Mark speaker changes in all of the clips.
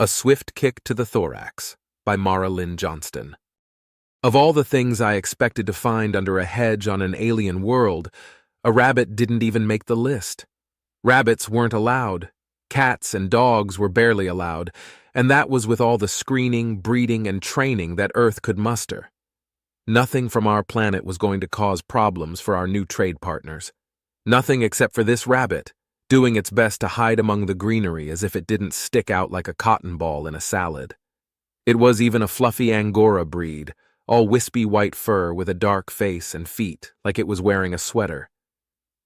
Speaker 1: A Swift Kick to the Thorax by Marlynn Johnston. Of all the things I expected to find under a hedge on an alien world, a rabbit didn't even make the list. Rabbits weren't allowed. Cats and dogs were barely allowed, and that was with all the screening, breeding, and training that Earth could muster. Nothing from our planet was going to cause problems for our new trade partners. Nothing except for this rabbit, doing its best to hide among the greenery as if it didn't stick out like a cotton ball in a salad. It was even a fluffy Angora breed, all wispy white fur with a dark face and feet, like it was wearing a sweater.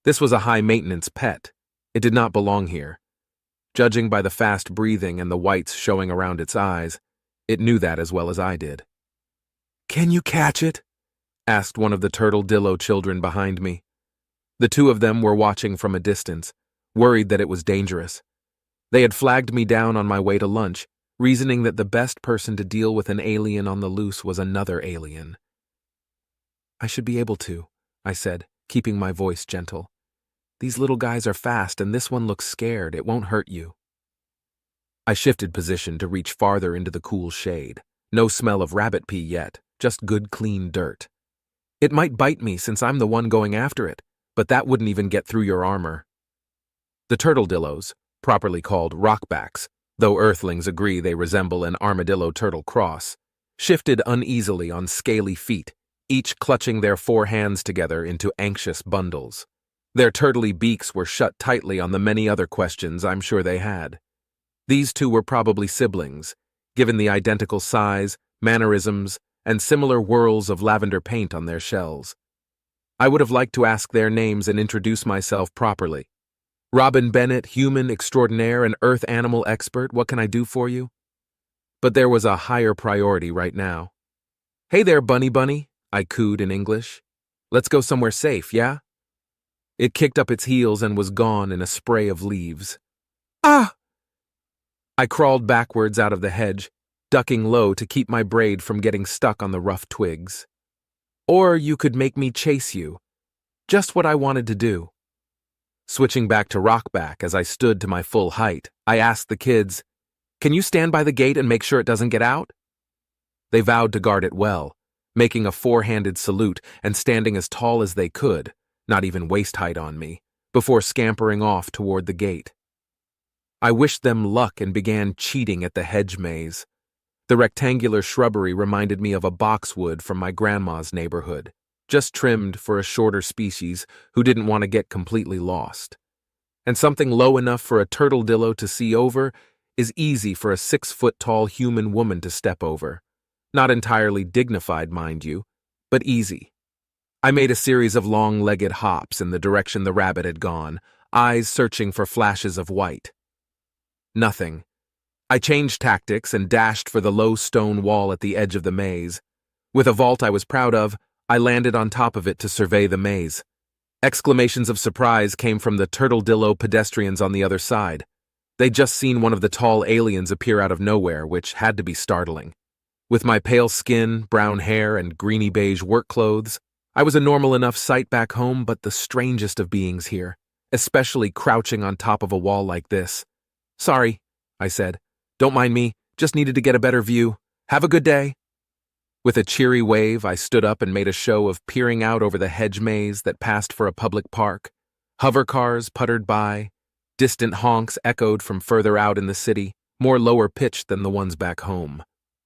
Speaker 1: This was a high-maintenance pet. It did not belong here. Judging by the fast breathing and the whites showing around its eyes, it knew that as well as I did. "Can you catch it?" asked one of the turtle-dillo children behind me. The two of them were watching from a distance, worried that it was dangerous. They had flagged me down on my way to lunch, reasoning that the best person to deal with an alien on the loose was another alien. "I should be able to," I said, keeping my voice gentle. "These little guys are fast and this one looks scared. It won't hurt you." I shifted position to reach farther into the cool shade. No smell of rabbit pee yet, just good clean dirt. "It might bite me since I'm the one going after it, but that wouldn't even get through your armor." The turtledillos, properly called rockbacks, though earthlings agree they resemble an armadillo-turtle cross, shifted uneasily on scaly feet, each clutching their four hands together into anxious bundles. Their turtly beaks were shut tightly on the many other questions I'm sure they had. These two were probably siblings, given the identical size, mannerisms, and similar whirls of lavender paint on their shells. I would have liked to ask their names and introduce myself properly. "Robin Bennett, human extraordinaire and earth animal expert, what can I do for you?" But there was a higher priority right now. "Hey there, Bunny," I cooed in English. "Let's go somewhere safe, yeah?" It kicked up its heels and was gone in a spray of leaves. "Ah!" I crawled backwards out of the hedge, ducking low to keep my braid from getting stuck on the rough twigs. "Or you could make me chase you. Just what I wanted to do." Switching back to rockback as I stood to my full height, I asked the kids, "Can you stand by the gate and make sure it doesn't get out?" They vowed to guard it well, making a four-handed salute and standing as tall as they could, not even waist height on me, before scampering off toward the gate. I wished them luck and began cheating at the hedge maze. The rectangular shrubbery reminded me of a boxwood from my grandma's neighborhood, just trimmed for a shorter species who didn't want to get completely lost. And something low enough for a turtledillo to see over is easy for a 6-foot-tall human woman to step over. Not entirely dignified, mind you, but easy. I made a series of long-legged hops in the direction the rabbit had gone, eyes searching for flashes of white. Nothing. I changed tactics and dashed for the low stone wall at the edge of the maze. With a vault I was proud of, I landed on top of it to survey the maze. Exclamations of surprise came from the turtledillo pedestrians on the other side. They'd just seen one of the tall aliens appear out of nowhere, which had to be startling. With my pale skin, brown hair, and greeny-beige work clothes, I was a normal enough sight back home, but the strangest of beings here, especially crouching on top of a wall like this. "Sorry," I said. "Don't mind me, just needed to get a better view. Have a good day." With a cheery wave, I stood up and made a show of peering out over the hedge maze that passed for a public park. Hover cars puttered by. Distant honks echoed from further out in the city, more lower-pitched than the ones back home.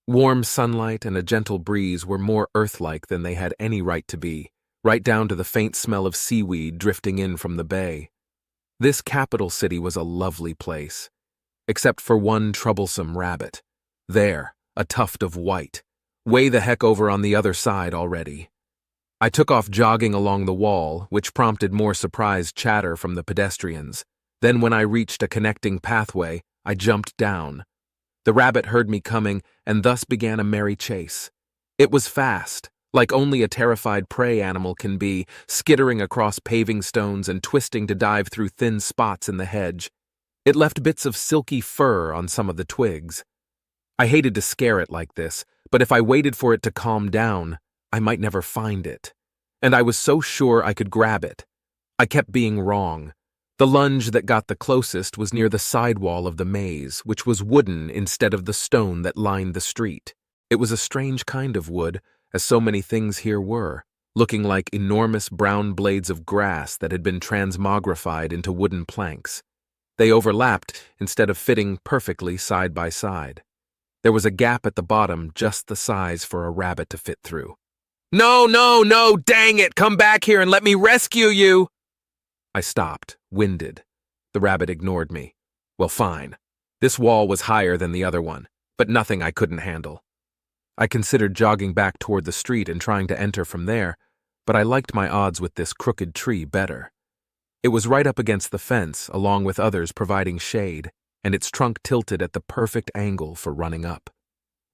Speaker 1: Warm sunlight and a gentle breeze were more Earth-like than they had any right to be, right down to the faint smell of seaweed drifting in from the bay. This capital city was a lovely place, except for one troublesome rabbit. There, a tuft of white. Way the heck over on the other side already. I took off jogging along the wall, which prompted more surprised chatter from the pedestrians. Then when I reached a connecting pathway, I jumped down. The rabbit heard me coming and thus began a merry chase. It was fast, like only a terrified prey animal can be, skittering across paving stones and twisting to dive through thin spots in the hedge. It left bits of silky fur on some of the twigs. I hated to scare it like this, but if I waited for it to calm down, I might never find it. And I was so sure I could grab it. I kept being wrong. The lunge that got the closest was near the sidewall of the maze, which was wooden instead of the stone that lined the street. It was a strange kind of wood, as so many things here were, looking like enormous brown blades of grass that had been transmogrified into wooden planks. They overlapped instead of fitting perfectly side by side. There was a gap at the bottom just the size for a rabbit to fit through. "No, no, no, dang it! Come back here and let me rescue you!" I stopped, winded. The rabbit ignored me. Well, fine. This wall was higher than the other one, but nothing I couldn't handle. I considered jogging back toward the street and trying to enter from there, but I liked my odds with this crooked tree better. It was right up against the fence, along with others providing shade, and its trunk tilted at the perfect angle for running up.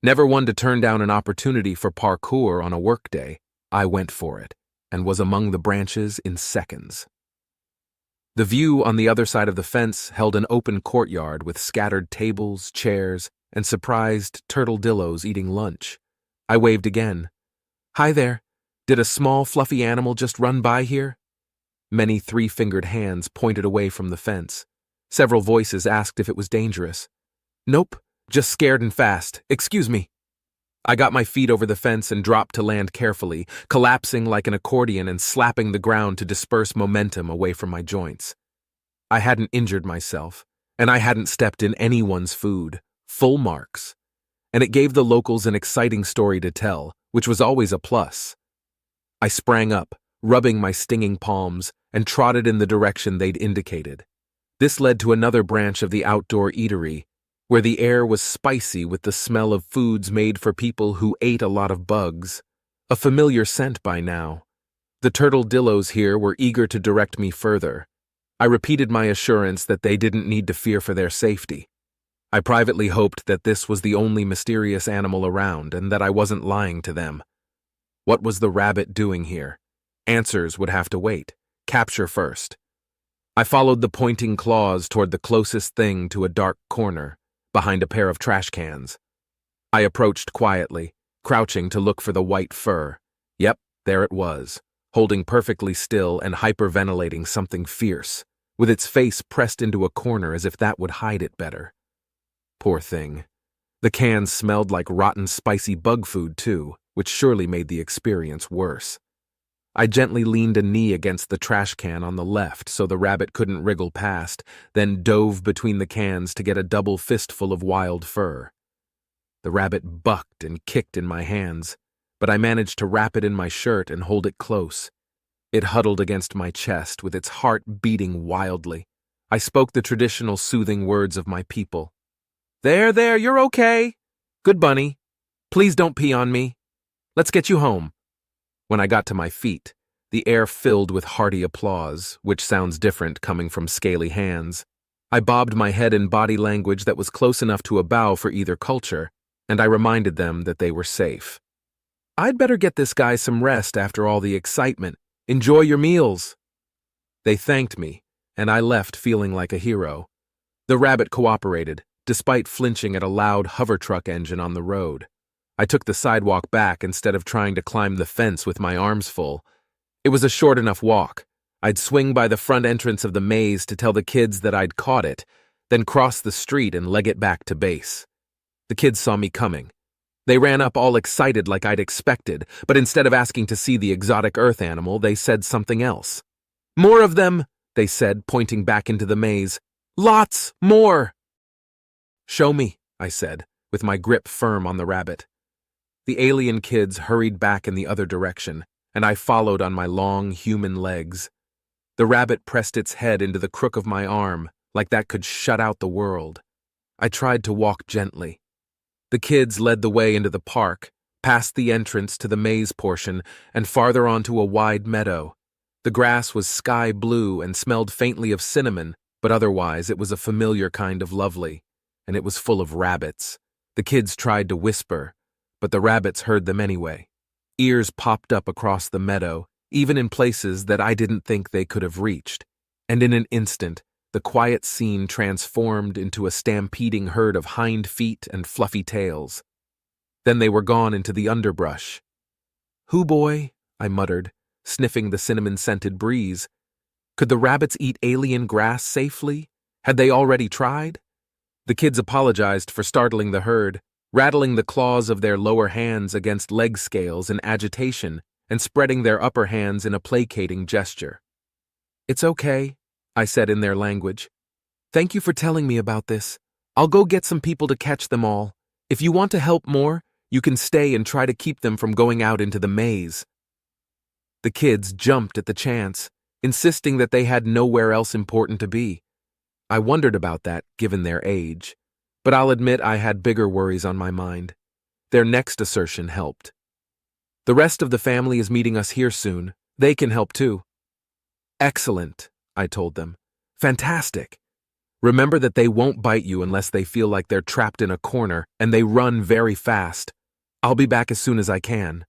Speaker 1: Never one to turn down an opportunity for parkour on a workday, I went for it, and was among the branches in seconds. The view on the other side of the fence held an open courtyard with scattered tables, chairs, and surprised turtledillos eating lunch. I waved again. "Hi there. Did a small, fluffy animal just run by here?" Many three-fingered hands pointed away from the fence. Several voices asked if it was dangerous. "Nope, just scared and fast. Excuse me." I got my feet over the fence and dropped to land carefully, collapsing like an accordion and slapping the ground to disperse momentum away from my joints. I hadn't injured myself, and I hadn't stepped in anyone's food. Full marks. And it gave the locals an exciting story to tell, which was always a plus. I sprang up, rubbing my stinging palms, and trotted in the direction they'd indicated. This led to another branch of the outdoor eatery, where the air was spicy with the smell of foods made for people who ate a lot of bugs. A familiar scent by now. The turtledillos here were eager to direct me further. I repeated my assurance that they didn't need to fear for their safety. I privately hoped that this was the only mysterious animal around and that I wasn't lying to them. What was the rabbit doing here? Answers would have to wait. Capture first. I followed the pointing claws toward the closest thing to a dark corner, behind a pair of trash cans. I approached quietly, crouching to look for the white fur. Yep, there it was, holding perfectly still and hyperventilating something fierce, with its face pressed into a corner as if that would hide it better. Poor thing. The cans smelled like rotten spicy bug food too, which surely made the experience worse. I gently leaned a knee against the trash can on the left so the rabbit couldn't wriggle past, then dove between the cans to get a double fistful of wild fur. The rabbit bucked and kicked in my hands, but I managed to wrap it in my shirt and hold it close. It huddled against my chest with its heart beating wildly. I spoke the traditional soothing words of my people. There, you're okay. Good bunny. Please don't pee on me. Let's get you home." When I got to my feet, the air filled with hearty applause, which sounds different coming from scaly hands. I bobbed my head in body language that was close enough to a bow for either culture, and I reminded them that they were safe. "I'd better get this guy some rest after all the excitement. Enjoy your meals." They thanked me, and I left feeling like a hero. The rabbit cooperated, despite flinching at a loud hover truck engine on the road. I took the sidewalk back instead of trying to climb the fence with my arms full. It was a short enough walk. I'd swing by the front entrance of the maze to tell the kids that I'd caught it, then cross the street and leg it back to base. The kids saw me coming. They ran up all excited like I'd expected, but instead of asking to see the exotic earth animal, they said something else. "More of them," they said, pointing back into the maze. "Lots more." "Show me," I said, with my grip firm on the rabbit. The alien kids hurried back in the other direction, and I followed on my long human legs. The rabbit pressed its head into the crook of my arm, like that could shut out the world. I tried to walk gently. The kids led the way into the park, past the entrance to the maze portion, and farther onto a wide meadow. The grass was sky blue and smelled faintly of cinnamon, but otherwise it was a familiar kind of lovely, and it was full of rabbits. The kids tried to whisper, but the rabbits heard them anyway. Ears popped up across the meadow, even in places that I didn't think they could have reached, and in an instant, the quiet scene transformed into a stampeding herd of hind feet and fluffy tails. Then they were gone into the underbrush. "Hoo boy," I muttered, sniffing the cinnamon-scented breeze. Could the rabbits eat alien grass safely? Had they already tried? The kids apologized for startling the herd, rattling the claws of their lower hands against leg scales in agitation and spreading their upper hands in a placating gesture. "It's okay," I said in their language. "Thank you for telling me about this. I'll go get some people to catch them all. If you want to help more, you can stay and try to keep them from going out into the maze." The kids jumped at the chance, insisting that they had nowhere else important to be. I wondered about that, given their age, but I'll admit I had bigger worries on my mind. Their next assertion helped. "The rest of the family is meeting us here soon. They can help too." "Excellent," I told them. "Fantastic. Remember that they won't bite you unless they feel like they're trapped in a corner, and they run very fast. I'll be back as soon as I can."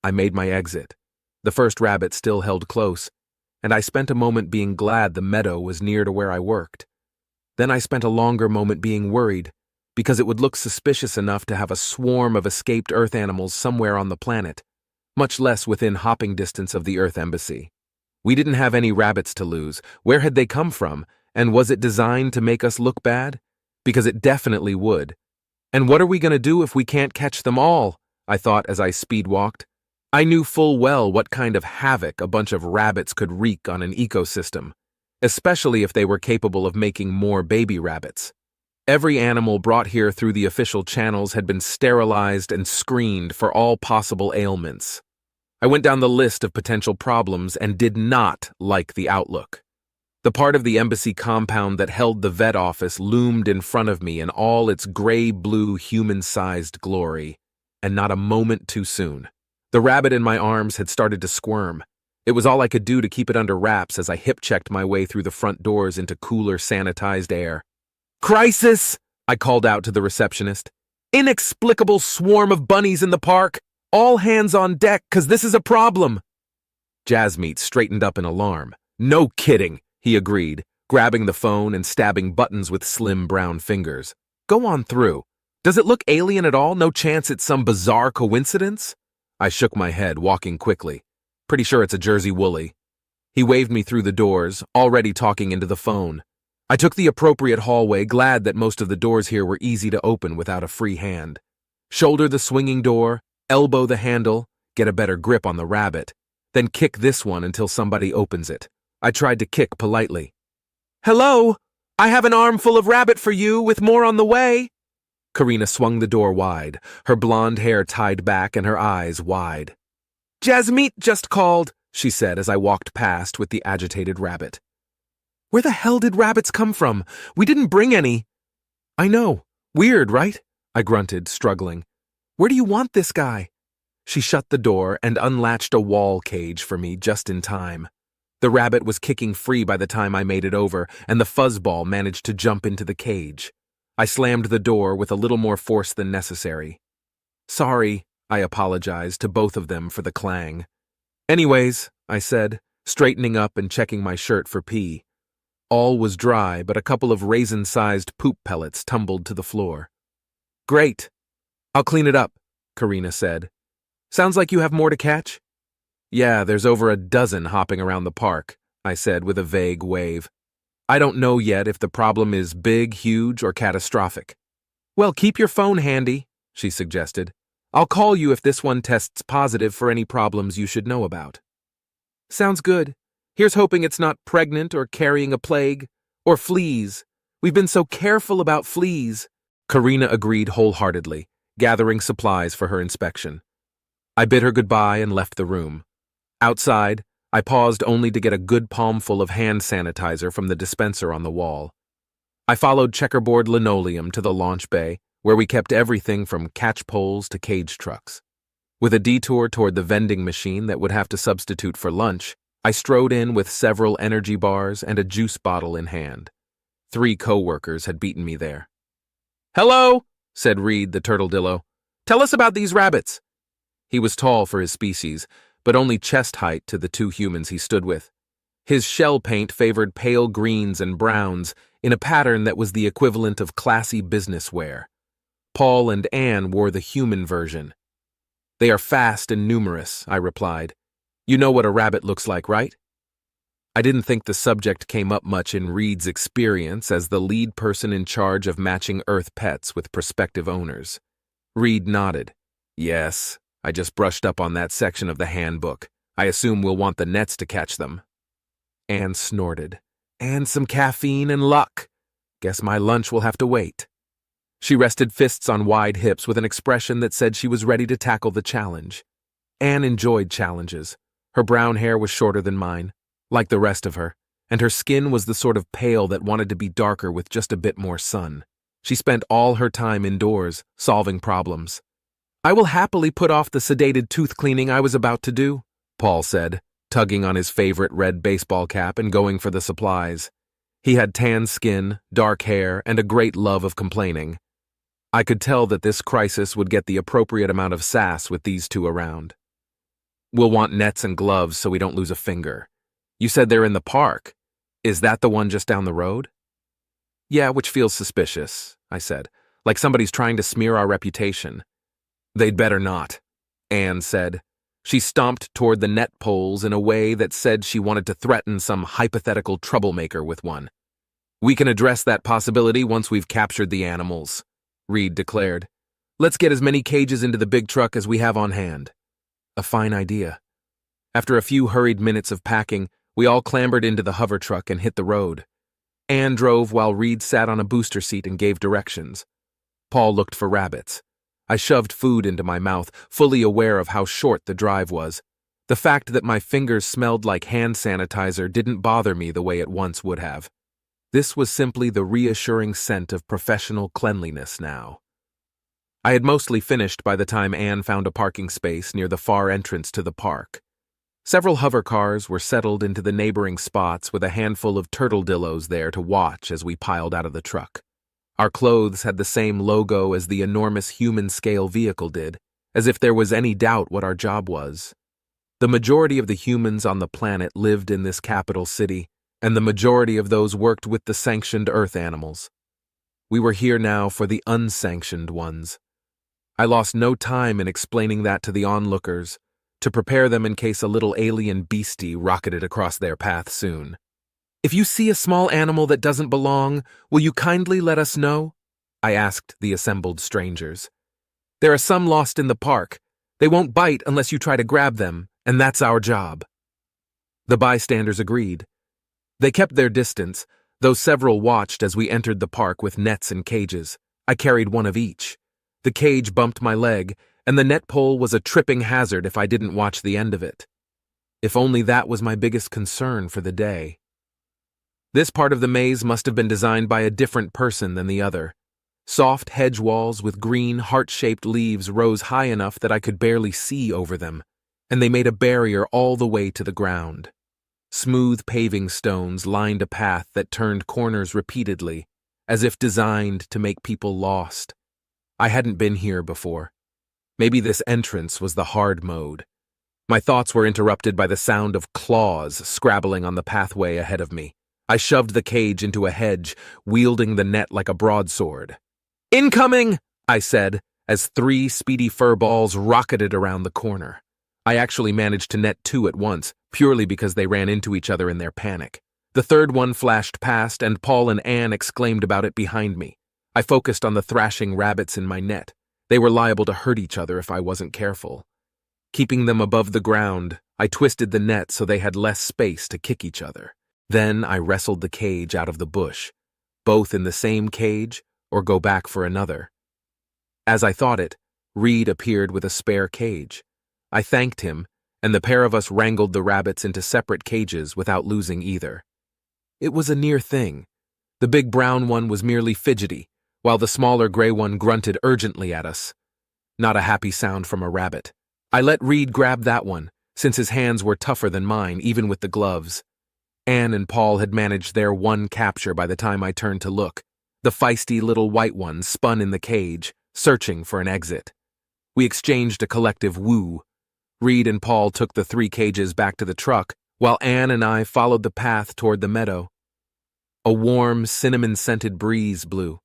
Speaker 1: I made my exit. The first rabbit still held close, and I spent a moment being glad the meadow was near to where I worked. Then I spent a longer moment being worried, because it would look suspicious enough to have a swarm of escaped Earth animals somewhere on the planet, much less within hopping distance of the Earth Embassy. We didn't have any rabbits to lose. Where had they come from, and was it designed to make us look bad? Because it definitely would. And what are we going to do if we can't catch them all? I thought as I speed-walked. I knew full well what kind of havoc a bunch of rabbits could wreak on an ecosystem, especially if they were capable of making more baby rabbits. Every animal brought here through the official channels had been sterilized and screened for all possible ailments. I went down the list of potential problems and did not like the outlook. The part of the embassy compound that held the vet office loomed in front of me in all its gray-blue human-sized glory, and not a moment too soon. The rabbit in my arms had started to squirm. It was all I could do to keep it under wraps as I hip-checked my way through the front doors into cooler, sanitized air. "Crisis!" I called out to the receptionist. "Inexplicable swarm of bunnies in the park! All hands on deck, 'cause this is a problem!" Jazzmeat straightened up in alarm. "No kidding," he agreed, grabbing the phone and stabbing buttons with slim brown fingers. "Go on through. Does it look alien at all? No chance it's some bizarre coincidence?" I shook my head, walking quickly. "Pretty sure it's a Jersey Woolly." He waved me through the doors, already talking into the phone. I took the appropriate hallway, glad that most of the doors here were easy to open without a free hand. Shoulder the swinging door, elbow the handle, get a better grip on the rabbit, then kick this one until somebody opens it. I tried to kick politely. "Hello! I have an armful of rabbit for you, with more on the way." Karina swung the door wide, her blonde hair tied back and her eyes wide. "Jazzmeat just called," she said as I walked past with the agitated rabbit. "Where the hell did rabbits come from? We didn't bring any." "I know. Weird, right?" I grunted, struggling. "Where do you want this guy?" She shut the door and unlatched a wall cage for me just in time. The rabbit was kicking free by the time I made it over, and the fuzzball managed to jump into the cage. I slammed the door with a little more force than necessary. "Sorry," I apologized to both of them for the clang. "Anyways," I said, straightening up and checking my shirt for pee. All was dry, but a couple of raisin-sized poop pellets tumbled to the floor. "Great. I'll clean it up," Karina said. "Sounds like you have more to catch?" "Yeah, there's over a dozen hopping around the park," I said with a vague wave. "I don't know yet if the problem is big, huge, or catastrophic." "Well, keep your phone handy," she suggested. "I'll call you if this one tests positive for any problems you should know about." "Sounds good. Here's hoping it's not pregnant or carrying a plague. Or fleas. We've been so careful about fleas." Karina agreed wholeheartedly, gathering supplies for her inspection. I bid her goodbye and left the room. Outside, I paused only to get a good palmful of hand sanitizer from the dispenser on the wall. I followed checkerboard linoleum to the launch bay, where we kept everything from catch poles to cage trucks. With a detour toward the vending machine that would have to substitute for lunch, I strode in with several energy bars and a juice bottle in hand. 3 co-workers had beaten me there. "Hello," said Reed the turtledillo. "Tell us about these rabbits." He was tall for his species, but only chest height to the 2 humans he stood with. His shell paint favored pale greens and browns in a pattern that was the equivalent of classy business wear. Paul and Anne wore the human version. "They are fast and numerous," I replied. "You know what a rabbit looks like, right?" I didn't think the subject came up much in Reed's experience as the lead person in charge of matching Earth pets with prospective owners. Reed nodded. Yes, I just brushed up on that section of the handbook. I assume we'll want the nets to catch them. Anne snorted. And some caffeine and luck. Guess my lunch will have to wait. She rested fists on wide hips with an expression that said she was ready to tackle the challenge. Anne enjoyed challenges. Her brown hair was shorter than mine, like the rest of her, and her skin was the sort of pale that wanted to be darker with just a bit more sun. She spent all her time indoors, solving problems. I will happily put off the sedated tooth cleaning I was about to do, Paul said, tugging on his favorite red baseball cap and going for the supplies. He had tan skin, dark hair, and a great love of complaining. I could tell that this crisis would get the appropriate amount of sass with these two around. We'll want nets and gloves so we don't lose a finger. You said they're in the park. Is that the one just down the road? Yeah, which feels suspicious, I said, like somebody's trying to smear our reputation. They'd better not, Anne said. She stomped toward the net poles in a way that said she wanted to threaten some hypothetical troublemaker with one. We can address that possibility once we've captured the animals, Reed declared. Let's get as many cages into the big truck as we have on hand. A fine idea. After a few hurried minutes of packing, we all clambered into the hover truck and hit the road. Anne drove while Reed sat on a booster seat and gave directions. Paul looked for rabbits. I shoved food into my mouth, fully aware of how short the drive was. The fact that my fingers smelled like hand sanitizer didn't bother me the way it once would have. This was simply the reassuring scent of professional cleanliness now. I had mostly finished by the time Anne found a parking space near the far entrance to the park. Several hover cars were settled into the neighboring spots with a handful of turtledillos there to watch as we piled out of the truck. Our clothes had the same logo as the enormous human-scale vehicle did, as if there was any doubt what our job was. The majority of the humans on the planet lived in this capital city, and the majority of those worked with the sanctioned Earth animals. We were here now for the unsanctioned ones. I lost no time in explaining that to the onlookers, to prepare them in case a little alien beastie rocketed across their path soon. If you see a small animal that doesn't belong, will you kindly let us know? I asked the assembled strangers. There are some lost in the park. They won't bite unless you try to grab them, and that's our job. The bystanders agreed. They kept their distance, though several watched as we entered the park with nets and cages. I carried one of each. The cage bumped my leg, and the net pole was a tripping hazard if I didn't watch the end of it. If only that was my biggest concern for the day. This part of the maze must have been designed by a different person than the other. Soft hedge walls with green, heart-shaped leaves rose high enough that I could barely see over them, and they made a barrier all the way to the ground. Smooth paving stones lined a path that turned corners repeatedly, as if designed to make people lost. I hadn't been here before. Maybe this entrance was the hard mode. My thoughts were interrupted by the sound of claws scrabbling on the pathway ahead of me. I shoved the cage into a hedge, wielding the net like a broadsword. "Incoming!" I said, as 3 speedy fur balls rocketed around the corner. I actually managed to net 2 at once, purely because they ran into each other in their panic. The third one flashed past, and Paul and Anne exclaimed about it behind me. I focused on the thrashing rabbits in my net. They were liable to hurt each other if I wasn't careful. Keeping them above the ground, I twisted the net so they had less space to kick each other. Then I wrestled the cage out of the bush, both in the same cage or go back for another. As I thought it, Reed appeared with a spare cage. I thanked him, and the pair of us wrangled the rabbits into separate cages without losing either. It was a near thing. The big brown one was merely fidgety, while the smaller gray one grunted urgently at us. Not a happy sound from a rabbit. I let Reed grab that one, since his hands were tougher than mine, even with the gloves. Anne and Paul had managed their one capture by the time I turned to look. The feisty little white one spun in the cage, searching for an exit. We exchanged a collective woo. Reed and Paul took the 3 cages back to the truck, while Anne and I followed the path toward the meadow. A warm, cinnamon-scented breeze blew.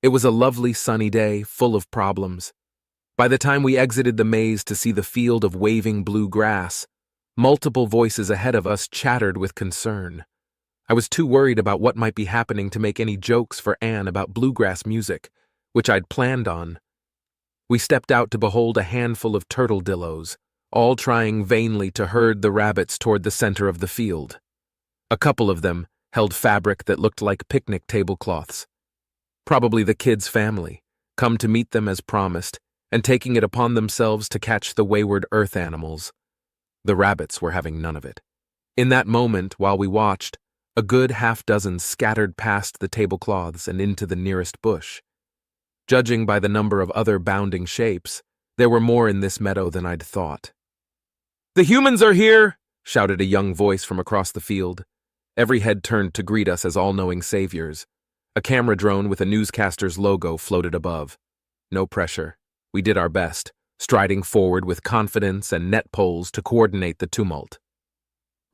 Speaker 1: It was a lovely sunny day, full of problems. By the time we exited the maze to see the field of waving blue grass, Multiple voices ahead of us chattered with concern. I was too worried about what might be happening to make any jokes for Anne about bluegrass music, which I'd planned on. We stepped out to behold a handful of turtledillos, all trying vainly to herd the rabbits toward the center of the field. A couple of them held fabric that looked like picnic tablecloths. Probably the kids' family, come to meet them as promised, and taking it upon themselves to catch the wayward earth animals. The rabbits were having none of it. In that moment, while we watched, a good half-dozen scattered past the tablecloths and into the nearest bush. Judging by the number of other bounding shapes, there were more in this meadow than I'd thought. "The humans are here!" shouted a young voice from across the field. Every head turned to greet us as all-knowing saviors. A camera drone with a newscaster's logo floated above. No pressure. We did our best, striding forward with confidence and net poles to coordinate the tumult.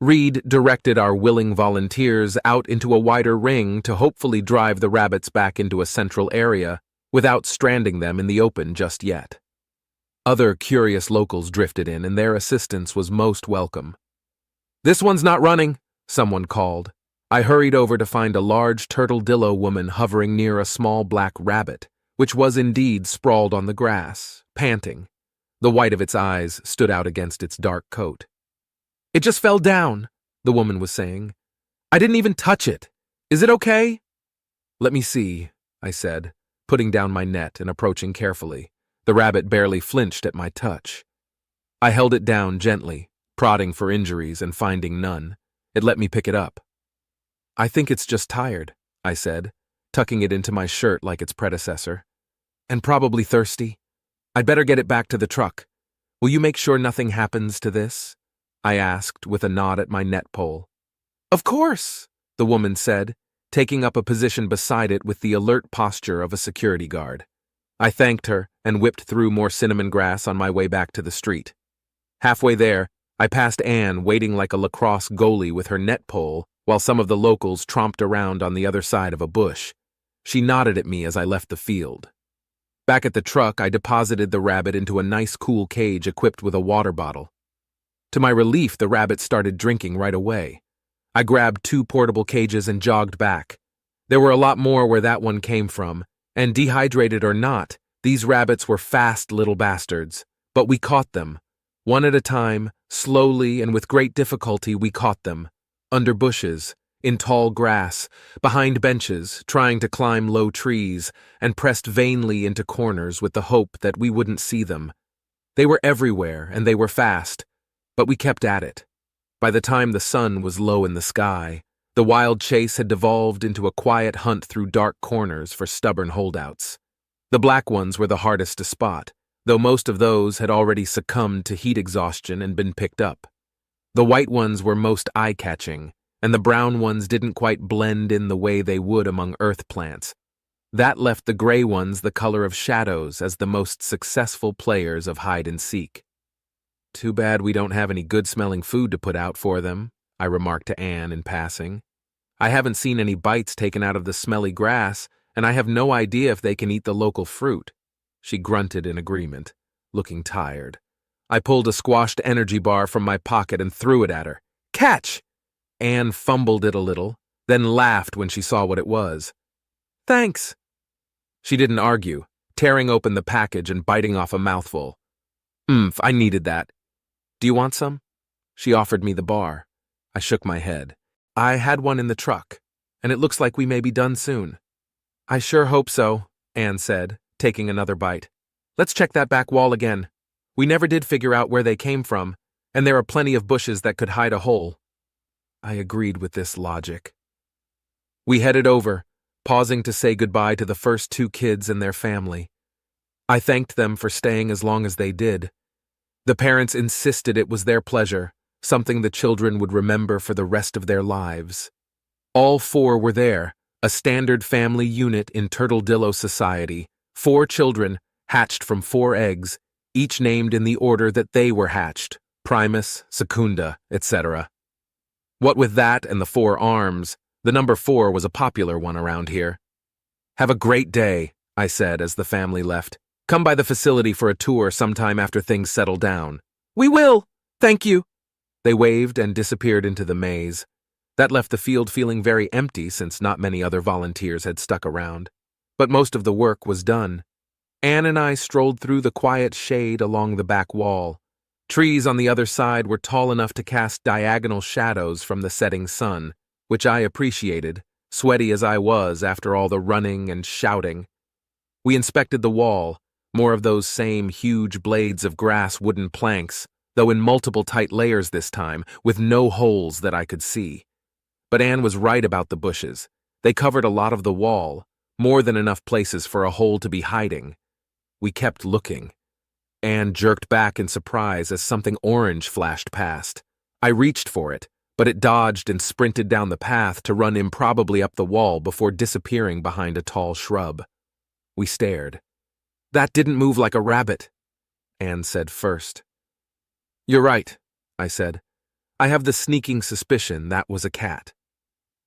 Speaker 1: Reed directed our willing volunteers out into a wider ring to hopefully drive the rabbits back into a central area without stranding them in the open just yet. Other curious locals drifted in, and their assistance was most welcome. "This one's not running," someone called. I hurried over to find a large turtledillo woman hovering near a small black rabbit, which was indeed sprawled on the grass, panting. The white of its eyes stood out against its dark coat. "It just fell down," the woman was saying. "I didn't even touch it. Is it okay?" "Let me see," I said, putting down my net and approaching carefully. The rabbit barely flinched at my touch. I held it down gently, prodding for injuries and finding none. It let me pick it up. "I think it's just tired," I said, tucking it into my shirt like its predecessor. "And probably thirsty. I'd better get it back to the truck. Will you make sure nothing happens to this?" I asked with a nod at my net pole. "Of course," the woman said, taking up a position beside it with the alert posture of a security guard. I thanked her and whipped through more cinnamon grass on my way back to the street. Halfway there, I passed Anne waiting like a lacrosse goalie with her net pole while some of the locals tromped around on the other side of a bush. She nodded at me as I left the field. Back at the truck, I deposited the rabbit into a nice cool cage equipped with a water bottle. To my relief, the rabbit started drinking right away. I grabbed 2 portable cages and jogged back. There were a lot more where that one came from, and dehydrated or not, these rabbits were fast little bastards. But we caught them. One at a time, slowly and with great difficulty we caught them. Under bushes, in tall grass, behind benches, trying to climb low trees, and pressed vainly into corners with the hope that we wouldn't see them. They were everywhere, and they were fast, but we kept at it. By the time the sun was low in the sky, the wild chase had devolved into a quiet hunt through dark corners for stubborn holdouts. The black ones were the hardest to spot, though most of those had already succumbed to heat exhaustion and been picked up. The white ones were most eye-catching, and the brown ones didn't quite blend in the way they would among earth plants. That left the gray ones the color of shadows as the most successful players of hide-and-seek. "Too bad we don't have any good-smelling food to put out for them," I remarked to Anne in passing. "I haven't seen any bites taken out of the smelly grass, and I have no idea if they can eat the local fruit." She grunted in agreement, looking tired. I pulled a squashed energy bar from my pocket and threw it at her. "Catch!" Anne fumbled it a little, then laughed when she saw what it was. "Thanks." She didn't argue, tearing open the package and biting off a mouthful. I needed that. "Do you want some?" She offered me the bar. I shook my head. "I had one in the truck, and it looks like we may be done soon." "I sure hope so," Anne said, taking another bite. "Let's check that back wall again. We never did figure out where they came from, and there are plenty of bushes that could hide a hole." I agreed with this logic. We headed over, pausing to say goodbye to the first 2 kids and their family. I thanked them for staying as long as they did. The parents insisted it was their pleasure, something the children would remember for the rest of their lives. All 4 were there, a standard family unit in Turtledillo society, 4 children hatched from 4 eggs, each named in the order that they were hatched, Primus, Secunda, etc. What with that and the 4 arms, the number 4 was a popular one around here. "Have a great day," I said as the family left. "Come by the facility for a tour sometime after things settle down." "We will, thank you." They waved and disappeared into the maze. That left the field feeling very empty since not many other volunteers had stuck around. But most of the work was done. Anne and I strolled through the quiet shade along the back wall. Trees on the other side were tall enough to cast diagonal shadows from the setting sun, which I appreciated, sweaty as I was after all the running and shouting. We inspected the wall, more of those same huge blades of grass wooden planks, though in multiple tight layers this time, with no holes that I could see. But Anne was right about the bushes. They covered a lot of the wall, more than enough places for a hole to be hiding. We kept looking. Anne jerked back in surprise as something orange flashed past. I reached for it, but it dodged and sprinted down the path to run improbably up the wall before disappearing behind a tall shrub. We stared. "That didn't move like a rabbit," Anne said first. "You're right," I said. "I have the sneaking suspicion that was a cat."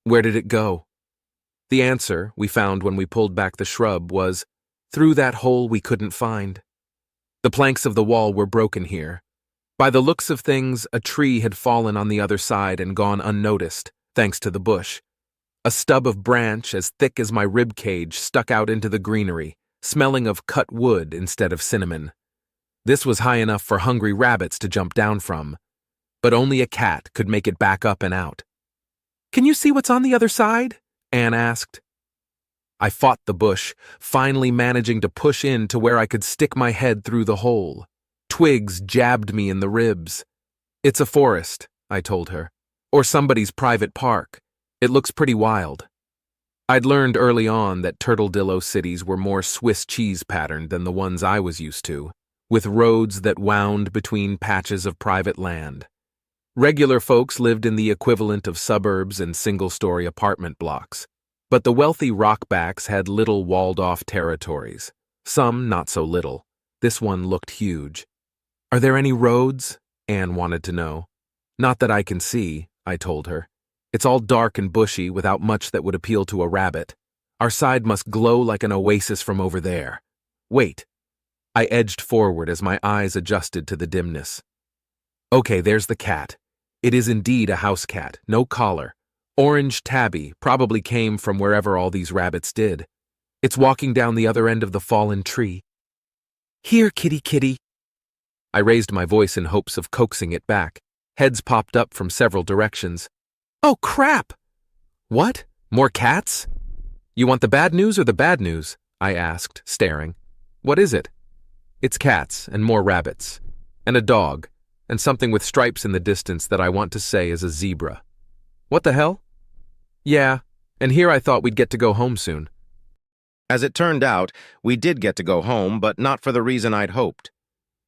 Speaker 1: "Where did it go?" The answer, we found when we pulled back the shrub, was, "Through that hole we couldn't find." The planks of the wall were broken here. By the looks of things, a tree had fallen on the other side and gone unnoticed, thanks to the bush. A stub of branch as thick as my rib cage stuck out into the greenery, smelling of cut wood instead of cinnamon. This was high enough for hungry rabbits to jump down from, but only a cat could make it back up and out. "Can you see what's on the other side?" Anne asked. I fought the bush, finally managing to push in to where I could stick my head through the hole. Twigs jabbed me in the ribs. "It's a forest," I told her, "or somebody's private park. It looks pretty wild." I'd learned early on that Turtledillo cities were more Swiss cheese patterned than the ones I was used to, with roads that wound between patches of private land. Regular folks lived in the equivalent of suburbs and single-story apartment blocks, but the wealthy rockbacks had little walled-off territories, some not so little. This one looked huge. "Are there any roads?" Anne wanted to know. "Not that I can see," I told her. "It's all dark and bushy without much that would appeal to a rabbit. Our side must glow like an oasis from over there. Wait." I edged forward as my eyes adjusted to the dimness. "Okay, there's the cat. It is indeed a house cat, no collar. Orange tabby, probably came from wherever all these rabbits did. It's walking down the other end of the fallen tree. Here, kitty kitty." I raised my voice in hopes of coaxing it back. Heads popped up from several directions. "Oh, crap!" "What? More cats?" "You want the bad news or the bad news?" I asked, staring. "What is it?" "It's cats and more rabbits. And a dog. And something with stripes in the distance that I want to say is a zebra." "What the hell?" "Yeah, and here I thought we'd get to go home soon."
Speaker 2: As it turned out, we did get to go home, but not for the reason I'd hoped.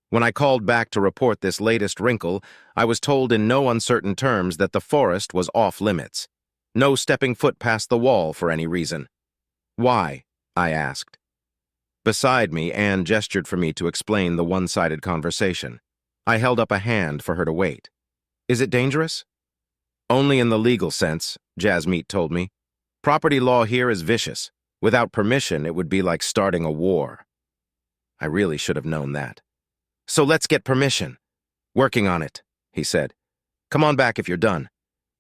Speaker 2: When I called back to report this latest wrinkle, I was told in no uncertain terms that the forest was off limits. No stepping foot past the wall for any reason. "Why?" I asked. Beside me, Anne gestured for me to explain the one-sided conversation. I held up a hand for her to wait. "Is it dangerous?" "Only in the legal sense," Jasmeet told me. "Property law here is vicious. Without permission, it would be like starting a war." I really should have known that. "So let's get permission." "Working on it," he said. "Come on back if you're done.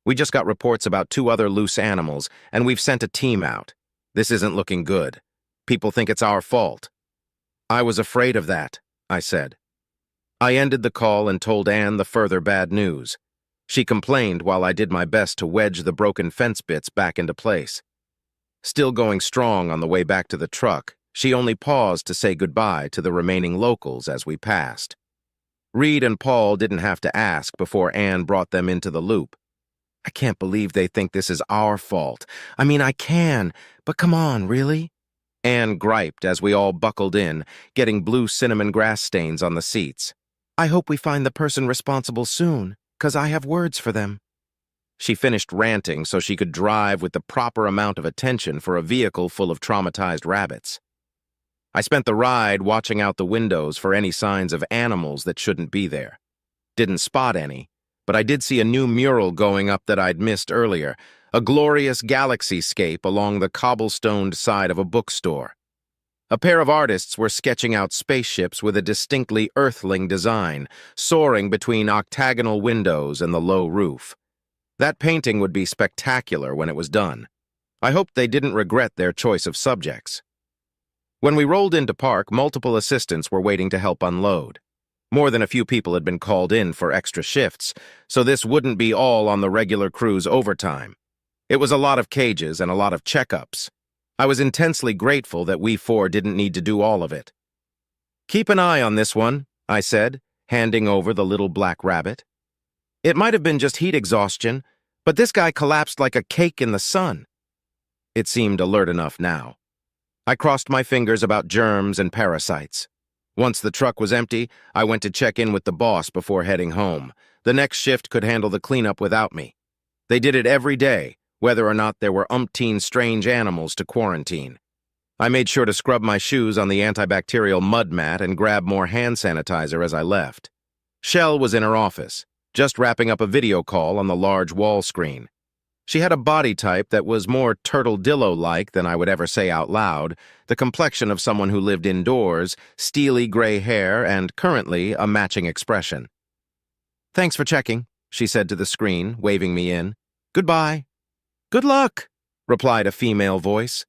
Speaker 2: We just got reports about 2 other loose animals, and we've sent a team out. This isn't looking good. People think it's our fault." "I was afraid of that," I said. I ended the call and told Anne the further bad news. She complained while I did my best to wedge the broken fence bits back into place. Still going strong on the way back to the truck, she only paused to say goodbye to the remaining locals as we passed. Reed and Paul didn't have to ask before Anne brought them into the loop. "I can't believe they think this is our fault. I mean, I can, but come on, really?" Anne griped as we all buckled in, getting blue cinnamon grass stains on the seats. "I hope we find the person responsible soon, 'cause I have words for them." She finished ranting so she could drive with the proper amount of attention for a vehicle full of traumatized rabbits. I spent the ride watching out the windows for any signs of animals that shouldn't be there. Didn't spot any, but I did see a new mural going up that I'd missed earlier, a glorious galaxy-scape along the cobblestoned side of a bookstore. A pair of artists were sketching out spaceships with a distinctly Earthling design, soaring between octagonal windows and the low roof. That painting would be spectacular when it was done. I hoped they didn't regret their choice of subjects. When we rolled into park, multiple assistants were waiting to help unload. More than a few people had been called in for extra shifts, so this wouldn't be all on the regular crew's overtime. It was a lot of cages and a lot of checkups. I was intensely grateful that we four didn't need to do all of it. "Keep an eye on this one," I said, handing over the little black rabbit. It might have been just heat exhaustion, but this guy collapsed like a cake in the sun. It seemed alert enough now. I crossed my fingers about germs and parasites. Once the truck was empty, I went to check in with the boss before heading home. The next shift could handle the cleanup without me. They did it every day, whether or not there were umpteen strange animals to quarantine. I made sure to scrub my shoes on the antibacterial mud mat and grab more hand sanitizer as I left. Shell was in her office, just wrapping up a video call on the large wall screen. She had a body type that was more turtledillo-like than I would ever say out loud, the complexion of someone who lived indoors, steely gray hair, and currently a matching expression. "Thanks for checking," she said to the screen, waving me in. "Goodbye." "Good luck," replied a female voice.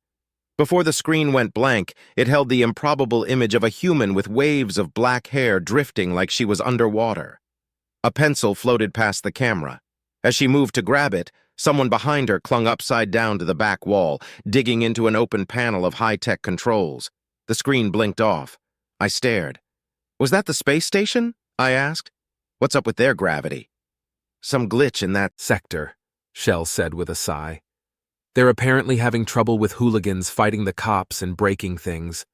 Speaker 2: Before the screen went blank, it held the improbable image of a human with waves of black hair drifting like she was underwater. A pencil floated past the camera. As she moved to grab it, someone behind her clung upside down to the back wall, digging into an open panel of high-tech controls. The screen blinked off. I stared. "Was that the space station?" I asked. "What's up with their gravity?" "Some glitch in that
Speaker 1: sector," Shell said with a sigh. "They're apparently having trouble with hooligans fighting the cops and breaking things,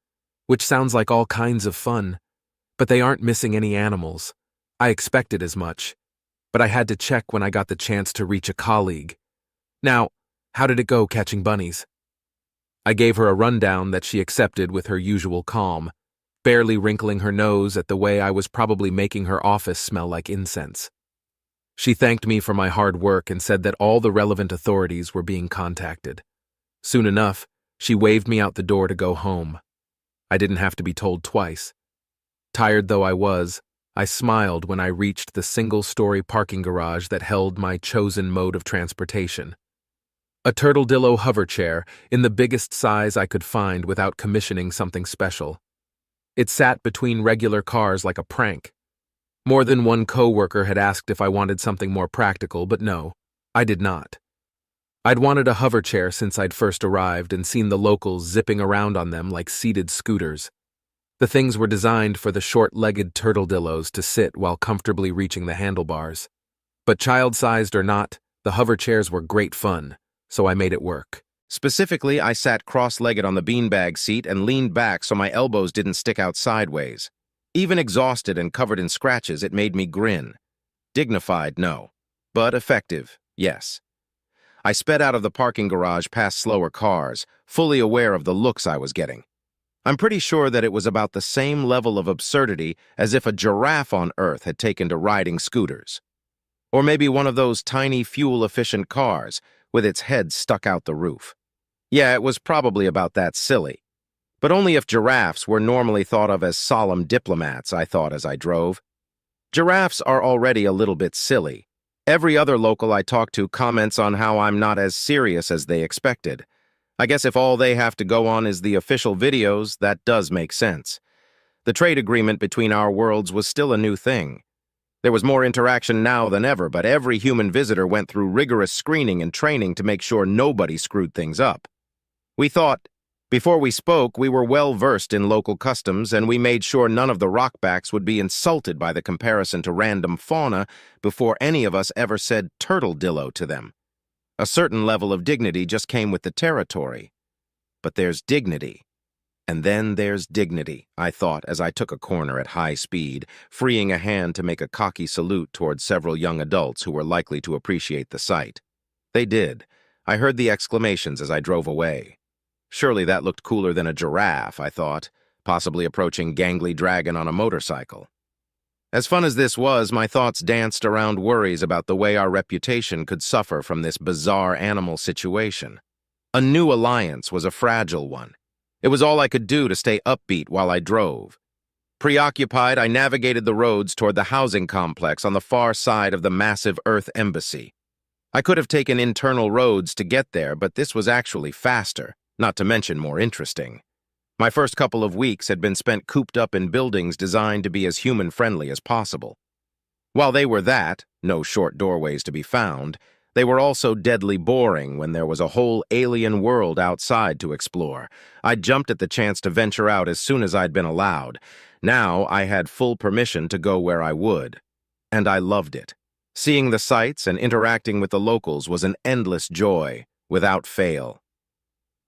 Speaker 1: which sounds like all kinds of fun. But they aren't missing any animals. I expected as much. But I had to check when I got the chance to reach a colleague. Now, how did it go catching bunnies?" I gave her a rundown that she accepted with her usual calm, barely wrinkling her nose at the way I was probably making her office smell like incense. She thanked me for my hard work and said that all the relevant authorities were being contacted. Soon enough, she waved me out the door to go home. I didn't have to be told twice. Tired though I was, I smiled when I reached the single-story parking garage that held my chosen mode of transportation. A turtledillo hover chair in the biggest size I could find without commissioning something special. It sat between regular cars like a prank. More than one coworker had asked if I wanted something more practical, but no, I did not. I'd wanted a hover chair since I'd first arrived and seen the locals zipping around on them like seated scooters. The things were designed for the short-legged turtledillos to sit while comfortably reaching the handlebars. But child-sized or not, the hover chairs were great fun, so I made it work. Specifically, I sat cross-legged on the beanbag seat and leaned back so my elbows didn't stick out sideways. Even exhausted and covered in scratches, it made me grin. Dignified, no. But effective, yes. I sped out of the parking garage past slower cars, fully aware of the looks I was getting. I'm pretty sure that it was about the same level of absurdity as if a giraffe on Earth had taken to riding scooters. Or maybe one of those tiny fuel-efficient cars with its head stuck out the roof. Yeah, it was probably about that silly. But only if giraffes were normally thought of as solemn diplomats, I thought as I drove. Giraffes are already a little bit silly. Every other local I talk to comments on how I'm not as serious as they expected. I guess if all they have to go on is the official videos, that does make sense. The trade agreement between our worlds was still a new thing. There was more interaction now than ever, but every human visitor went through rigorous screening and training to make sure nobody screwed things up. We thought, before we spoke, we were well versed in local customs, and we made sure none of the rockbacks would be insulted by the comparison to random fauna before any of us ever said turtledillo to them. A certain level of dignity just came with the territory. But there's dignity. And then there's dignity, I thought as I took a corner at high speed, freeing a hand to make a cocky salute towards several young adults who were likely to appreciate the sight. They did. I heard the exclamations as I drove away. Surely that looked cooler than a giraffe, I thought, possibly approaching gangly dragon on a motorcycle. As fun as this was, my thoughts danced around worries about the way our reputation could suffer from this bizarre animal situation. A new alliance was a fragile one.
Speaker 2: It was all I could do to stay upbeat while I drove. Preoccupied, I navigated the roads toward the housing complex on the far side of the massive Earth Embassy. I could have taken internal roads to get there, but this was actually faster, not to mention more interesting. My first couple of weeks had been spent cooped up in buildings designed to be as human-friendly as possible. While they were that, no short doorways to be found, they were also deadly boring when there was a whole alien world outside to explore. I jumped at the chance to venture out as soon as I'd been allowed. Now I had full permission to go where I would. And I loved it. Seeing the sights and interacting with the locals was an endless joy, without fail.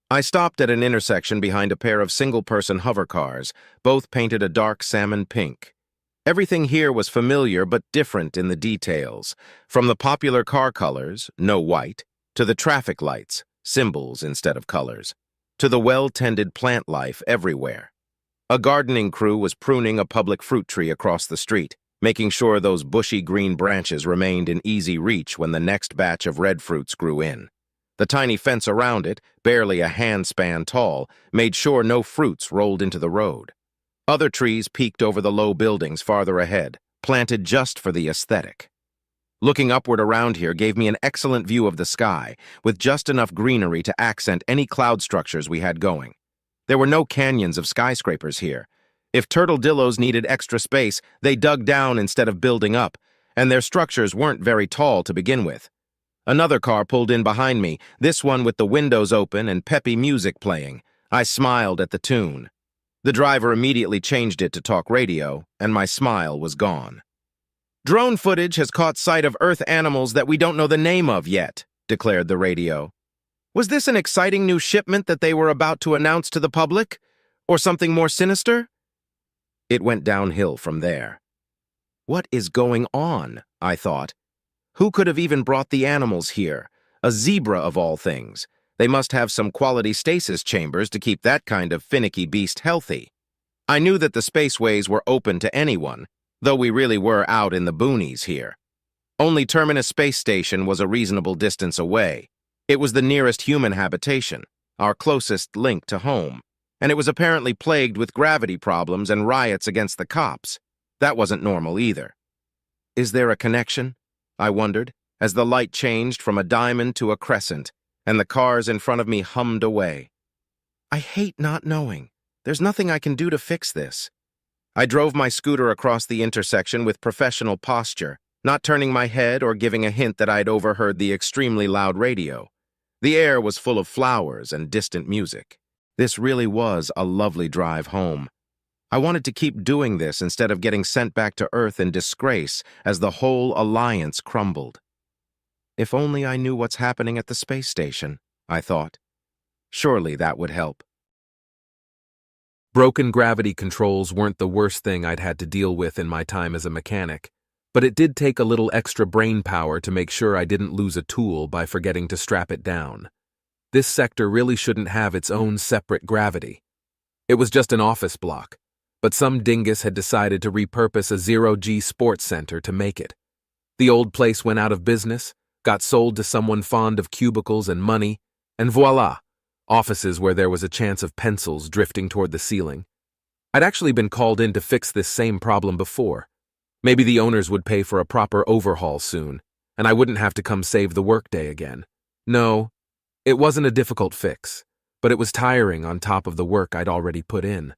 Speaker 2: I stopped at an intersection behind a pair of single-person hover cars, both painted a dark salmon pink. Everything here was familiar but different in the details, from the popular car colors, no white, to the traffic lights, symbols instead of colors, to the well-tended plant life everywhere. A gardening crew was pruning a public fruit tree across the street, making sure those bushy green branches remained in easy reach when the next batch of red fruits grew in. The tiny fence around it, barely a handspan tall, made sure no fruits rolled into the road. Other trees peeked over the low buildings farther ahead, planted just for the aesthetic. Looking upward around here gave me an excellent view of the sky, with just enough greenery to accent any cloud structures we had going. There were no canyons of skyscrapers here. If turtledillos needed extra space, they dug down instead of building up, and their structures weren't very tall to begin with. Another car pulled in behind me, this one with the windows open and peppy music playing. I smiled at the tune. The driver immediately changed it to talk radio, and my smile was gone. "Drone footage has caught sight of Earth animals that we don't know the name of yet," declared the radio. Was this an exciting new shipment that they were about to announce to the public? Or something more sinister? It went downhill from there. What is going on? I thought. Who could have even brought the animals here? A zebra of all things. They must have some quality stasis chambers to keep that kind of finicky beast healthy. I knew that the spaceways were open to anyone, though we really were out in the boonies here. Only Terminus Space Station was a reasonable distance away. It was the nearest human habitation, our closest link to home, and it was apparently plagued with gravity problems and riots against the cops. That wasn't normal either. Is there a connection? I wondered, as the light changed from a diamond to a crescent, and the cars in front of me hummed away. I hate not knowing. There's nothing I can do to fix this. I drove my scooter across the intersection with professional posture, not turning my head or giving a hint that I'd overheard the extremely loud radio. The air was full of flowers and distant music. This really was a lovely drive home. I wanted to keep doing this instead of getting sent back to Earth in disgrace as the whole alliance crumbled. If only I knew what's happening at the space station, I thought. Surely that would help.
Speaker 1: Broken gravity controls weren't the worst thing I'd had to deal with in my time as a mechanic, but it did take a little extra brain power to make sure I didn't lose a tool by forgetting to strap it down. This sector really shouldn't have its own separate gravity. It was just an office block, but some dingus had decided to repurpose a zero-G sports center to make it. The old place went out of business, got sold to someone fond of cubicles and money, and voila, offices where there was a chance of pencils drifting toward the ceiling. I'd actually been called in to fix this same problem before. Maybe the owners would pay for a proper overhaul soon, and I wouldn't have to come save the workday again. No, it wasn't a difficult fix, but it was tiring on top of the work I'd already put in.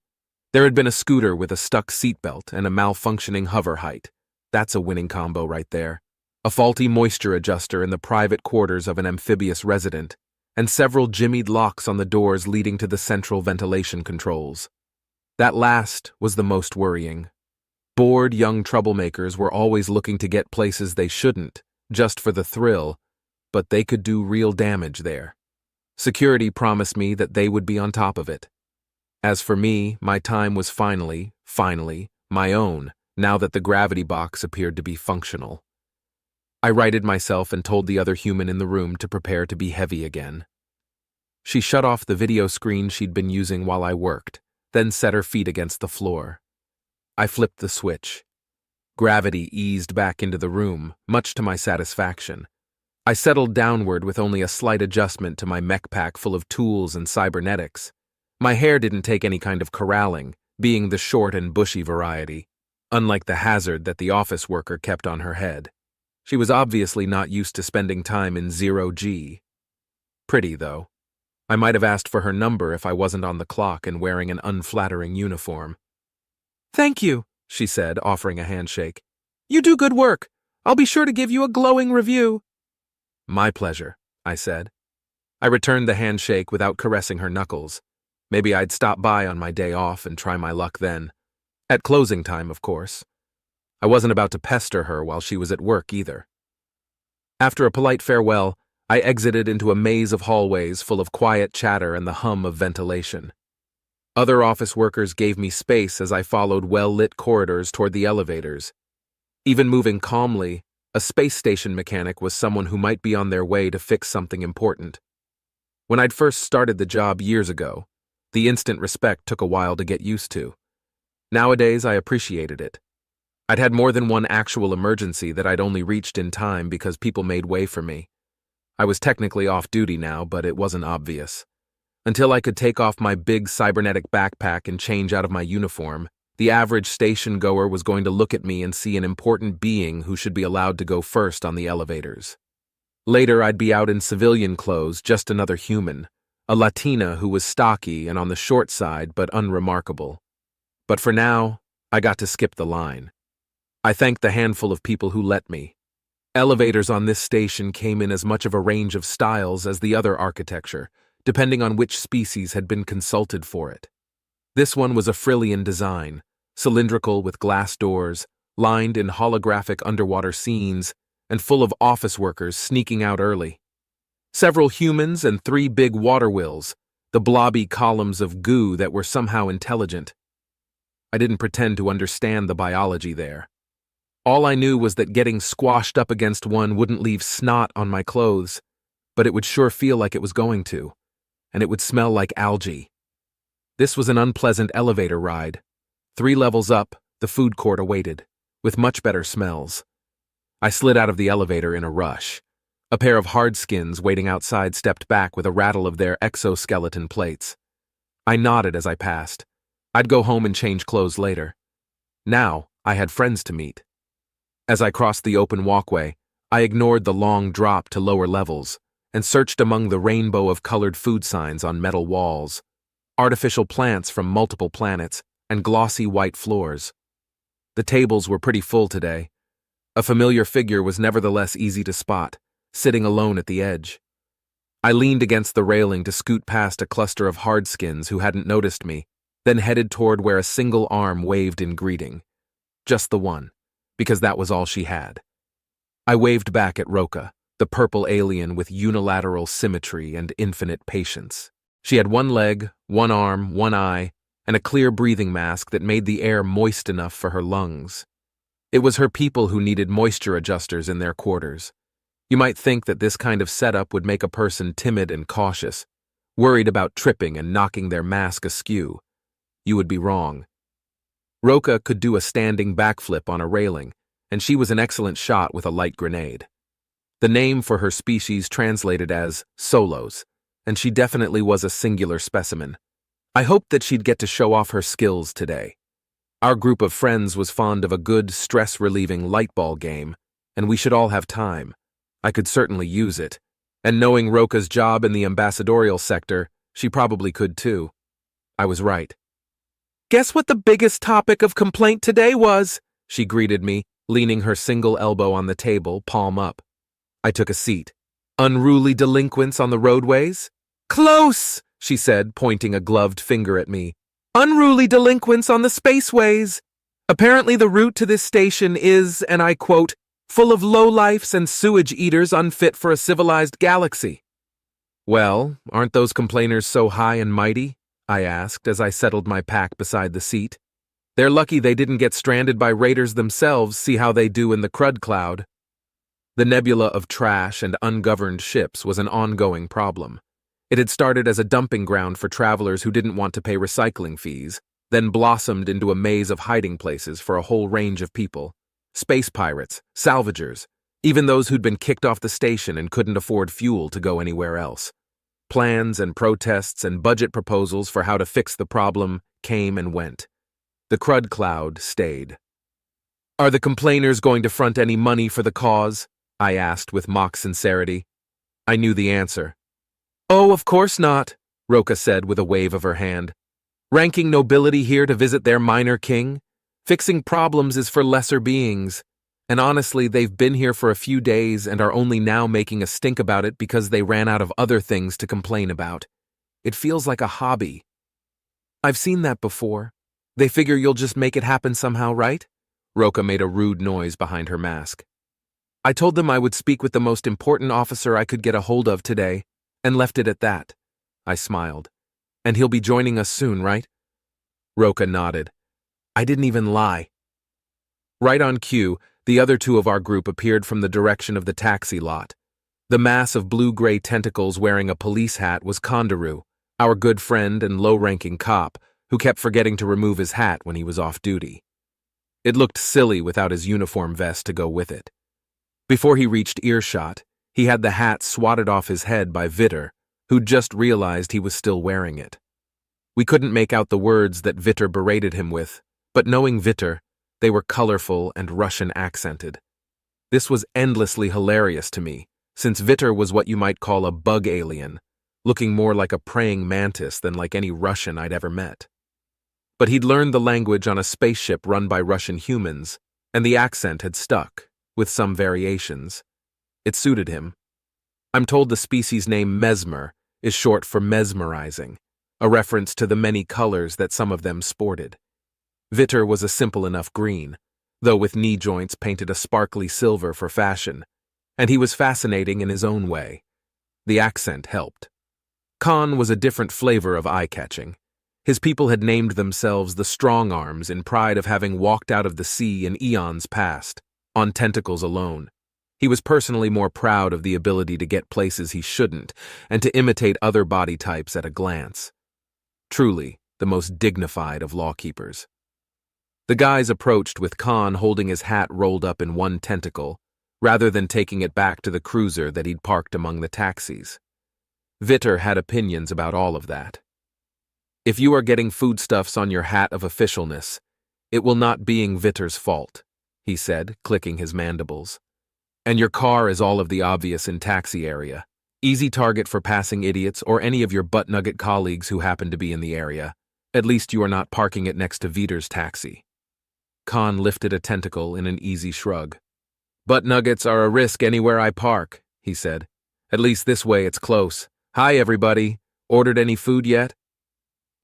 Speaker 1: There had been a scooter with a stuck seatbelt and a malfunctioning hover height. That's a winning combo right there. A faulty moisture adjuster in the private quarters of an amphibious resident, and several jimmied locks on the doors leading to the central ventilation controls. That last was the most worrying. Bored young troublemakers were always looking to get places they shouldn't, just for the thrill, but they could do real damage there. Security promised me that they would be on top of it. As for me, my time was finally, my own, now that the gravity box appeared to be functional. I righted myself and told the other human in the room to prepare to be heavy again. She shut off the video screen she'd been using while I worked, then set her feet against the floor. I flipped the switch. Gravity eased back into the room, much to my satisfaction. I settled downward with only a slight adjustment to my mech pack full of tools and cybernetics. My hair didn't take any kind of corralling, being the short and bushy variety, unlike the hazard that the office worker kept on her head. She was obviously not used to spending time in 0G. Pretty, though. I might have asked for her number if I wasn't on the clock and wearing an unflattering uniform. "Thank you," she said, offering a handshake. "You do good work. I'll be sure to give you a glowing review." "My pleasure," I said. I returned the handshake without caressing her knuckles. Maybe I'd stop by on my day off and try my luck then. At closing time, of course. I wasn't about to pester her while she was at work either. After a polite farewell, I exited into a maze of hallways full of quiet chatter and the hum of ventilation. Other office workers gave me space as I followed well-lit corridors toward the elevators. Even moving calmly, a space station mechanic was someone who might be on their way to fix something important. When I'd first started the job years ago, the instant respect took a while to get used to. Nowadays, I appreciated it. I'd had more than one actual emergency that I'd only reached in time because people made way for me. I was technically off duty now, but it wasn't obvious. Until I could take off my big cybernetic backpack and change out of my uniform, the average station goer was going to look at me and see an important being who should be allowed to go first on the elevators. Later, I'd be out in civilian clothes, just another human, a Latina who was stocky and on the short side but unremarkable. But for now, I got to skip the line. I thanked the handful of people who let me. Elevators on this station came in as much of a range of styles as the other architecture, depending on which species had been consulted for it. This one was a Frillian design, cylindrical with glass doors, lined in holographic underwater scenes, and full of office workers sneaking out early. Several humans and 3 big water wheels, the blobby columns of goo that were somehow intelligent. I didn't pretend to understand the biology there. All I knew was that getting squashed up against one wouldn't leave snot on my clothes, but it would sure feel like it was going to, and it would smell like algae. This was an unpleasant elevator ride. 3 levels up, the food court awaited, with much better smells. I slid out of the elevator in a rush. A pair of hardskins waiting outside stepped back with a rattle of their exoskeleton plates. I nodded as I passed. I'd go home and change clothes later. Now, I had friends to meet. As I crossed the open walkway, I ignored the long drop to lower levels and searched among the rainbow of colored food signs on metal walls, artificial plants from multiple planets, and glossy white floors. The tables were pretty full today. A familiar figure was nevertheless easy to spot, sitting alone at the edge. I leaned against the railing to scoot past a cluster of hardskins who hadn't noticed me, then headed toward where a single arm waved in greeting. Just the one, because that was all she had. I waved back at Roca, the purple alien with unilateral symmetry and infinite patience. She had 1 leg, 1 arm, 1 eye, and a clear breathing mask that made the air moist enough for her lungs. It was her people who needed moisture adjusters in their quarters. You might think that this kind of setup would make a person timid and cautious, worried about tripping and knocking their mask askew. You would be wrong. Roca could do a standing backflip on a railing, and she was an excellent shot with a light grenade. The name for her species translated as solos, and she definitely was a singular specimen. I hoped that she'd get to show off her skills today. Our group of friends was fond of a good, stress-relieving light ball game, and we should all have time. I could certainly use it, and knowing Roca's job in the ambassadorial sector, she probably could too. I was right. "Guess what the biggest topic of complaint today was?" she greeted me, leaning her single elbow on the table, palm up. I took a seat. "Unruly delinquents on the roadways?" "Close," she said, pointing a gloved finger at me. "Unruly delinquents on the spaceways. Apparently the route to this station is, and I quote, full of lowlifes and sewage eaters unfit for a civilized galaxy." "Well, aren't those complainers so high and mighty?" I asked as I settled my pack beside the seat. "They're lucky they didn't get stranded by raiders themselves, see how they do in the crud cloud." The nebula of trash and ungoverned ships was an ongoing problem. It had started as a dumping ground for travelers who didn't want to pay recycling fees, then blossomed into a maze of hiding places for a whole range of people. Space pirates, salvagers, even those who'd been kicked off the station and couldn't afford fuel to go anywhere else. Plans and protests and budget proposals for how to fix the problem came and went. The crud cloud stayed. "Are the complainers going to front any money for the cause?" I asked with mock sincerity. I knew the answer. "Oh, of course not," Roka said with a wave of her hand. "Ranking nobility here to visit their minor king? Fixing problems is for lesser beings. And honestly, they've been here for a few days and are only now making a stink about it because they ran out of other things to complain about. It feels like a hobby." "I've seen that before. They figure you'll just make it happen somehow, right?" Roka made a rude noise behind her mask. "I told them I would speak with the most important officer I could get a hold of today, and left it at that." I smiled. "And he'll be joining us soon, right?" Roka nodded. I didn't even lie. Right on cue, the other two of our group appeared from the direction of the taxi lot. The mass of blue-gray tentacles wearing a police hat was Kondaru, our good friend and low-ranking cop, who kept forgetting to remove his hat when he was off duty. It looked silly without his uniform vest to go with it. Before he reached earshot, he had the hat swatted off his head by Vitter, who'd just realized he was still wearing it. We couldn't make out the words that Vitter berated him with, but knowing Vitter, they were colorful and Russian-accented. This was endlessly hilarious to me, since Vitter was what you might call a bug alien, looking more like a praying mantis than like any Russian I'd ever met. But he'd learned the language on a spaceship run by Russian humans, and the accent had stuck, with some variations. It suited him. I'm told the species name Mesmer is short for mesmerizing, a reference to the many colors that some of them sported. Vitter was a simple enough green, though with knee joints painted a sparkly silver for fashion, and he was fascinating in his own way. The accent helped. Khan was a different flavor of eye-catching. His people had named themselves the Strong Arms in pride of having walked out of the sea in eons past, on tentacles alone. He was personally more proud of the ability to get places he shouldn't, and to imitate other body types at a glance. Truly, the most dignified of lawkeepers. The guys approached with Khan holding his hat rolled up in one tentacle, rather than taking it back to the cruiser that he'd parked among the taxis. Vitter had opinions about all of that. "If you are getting foodstuffs on your hat of officialness, it will not being Vitter's fault," he said, clicking his mandibles. "And your car is all of the obvious in taxi area. Easy target for passing idiots or any of your butt-nugget colleagues who happen to be in the area. At least you are not parking it next to Vitter's taxi." Khan lifted a tentacle in an easy shrug. "Butt nuggets are a risk anywhere I park," he said. "At least this way it's close. Hi, everybody. Ordered any food yet?"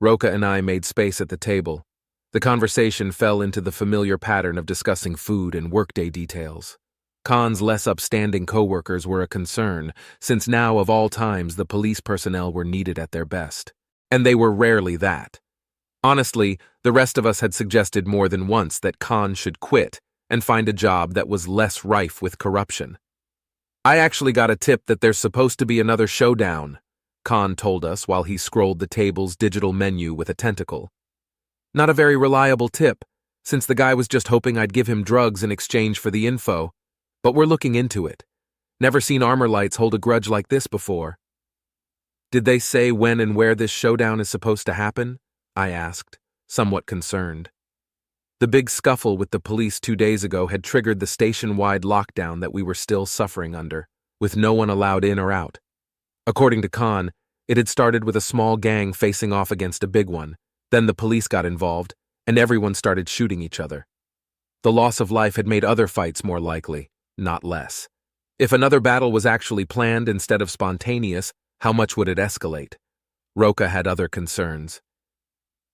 Speaker 1: Roka and I made space at the table. The conversation fell into the familiar pattern of discussing food and workday details. Khan's less upstanding co-workers were a concern, since now of all times the police personnel were needed at their best. And they were rarely that. Honestly, the rest of us had suggested more than once that Khan should quit and find a job that was less rife with corruption. "I actually got a tip that there's supposed to be another showdown," Khan told us while he scrolled the table's digital menu with a tentacle. Not a very reliable tip, since the guy was just hoping I'd give him drugs in exchange for the info, but we're looking into it. Never seen Armor Lights hold a grudge like this before. "Did they say when and where this showdown is supposed to happen?" I asked, somewhat concerned. The big scuffle with the police 2 days ago had triggered the station-wide lockdown that we were still suffering under, with no one allowed in or out. According to Khan, it had started with a small gang facing off against a big one. Then the police got involved, and everyone started shooting each other. The loss of life had made other fights more likely, not less. If another battle was actually planned instead of spontaneous, how much would it escalate? Roka had other concerns.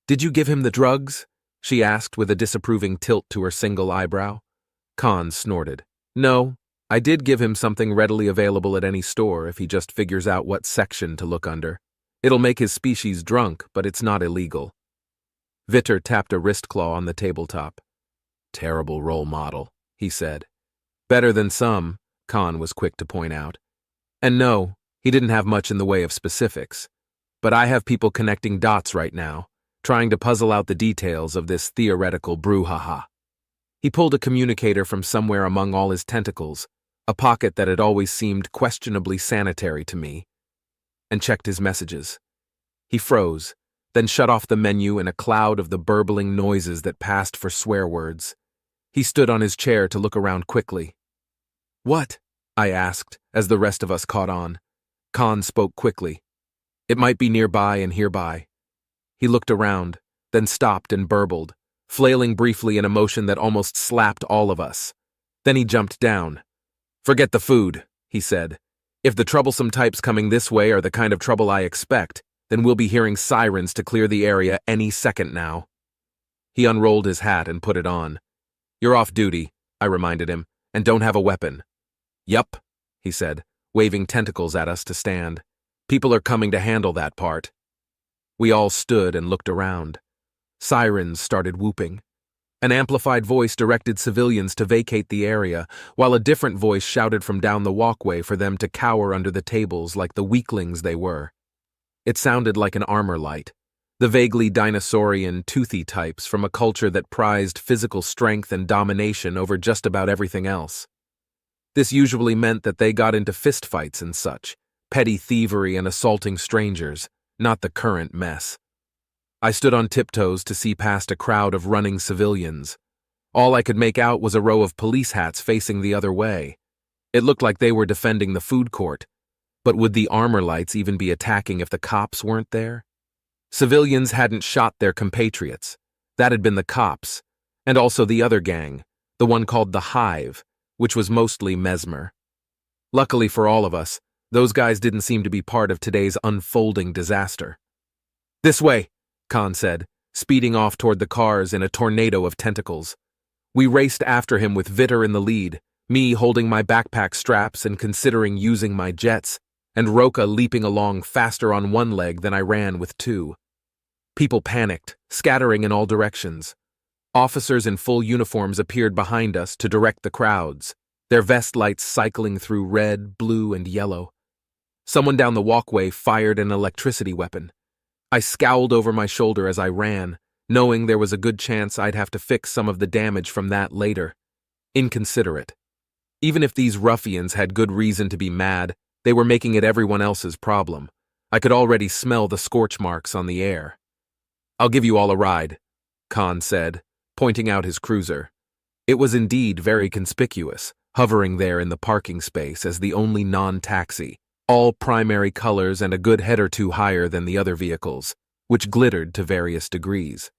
Speaker 1: "Did you give him the drugs?" she asked with a disapproving tilt to her single eyebrow. Khan snorted. "No, I did give him something readily available at any store if he just figures out what section to look under. It'll make his species drunk, but it's not illegal." Vitter tapped a wrist claw on the tabletop. "Terrible role model," he said. "Better than some," Khan was quick to point out. "And no, he didn't have much in the way of specifics. But I have people connecting dots right now, trying to puzzle out the details of this theoretical brouhaha." He pulled a communicator from somewhere among all his tentacles, a pocket that had always seemed questionably sanitary to me. and checked his messages. He froze, then shut off the menu in a cloud of the burbling noises that passed for swear words. He stood on his chair to look around quickly. "What?" I asked, as the rest of us caught on. Khan spoke quickly. "It might be nearby and hereby." He looked around, then stopped and burbled, flailing briefly in a motion that almost slapped all of us. Then he jumped down. "Forget the food," he said. "If the troublesome types coming this way are the kind of trouble I expect, then we'll be hearing sirens to clear the area any second now." He unrolled his hat and put it on. "You're off duty," I reminded him, "and don't have a weapon." "Yup," he said, waving tentacles at us to stand. "People are coming to handle that part." We all stood and looked around. Sirens started whooping. An amplified voice directed civilians to vacate the area, while a different voice shouted from down the walkway for them to cower under the tables like the weaklings they were. It sounded like an armor light, the vaguely dinosaurian, toothy types from a culture that prized physical strength and domination over just about everything else. This usually meant that they got into fistfights and such, petty thievery and assaulting strangers, not the current mess. I stood on tiptoes to see past a crowd of running civilians. All I could make out was a row of police hats facing the other way. It looked like they were defending the food court. But would the armor lights even be attacking if the cops weren't there? Civilians hadn't shot their compatriots. That had been the cops, and also the other gang, the one called the Hive, which was mostly Mesmer. Luckily for all of us, those guys didn't seem to be part of today's unfolding disaster. "This way," Khan said, speeding off toward the cars in a tornado of tentacles. We raced after him with Vitter in the lead, me holding my backpack straps and considering using my jets, and Roka leaping along faster on one leg than I ran with two. People panicked, scattering in all directions. Officers in full uniforms appeared behind us to direct the crowds, their vest lights cycling through red, blue, and yellow. Someone down the walkway fired an electricity weapon. I scowled over my shoulder as I ran, knowing there was a good chance I'd have to fix some of the damage from that later. Inconsiderate. Even if these ruffians had good reason to be mad, they were making it everyone else's problem. I could already smell the scorch marks on the air. "I'll give you all a ride," Khan said, pointing out his cruiser. It was indeed very conspicuous, hovering there in the parking space as the only non-taxi, all primary colors and a good head or two higher than the other vehicles, which glittered to various degrees.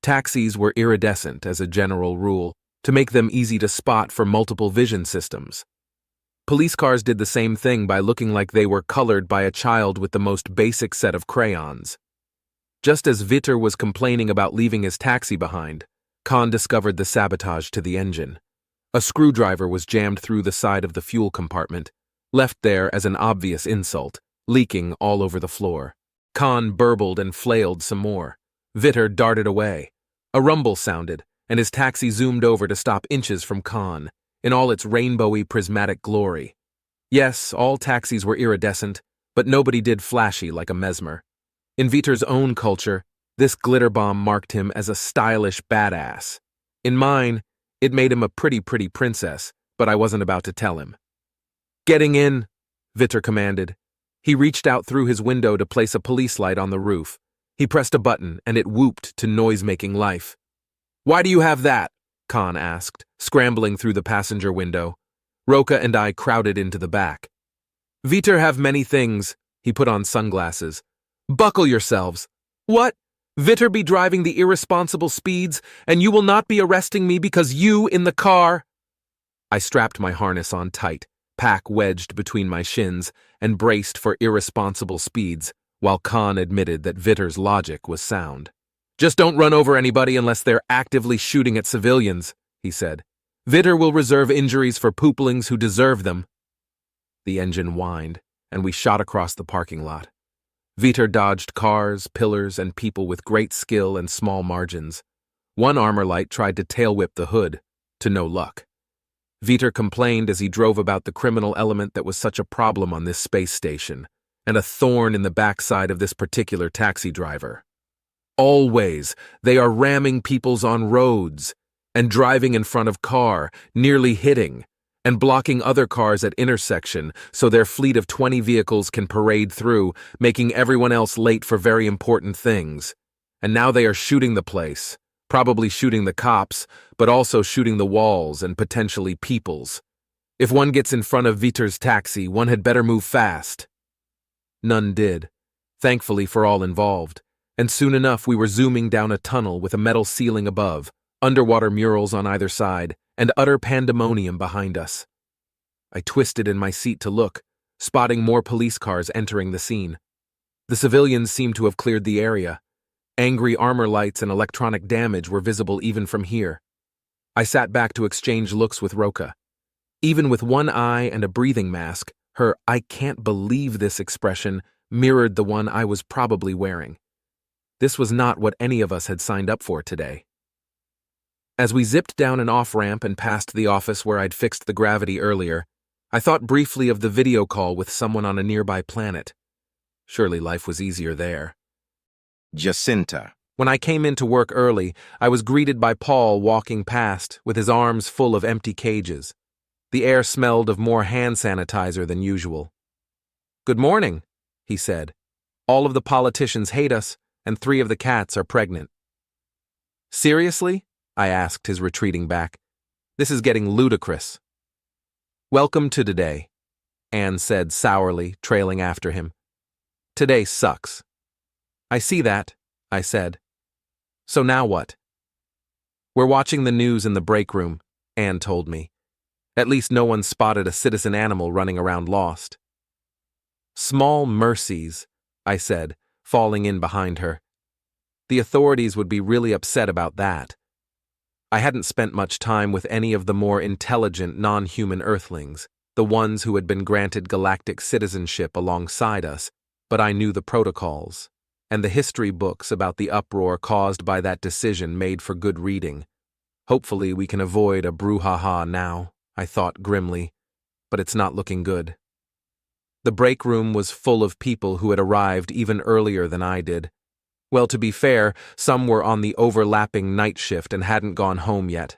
Speaker 1: Taxis were iridescent as a general rule, to make them easy to spot for multiple vision systems. Police cars did the same thing by looking like they were colored by a child with the most basic set of crayons. Just as Vitter was complaining about leaving his taxi behind, Khan discovered the sabotage to the engine. A screwdriver was jammed through the side of the fuel compartment, left there as an obvious insult, leaking all over the floor. Khan burbled and flailed some more. Vitter darted away. A rumble sounded, and his taxi zoomed over to stop inches from Khan, in all its rainbowy prismatic glory. Yes, all taxis were iridescent, but nobody did flashy like a Mesmer. In Vitter's own culture, this glitter bomb marked him as a stylish badass. In mine, it made him a pretty princess, but I wasn't about to tell him. "Getting in," Vitter commanded. He reached out through his window to place a police light on the roof. He pressed a button, and it whooped to noise-making life. "Why do you have that?" Khan asked, scrambling through the passenger window. Roka and I crowded into the back. "Vitter have many things." He put on sunglasses. "Buckle yourselves." "What? Vitter be driving the irresponsible speeds, and you will not be arresting me because you in the car?" I strapped my harness on tight, pack wedged between my shins, and braced for irresponsible speeds, while Khan admitted that Vitter's logic was sound. "Just don't run over anybody unless they're actively shooting at civilians," he said. "Vitter will reserve injuries for pooplings who deserve them." The engine whined, and we shot across the parking lot. Vitter dodged cars, pillars, and people with great skill and small margins. One armor light tried to tail whip the hood, to no luck. Vitter complained as he drove about the criminal element that was such a problem on this space station, and a thorn in the backside of this particular taxi driver. Always, they are ramming peoples on roads, and driving in front of car, nearly hitting, and blocking other cars at intersection so their fleet of 20 vehicles can parade through, making everyone else late for very important things. And now they are shooting the place, probably shooting the cops, but also shooting the walls and potentially peoples. If one gets in front of Viter's taxi, one had better move fast. None did, thankfully for all involved, and soon enough we were zooming down a tunnel with a metal ceiling above, underwater murals on either side, and utter pandemonium behind us. I twisted in my seat to look, spotting more police cars entering the scene. The civilians seemed to have cleared the area. Angry armor lights and electronic damage were visible even from here. I sat back to exchange looks with Roka. Even with one eye and a breathing mask, her "I can't believe this" expression mirrored the one I was probably wearing. This was not what any of us had signed up for today. As we zipped down an off-ramp and past the office where I'd fixed the gravity earlier, I thought briefly of the video call with someone on a nearby planet. Surely life was easier there.
Speaker 2: Jacinta.
Speaker 1: When I came into work early, I was greeted by Paul walking past with his arms full of empty cages. The air smelled of more hand sanitizer than usual. "Good morning," he said. "All of the politicians hate us, and 3 of the cats are pregnant." "Seriously?" I asked his retreating back. "This is getting ludicrous." "Welcome to today," Anne said sourly, trailing after him. "Today sucks." "I see that," I said. "So now what?" "We're watching the news in the break room," Anne told me. "At least no one spotted a citizen animal running around lost." "Small mercies," I said, falling in behind her. "The authorities would be really upset about that." I hadn't spent much time with any of the more intelligent non-human Earthlings, the ones who had been granted galactic citizenship alongside us, but I knew the protocols, and the history books about the uproar caused by that decision made for good reading. Hopefully we can avoid a brouhaha now, I thought grimly, but it's not looking good. The break room was full of people who had arrived even earlier than I did. Well, to be fair, some were on the overlapping night shift and hadn't gone home yet.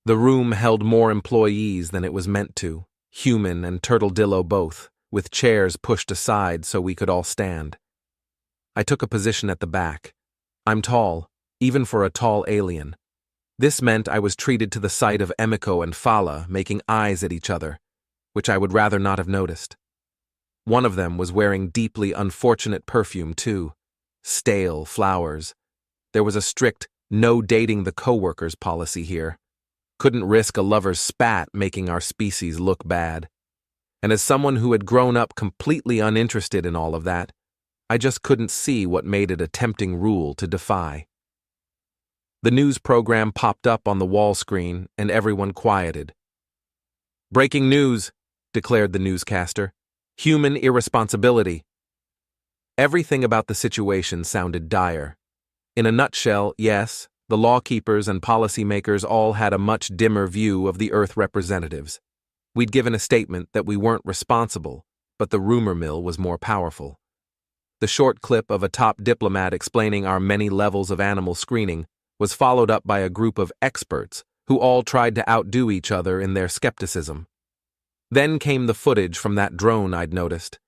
Speaker 1: The room held more employees than it was meant to, human and turtledillo both, with chairs pushed aside so we could all stand. I took a position at the back. I'm tall, even for a tall alien. This meant I was treated to the sight of Emiko and Fala making eyes at each other, which I would rather not have noticed. One of them was wearing deeply unfortunate perfume, too. Stale flowers. There was a strict no dating the coworkers policy here. Couldn't risk a lover's spat making our species look bad. And as someone who had grown up completely uninterested in all of that, I just couldn't see what made it a tempting rule to defy. The news program popped up on the wall screen and everyone quieted. "Breaking news," declared the newscaster. "Human irresponsibility." Everything about the situation sounded dire. In a nutshell, yes, the lawkeepers and policymakers all had a much dimmer view of the Earth representatives. We'd given a statement that we weren't responsible, but the rumor mill was more powerful. The short clip of a top diplomat explaining our many levels of animal screening was followed up by a group of experts who all tried to outdo each other in their skepticism. Then came the footage from that drone I'd noticed.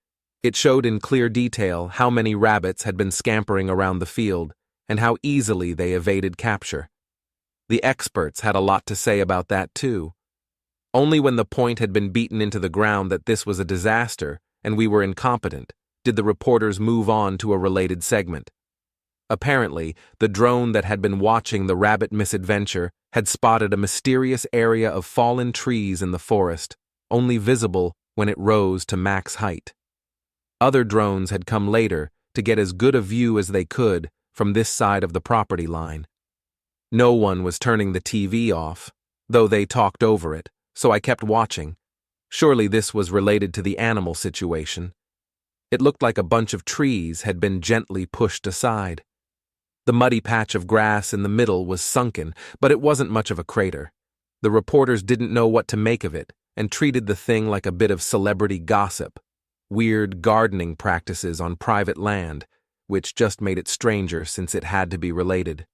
Speaker 1: It showed in clear detail how many rabbits had been scampering around the field and how easily they evaded capture. The experts had a lot to say about that too. Only when the point had been beaten into the ground that this was a disaster and we were incompetent did the reporters move on to a related segment. Apparently, the drone that had been watching the rabbit misadventure had spotted a mysterious area of fallen trees in the forest, only visible when it rose to max height. Other drones had come later to get as good a view as they could from this side of the property line. No one was turning the TV off, though they talked over it, so I kept watching. Surely this was related to the animal situation. It looked like a bunch of trees had been gently pushed aside. The muddy patch of grass in the middle was sunken, but it wasn't much of a crater. The reporters didn't know what to make of it and treated the thing like a bit of celebrity gossip. Weird gardening practices on private land, which just made it stranger since it had to be related.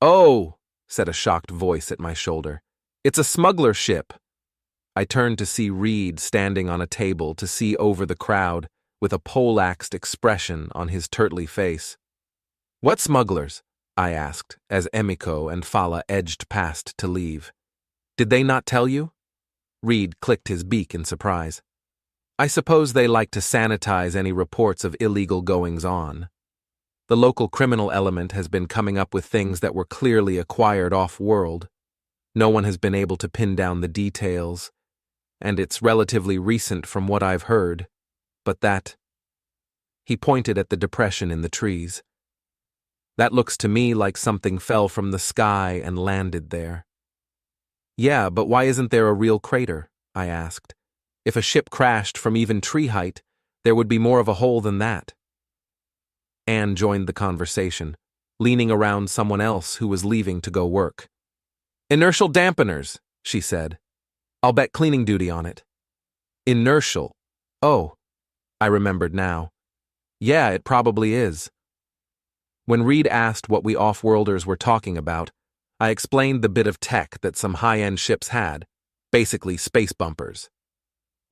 Speaker 1: "Oh," said a shocked voice at my shoulder. "It's a smuggler ship." I turned to see Reed standing on a table to see over the crowd with a poleaxed expression on his turtly face. "What smugglers?" I asked as Emiko and Fala edged past to leave. "Did they not tell you?" Reed clicked his beak in surprise. "I suppose they like to sanitize any reports of illegal goings-on. The local criminal element has been coming up with things that were clearly acquired off-world. No one has been able to pin down the details, and it's relatively recent from what I've heard, but that—" He pointed at the depression in the trees. "That looks to me like something fell from the sky and landed there." "Yeah, but why isn't there a real crater?" I asked. "If a ship crashed from even tree height, there would be more of a hole than that." Anne joined the conversation, leaning around someone else who was leaving to go work. "Inertial dampeners," she said. "I'll bet cleaning duty on it." "Inertial? Oh," I remembered now. "Yeah, it probably is." When Reed asked what we off-worlders were talking about, I explained the bit of tech that some high-end ships had, basically space bumpers.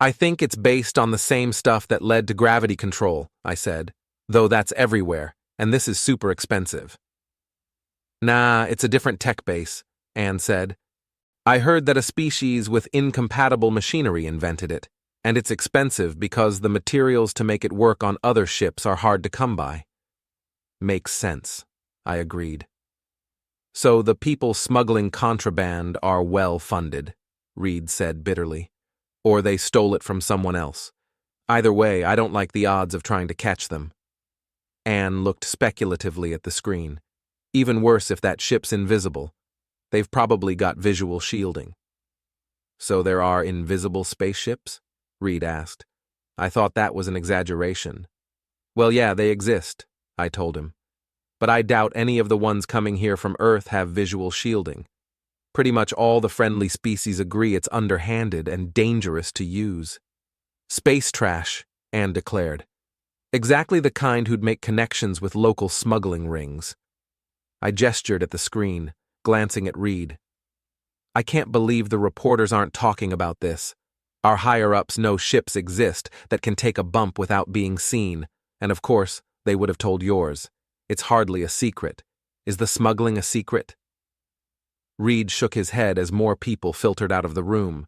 Speaker 1: "I think it's based on the same stuff that led to gravity control," I said, "though that's everywhere, and this is super expensive." "Nah, it's a different tech base," Anne said. "I heard that a species with incompatible machinery invented it, and it's expensive because the materials to make it work on other ships are hard to come by." "Makes sense," I agreed. "So the people smuggling contraband are well-funded," Reed said bitterly. "Or they stole it from someone else. Either way, I don't like the odds of trying to catch them." Anne looked speculatively at the screen. "Even worse if that ship's invisible. They've probably got visual shielding." "So there are invisible spaceships?" Reed asked. "I thought that was an exaggeration." "Well, yeah, they exist," I told him. "But I doubt any of the ones coming here from Earth have visual shielding. Pretty much all the friendly species agree it's underhanded and dangerous to use." "Space trash," Anne declared. "Exactly the kind who'd make connections with local smuggling rings." I gestured at the screen, glancing at Reed. "I can't believe the reporters aren't talking about this. Our higher-ups know ships exist that can take a bump without being seen, and of course, they would have told yours. It's hardly a secret. Is the smuggling a secret?" Reed shook his head as more people filtered out of the room.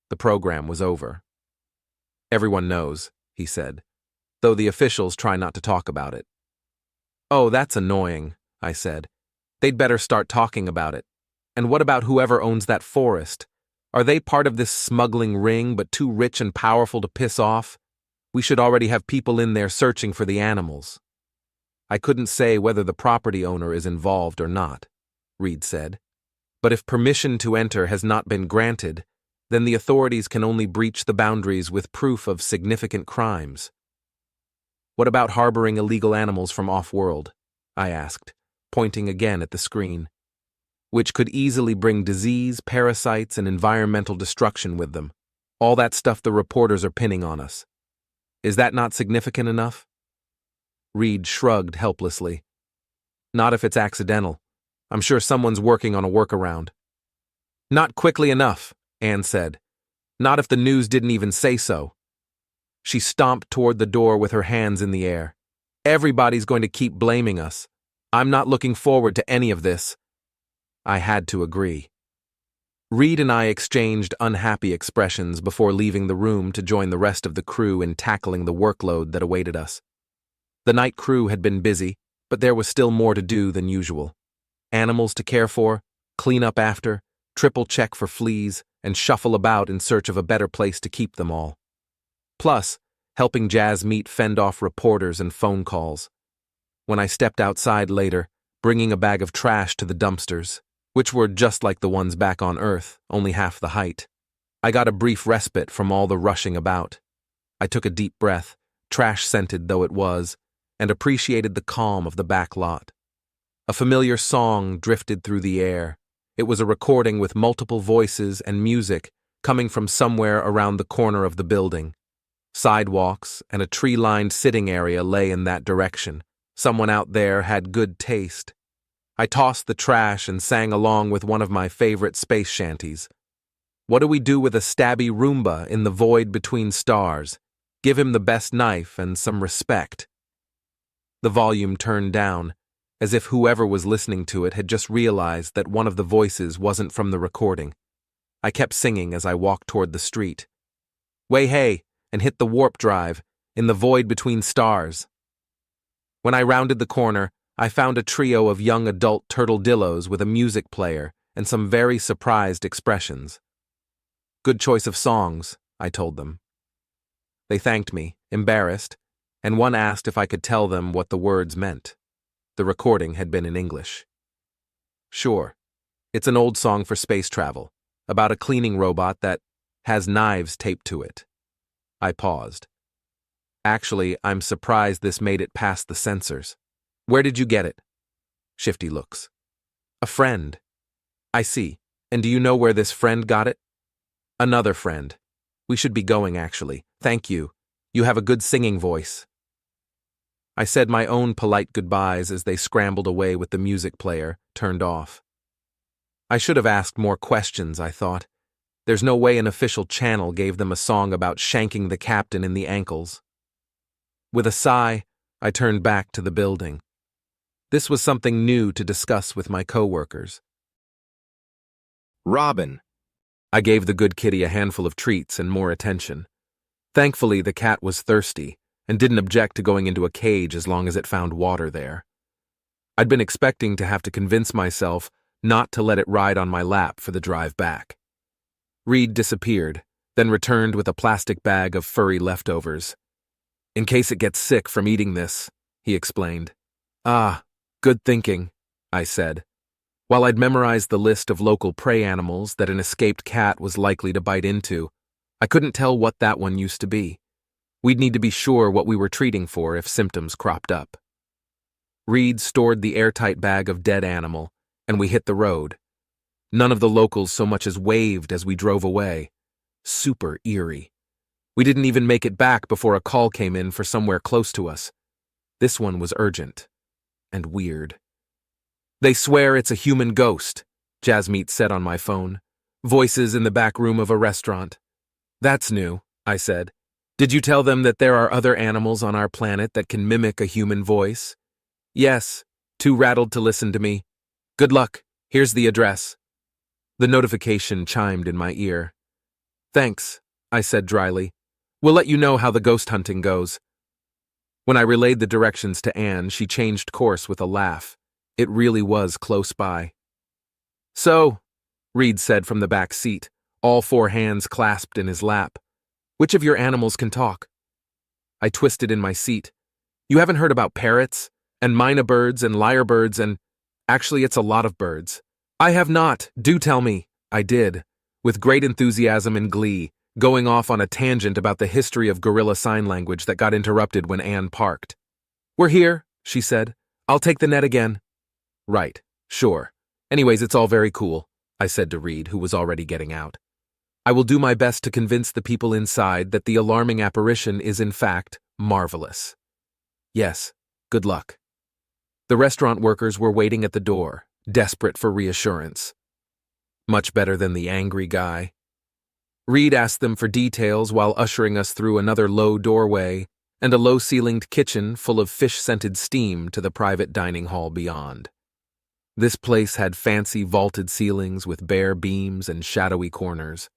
Speaker 1: The program was over. "Everyone knows," he said, "though the officials try not to talk about it." "Oh, that's annoying," I said. "They'd better start talking about it. And what about whoever owns that forest? Are they part of this smuggling ring but too rich and powerful to piss off? We should already have people in there searching for the animals." "I couldn't say whether the property owner is involved or not," Reed said. "But if permission to enter has not been granted, then the authorities can only breach the boundaries with proof of significant crimes." "What about harboring illegal animals from off-world?" I asked, pointing again at the screen. "Which could easily bring disease, parasites, and environmental destruction with them. All that stuff the reporters are pinning on us. Is that not significant enough?" Reed shrugged helplessly. "Not if it's accidental. I'm sure someone's working on a workaround." "Not quickly enough," Anne said. "Not if the news didn't even say so." She stomped toward the door with her hands in the air. "Everybody's going to keep blaming us. I'm not looking forward to any of this." I had to agree. Reed and I exchanged unhappy expressions before leaving the room to join the rest of the crew in tackling the workload that awaited us. The night crew had been busy, but there was still more to do than usual. Animals to care for, clean up after, triple check for fleas, and shuffle about in search of a better place to keep them all. Plus, helping Jazz Meat fend off reporters and phone calls. When I stepped outside later, bringing a bag of trash to the dumpsters, which were just like the ones back on Earth, only half the height, I got a brief respite from all the rushing about. I took a deep breath, trash-scented though it was, and appreciated the calm of the back lot. A familiar song drifted through the air. It was a recording with multiple voices and music coming from somewhere around the corner of the building. Sidewalks and a tree-lined sitting area lay in that direction. Someone out there had good taste. I tossed the trash and sang along with one of my favorite space shanties. What do we do with a stabby Roomba in the void between stars? Give him the best knife and some respect. The volume turned down, as if whoever was listening to it had just realized that one of the voices wasn't from the recording. I kept singing as I walked toward the street. Way hey, and hit the warp drive, in the void between stars. When I rounded the corner, I found a trio of young adult turtledillos with a music player and some very surprised expressions. Good choice of songs, I told them. They thanked me, embarrassed, and one asked if I could tell them what the words meant. The recording had been in English. Sure, it's an old song for space travel, about a cleaning robot that has knives taped to it. I paused. Actually, I'm surprised this made it past the censors. Where did you get it? Shifty looks. A friend. I see. And do you know where this friend got it? Another friend. We should be going, actually. Thank you. You have a good singing voice. I said my own polite goodbyes as they scrambled away with the music player, turned off. I should have asked more questions, I thought. There's no way an official channel gave them a song about shanking the captain in the ankles. With a sigh, I turned back to the building. This was something new to discuss with my coworkers.
Speaker 2: Robin.
Speaker 1: I gave the good kitty a handful of treats and more attention. Thankfully, the cat was thirsty and didn't object to going into a cage as long as it found water there. I'd been expecting to have to convince myself not to let it ride on my lap for the drive back. Reed disappeared, then returned with a plastic bag of furry leftovers. In case it gets sick from eating this, he explained. Ah, good thinking, I said. While I'd memorized the list of local prey animals that an escaped cat was likely to bite into, I couldn't tell what that one used to be. We'd need to be sure what we were treating for if symptoms cropped up. Reed stored the airtight bag of dead animal, and we hit the road. None of the locals so much as waved as we drove away. Super eerie. We didn't even make it back before a call came in for somewhere close to us. This one was urgent. And weird. They swear it's a human ghost, Jasmeet said on my phone. Voices in the back room of a restaurant. That's new, I said. Did you tell them that there are other animals on our planet that can mimic a human voice? Yes, too rattled to listen to me. Good luck, here's the address. The notification chimed in my ear. Thanks, I said dryly. We'll let you know how the ghost hunting goes. When I relayed the directions to Anne, she changed course with a laugh. It really was close by. So, Reed said from the back seat, all four hands clasped in his lap, which of your animals can talk? I twisted in my seat. You haven't heard about parrots, and mynah birds, and lyrebirds, and actually it's a lot of birds. I have not, do tell me. I did, with great enthusiasm and glee, going off on a tangent about the history of gorilla sign language that got interrupted when Anne parked. We're here, she said. I'll take the net again. Right, sure. Anyways, it's all very cool, I said to Reed, who was already getting out. I will do my best to convince the people inside that the alarming apparition is in fact marvelous. Yes, good luck. The restaurant workers were waiting at the door, desperate for reassurance. Much better than the angry guy. Reed asked them for details while ushering us through another low doorway and a low-ceilinged kitchen full of fish-scented steam to the private dining hall beyond. This place had fancy vaulted ceilings with bare beams and shadowy corners.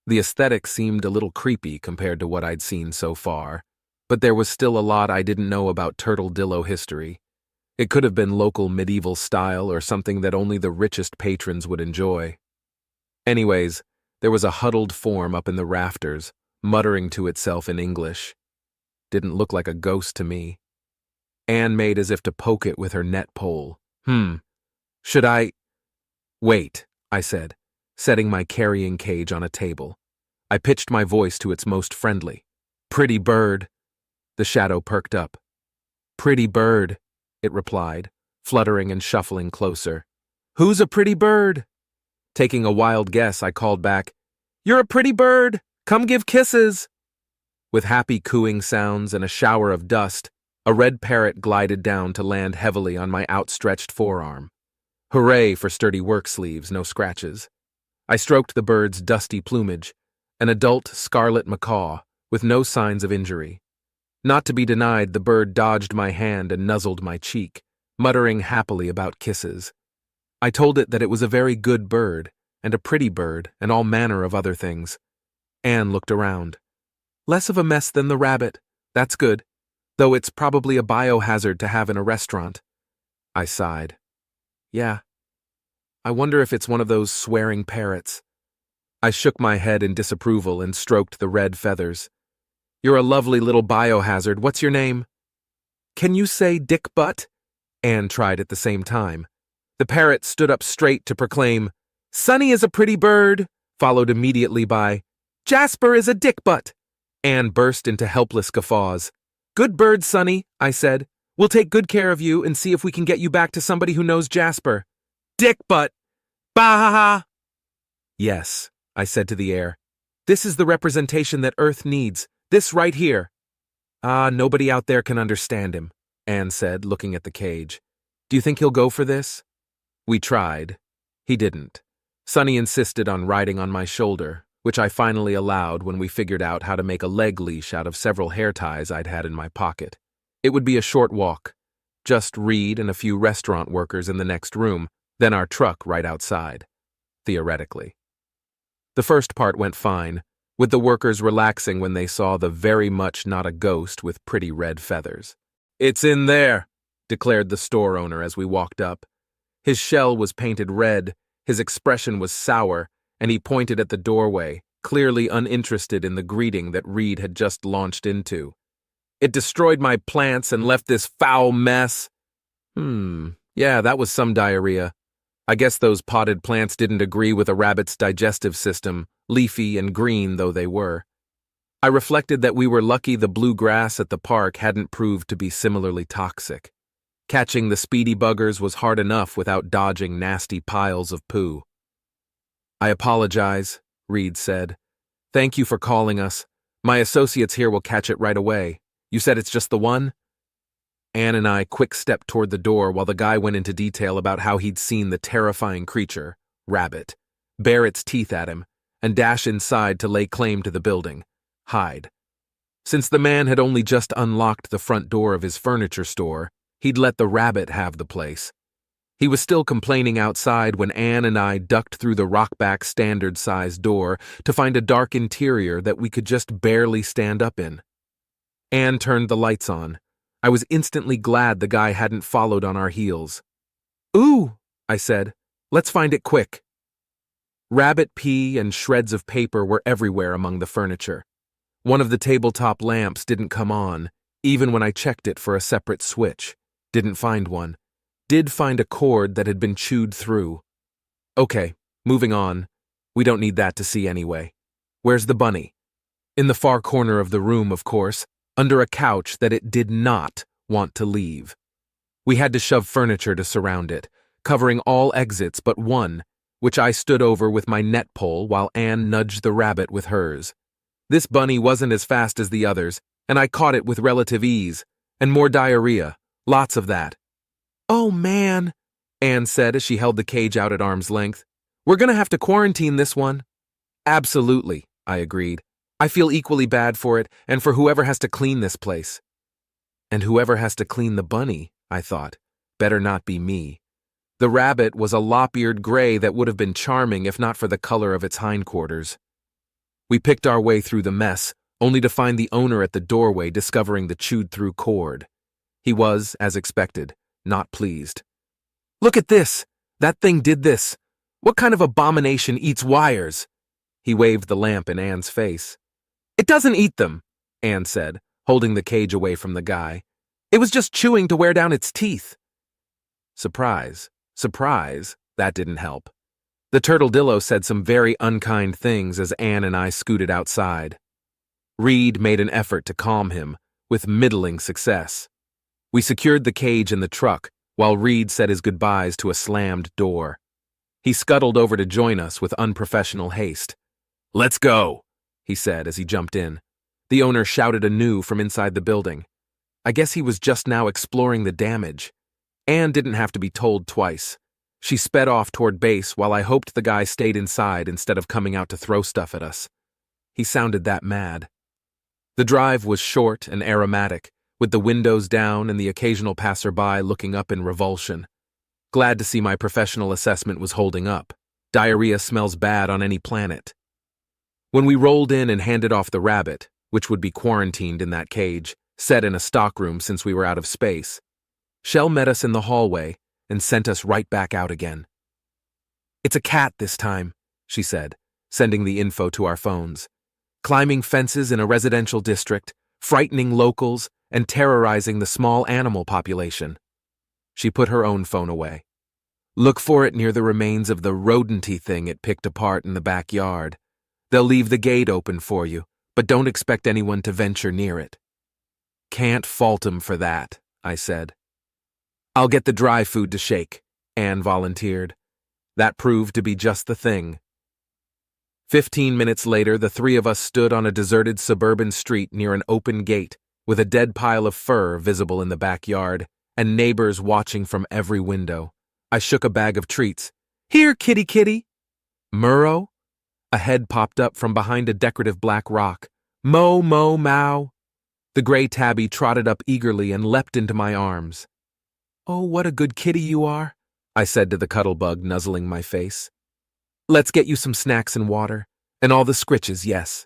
Speaker 1: The aesthetic seemed a little creepy compared to what I'd seen so far, but there was still a lot I didn't know about turtledillo history. It could have been local medieval style or something that only the richest patrons would enjoy. Anyways, there was a huddled form up in the rafters, muttering to itself in English. Didn't look like a ghost to me. Anne made as if to poke it with her net pole. Should I? Wait, I said, setting my carrying cage on a table. I pitched my voice to its most friendly. Pretty bird. The shadow perked up. Pretty bird, it replied, fluttering and shuffling closer. Who's a pretty bird? Taking a wild guess, I called back, You're a pretty bird! Come give kisses! With happy cooing sounds and a shower of dust, a red parrot glided down to land heavily on my outstretched forearm. Hooray for sturdy work sleeves, no scratches. I stroked the bird's dusty plumage, an adult scarlet macaw with no signs of injury. Not to be denied, the bird dodged my hand and nuzzled my cheek, muttering happily about kisses. I told it that it was a very good bird, and a pretty bird, and all manner of other things. Anne looked around. Less of a mess than the rabbit. That's good, though it's probably a biohazard to have in a restaurant. I sighed. Yeah. I wonder if it's one of those swearing parrots. I shook my head in disapproval and stroked the red feathers. You're a lovely little biohazard. What's your name? Can you say Dick Butt? Anne tried at the same time. The parrot stood up straight to proclaim, Sunny is a pretty bird, followed immediately by, Jasper is a dick butt. Anne burst into helpless guffaws. Good bird, Sunny, I said. We'll take good care of you and see if we can get you back to somebody who knows Jasper. Dick butt! Bah-ha-ha! Yes, I said to the air. This is the representation that Earth needs. This right here. Nobody out there can understand him, Anne said, looking at the cage. Do you think he'll go for this? We tried. He didn't. Sunny insisted on riding on my shoulder, which I finally allowed when we figured out how to make a leg leash out of several hair ties I'd had in my pocket. It would be a short walk. Just Reed and a few restaurant workers in the next room, then our truck right outside. Theoretically. The first part went fine, with the workers relaxing when they saw the very much not a ghost with pretty red feathers. It's in there, declared the store owner as we walked up. His shell was painted red, his expression was sour, and he pointed at the doorway, clearly uninterested in the greeting that Reed had just launched into. It destroyed my plants and left this foul mess. Yeah, that was some diarrhea. I guess those potted plants didn't agree with a rabbit's digestive system, leafy and green though they were. I reflected that we were lucky the blue grass at the park hadn't proved to be similarly toxic. Catching the speedy buggers was hard enough without dodging nasty piles of poo. I apologize, Reed said. Thank you for calling us. My associates here will catch it right away. You said it's just the one? Anne and I quick-stepped toward the door while the guy went into detail about how he'd seen the terrifying creature, Rabbit, bare its teeth at him, and dash inside to lay claim to the building, hide. Since the man had only just unlocked the front door of his furniture store, he'd let the rabbit have the place. He was still complaining outside when Anne and I ducked through the rockback standard-sized door to find a dark interior that we could just barely stand up in. Anne turned the lights on. I was instantly glad the guy hadn't followed on our heels. Ooh, I said. Let's find it quick. Rabbit pee and shreds of paper were everywhere among the furniture. One of the tabletop lamps didn't come on, even when I checked it for a separate switch. Didn't find one. Did find a cord that had been chewed through. Okay, moving on. We don't need that to see anyway. Where's the bunny? In the far corner of the room, of course, under a couch that it did not want to leave. We had to shove furniture to surround it, covering all exits but one, which I stood over with my net pole while Anne nudged the rabbit with hers. This bunny wasn't as fast as the others, and I caught it with relative ease, and more diarrhea, lots of that. Oh man, Anne said as she held the cage out at arm's length. We're gonna have to quarantine this one. Absolutely, I agreed. I feel equally bad for it and for whoever has to clean this place. And whoever has to clean the bunny, I thought, better not be me. The rabbit was a lop-eared gray that would have been charming if not for the color of its hindquarters. We picked our way through the mess, only to find the owner at the doorway discovering the chewed-through cord. He was, as expected, not pleased. Look at this! That thing did this! What kind of abomination eats wires? He waved the lamp in Anne's face. It doesn't eat them, Anne said, holding the cage away from the guy. It was just chewing to wear down its teeth. Surprise, that didn't help. The turtledillo said some very unkind things as Anne and I scooted outside. Reed made an effort to calm him, with middling success. We secured the cage in the truck, while Reed said his goodbyes to a slammed door. He scuttled over to join us with unprofessional haste. Let's go, he said as he jumped in. The owner shouted anew from inside the building. I guess he was just now exploring the damage. Anne didn't have to be told twice. She sped off toward base while I hoped the guy stayed inside instead of coming out to throw stuff at us. He sounded that mad. The drive was short and aromatic, with the windows down and the occasional passerby looking up in revulsion. Glad to see my professional assessment was holding up. Diarrhea smells bad on any planet. When we rolled in and handed off the rabbit, which would be quarantined in that cage, set in a stockroom since we were out of space, Shell met us in the hallway and sent us right back out again. "It's a cat this time," she said, sending the info to our phones. "Climbing fences in a residential district, frightening locals, and terrorizing the small animal population." She put her own phone away. "Look for it near the remains of the rodenty thing it picked apart in the backyard. They'll leave the gate open for you, but don't expect anyone to venture near it." "Can't fault 'em for that," I said. "I'll get the dry food to shake," Anne volunteered. That proved to be just the thing. 15 minutes later, the three of us stood on a deserted suburban street near an open gate, with a dead pile of fur visible in the backyard, and neighbors watching from every window. I shook a bag of treats. "Here, kitty kitty." "Murrow?" A head popped up from behind a decorative black rock. "Mo, mo, mow." The gray tabby trotted up eagerly and leapt into my arms. "Oh, what a good kitty you are," I said to the cuddlebug nuzzling my face. "Let's get you some snacks and water, and all the scritches, yes."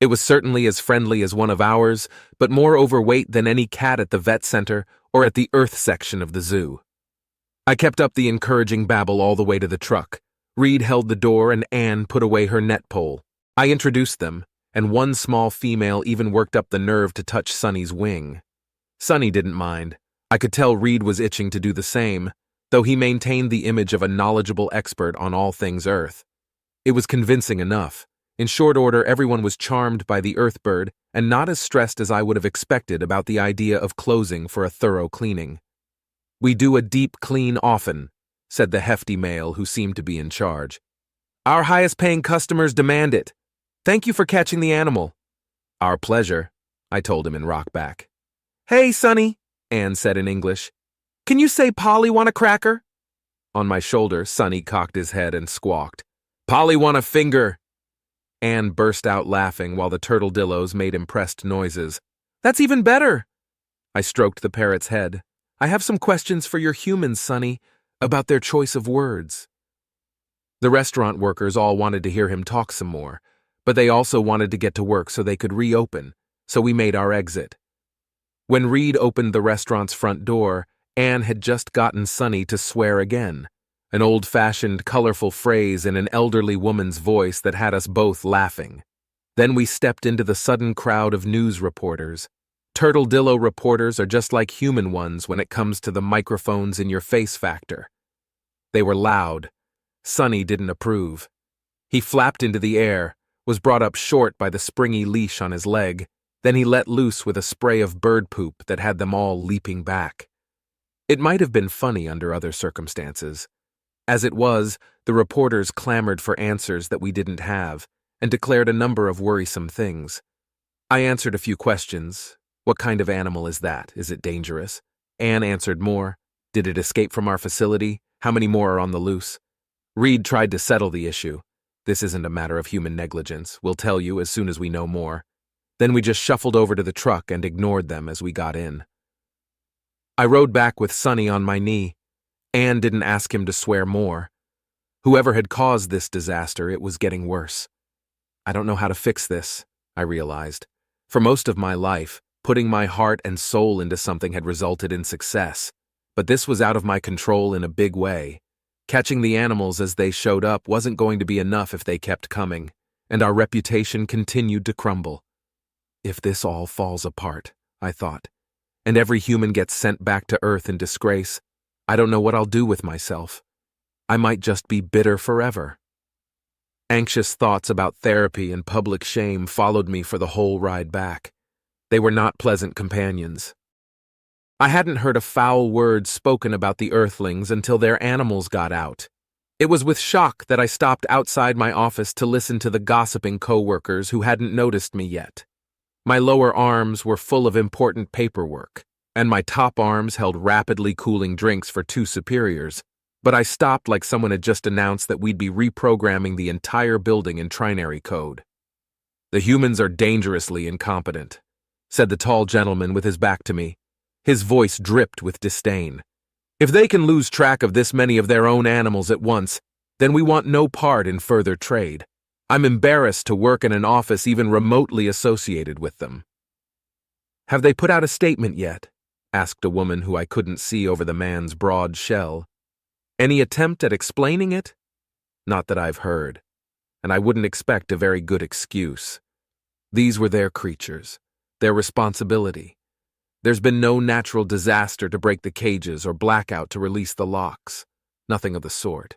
Speaker 1: It was certainly as friendly as one of ours, but more overweight than any cat at the vet center or at the Earth section of the zoo. I kept up the encouraging babble all the way to the truck. Reed held the door and Anne put away her net pole. I introduced them, and one small female even worked up the nerve to touch Sonny's wing. Sonny didn't mind. I could tell Reed was itching to do the same, though he maintained the image of a knowledgeable expert on all things Earth. It was convincing enough. In short order, everyone was charmed by the Earth bird and not as stressed as I would have expected about the idea of closing for a thorough cleaning. "We do a deep clean often," said the hefty male who seemed to be in charge. "Our highest-paying customers demand it. Thank you for catching the animal." "Our pleasure," I told him in rockback. "Hey, Sonny," Anne said in English. "Can you say Polly want a cracker?" On my shoulder, Sonny cocked his head and squawked. "Polly want a finger." Anne burst out laughing while the turtledillos made impressed noises. "That's even better." I stroked the parrot's head. "I have some questions for your humans, Sonny, about their choice of words." The restaurant workers all wanted to hear him talk some more, but they also wanted to get to work so they could reopen, so we made our exit. When Reed opened the restaurant's front door, Anne had just gotten Sonny to swear again, an old-fashioned, colorful phrase in an elderly woman's voice that had us both laughing. Then we stepped into the sudden crowd of news reporters. Turtledillo reporters are just like human ones when it comes to the microphones in your face factor. They were loud. Sonny didn't approve. He flapped into the air, was brought up short by the springy leash on his leg. Then he let loose with a spray of bird poop that had them all leaping back. It might have been funny under other circumstances. As it was, the reporters clamored for answers that we didn't have, and declared a number of worrisome things. I answered a few questions. What kind of animal is that? Is it dangerous? Anne answered more. Did it escape from our facility? How many more are on the loose? Reed tried to settle the issue. This isn't a matter of human negligence. We'll tell you as soon as we know more. Then we just shuffled over to the truck and ignored them as we got in. I rode back with Sonny on my knee. Anne didn't ask him to swear more. Whoever had caused this disaster, it was getting worse. I don't know how to fix this, I realized. For most of my life, putting my heart and soul into something had resulted in success. But this was out of my control in a big way. Catching the animals as they showed up wasn't going to be enough if they kept coming, and our reputation continued to crumble. If this all falls apart, I thought, and every human gets sent back to Earth in disgrace, I don't know what I'll do with myself. I might just be bitter forever. Anxious thoughts about therapy and public shame followed me for the whole ride back. They were not pleasant companions. I hadn't heard a foul word spoken about the Earthlings until their animals got out. It was with shock that I stopped outside my office to listen to the gossiping coworkers who hadn't noticed me yet. My lower arms were full of important paperwork, and my top arms held rapidly cooling drinks for two superiors. But I stopped like someone had just announced that we'd be reprogramming the entire building in trinary code. "The humans are dangerously incompetent," said the tall gentleman with his back to me. His voice dripped with disdain. "If they can lose track of this many of their own animals at once, then we want no part in further trade. I'm embarrassed to work in an office even remotely associated with them." "Have they put out a statement yet?" asked a woman who I couldn't see over the man's broad shell. "Any attempt at explaining it?" "Not that I've heard, and I wouldn't expect a very good excuse. These were their creatures, their responsibility. There's been no natural disaster to break the cages or blackout to release the locks. Nothing of the sort.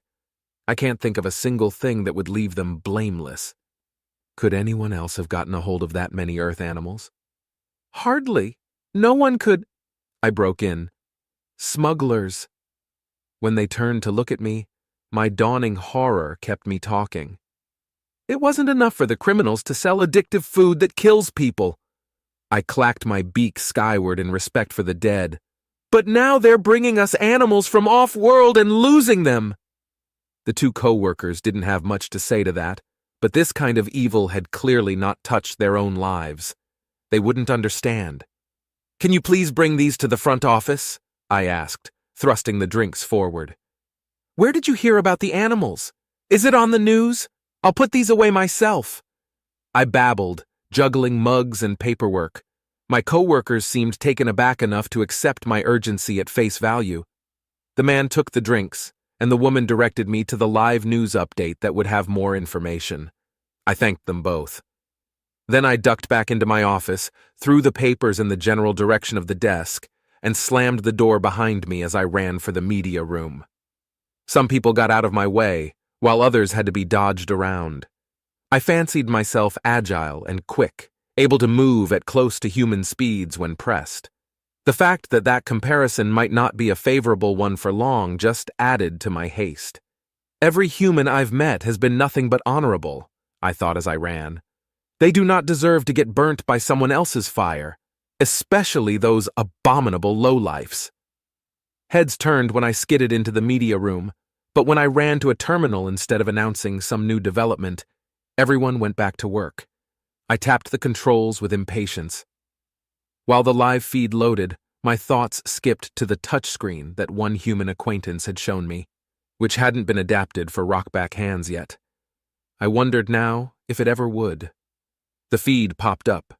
Speaker 1: I can't think of a single thing that would leave them blameless. Could anyone else have gotten a hold of that many Earth animals?" "Hardly. No one could—" I broke in. "Smugglers." When they turned to look at me, my dawning horror kept me talking. "It wasn't enough for the criminals to sell addictive food that kills people." I clacked my beak skyward in respect for the dead. "But now they're bringing us animals from off-world and losing them." The two co-workers didn't have much to say to that, but this kind of evil had clearly not touched their own lives. They wouldn't understand. "Can you please bring these to the front office?" I asked, thrusting the drinks forward. "Where did you hear about the animals? Is it on the news? I'll put these away myself." I babbled, juggling mugs and paperwork. My co-workers seemed taken aback enough to accept my urgency at face value. The man took the drinks, and the woman directed me to the live news update that would have more information. I thanked them both. Then I ducked back into my office, threw the papers in the general direction of the desk, and slammed the door behind me as I ran for the media room. Some people got out of my way, while others had to be dodged around. I fancied myself agile and quick, able to move at close to human speeds when pressed. The fact that that comparison might not be a favorable one for long just added to my haste. "Every human I've met has been nothing but honorable," I thought as I ran. "They do not deserve to get burnt by someone else's fire, especially those abominable lowlifes." Heads turned when I skidded into the media room, but when I ran to a terminal instead of announcing some new development, everyone went back to work. I tapped the controls with impatience. While the live feed loaded, my thoughts skipped to the touchscreen that one human acquaintance had shown me, which hadn't been adapted for rockback hands yet. I wondered now if it ever would. The feed popped up,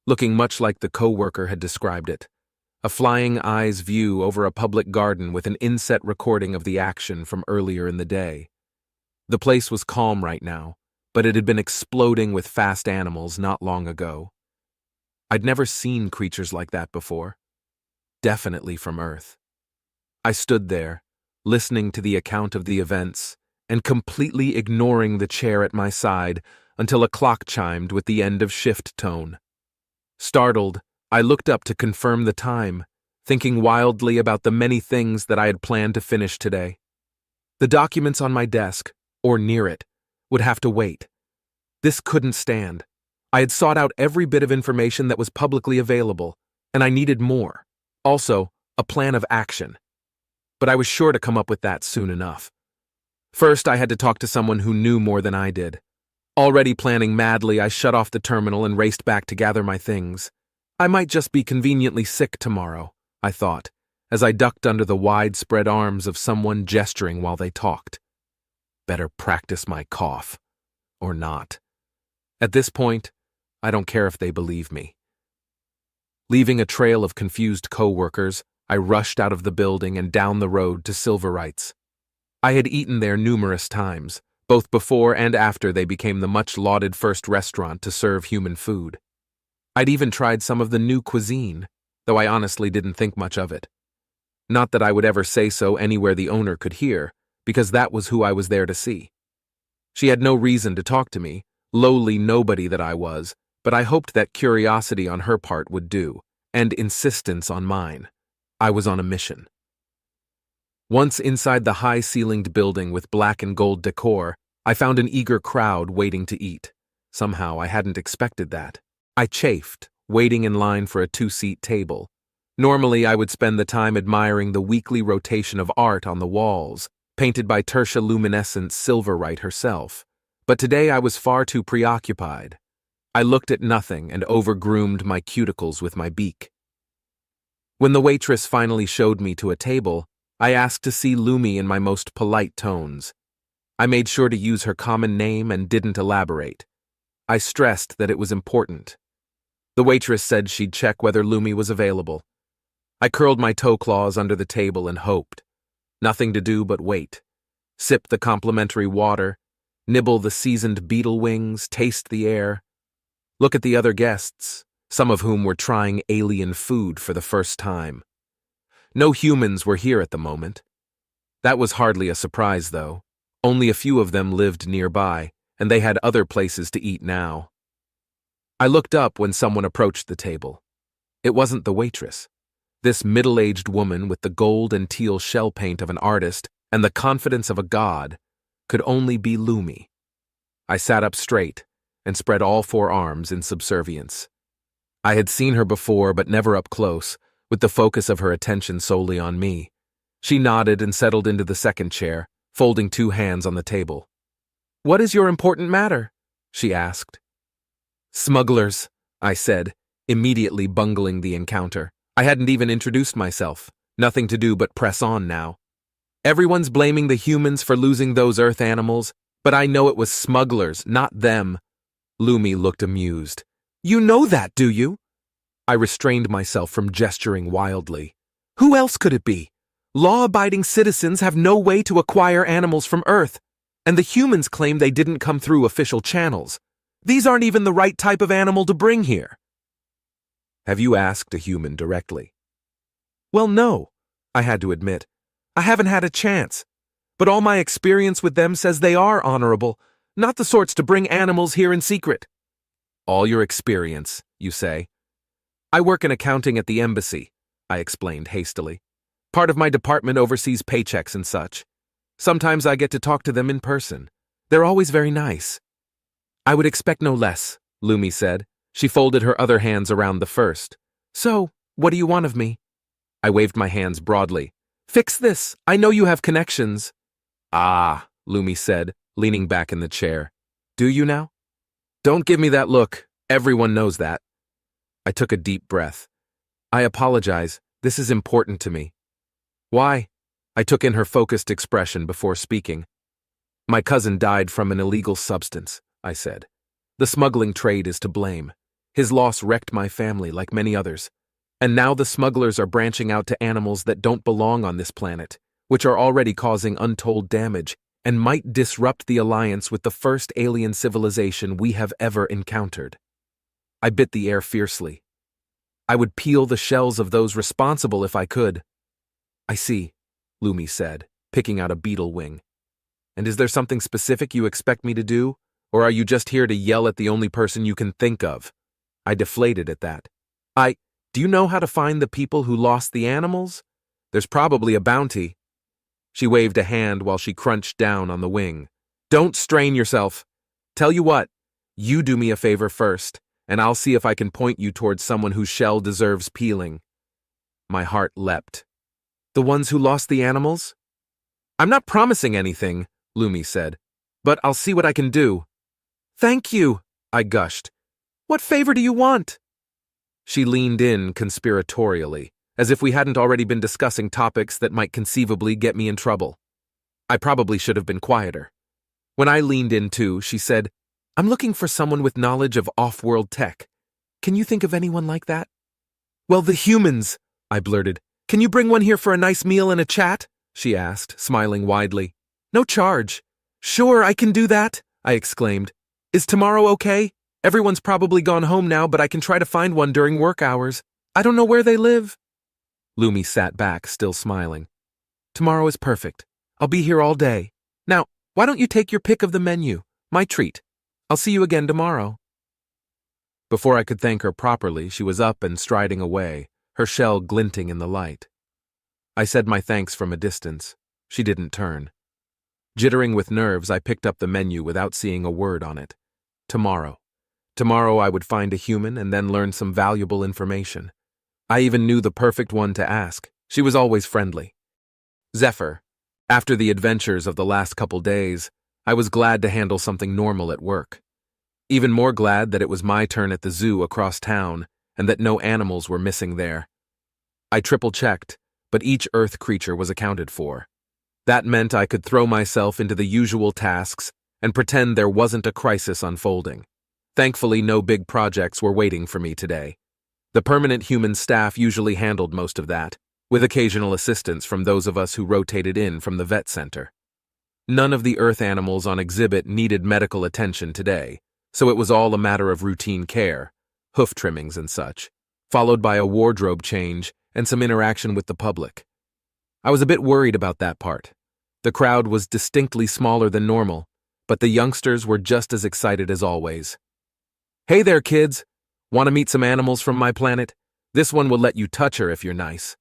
Speaker 1: looking much like the co-worker had described it. A flying eyes view over a public garden with an inset recording of the action from earlier in the day. The place was calm right now, but it had been exploding with fast animals not long ago. I'd never seen creatures like that before. Definitely from Earth. I stood there, listening to the account of the events, and completely ignoring the chair at my side until a clock chimed with the end of shift tone. Startled, I looked up to confirm the time, thinking wildly about the many things that I had planned to finish today. The documents on my desk, or near it, would have to wait. This couldn't stand. I had sought out every bit of information that was publicly available, and I needed more. Also, a plan of action. But I was sure to come up with that soon enough. First, I had to talk to someone who knew more than I did. Already planning madly, I shut off the terminal and raced back to gather my things. I might just be conveniently sick tomorrow, I thought, as I ducked under the widespread arms of someone gesturing while they talked. Better practice my cough. Or not. At this point, I don't care if they believe me. Leaving a trail of confused co-workers, I rushed out of the building and down the road to Silverite's. I had eaten there numerous times, both before and after they became the much-lauded first restaurant to serve human food. I'd even tried some of the new cuisine, though I honestly didn't think much of it. Not that I would ever say so anywhere the owner could hear, because that was who I was there to see. She had no reason to talk to me, lowly nobody that I was, but I hoped that curiosity on her part would do, and insistence on mine. I was on a mission. Once inside the high-ceilinged building with black and gold decor, I found an eager crowd waiting to eat. Somehow I hadn't expected that. I chafed, waiting in line for a 2-seat table. Normally I would spend the time admiring the weekly rotation of art on the walls, painted by tertia luminescent Silverite herself. But today I was far too preoccupied. I looked at nothing and overgroomed my cuticles with my beak. When the waitress finally showed me to a table, I asked to see Lumi in my most polite tones. I made sure to use her common name and didn't elaborate. I stressed that it was important. The waitress said she'd check whether Lumi was available. I curled my toe claws under the table and hoped. Nothing to do but wait. Sip the complimentary water, nibble the seasoned beetle wings, taste the air. Look at the other guests, some of whom were trying alien food for the first time. No humans were here at the moment. That was hardly a surprise, though. Only a few of them lived nearby, and they had other places to eat now. I looked up when someone approached the table. It wasn't the waitress. This middle-aged woman with the gold and teal shell paint of an artist and the confidence of a god could only be Lumi. I sat up straight and spread all four arms in subservience. I had seen her before, but never up close, with the focus of her attention solely on me. She nodded and settled into the second chair, folding two hands on the table. "What is your important matter?" she asked. "Smugglers," I said, immediately bungling the encounter. I hadn't even introduced myself. Nothing to do but press on now. "Everyone's blaming the humans for losing those earth animals, but I know it was smugglers, not them." Lumi looked amused. "You know that, do you?" I restrained myself from gesturing wildly. "Who else could it be? Law-abiding citizens have no way to acquire animals from Earth, and the humans claim they didn't come through official channels. These aren't even the right type of animal to bring here." "Have you asked a human directly?" "Well, no," I had to admit. "I haven't had a chance. But all my experience with them says they are honorable, not the sorts to bring animals here in secret." "All your experience, you say?" "I work in accounting at the embassy," I explained hastily. "Part of my department oversees paychecks and such. Sometimes I get to talk to them in person. They're always very nice." "I would expect no less," Lumi said. She folded her other hands around the first. "So, what do you want of me?" I waved my hands broadly. "Fix this. I know you have connections." "Ah," Lumi said, leaning back in the chair. "Do you now?" "Don't give me that look. Everyone knows that." I took a deep breath. "I apologize. This is important to me." "Why?" I took in her focused expression before speaking. "My cousin died from an illegal substance," I said. "The smuggling trade is to blame. His loss wrecked my family like many others. And now the smugglers are branching out to animals that don't belong on this planet, which are already causing untold damage and might disrupt the alliance with the first alien civilization we have ever encountered." I bit the air fiercely. "I would peel the shells of those responsible if I could." "I see," Lumi said, picking out a beetle wing. "And is there something specific you expect me to do, or are you just here to yell at the only person you can think of?" I deflated at that. Do you know how to find the people who lost the animals? There's probably a bounty." She waved a hand while she crunched down on the wing. "Don't strain yourself. Tell you what, you do me a favor first, and I'll see if I can point you towards someone whose shell deserves peeling." My heart leapt. "The ones who lost the animals?" "I'm not promising anything," Lumi said, "but I'll see what I can do." "Thank you," I gushed. "What favor do you want?" She leaned in conspiratorially, as if we hadn't already been discussing topics that might conceivably get me in trouble. I probably should have been quieter. When I leaned in too, she said, "I'm looking for someone with knowledge of off-world tech. Can you think of anyone like that?" "Well, the humans," I blurted. "Can you bring one here for a nice meal and a chat?" she asked, smiling widely. "No charge." "Sure, I can do that," I exclaimed. "Is tomorrow okay? Everyone's probably gone home now, but I can try to find one during work hours. I don't know where they live." Lumi sat back, still smiling. "Tomorrow is perfect. I'll be here all day. Now, why don't you take your pick of the menu? My treat. I'll see you again tomorrow." Before I could thank her properly, she was up and striding away, her shell glinting in the light. I said my thanks from a distance. She didn't turn. Jittering with nerves, I picked up the menu without seeing a word on it. Tomorrow. Tomorrow I would find a human and then learn some valuable information. I even knew the perfect one to ask. She was always friendly. "Zephyr," After the adventures of the last couple days, I was glad to handle something normal at work. Even more glad that it was my turn at the zoo across town and that no animals were missing there. I triple-checked, but each Earth creature was accounted for. That meant I could throw myself into the usual tasks and pretend there wasn't a crisis unfolding. Thankfully, no big projects were waiting for me today. The permanent human staff usually handled most of that, with occasional assistance from those of us who rotated in from the vet center. None of the Earth animals on exhibit needed medical attention today, so it was all a matter of routine care, hoof trimmings and such, followed by a wardrobe change and some interaction with the public. I was a bit worried about that part. The crowd was distinctly smaller than normal, but the youngsters were just as excited as always. "Hey there, kids! Want to meet some animals from my planet? This one will let you touch her if you're nice."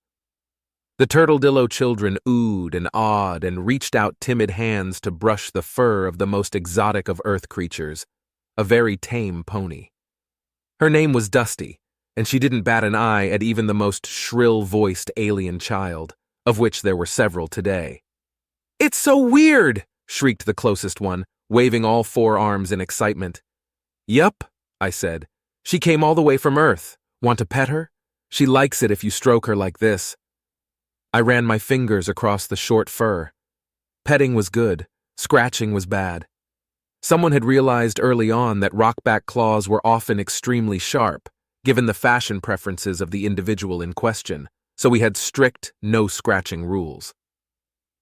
Speaker 1: The turtledillo children oohed and awed and reached out timid hands to brush the fur of the most exotic of Earth creatures, a very tame pony. Her name was Dusty, and she didn't bat an eye at even the most shrill-voiced alien child, of which there were several today. "It's so weird!" shrieked the closest one, waving all four arms in excitement. "Yup," I said. "She came all the way from Earth. Want to pet her? She likes it if you stroke her like this." I ran my fingers across the short fur. Petting was good, scratching was bad. Someone had realized early on that rockback claws were often extremely sharp, given the fashion preferences of the individual in question, so we had strict, no-scratching rules.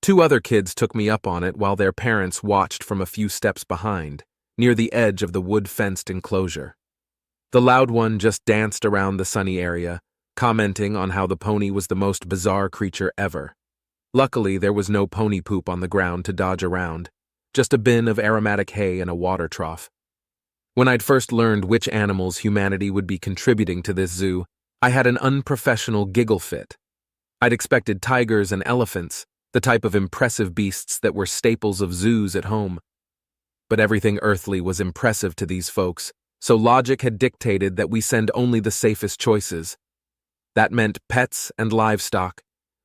Speaker 1: Two other kids took me up on it while their parents watched from a few steps behind, near the edge of the wood-fenced enclosure. The loud one just danced around the sunny area, commenting on how the pony was the most bizarre creature ever. Luckily, there was no pony poop on the ground to dodge around, just a bin of aromatic hay and a water trough. When I'd first learned which animals humanity would be contributing to this zoo, I had an unprofessional giggle fit. I'd expected tigers and elephants, the type of impressive beasts that were staples of zoos at home. But everything earthly was impressive to these folks, so logic had dictated that we send only the safest choices. That meant pets and livestock.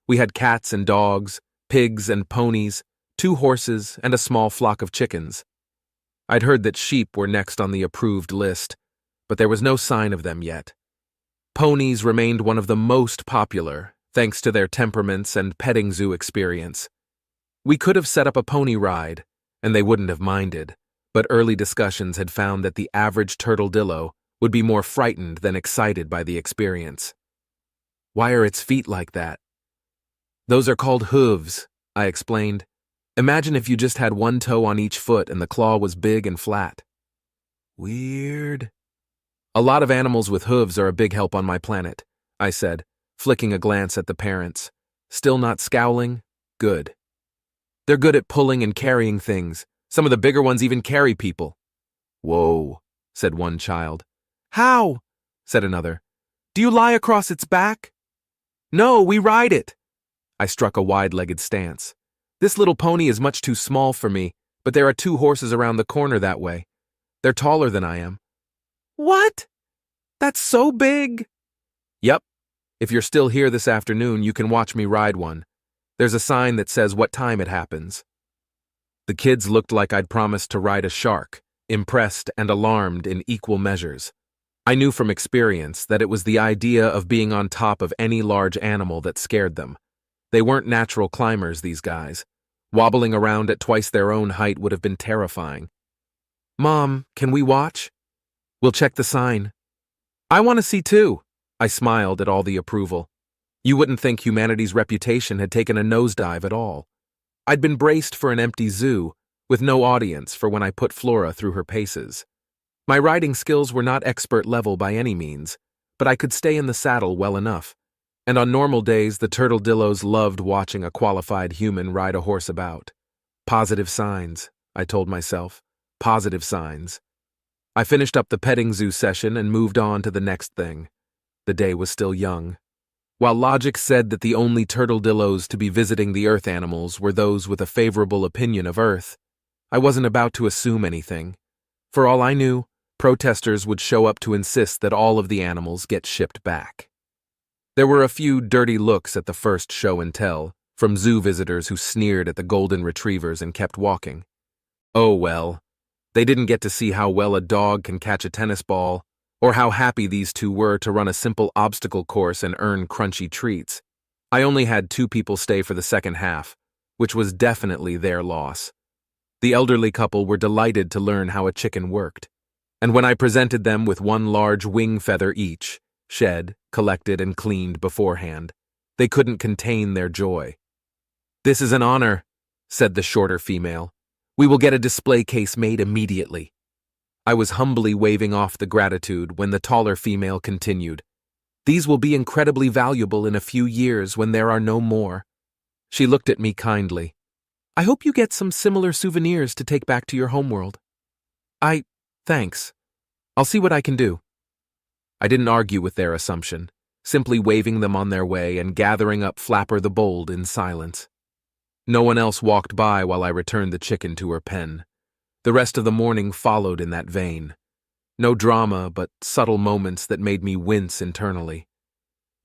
Speaker 1: We had cats and dogs, pigs and ponies, 2 horses, and a small flock of chickens. I'd heard that sheep were next on the approved list, but there was no sign of them yet. Ponies remained one of the most popular, thanks to their temperaments and petting zoo experience. We could have set up a pony ride, and they wouldn't have minded, but early discussions had found that the average turtledillo would be more frightened than excited by the experience. "Why are its feet like that?" "Those are called hooves," I explained. "Imagine if you just had one toe on each foot and the claw was big and flat." "Weird." "A lot of animals with hooves are a big help on my planet," I said, flicking a glance at the parents. Still not scowling? Good. "They're good at pulling and carrying things. Some of the bigger ones even carry people." "Whoa," said one child. "How?" said another. "Do you lie across its back?" "No, we ride it." I struck a wide-legged stance. "This little pony is much too small for me, but there are 2 horses around the corner that way. They're taller than I am." "What? That's so big?" "Yep. If you're still here this afternoon, you can watch me ride one. There's a sign that says what time it happens." The kids looked like I'd promised to ride a shark, impressed and alarmed in equal measures. I knew from experience that it was the idea of being on top of any large animal that scared them. They weren't natural climbers, these guys. Wobbling around at twice their own height would have been terrifying. "Mom, can we watch?" "We'll check the sign." "I want to see too." I smiled at all the approval. You wouldn't think humanity's reputation had taken a nosedive at all. I'd been braced for an empty zoo, with no audience for when I put Flora through her paces. My riding skills were not expert level by any means, but I could stay in the saddle well enough, and on normal days the turtledillos loved watching a qualified human ride a horse about. Positive signs, I told myself. Positive signs. I finished up the petting zoo session and moved on to the next thing. The day was still young. While logic said that the only turtledillos to be visiting the Earth animals were those with a favorable opinion of Earth, I wasn't about to assume anything. For all I knew, protesters would show up to insist that all of the animals get shipped back. There were a few dirty looks at the first show and tell, from zoo visitors who sneered at the golden retrievers and kept walking. Oh well, they didn't get to see how well a dog can catch a tennis ball, or how happy these two were to run a simple obstacle course and earn crunchy treats. I only had 2 people stay for the second half, which was definitely their loss. The elderly couple were delighted to learn how a chicken worked, and when I presented them with 1 large wing feather each, shed, collected, and cleaned beforehand, they couldn't contain their joy. "This is an honor," said the shorter female. "We will get a display case made immediately." I was humbly waving off the gratitude when the taller female continued. "These will be incredibly valuable in a few years when there are no more." She looked at me kindly. "I hope you get some similar souvenirs to take back to your homeworld." Thanks. I'll see what I can do." I didn't argue with their assumption, simply waving them on their way and gathering up Flapper the Bold in silence. No one else walked by while I returned the chicken to her pen. The rest of the morning followed in that vein. No drama, but subtle moments that made me wince internally.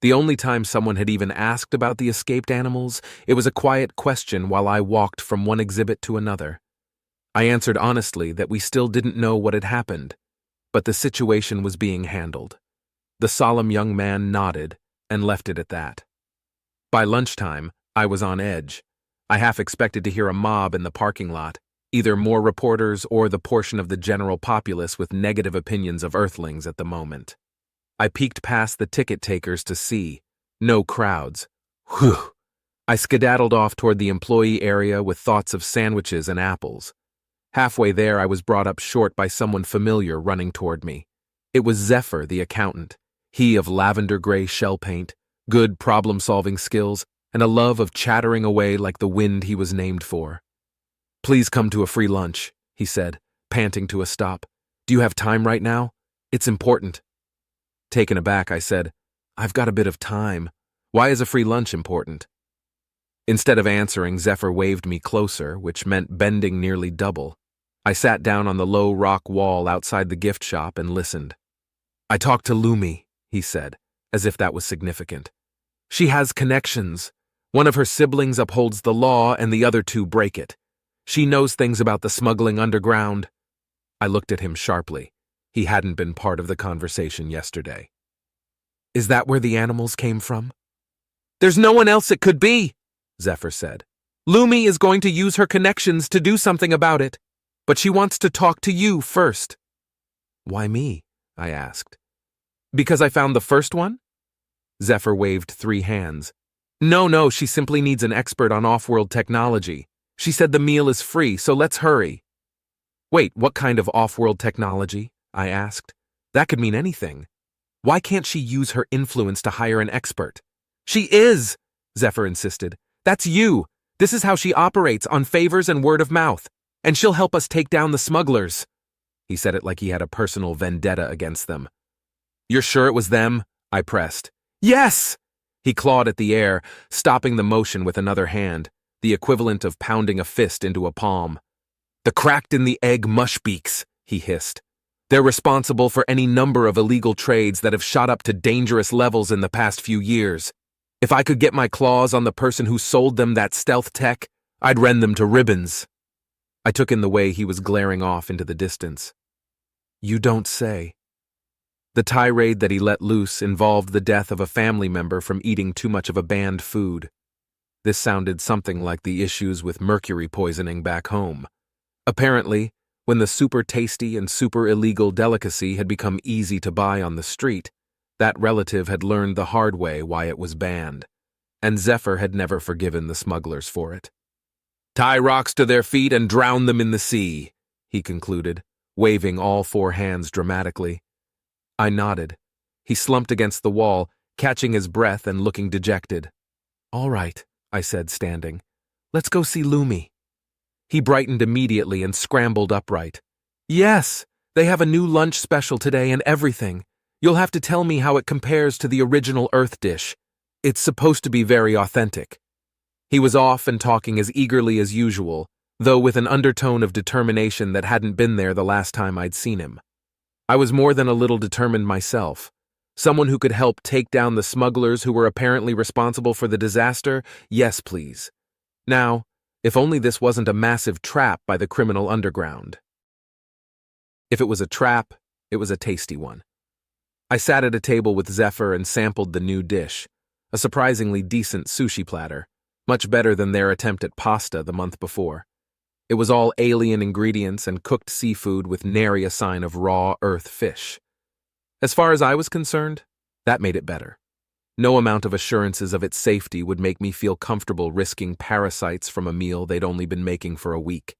Speaker 1: The only time someone had even asked about the escaped animals, it was a quiet question while I walked from one exhibit to another. I answered honestly that we still didn't know what had happened, but the situation was being handled. The solemn young man nodded and left it at that. By lunchtime, I was on edge. I half expected to hear a mob in the parking lot, either more reporters or the portion of the general populace with negative opinions of Earthlings at the moment. I peeked past the ticket takers to see. No crowds. Whew! I skedaddled off toward the employee area with thoughts of sandwiches and apples. Halfway there, I was brought up short by someone familiar running toward me. It was Zephyr, the accountant. He of lavender gray shell paint, good problem-solving skills, and a love of chattering away like the wind he was named for. "Please come to a free lunch," he said, panting to a stop. "Do you have time right now? It's important." Taken aback, I said, "I've got a bit of time. Why is a free lunch important?" Instead of answering, Zephyr waved me closer, which meant bending nearly double. I sat down on the low rock wall outside the gift shop and listened. "I talked to Lumi," he said, as if that was significant. "She has connections. One of her siblings upholds the law and the other 2 break it. She knows things about the smuggling underground." I looked at him sharply. He hadn't been part of the conversation yesterday. "Is that where the animals came from?" "There's no one else it could be," Zephyr said. "Lumi is going to use her connections to do something about it, but she wants to talk to you first." "Why me?" I asked. "Because I found the first one?" Zephyr waved 3 hands. No, she simply needs an expert on off-world technology. She said the meal is free, so let's hurry." "Wait, what kind of off-world technology?" I asked. "That could mean anything. Why can't she use her influence to hire an expert?" "She is," Zephyr insisted. "That's you. This is how she operates, on favors and word of mouth. And she'll help us take down the smugglers." He said it like he had a personal vendetta against them. "You're sure it was them?" I pressed. "Yes!" He clawed at the air, stopping the motion with another hand, the equivalent of pounding a fist into a palm. "The cracked-in-the-egg mushbeaks," he hissed. "They're responsible for any number of illegal trades that have shot up to dangerous levels in the past few years. If I could get my claws on the person who sold them that stealth tech, I'd rend them to ribbons." I took in the way he was glaring off into the distance. "You don't say." The tirade that he let loose involved the death of a family member from eating too much of a banned food. This sounded something like the issues with mercury poisoning back home. Apparently, when the super tasty and super illegal delicacy had become easy to buy on the street, that relative had learned the hard way why it was banned, and Zephyr had never forgiven the smugglers for it. "Tie rocks to their feet and drown them in the sea," he concluded, waving all 4 hands dramatically. I nodded. He slumped against the wall, catching his breath and looking dejected. "All right," I said, standing. "Let's go see Lumi." He brightened immediately and scrambled upright. "Yes, they have a new lunch special today and everything. You'll have to tell me how it compares to the original Earth dish. It's supposed to be very authentic." He was off and talking as eagerly as usual, though with an undertone of determination that hadn't been there the last time I'd seen him. I was more than a little determined myself, Someone who could help take down the smugglers who were apparently responsible for the disaster? Yes, please. Now, if only this wasn't a massive trap by the criminal underground. If it was a trap, it was a tasty one. I sat at a table with Zephyr and sampled the new dish, a surprisingly decent sushi platter, much better than their attempt at pasta the month before. It was all alien ingredients and cooked seafood with nary a sign of raw earth fish. As far as I was concerned, that made it better. No amount of assurances of its safety would make me feel comfortable risking parasites from a meal they'd only been making for a week.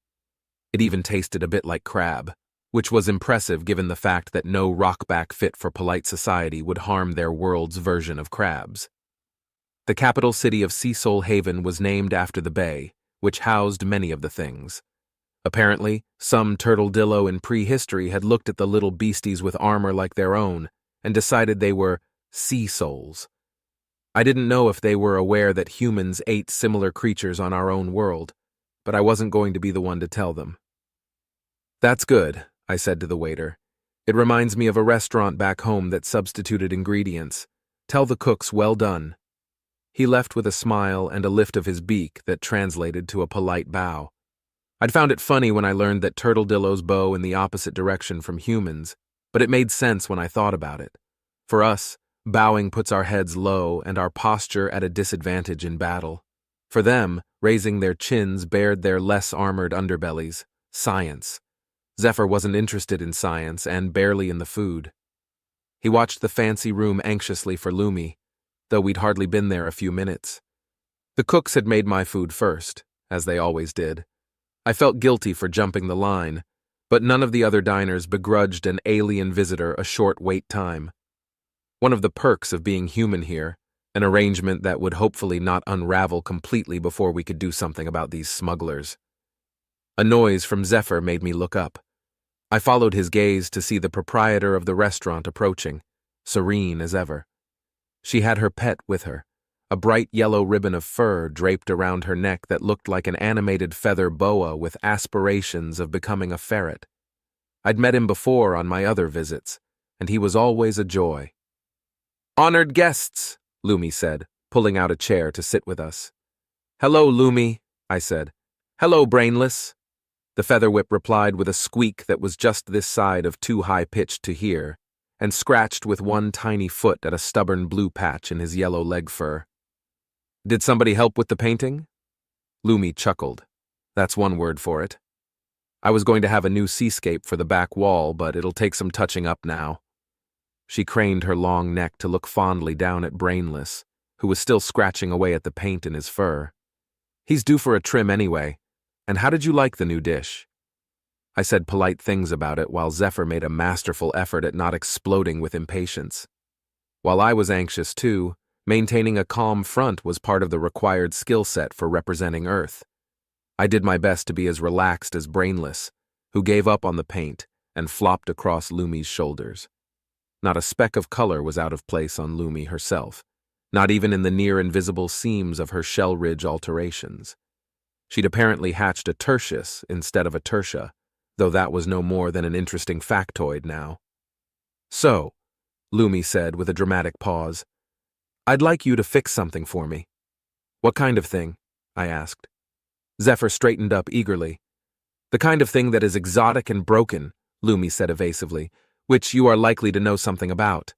Speaker 1: It even tasted a bit like crab, which was impressive given the fact that no rockback fit for polite society would harm their world's version of crabs. The capital city of Sea Soul Haven was named after the bay, which housed many of the things. Apparently, some turtledillo in prehistory had looked at the little beasties with armor like their own and decided they were sea souls. I didn't know if they were aware that humans ate similar creatures on our own world, but I wasn't going to be the one to tell them. "That's good," I said to the waiter. "It reminds me of a restaurant back home that substituted ingredients. Tell the cooks well done." He left with a smile and a lift of his beak that translated to a polite bow. I'd found it funny when I learned that turtledillos bow in the opposite direction from humans, but it made sense when I thought about it. For us, bowing puts our heads low and our posture at a disadvantage in battle. For them, raising their chins bared their less armored underbellies. Science. Zephyr wasn't interested in science and barely in the food. He watched the fancy room anxiously for Lumi, though we'd hardly been there a few minutes. The cooks had made my food first, as they always did. I felt guilty for jumping the line, but none of the other diners begrudged an alien visitor a short wait time. One of the perks of being human here, an arrangement that would hopefully not unravel completely before we could do something about these smugglers. A noise from Zephyr made me look up. I followed his gaze to see the proprietor of the restaurant approaching, serene as ever. She had her pet with her, a bright yellow ribbon of fur draped around her neck that looked like an animated feather boa with aspirations of becoming a ferret. I'd met him before on my other visits, and he was always a joy. "Honored guests," Lumi said, pulling out a chair to sit with us. "Hello, Lumi," I said. "Hello, Brainless." The featherwhip replied with a squeak that was just this side of too high-pitched to hear, and scratched with one tiny foot at a stubborn blue patch in his yellow leg fur. "Did somebody help with the painting?" Lumi chuckled. "That's one word for it. I was going to have a new seascape for the back wall, but it'll take some touching up now." She craned her long neck to look fondly down at Brainless, who was still scratching away at the paint in his fur. "He's due for a trim anyway. And how did you like the new dish?" I said polite things about it while Zephyr made a masterful effort at not exploding with impatience. While I was anxious too, maintaining a calm front was part of the required skill set for representing Earth. I did my best to be as relaxed as Brainless, who gave up on the paint and flopped across Lumi's shoulders. Not a speck of color was out of place on Lumi herself, not even in the near-invisible seams of her shell ridge alterations. She'd apparently hatched a tertius instead of a tertia, though that was no more than an interesting factoid now. "So," Lumi said with a dramatic pause, "I'd like you to fix something for me." "What kind of thing?" I asked. Zephyr straightened up eagerly. "The kind of thing that is exotic and broken," Lumi said evasively, "which you are likely to know something about."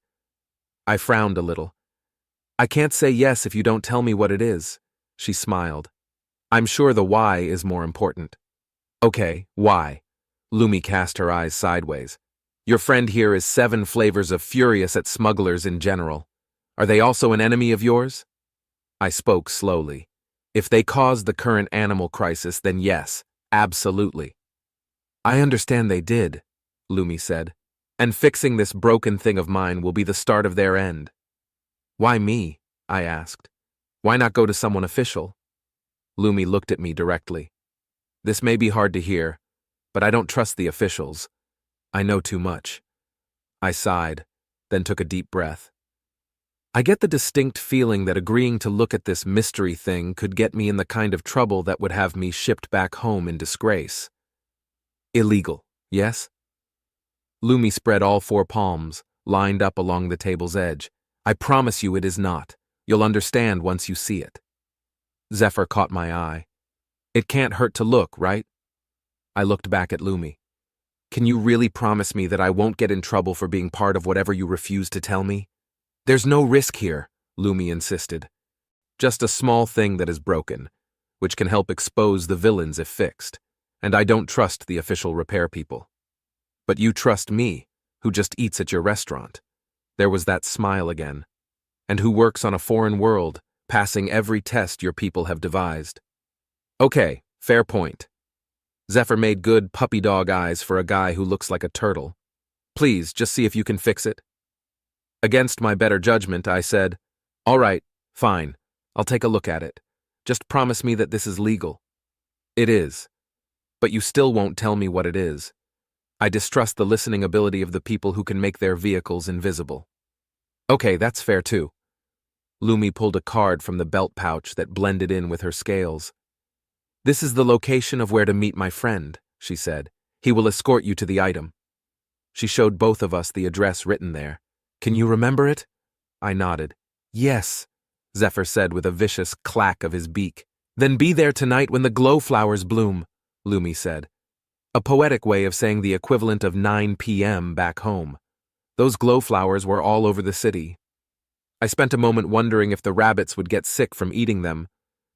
Speaker 1: I frowned a little. "I can't say yes if you don't tell me what it is," she smiled. "I'm sure the why is more important." "Okay, why?" Lumi cast her eyes sideways. "Your friend here is 7 flavors of furious at smugglers in general. Are they also an enemy of yours?" I spoke slowly. "If they caused the current animal crisis, then yes, absolutely." "I understand they did," Lumi said, "and fixing this broken thing of mine will be the start of their end." "Why me?" I asked. "Why not go to someone official?" Lumi looked at me directly. "This may be hard to hear, but I don't trust the officials. I know too much." I sighed, then took a deep breath. I get the distinct feeling that agreeing to look at this mystery thing could get me in the kind of trouble that would have me shipped back home in disgrace. "Illegal, yes?" Lumi spread all 4 palms, lined up along the table's edge. I promise you it is not. You'll understand once you see it. Zephyr caught my eye. It can't hurt to look, right? I looked back at Lumi. Can you really promise me that I won't get in trouble for being part of whatever you refuse to tell me? There's no risk here, Lumi insisted. Just a small thing that is broken, which can help expose the villains if fixed, and I don't trust the official repair people. But you trust me, who just eats at your restaurant. There was that smile again. And who works on a foreign world, passing every test your people have devised. Okay, fair point. Zephyr made good puppy dog eyes for a guy who looks like a turtle. Please, just see if you can fix it. Against my better judgment, I said, all right, fine, I'll take a look at it. Just promise me that this is legal. It is. But you still won't tell me what it is. I distrust the listening ability of the people who can make their vehicles invisible. Okay, that's fair too. Lumi pulled a card from the belt pouch that blended in with her scales. This is the location of where to meet my friend, she said. He will escort you to the item. She showed both of us the address written there. Can you remember it? I nodded. Yes, Zephyr said with a vicious clack of his beak. Then be there tonight when the glow flowers bloom, Lumi said. A poetic way of saying the equivalent of 9 p.m. back home. Those glow flowers were all over the city. I spent a moment wondering if the rabbits would get sick from eating them,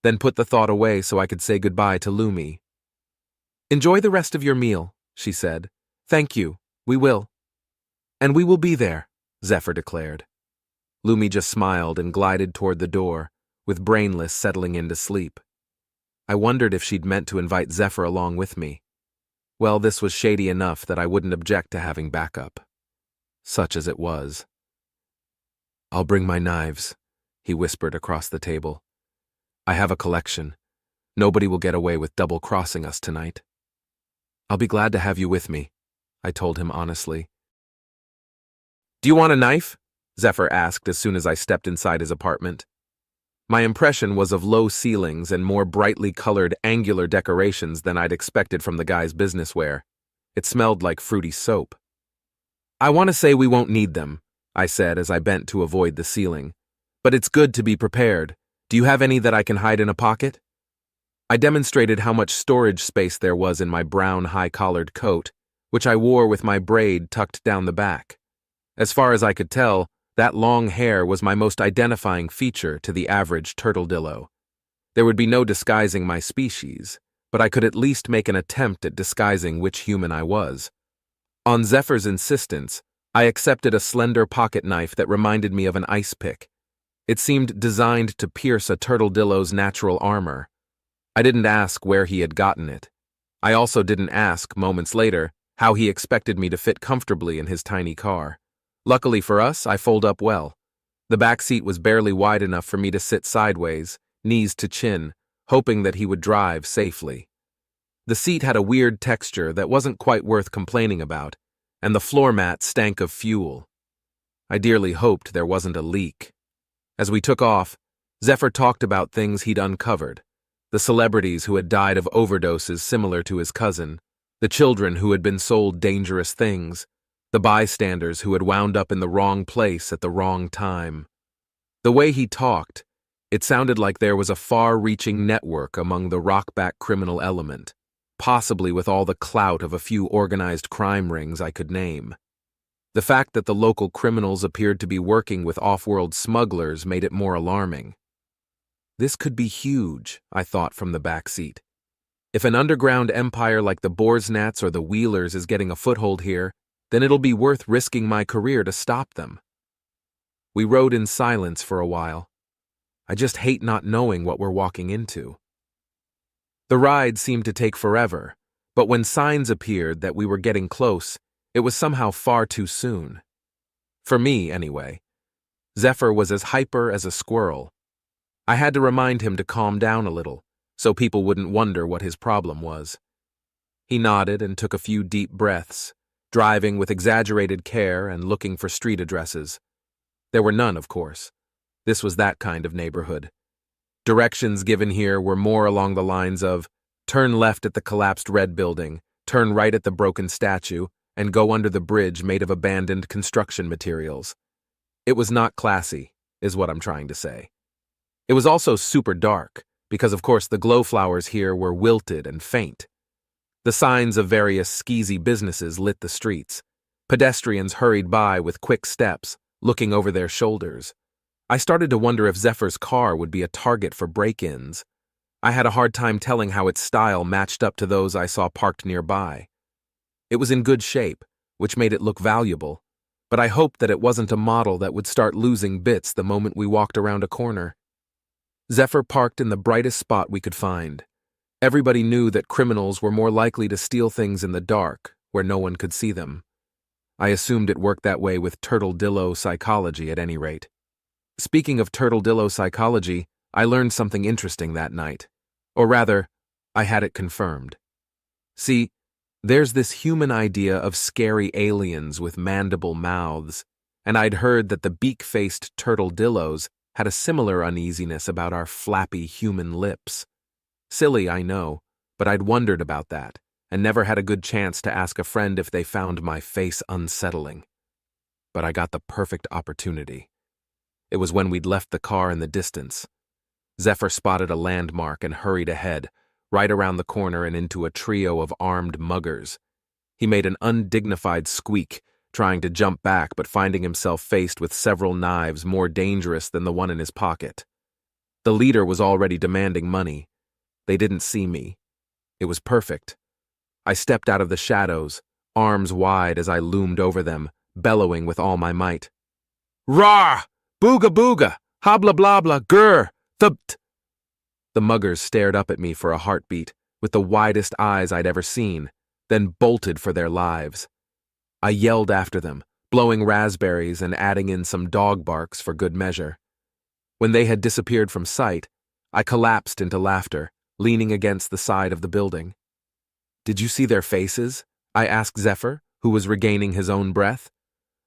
Speaker 1: then put the thought away so I could say goodbye to Lumi. Enjoy the rest of your meal, she said. Thank you, we will. And we will be there, Zephyr declared. Lumi just smiled and glided toward the door, with Brainless settling into sleep. I wondered if she'd meant to invite Zephyr along with me. Well, this was shady enough that I wouldn't object to having backup. Such as it was. I'll bring my knives, he whispered across the table. I have a collection. Nobody will get away with double-crossing us tonight. I'll be glad to have you with me, I told him honestly. Do you want a knife? Zephyr asked as soon as I stepped inside his apartment. My impression was of low ceilings and more brightly colored angular decorations than I'd expected from the guy's businessware. It smelled like fruity soap. I want to say we won't need them, I said as I bent to avoid the ceiling. But it's good to be prepared. Do you have any that I can hide in a pocket? I demonstrated how much storage space there was in my brown high-collared coat, which I wore with my braid tucked down the back. As far as I could tell, that long hair was my most identifying feature to the average turtledillo. There would be no disguising my species, but I could at least make an attempt at disguising which human I was. On Zephyr's insistence, I accepted a slender pocket knife that reminded me of an ice pick. It seemed designed to pierce a turtledillo's natural armor. I didn't ask where he had gotten it. I also didn't ask, moments later, how he expected me to fit comfortably in his tiny car. Luckily for us, I fold up well. The back seat was barely wide enough for me to sit sideways, knees to chin, hoping that he would drive safely. The seat had a weird texture that wasn't quite worth complaining about, and the floor mat stank of fuel. I dearly hoped there wasn't a leak. As we took off, Zephyr talked about things he'd uncovered, the celebrities who had died of overdoses similar to his cousin, the children who had been sold dangerous things, the bystanders who had wound up in the wrong place at the wrong time. The way he talked, it sounded like there was a far-reaching network among the rockback criminal element, possibly with all the clout of a few organized crime rings I could name. The fact that the local criminals appeared to be working with off-world smugglers made it more alarming. This could be huge, I thought from the back seat. If an underground empire like the Borsnats or the Wheelers is getting a foothold here, then it'll be worth risking my career to stop them. We rode in silence for a while. I just hate not knowing what we're walking into. The ride seemed to take forever, but when signs appeared that we were getting close, it was somehow far too soon. For me, anyway. Zephyr was as hyper as a squirrel. I had to remind him to calm down a little, so people wouldn't wonder what his problem was. He nodded and took a few deep breaths, driving with exaggerated care and looking for street addresses. There were none, of course. This was that kind of neighborhood. Directions given here were more along the lines of, turn left at the collapsed red building, turn right at the broken statue, and go under the bridge made of abandoned construction materials. It was not classy, is what I'm trying to say. It was also super dark, because of course the glowflowers here were wilted and faint. The signs of various skeezy businesses lit the streets. Pedestrians hurried by with quick steps, looking over their shoulders. I started to wonder if Zephyr's car would be a target for break-ins. I had a hard time telling how its style matched up to those I saw parked nearby. It was in good shape, which made it look valuable, but I hoped that it wasn't a model that would start losing bits the moment we walked around a corner. Zephyr parked in the brightest spot we could find. Everybody knew that criminals were more likely to steal things in the dark, where no one could see them. I assumed it worked that way with turtle-dillo psychology at any rate. Speaking of turtle-dillo psychology, I learned something interesting that night. Or rather, I had it confirmed. See, there's this human idea of scary aliens with mandible mouths, and I'd heard that the beak-faced turtle-dillos had a similar uneasiness about our flappy human lips. Silly, I know, but I'd wondered about that, and never had a good chance to ask a friend if they found my face unsettling. But I got the perfect opportunity. It was when we'd left the car in the distance. Zephyr spotted a landmark and hurried ahead, right around the corner and into a trio of armed muggers. He made an undignified squeak, trying to jump back but finding himself faced with several knives more dangerous than the one in his pocket. The leader was already demanding money. They didn't see me. It was perfect. I stepped out of the shadows, arms wide as I loomed over them, bellowing with all my might. "Rawr! Booga booga! Habla blabla! Grr! Thupt!" The muggers stared up at me for a heartbeat, with the widest eyes I'd ever seen, then bolted for their lives. I yelled after them, blowing raspberries and adding in some dog barks for good measure. When they had disappeared from sight, I collapsed into laughter, leaning against the side of the building. "Did you see their faces?" I asked Zephyr, who was regaining his own breath.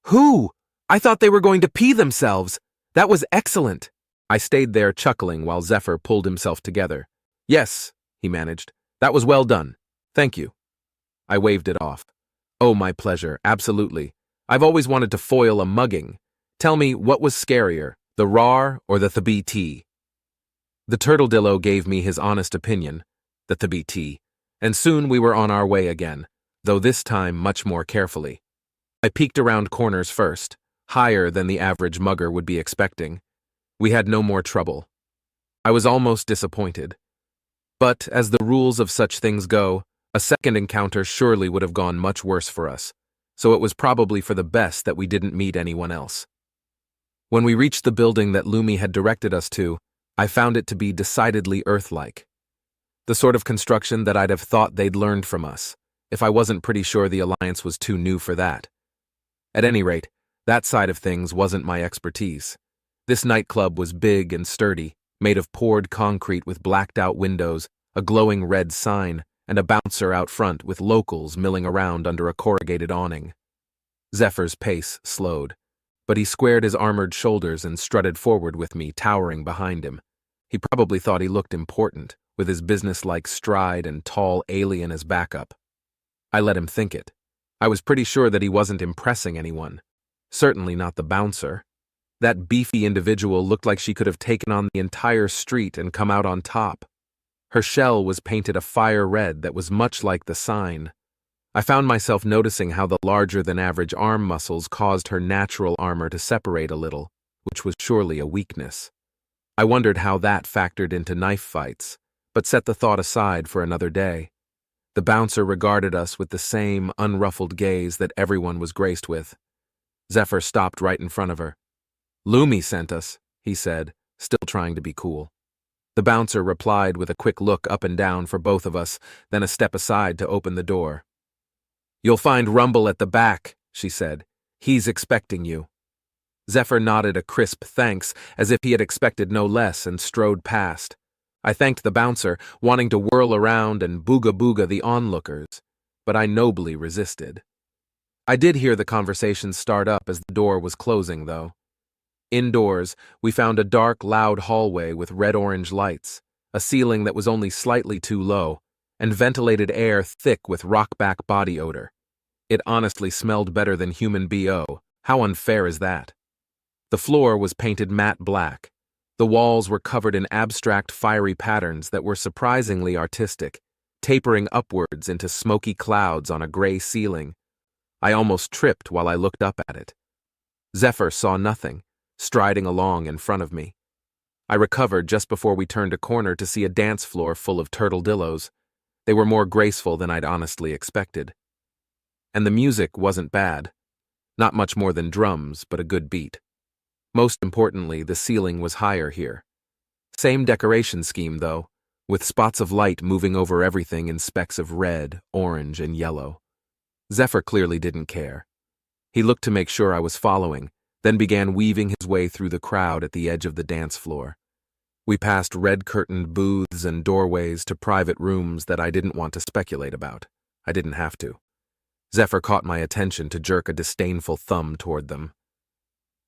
Speaker 1: "Who? I thought they were going to pee themselves. That was excellent." I stayed there chuckling while Zephyr pulled himself together. "Yes," he managed. "That was well done. Thank you." I waved it off. "Oh, my pleasure, absolutely. I've always wanted to foil a mugging. Tell me, what was scarier, the RAR or the THBT?" The turtle-dillo gave me his honest opinion, the THBT, and soon we were on our way again, though this time much more carefully. I peeked around corners first, higher than the average mugger would be expecting. We had no more trouble. I was almost disappointed. But, as the rules of such things go, a second encounter surely would have gone much worse for us, so it was probably for the best that we didn't meet anyone else. When we reached the building that Lumi had directed us to, I found it to be decidedly Earth-like. The sort of construction that I'd have thought they'd learned from us, if I wasn't pretty sure the Alliance was too new for that. At any rate, that side of things wasn't my expertise. This nightclub was big and sturdy, made of poured concrete with blacked-out windows, a glowing red sign, and a bouncer out front with locals milling around under a corrugated awning. Zephyr's pace slowed, but he squared his armored shoulders and strutted forward with me, towering behind him. He probably thought he looked important, with his businesslike stride and tall alien as backup. I let him think it. I was pretty sure that he wasn't impressing anyone. Certainly not the bouncer. That beefy individual looked like she could have taken on the entire street and come out on top. Her shell was painted a fire red that was much like the sign. I found myself noticing how the larger-than-average arm muscles caused her natural armor to separate a little, which was surely a weakness. I wondered how that factored into knife fights, but set the thought aside for another day. The bouncer regarded us with the same unruffled gaze that everyone was graced with. Zephyr stopped right in front of her. "Lumi sent us," he said, still trying to be cool. The bouncer replied with a quick look up and down for both of us, then a step aside to open the door. "You'll find Rumble at the back," she said. "He's expecting you." Zephyr nodded a crisp thanks, as if he had expected no less, and strode past. I thanked the bouncer, wanting to whirl around and booga-booga the onlookers, but I nobly resisted. I did hear the conversation start up as the door was closing, though. Indoors, we found a dark, loud hallway with red-orange lights, a ceiling that was only slightly too low, and ventilated air thick with rock-back body odor. It honestly smelled better than human BO. How unfair is that? The floor was painted matte black. The walls were covered in abstract fiery patterns that were surprisingly artistic, tapering upwards into smoky clouds on a gray ceiling. I almost tripped while I looked up at it. Zephyr saw nothing, striding along in front of me. I recovered just before we turned a corner to see a dance floor full of turtledillos. They were more graceful than I'd honestly expected. And the music wasn't bad. Not much more than drums, but a good beat. Most importantly, the ceiling was higher here. Same decoration scheme, though, with spots of light moving over everything in specks of red, orange, and yellow. Zephyr clearly didn't care. He looked to make sure I was following, then began weaving his way through the crowd at the edge of the dance floor. We passed red-curtained booths and doorways to private rooms that I didn't want to speculate about. I didn't have to. Zephyr caught my attention to jerk a disdainful thumb toward them.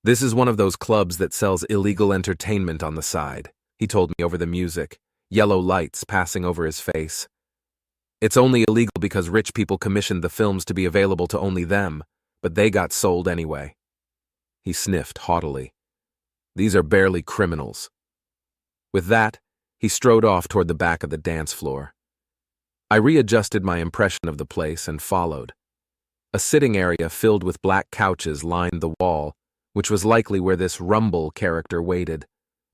Speaker 1: "This is one of those clubs that sells illegal entertainment on the side," he told me over the music, yellow lights passing over his face. "It's only illegal because rich people commissioned the films to be available to only them, but they got sold anyway." He sniffed haughtily. "These are barely criminals." With that, he strode off toward the back of the dance floor. I readjusted my impression of the place and followed. A sitting area filled with black couches lined the wall, which was likely where this Rumble character waited.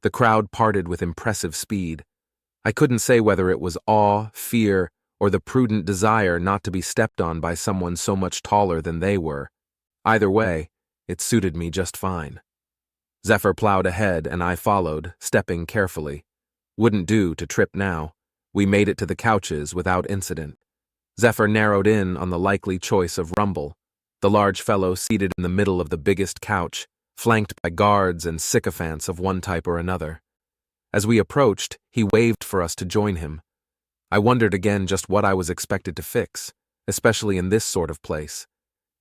Speaker 1: The crowd parted with impressive speed. I couldn't say whether it was awe, fear, or the prudent desire not to be stepped on by someone so much taller than they were. Either way, it suited me just fine. Zephyr plowed ahead and I followed, stepping carefully. Wouldn't do to trip now. We made it to the couches without incident. Zephyr narrowed in on the likely choice of Rumble, the large fellow seated in the middle of the biggest couch, flanked by guards and sycophants of one type or another. As we approached, he waved for us to join him. I wondered again just what I was expected to fix, especially in this sort of place.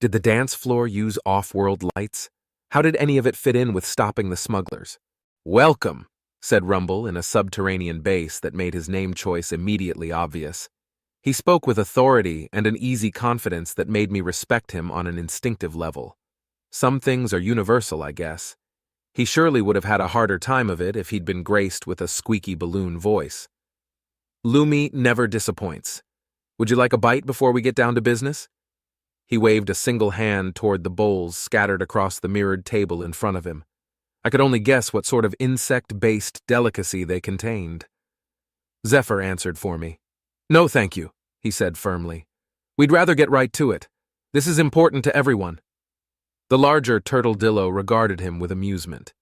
Speaker 1: Did the dance floor use off-world lights? How did any of it fit in with stopping the smugglers? "Welcome," said Rumble in a subterranean bass that made his name choice immediately obvious. He spoke with authority and an easy confidence that made me respect him on an instinctive level. Some things are universal, I guess. He surely would have had a harder time of it if he'd been graced with a squeaky balloon voice. "Lumi never disappoints. Would you like a bite before we get down to business?" He waved a single hand toward the bowls scattered across the mirrored table in front of him. I could only guess what sort of insect-based delicacy they contained. Zephyr answered for me. "No, thank you," he said firmly. "We'd rather get right to it. This is important to everyone." The larger turtledillo regarded him with amusement.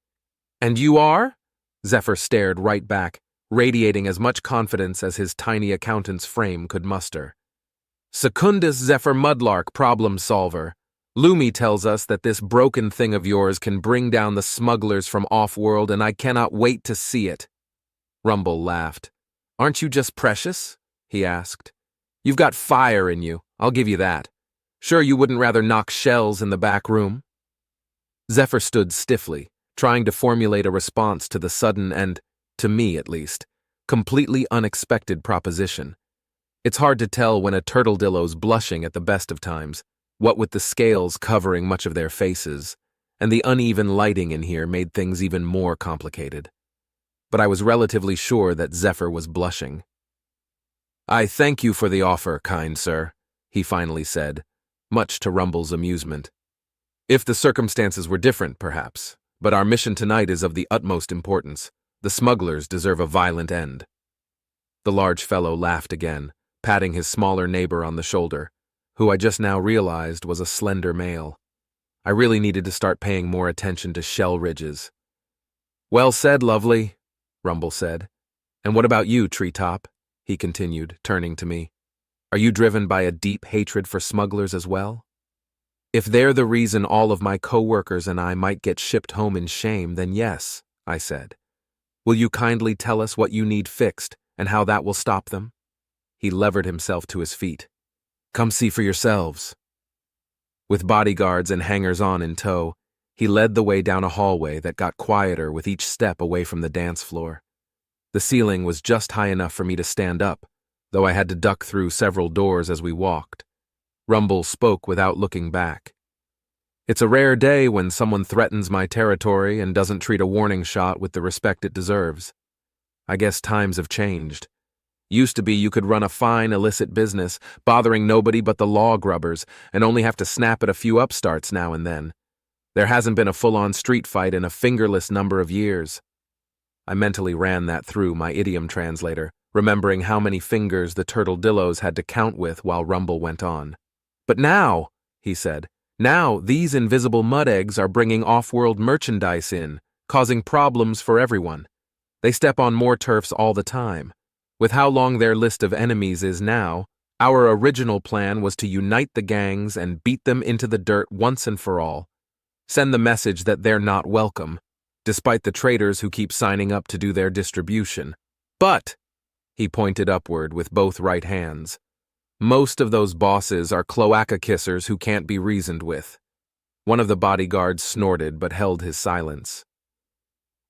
Speaker 1: "And you are?" Zephyr stared right back, radiating as much confidence as his tiny accountant's frame could muster. "Secundus Zephyr Mudlark, problem solver. Lumi tells us that this broken thing of yours can bring down the smugglers from off-world, and I cannot wait to see it." Rumble laughed. "Aren't you just precious?" he asked. "You've got fire in you, I'll give you that. Sure you wouldn't rather knock shells in the back room?" Zephyr stood stiffly, trying to formulate a response to the sudden and, to me at least, completely unexpected proposition. It's hard to tell when a turtledillo's blushing at the best of times, what with the scales covering much of their faces, and the uneven lighting in here made things even more complicated. But I was relatively sure that Zephyr was blushing. "I thank you for the offer, kind sir," he finally said, much to Rumble's amusement. "If the circumstances were different, perhaps, but our mission tonight is of the utmost importance. The smugglers deserve a violent end." The large fellow laughed again, patting his smaller neighbor on the shoulder, who I just now realized was a slender male. I really needed to start paying more attention to shell ridges. "Well said, lovely," Rumble said. "And what about you, Treetop?" he continued, turning to me. "Are you driven by a deep hatred for smugglers as well?" "If they're the reason all of my co-workers and I might get shipped home in shame, then yes," I said. "Will you kindly tell us what you need fixed and how that will stop them?" He levered himself to his feet. "Come see for yourselves." With bodyguards and hangers-on in tow, he led the way down a hallway that got quieter with each step away from the dance floor. The ceiling was just high enough for me to stand up, though I had to duck through several doors as we walked. Rumble spoke without looking back. It's a rare day when someone threatens my territory and doesn't treat a warning shot with the respect it deserves. I guess times have changed. Used to be you could run a fine, illicit business, bothering nobody but the law grubbers, and only have to snap at a few upstarts now and then. There hasn't been a full-on street fight in a fingerless number of years. I mentally ran that through my idiom translator, remembering how many fingers the turtledillos had to count with while Rumble went on. But now, he said, now these invisible mud eggs are bringing off-world merchandise in, causing problems for everyone. They step on more turfs all the time. With how long their list of enemies is now, our original plan was to unite the gangs and beat them into the dirt once and for all. Send the message that they're not welcome, despite the traders who keep signing up to do their distribution. But, he pointed upward with both right hands, most of those bosses are cloaca kissers who can't be reasoned with. One of the bodyguards snorted but held his silence.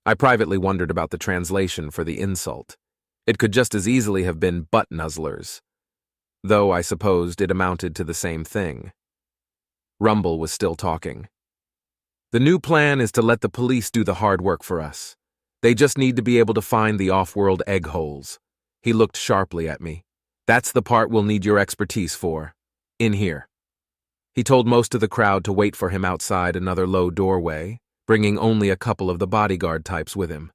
Speaker 1: I privately wondered about the translation for the insult. It could just as easily have been butt nuzzlers, though I supposed it amounted to the same thing. Rumble was still talking. The new plan is to let the police do the hard work for us. They just need to be able to find the off-world egg holes. He looked sharply at me. That's the part we'll need your expertise for. In here. He told most of the crowd to wait for him outside another low doorway, bringing only a couple of the bodyguard types with him.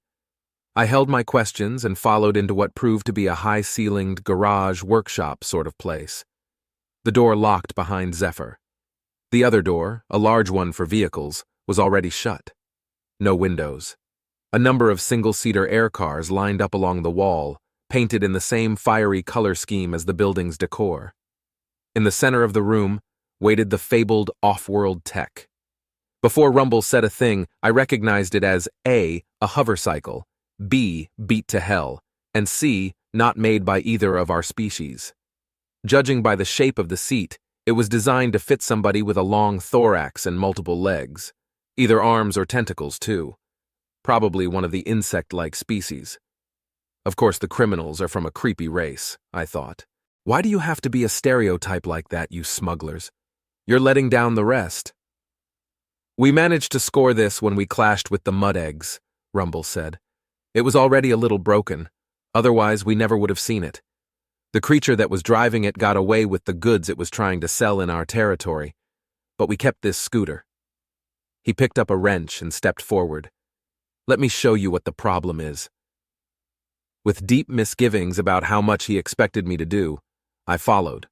Speaker 1: I held my questions and followed into what proved to be a high-ceilinged garage workshop sort of place. The door locked behind Zephyr. The other door, a large one for vehicles, was already shut. No windows. A number of single-seater air cars lined up along the wall, painted in the same fiery color scheme as the building's decor. In the center of the room waited the fabled off-world tech. Before Rumble said a thing, I recognized it as A, a hovercycle, B, beat to hell, and C, not made by either of our species. Judging by the shape of the seat, it was designed to fit somebody with a long thorax and multiple legs, either arms or tentacles too. Probably one of the insect-like species. Of course, the criminals are from a creepy race, I thought. Why do you have to be a stereotype like that, you smugglers? You're letting down the rest. We managed to score this when we clashed with the mud eggs, Rumble said. It was already a little broken. Otherwise, we never would have seen it. The creature that was driving it got away with the goods it was trying to sell in our territory. But we kept this scooter. He picked up a wrench and stepped forward. Let me show you what the problem is. With deep misgivings about how much he expected me to do, I followed.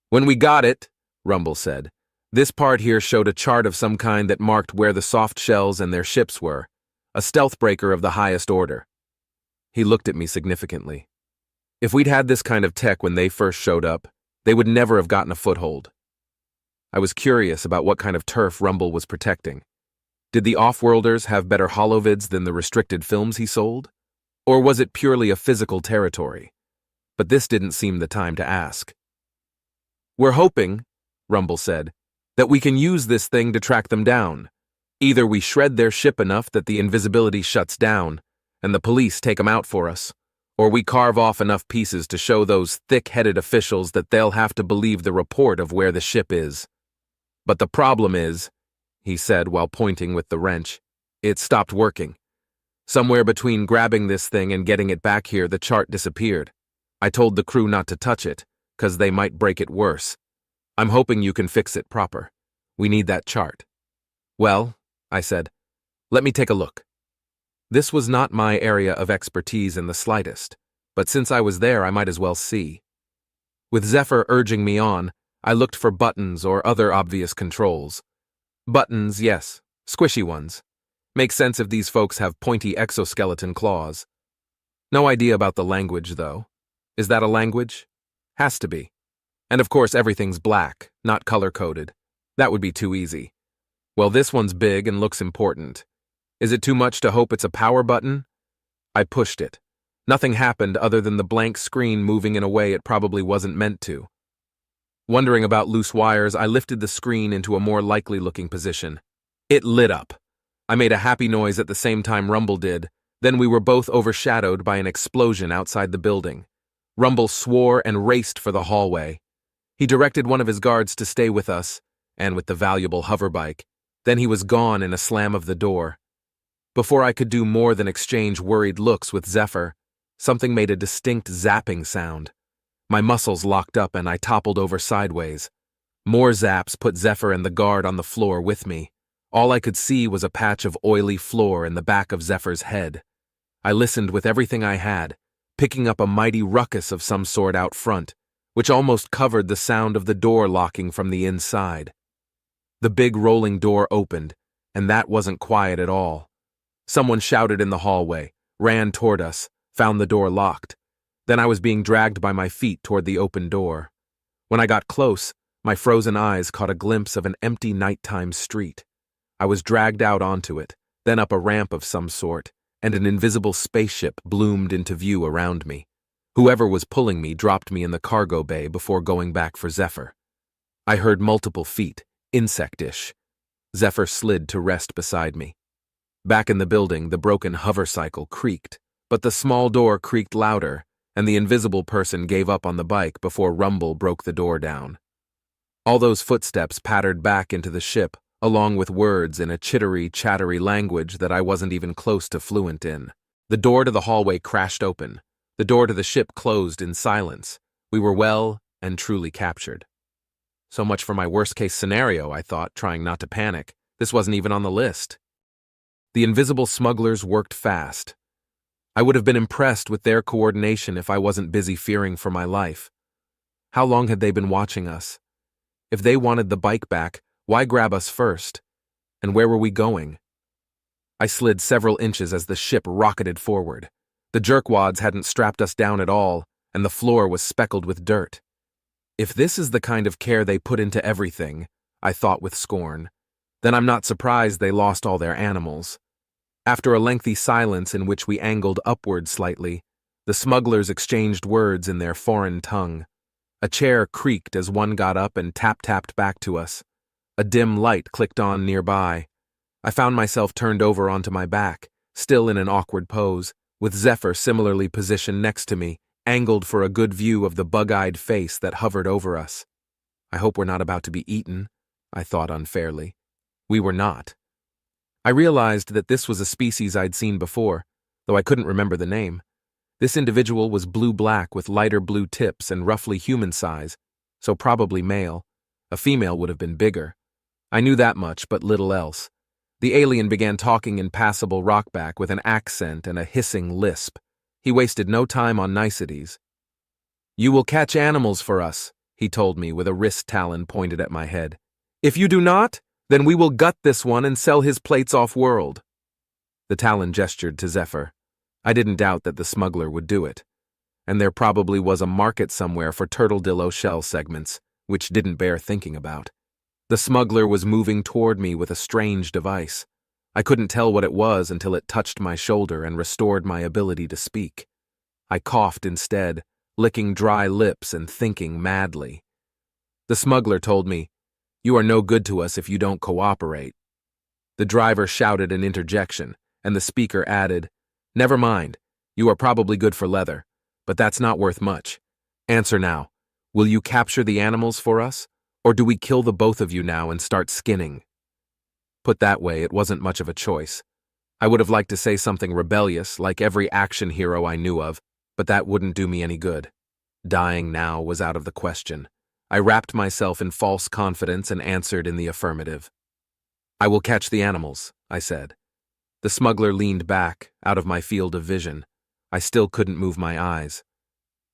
Speaker 1: When we got it, Rumble said, this part here showed a chart of some kind that marked where the soft shells and their ships were, a stealth breaker of the highest order. He looked at me significantly. If we'd had this kind of tech when they first showed up, they would never have gotten a foothold. I was curious about what kind of turf Rumble was protecting. Did the off-worlders have better holovids than the restricted films he sold? Or was it purely a physical territory? But this didn't seem the time to ask. We're hoping, Rumble said, that we can use this thing to track them down. Either we shred their ship enough that the invisibility shuts down, and the police take them out for us, or we carve off enough pieces to show those thick-headed officials that they'll have to believe the report of where the ship is. But the problem is, he said while pointing with the wrench, it stopped working. Somewhere between grabbing this thing and getting it back here, the chart disappeared. I told the crew not to touch it, 'cause they might break it worse. I'm hoping you can fix it proper. We need that chart. Well, I said, let me take a look. This was not my area of expertise in the slightest, but since I was there, I might as well see. With Zephyr urging me on, I looked for buttons or other obvious controls. Buttons, yes, squishy ones. Makes sense if these folks have pointy exoskeleton claws. No idea about the language, though. Is that a language? Has to be. And of course everything's black, not color-coded. That would be too easy. Well, this one's big and looks important. Is it too much to hope it's a power button? I pushed it. Nothing happened other than the blank screen moving in a way it probably wasn't meant to. Wondering about loose wires, I lifted the screen into a more likely-looking position. It lit up. I made a happy noise at the same time Rumble did. Then we were both overshadowed by an explosion outside the building. Rumble swore and raced for the hallway. He directed one of his guards to stay with us, and with the valuable hoverbike. Then he was gone in a slam of the door. Before I could do more than exchange worried looks with Zephyr, something made a distinct zapping sound. My muscles locked up and I toppled over sideways. More zaps put Zephyr and the guard on the floor with me. All I could see was a patch of oily floor in the back of Zephyr's head. I listened with everything I had, picking up a mighty ruckus of some sort out front, which almost covered the sound of the door locking from the inside. The big rolling door opened, and that wasn't quiet at all. Someone shouted in the hallway, ran toward us, found the door locked. Then I was being dragged by my feet toward the open door. When I got close, my frozen eyes caught a glimpse of an empty nighttime street. I was dragged out onto it, then up a ramp of some sort, and an invisible spaceship bloomed into view around me. Whoever was pulling me dropped me in the cargo bay before going back for Zephyr. I heard multiple feet, insect-ish. Zephyr slid to rest beside me. Back in the building, the broken hover cycle creaked, but the small door creaked louder, and the invisible person gave up on the bike before rumble broke the door down. All those footsteps pattered back into the ship, along with words in a chittery, chattery language that I wasn't even close to fluent in. The door to the hallway crashed open. The door to the ship closed in silence. We were well and truly captured. So much for my worst-case scenario, I thought, trying not to panic. This wasn't even on the list. The invisible smugglers worked fast. I would have been impressed with their coordination if I wasn't busy fearing for my life. How long had they been watching us? If they wanted the bike back, why grab us first? And where were we going? I slid several inches as the ship rocketed forward. The jerkwads hadn't strapped us down at all, and the floor was speckled with dirt. If this is the kind of care they put into everything, I thought with scorn, then I'm not surprised they lost all their animals. After a lengthy silence in which we angled upward slightly, the smugglers exchanged words in their foreign tongue. A chair creaked as one got up and tap-tapped back to us. A dim light clicked on nearby. I found myself turned over onto my back, still in an awkward pose, with Zephyr similarly positioned next to me, angled for a good view of the bug-eyed face that hovered over us. I hope we're not about to be eaten, I thought unfairly. We were not. I realized that this was a species I'd seen before, though I couldn't remember the name. This individual was blue-black with lighter blue tips and roughly human size, so probably male. A female would have been bigger. I knew that much, but little else. The alien began talking in passable rockback with an accent and a hissing lisp. He wasted no time on niceties. "You will catch animals for us," he told me with a wrist talon pointed at my head. "If you do not, then we will gut this one and sell his plates off-world." The talon gestured to Zephyr. I didn't doubt that the smuggler would do it. And there probably was a market somewhere for turtledillo shell segments, which didn't bear thinking about. The smuggler was moving toward me with a strange device. I couldn't tell what it was until it touched my shoulder and restored my ability to speak. I coughed instead, licking dry lips and thinking madly. The smuggler told me, "You are no good to us if you don't cooperate." The driver shouted an interjection, and the speaker added, "Never mind, you are probably good for leather, but that's not worth much. Answer now, will you capture the animals for us, or do we kill the both of you now and start skinning?" Put that way, it wasn't much of a choice. I would have liked to say something rebellious, like every action hero I knew of, but that wouldn't do me any good. Dying now was out of the question. I wrapped myself in false confidence and answered in the affirmative. "I will catch the animals," I said. The smuggler leaned back, out of my field of vision. I still couldn't move my eyes.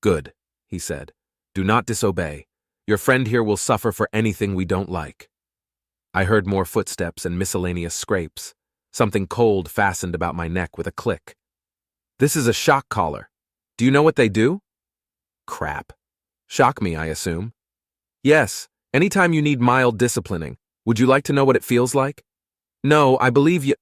Speaker 1: "Good," he said. "Do not disobey. Your friend here will suffer for anything we don't like." I heard more footsteps and miscellaneous scrapes. Something cold fastened about my neck with a click. "This is a shock collar. Do you know what they do?" Crap. Shock me, I assume. "Yes, anytime you need mild disciplining. Would you like to know what it feels like?" "No, I believe you—"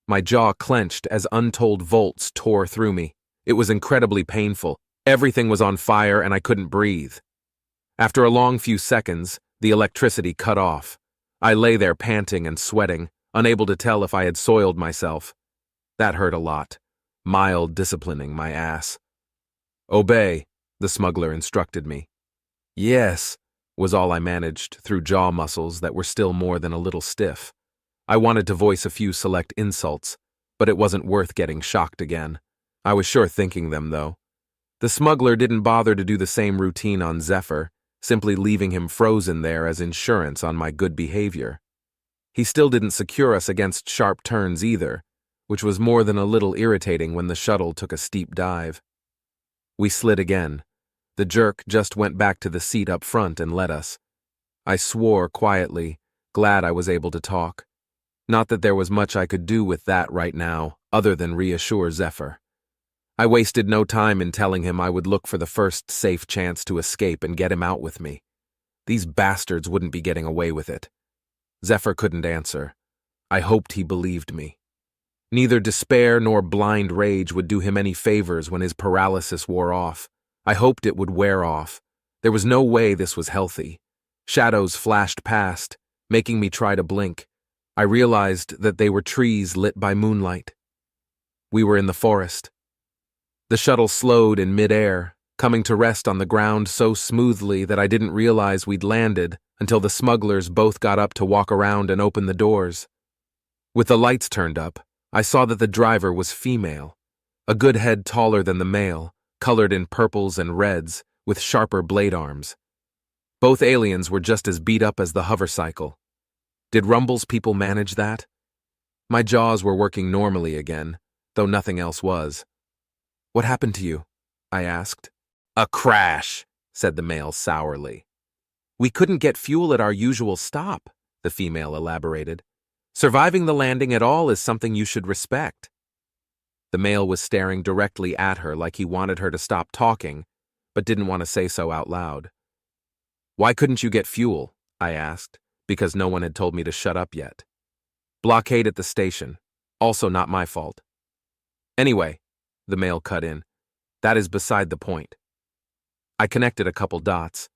Speaker 1: My jaw clenched as untold volts tore through me. It was incredibly painful. Everything was on fire and I couldn't breathe. After a long few seconds, the electricity cut off. I lay there panting and sweating, unable to tell if I had soiled myself. That hurt a lot. Mild disciplining, my ass. "Obey," the smuggler instructed me. "Yes." was all I managed through jaw muscles that were still more than a little stiff. I wanted to voice a few select insults, but it wasn't worth getting shocked again. I was sure thinking them, though. The smuggler didn't bother to do the same routine on Zephyr, simply leaving him frozen there as insurance on my good behavior. He still didn't secure us against sharp turns either, which was more than a little irritating when the shuttle took a steep dive. We slid again. The jerk just went back to the seat up front and let us. I swore quietly, glad I was able to talk. Not that there was much I could do with that right now, other than reassure Zephyr. I wasted no time in telling him I would look for the first safe chance to escape and get him out with me. These bastards wouldn't be getting away with it. Zephyr couldn't answer. I hoped he believed me. Neither despair nor blind rage would do him any favors when his paralysis wore off. I hoped it would wear off. There was no way this was healthy. Shadows flashed past, making me try to blink. I realized that they were trees lit by moonlight. We were in the forest. The shuttle slowed in midair, coming to rest on the ground so smoothly that I didn't realize we'd landed until the smugglers both got up to walk around and open the doors. With the lights turned up, I saw that the driver was female, a good head taller than the male, colored in purples and reds, with sharper blade arms. Both aliens were just as beat up as the hover cycle. Did Rumble's people manage that? My jaws were working normally again, though nothing else was. "What happened to you?" I asked. "A crash," said the male sourly. "We couldn't get fuel at our usual stop," the female elaborated. "Surviving the landing at all is something you should respect." The male was staring directly at her like he wanted her to stop talking, but didn't want to say so out loud. "Why couldn't you get fuel?" I asked, because no one had told me to shut up yet. "Blockade at the station. Also not my fault." "Anyway," the male cut in, "that is beside the point." I connected a couple dots.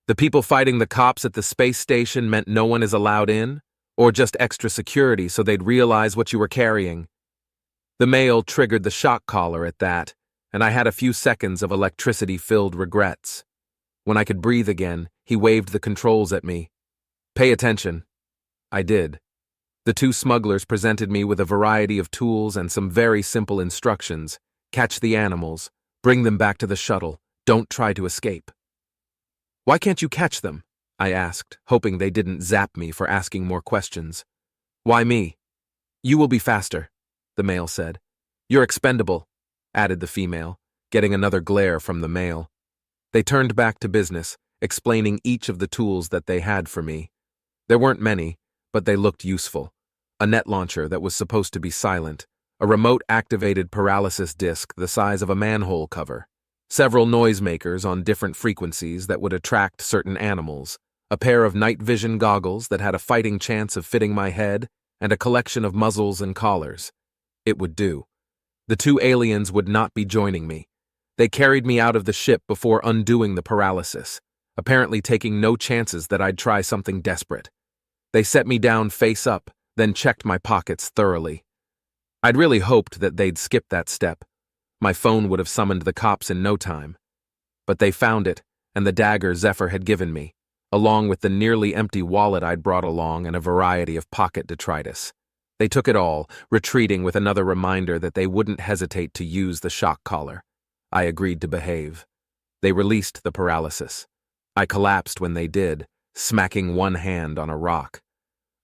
Speaker 1: The people fighting the cops at the space station meant no one is allowed in, or just extra security so they'd realize what you were carrying. The male triggered the shock collar at that, and I had a few seconds of electricity-filled regrets. When I could breathe again, he waved the controls at me. "Pay attention." I did. The two smugglers presented me with a variety of tools and some very simple instructions. Catch the animals, bring them back to the shuttle, don't try to escape. "Why can't you catch them?" I asked, hoping they didn't zap me for asking more questions. "Why me?" "You will be faster," the male said. "You're expendable," added the female, getting another glare from the male. They turned back to business, explaining each of the tools that they had for me. There weren't many, but they looked useful. A net launcher that was supposed to be silent, a remote-activated paralysis disc the size of a manhole cover, several noisemakers on different frequencies that would attract certain animals, a pair of night vision goggles that had a fighting chance of fitting my head, and a collection of muzzles and collars. It would do. The two aliens would not be joining me. They carried me out of the ship before undoing the paralysis, apparently taking no chances that I'd try something desperate. They set me down face up, then checked my pockets thoroughly. I'd really hoped that they'd skip that step. My phone would have summoned the cops in no time. But they found it, and the dagger Zephyr had given me, along with the nearly empty wallet I'd brought along and a variety of pocket detritus. They took it all, retreating with another reminder that they wouldn't hesitate to use the shock collar. I agreed to behave. They released the paralysis. I collapsed when they did, smacking one hand on a rock.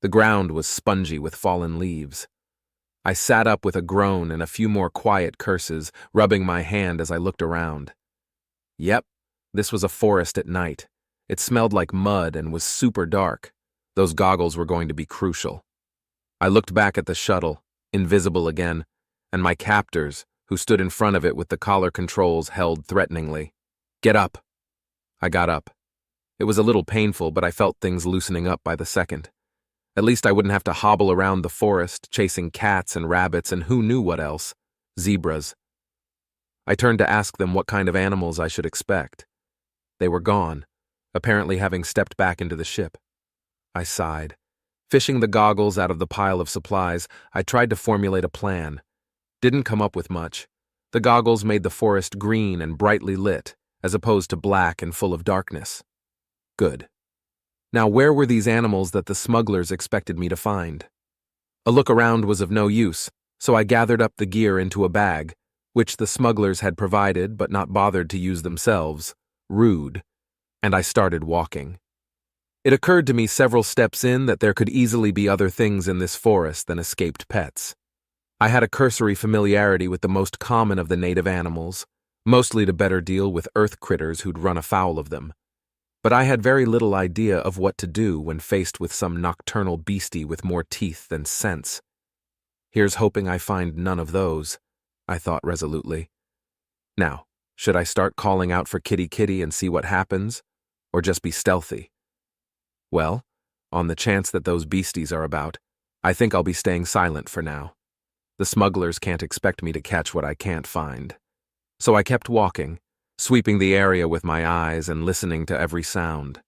Speaker 1: The ground was spongy with fallen leaves. I sat up with a groan and a few more quiet curses, rubbing my hand as I looked around. Yep, this was a forest at night. It smelled like mud and was super dark. Those goggles were going to be crucial. I looked back at the shuttle, invisible again, and my captors, who stood in front of it with the collar controls held threateningly. "Get up." I got up. It was a little painful, but I felt things loosening up by the second. At least I wouldn't have to hobble around the forest, chasing cats and rabbits and who knew what else. Zebras. I turned to ask them what kind of animals I should expect. They were gone, apparently having stepped back into the ship. I sighed. Fishing the goggles out of the pile of supplies, I tried to formulate a plan. Didn't come up with much. The goggles made the forest green and brightly lit, as opposed to black and full of darkness. Good. Now, where were these animals that the smugglers expected me to find? A look around was of no use, so I gathered up the gear into a bag, which the smugglers had provided but not bothered to use themselves. Rude. And I started walking. It occurred to me several steps in that there could easily be other things in this forest than escaped pets. I had a cursory familiarity with the most common of the native animals, mostly to better deal with earth critters who'd run afoul of them. But I had very little idea of what to do when faced with some nocturnal beastie with more teeth than sense. Here's hoping I find none of those, I thought resolutely. Now, should I start calling out for Kitty Kitty and see what happens, or just be stealthy? Well, on the chance that those beasties are about, I think I'll be staying silent for now. The smugglers can't expect me to catch what I can't find. So I kept walking, sweeping the area with my eyes and listening to every sound.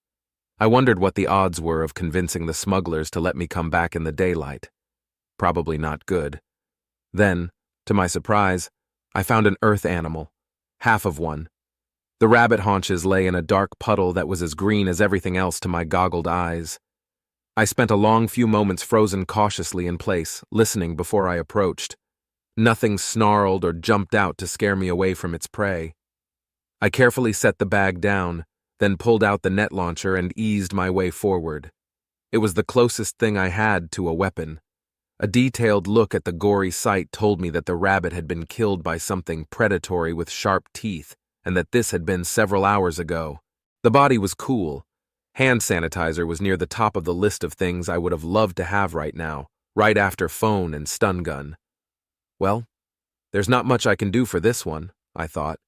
Speaker 1: I wondered what the odds were of convincing the smugglers to let me come back in the daylight. Probably not good. Then, to my surprise, I found an earth animal, half of one. The rabbit haunches lay in a dark puddle that was as green as everything else to my goggled eyes. I spent a long few moments frozen cautiously in place, listening before I approached. Nothing snarled or jumped out to scare me away from its prey. I carefully set the bag down, then pulled out the net launcher and eased my way forward. It was the closest thing I had to a weapon. A detailed look at the gory sight told me that the rabbit had been killed by something predatory with sharp teeth, and that this had been several hours ago. The body was cool. Hand sanitizer was near the top of the list of things I would have loved to have right now, right after phone and stun gun. Well, there's not much I can do for this one, I thought.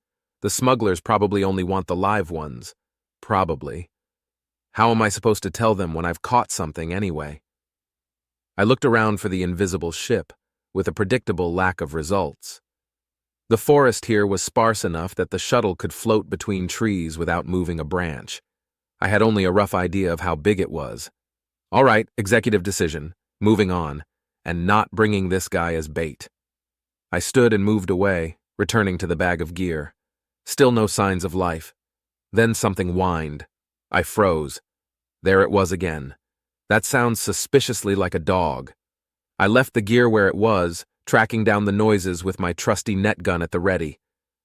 Speaker 1: The smugglers probably only want the live ones. Probably. How am I supposed to tell them when I've caught something anyway? I looked around for the invisible ship, with a predictable lack of results. The forest here was sparse enough that the shuttle could float between trees without moving a branch. I had only a rough idea of how big it was. All right, executive decision, moving on, and not bringing this guy as bait. I stood and moved away, returning to the bag of gear. Still no signs of life. Then something whined. I froze. There it was again. That sounds suspiciously like a dog. I left the gear where it was, tracking down the noises with my trusty net gun at the ready.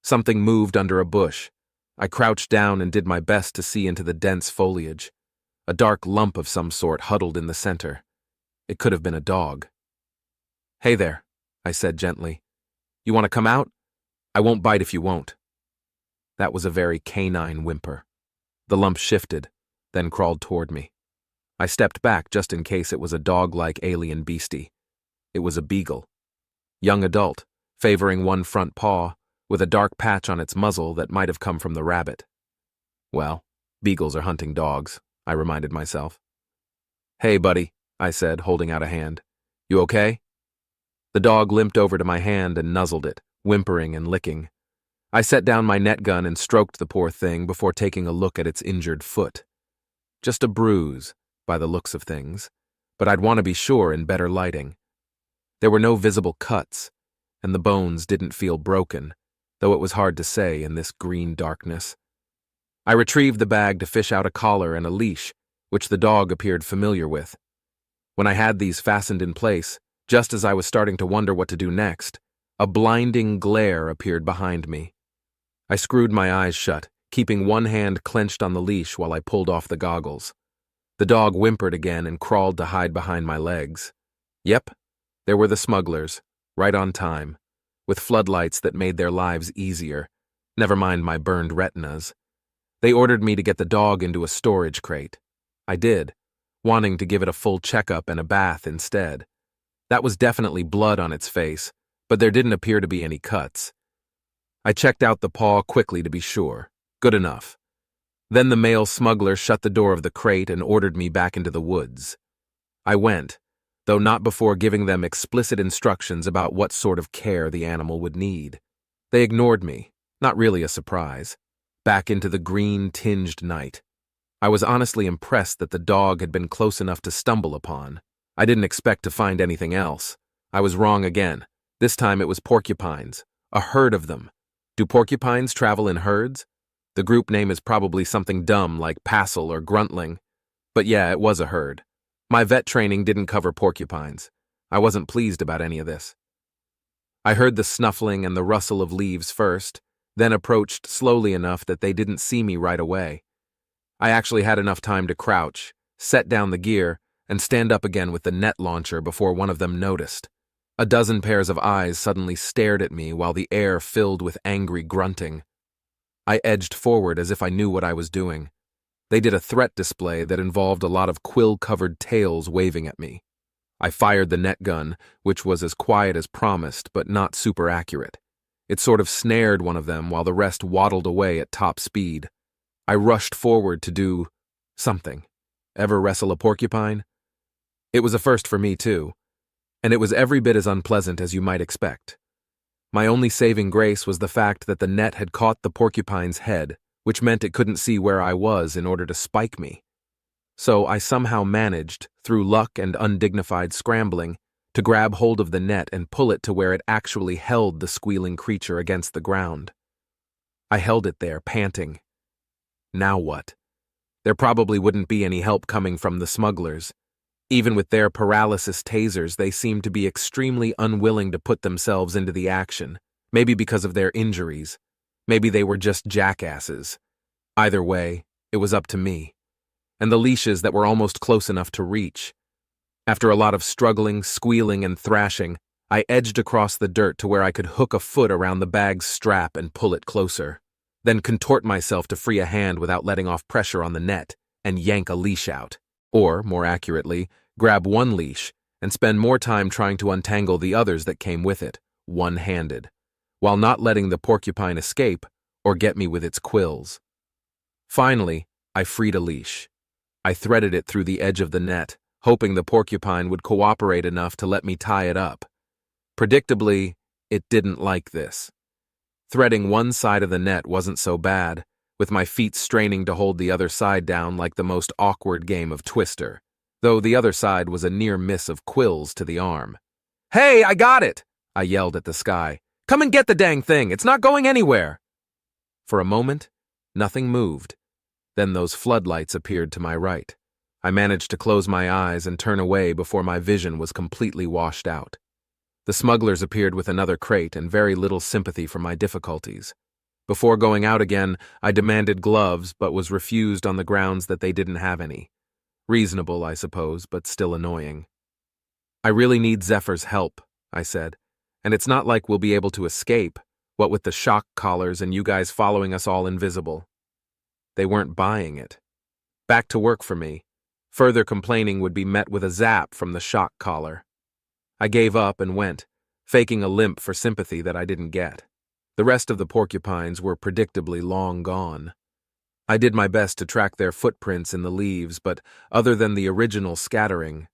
Speaker 1: Something moved under a bush. I crouched down and did my best to see into the dense foliage. A dark lump of some sort huddled in the center. It could have been a dog. "Hey there," I said gently. "You want to come out? I won't bite if you won't." That was a very canine whimper. The lump shifted, then crawled toward me. I stepped back just in case it was a dog-like alien beastie. It was a beagle. Young adult, favoring one front paw, with a dark patch on its muzzle that might have come from the rabbit. Well, beagles are hunting dogs, I reminded myself. "Hey, buddy," I said, holding out a hand. "You okay?" The dog limped over to my hand and nuzzled it, whimpering and licking. I set down my net gun and stroked the poor thing before taking a look at its injured foot. Just a bruise, by the looks of things, but I'd want to be sure in better lighting. There were no visible cuts, and the bones didn't feel broken, though it was hard to say in this green darkness. I retrieved the bag to fish out a collar and a leash, which the dog appeared familiar with. When I had these fastened in place, just as I was starting to wonder what to do next, a blinding glare appeared behind me. I screwed my eyes shut, keeping one hand clenched on the leash while I pulled off the goggles. The dog whimpered again and crawled to hide behind my legs. Yep, there were the smugglers, right on time, with floodlights that made their lives easier, never mind my burned retinas. They ordered me to get the dog into a storage crate. I did, wanting to give it a full checkup and a bath instead. That was definitely blood on its face, but there didn't appear to be any cuts. I checked out the paw quickly to be sure. Good enough. Then the male smuggler shut the door of the crate and ordered me back into the woods. I went, though not before giving them explicit instructions about what sort of care the animal would need. They ignored me, not really a surprise, back into the green-tinged night. I was honestly impressed that the dog had been close enough to stumble upon. I didn't expect to find anything else. I was wrong again. This time it was porcupines, a herd of them. Do porcupines travel in herds? The group name is probably something dumb like Passel or Gruntling. But yeah, it was a herd. My vet training didn't cover porcupines. I wasn't pleased about any of this. I heard the snuffling and the rustle of leaves first, then approached slowly enough that they didn't see me right away. I actually had enough time to crouch, set down the gear, and stand up again with the net launcher before one of them noticed. A dozen pairs of eyes suddenly stared at me while the air filled with angry grunting. I edged forward as if I knew what I was doing. They did a threat display that involved a lot of quill-covered tails waving at me. I fired the net gun, which was as quiet as promised, but not super accurate. It sort of snared one of them while the rest waddled away at top speed. I rushed forward to do something. Ever wrestle a porcupine? It was a first for me, too, and it was every bit as unpleasant as you might expect. My only saving grace was the fact that the net had caught the porcupine's head, which meant it couldn't see where I was in order to spike me. So I somehow managed, through luck and undignified scrambling, to grab hold of the net and pull it to where it actually held the squealing creature against the ground. I held it there, panting. Now what? There probably wouldn't be any help coming from the smugglers. Even with their paralysis tasers, they seemed to be extremely unwilling to put themselves into the action, maybe because of their injuries. Maybe they were just jackasses. Either way, it was up to me. And the leashes that were almost close enough to reach. After a lot of struggling, squealing, and thrashing, I edged across the dirt to where I could hook a foot around the bag's strap and pull it closer, then contort myself to free a hand without letting off pressure on the net and yank a leash out. Or, more accurately, grab one leash and spend more time trying to untangle the others that came with it, one-handed, while not letting the porcupine escape or get me with its quills. Finally, I freed a leash. I threaded it through the edge of the net, hoping the porcupine would cooperate enough to let me tie it up. Predictably, it didn't like this. Threading one side of the net wasn't so bad, with my feet straining to hold the other side down like the most awkward game of Twister, though the other side was a near miss of quills to the arm. "Hey, I got it!" I yelled at the sky. "Come and get the dang thing, it's not going anywhere!" For a moment, nothing moved. Then those floodlights appeared to my right. I managed to close my eyes and turn away before my vision was completely washed out. The smugglers appeared with another crate and very little sympathy for my difficulties. Before going out again, I demanded gloves but was refused on the grounds that they didn't have any. Reasonable, I suppose, but still annoying. "I really need Zephyr's help," I said, "and it's not like we'll be able to escape, what with the shock collars and you guys following us all invisible." They weren't buying it. Back to work for me. Further complaining would be met with a zap from the shock collar. I gave up and went, faking a limp for sympathy that I didn't get. The rest of the porcupines were predictably long gone. I did my best to track their footprints in the leaves, but other than the original scattering,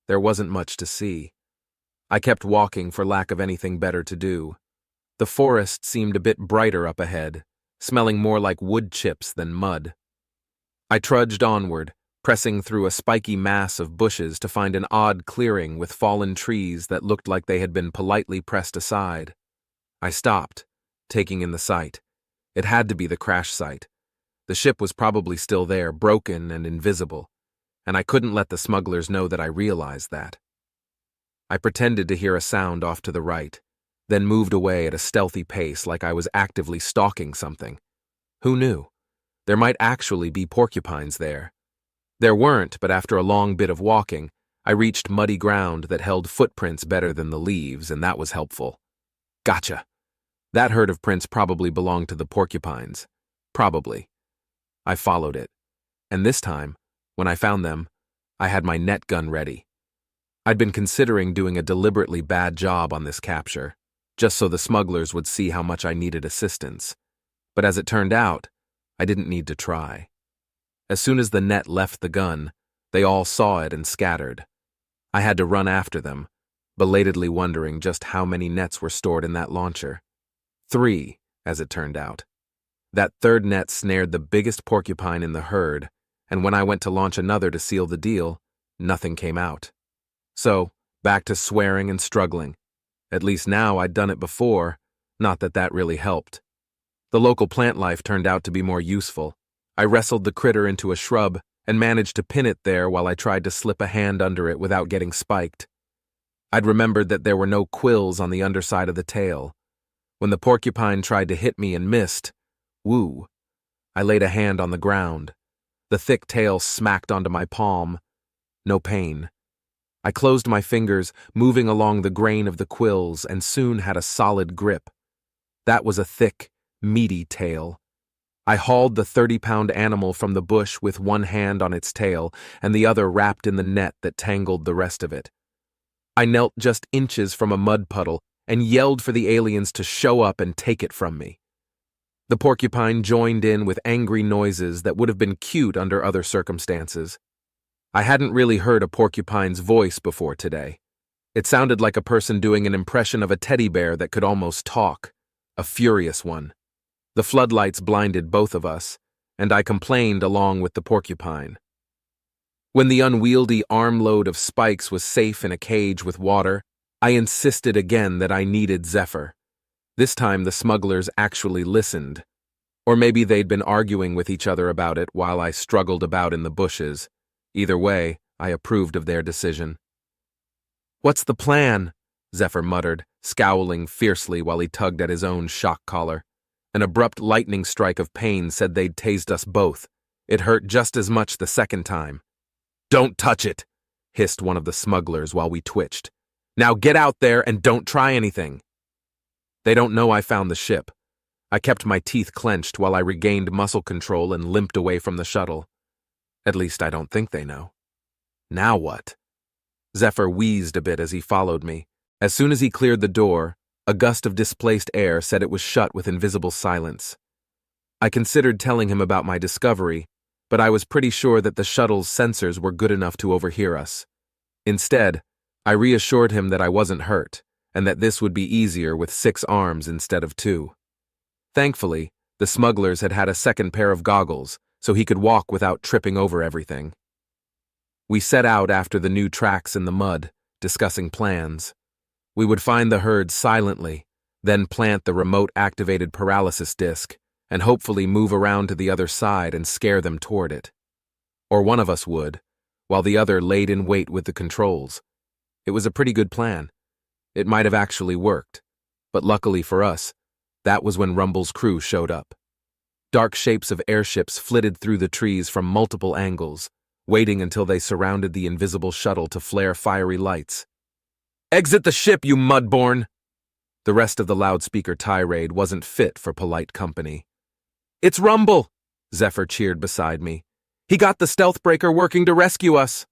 Speaker 1: there wasn't much to see. I kept walking for lack of anything better to do. The forest seemed a bit brighter up ahead, smelling more like wood chips than mud. I trudged onward, pressing through a spiky mass of bushes to find an odd clearing with fallen trees that looked like they had been politely pressed aside. I stopped, taking in the sight. It had to be the crash site. The ship was probably still there, broken and invisible, and I couldn't let the smugglers know that I realized that. I pretended to hear a sound off to the right, then moved away at a stealthy pace like I was actively stalking something. Who knew? There might actually be porcupines there. There weren't, but after a long bit of walking, I reached muddy ground that held footprints better than the leaves, and that was helpful. Gotcha. That herd of prints probably belonged to the porcupines. Probably. I followed it, and this time, when I found them, I had my net gun ready. I'd been considering doing a deliberately bad job on this capture, just so the smugglers would see how much I needed assistance. But as it turned out, I didn't need to try. As soon as the net left the gun, they all saw it and scattered. I had to run after them, belatedly wondering just how many nets were stored in that launcher. 3, as it turned out. That third net snared the biggest porcupine in the herd, and when I went to launch another to seal the deal, nothing came out. So, back to swearing and struggling. At least now I'd done it before, not that that really helped. The local plant life turned out to be more useful. I wrestled the critter into a shrub and managed to pin it there while I tried to slip a hand under it without getting spiked. I'd remembered that there were no quills on the underside of the tail. When the porcupine tried to hit me and missed, woo, I laid a hand on the ground. The thick tail smacked onto my palm. No pain. I closed my fingers, moving along the grain of the quills, and soon had a solid grip. That was a thick, meaty tail. I hauled the 30-pound animal from the bush with one hand on its tail and the other wrapped in the net that tangled the rest of it. I knelt just inches from a mud puddle and yelled for the aliens to show up and take it from me. The porcupine joined in with angry noises that would have been cute under other circumstances. I hadn't really heard a porcupine's voice before today. It sounded like a person doing an impression of a teddy bear that could almost talk, a furious one. The floodlights blinded both of us, and I complained along with the porcupine. When the unwieldy armload of spikes was safe in a cage with water, I insisted again that I needed Zephyr. This time the smugglers actually listened. Or maybe they'd been arguing with each other about it while I struggled about in the bushes. Either way, I approved of their decision. "What's the plan?" Zephyr muttered, scowling fiercely while he tugged at his own shock collar. An abrupt lightning strike of pain said they'd tased us both. It hurt just as much the second time. "Don't touch it," hissed one of the smugglers while we twitched. "Now get out there and don't try anything." They don't know I found the ship. I kept my teeth clenched while I regained muscle control and limped away from the shuttle. At least I don't think they know. Now what? Zephyr wheezed a bit as he followed me. As soon as he cleared the door, a gust of displaced air said it was shut with invisible silence. I considered telling him about my discovery, but I was pretty sure that the shuttle's sensors were good enough to overhear us. Instead, I reassured him that I wasn't hurt, and that this would be easier with 6 arms instead of 2. Thankfully, the smugglers had had a second pair of goggles, so he could walk without tripping over everything. We set out after the new tracks in the mud, discussing plans. We would find the herd silently, then plant the remote-activated paralysis disc, and hopefully move around to the other side and scare them toward it. Or one of us would, while the other laid in wait with the controls. It was a pretty good plan. It might have actually worked, but luckily for us, that was when Rumble's crew showed up. Dark shapes of airships flitted through the trees from multiple angles, waiting until they surrounded the invisible shuttle to flare fiery lights. "Exit the ship, you mudborn!" The rest of the loudspeaker tirade wasn't fit for polite company. "It's Rumble!" Zephyr cheered beside me. "He got the stealth breaker working to rescue us!"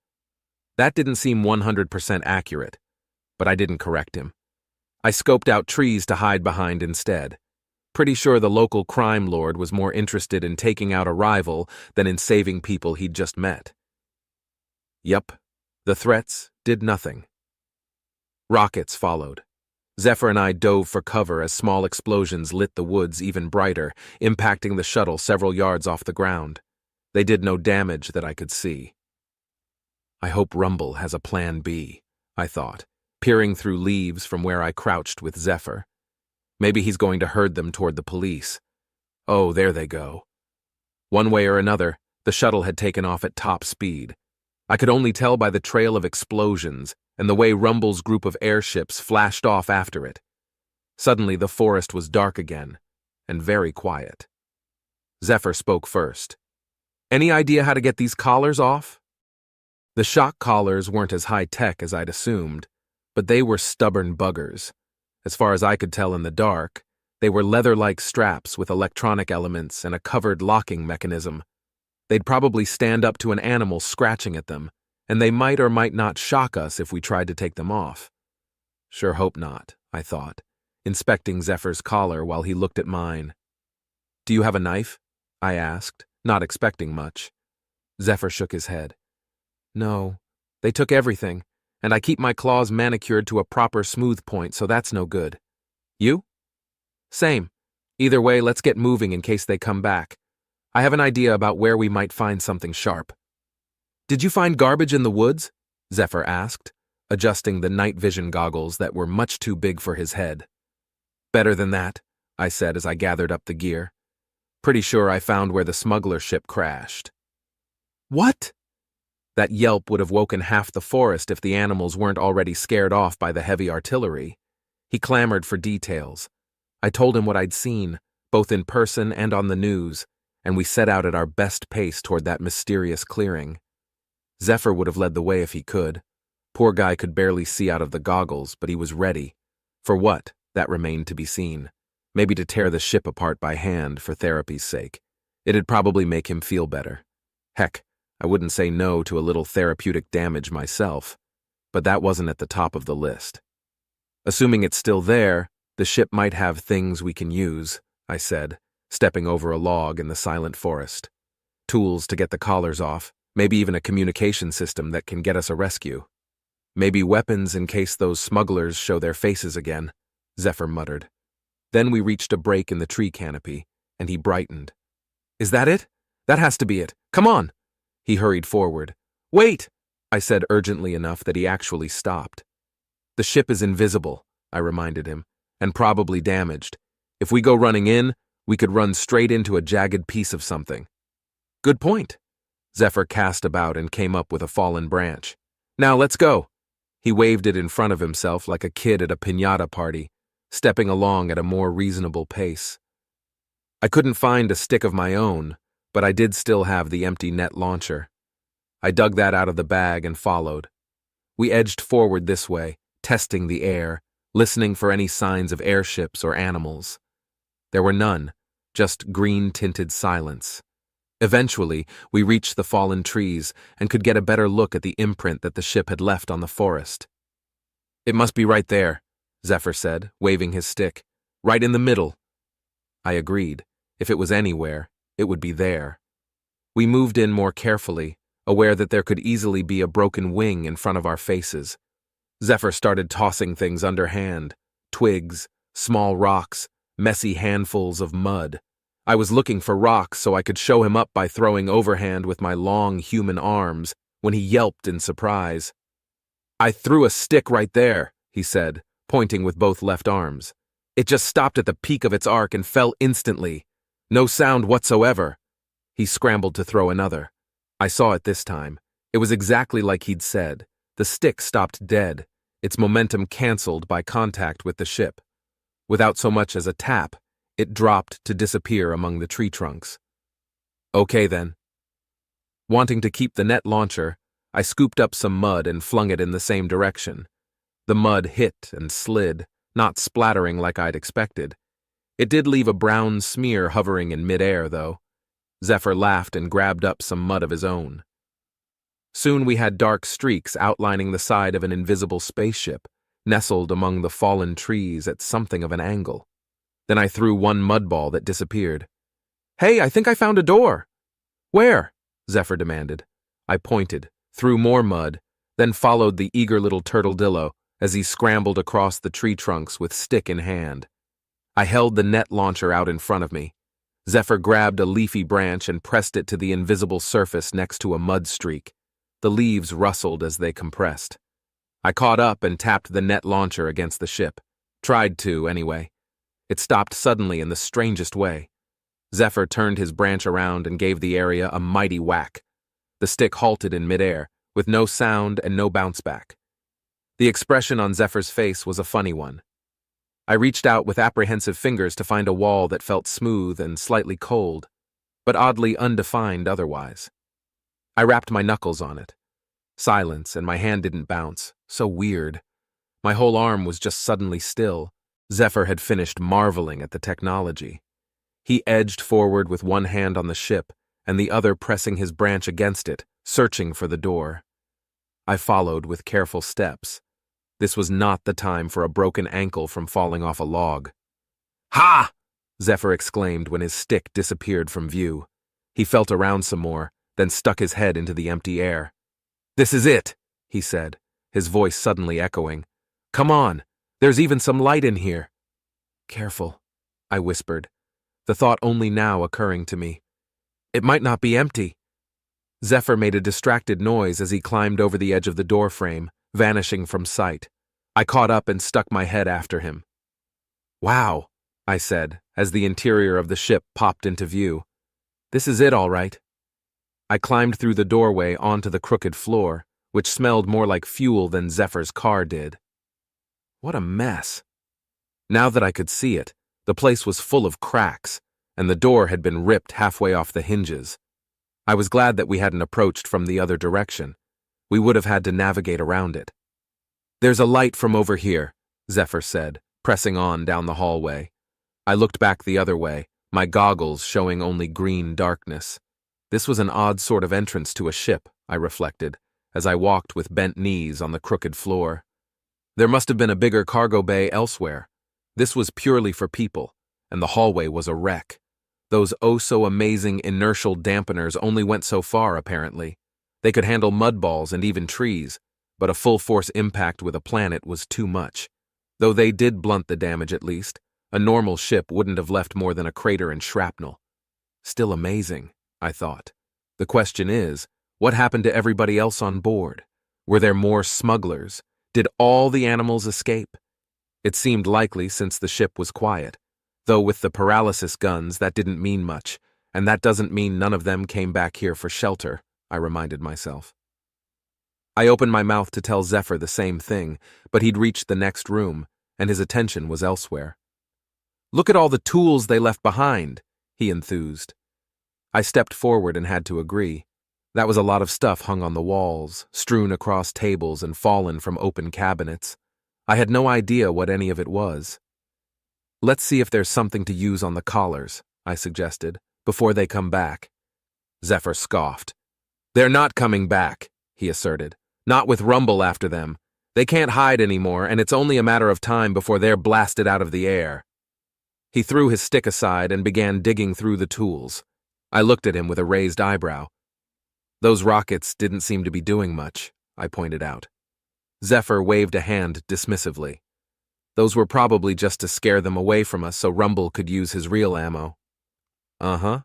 Speaker 1: That didn't seem 100% accurate, but I didn't correct him. I scoped out trees to hide behind instead. Pretty sure the local crime lord was more interested in taking out a rival than in saving people he'd just met. Yup, the threats did nothing. Rockets followed. Zephyr and I dove for cover as small explosions lit the woods even brighter, impacting the shuttle several yards off the ground. They did no damage that I could see. I hope Rumble has a plan B, I thought, peering through leaves from where I crouched with Zephyr. Maybe he's going to herd them toward the police. Oh, there they go. One way or another, the shuttle had taken off at top speed. I could only tell by the trail of explosions and the way Rumble's group of airships flashed off after it. Suddenly the forest was dark again, and very quiet. Zephyr spoke first. "Any idea how to get these collars off?" The shock collars weren't as high-tech as I'd assumed, but they were stubborn buggers. As far as I could tell in the dark, they were leather-like straps with electronic elements and a covered locking mechanism. They'd probably stand up to an animal scratching at them, and they might or might not shock us if we tried to take them off. Sure hope not, I thought, inspecting Zephyr's collar while he looked at mine. "Do you have a knife?" I asked, not expecting much. Zephyr shook his head. "No, they took everything, and I keep my claws manicured to a proper smooth point, so that's no good. You?" "Same. Either way, let's get moving in case they come back. I have an idea about where we might find something sharp." "Did you find garbage in the woods?" Zephyr asked, adjusting the night vision goggles that were much too big for his head. "Better than that," I said as I gathered up the gear. "Pretty sure I found where the smuggler ship crashed." What? That yelp would have woken half the forest if the animals weren't already scared off by the heavy artillery. He clamored for details. I told him what I'd seen, both in person and on the news, and we set out at our best pace toward that mysterious clearing. Zephyr would have led the way if he could. Poor guy could barely see out of the goggles, but he was ready. For what? That remained to be seen. Maybe to tear the ship apart by hand for therapy's sake. It'd probably make him feel better. Heck, I wouldn't say no to a little therapeutic damage myself, but that wasn't at the top of the list. Assuming it's still there, the ship might have things we can use, I said, stepping over a log in the silent forest. Tools to get the collars off, maybe even a communication system that can get us a rescue. Maybe weapons in case those smugglers show their faces again, Zephyr muttered. Then we reached a break in the tree canopy, and he brightened. Is that it? That has to be it. Come on! He hurried forward. Wait! I said urgently enough that he actually stopped. The ship is invisible, I reminded him, and probably damaged. If we go running in, we could run straight into a jagged piece of something. Good point. Zephyr cast about and came up with a fallen branch. Now let's go. He waved it in front of himself like a kid at a piñata party, stepping along at a more reasonable pace. I couldn't find a stick of my own, but I did still have the empty net launcher. I dug that out of the bag and followed. We edged forward this way, testing the air, listening for any signs of airships or animals. There were none, just green-tinted silence. Eventually, we reached the fallen trees and could get a better look at the imprint that the ship had left on the forest. It must be right there, Zephyr said, waving his stick. Right in the middle. I agreed. If it was anywhere, it would be there. We moved in more carefully, aware that there could easily be a broken wing in front of our faces. Zephyr started tossing things underhand, twigs, small rocks, messy handfuls of mud. I was looking for rocks so I could show him up by throwing overhand with my long human arms when he yelped in surprise. I threw a stick right there, he said, pointing with both left arms. It just stopped at the peak of its arc and fell instantly. No sound whatsoever. He scrambled to throw another. I saw it this time. It was exactly like he'd said. The stick stopped dead, its momentum canceled by contact with the ship. Without so much as a tap, it dropped to disappear among the tree trunks. Okay then. Wanting to keep the net launcher, I scooped up some mud and flung it in the same direction. The mud hit and slid, not splattering like I'd expected. It did leave a brown smear hovering in midair, though. Zephyr laughed and grabbed up some mud of his own. Soon we had dark streaks outlining the side of an invisible spaceship, nestled among the fallen trees at something of an angle. Then I threw one mud ball that disappeared. Hey, I think I found a door. Where? Zephyr demanded. I pointed, threw more mud, then followed the eager little turtledillo as he scrambled across the tree trunks with stick in hand. I held the net launcher out in front of me. Zephyr grabbed a leafy branch and pressed it to the invisible surface next to a mud streak. The leaves rustled as they compressed. I caught up and tapped the net launcher against the ship. Tried to, anyway. It stopped suddenly in the strangest way. Zephyr turned his branch around and gave the area a mighty whack. The stick halted in midair, with no sound and no bounce back. The expression on Zephyr's face was a funny one. I reached out with apprehensive fingers to find a wall that felt smooth and slightly cold, but oddly undefined otherwise. I rapped my knuckles on it. Silence, and my hand didn't bounce. So weird. My whole arm was just suddenly still. Zephyr had finished marveling at the technology. He edged forward with one hand on the ship and the other pressing his branch against it, searching for the door. I followed with careful steps. This was not the time for a broken ankle from falling off a log. Ha! Zephyr exclaimed when his stick disappeared from view. He felt around some more, then stuck his head into the empty air. This is it, he said, his voice suddenly echoing. Come on, there's even some light in here. Careful, I whispered, the thought only now occurring to me. It might not be empty. Zephyr made a distracted noise as he climbed over the edge of the door frame, vanishing from sight. I caught up and stuck my head after him. Wow, I said, as the interior of the ship popped into view. This is it, all right. I climbed through the doorway onto the crooked floor, which smelled more like fuel than Zephyr's car did. What a mess. Now that I could see it, the place was full of cracks, and the door had been ripped halfway off the hinges. I was glad that we hadn't approached from the other direction. We would have had to navigate around it. "There's a light from over here," Zephyr said, pressing on down the hallway. I looked back the other way, my goggles showing only green darkness. This was an odd sort of entrance to a ship, I reflected, as I walked with bent knees on the crooked floor. There must have been a bigger cargo bay elsewhere. This was purely for people, and the hallway was a wreck. Those oh-so-amazing inertial dampeners only went so far, apparently. They could handle mud balls and even trees, but a full-force impact with a planet was too much. Though they did blunt the damage at least, a normal ship wouldn't have left more than a crater and shrapnel. Still amazing, I thought. The question is, what happened to everybody else on board? Were there more smugglers? Did all the animals escape? It seemed likely since the ship was quiet. Though with the paralysis guns, that didn't mean much, and that doesn't mean none of them came back here for shelter, I reminded myself. I opened my mouth to tell Zephyr the same thing, but he'd reached the next room, and his attention was elsewhere. "Look at all the tools they left behind," he enthused. I stepped forward and had to agree. That was a lot of stuff hung on the walls, strewn across tables and fallen from open cabinets. I had no idea what any of it was. "Let's see if there's something to use on the collars," I suggested, "before they come back." Zephyr scoffed. "They're not coming back," he asserted. "Not with Rumble after them. They can't hide anymore, and it's only a matter of time before they're blasted out of the air." He threw his stick aside and began digging through the tools. I looked at him with a raised eyebrow. "Those rockets didn't seem to be doing much," I pointed out. Zephyr waved a hand dismissively. "Those were probably just to scare them away from us so Rumble could use his real ammo." "Uh-huh.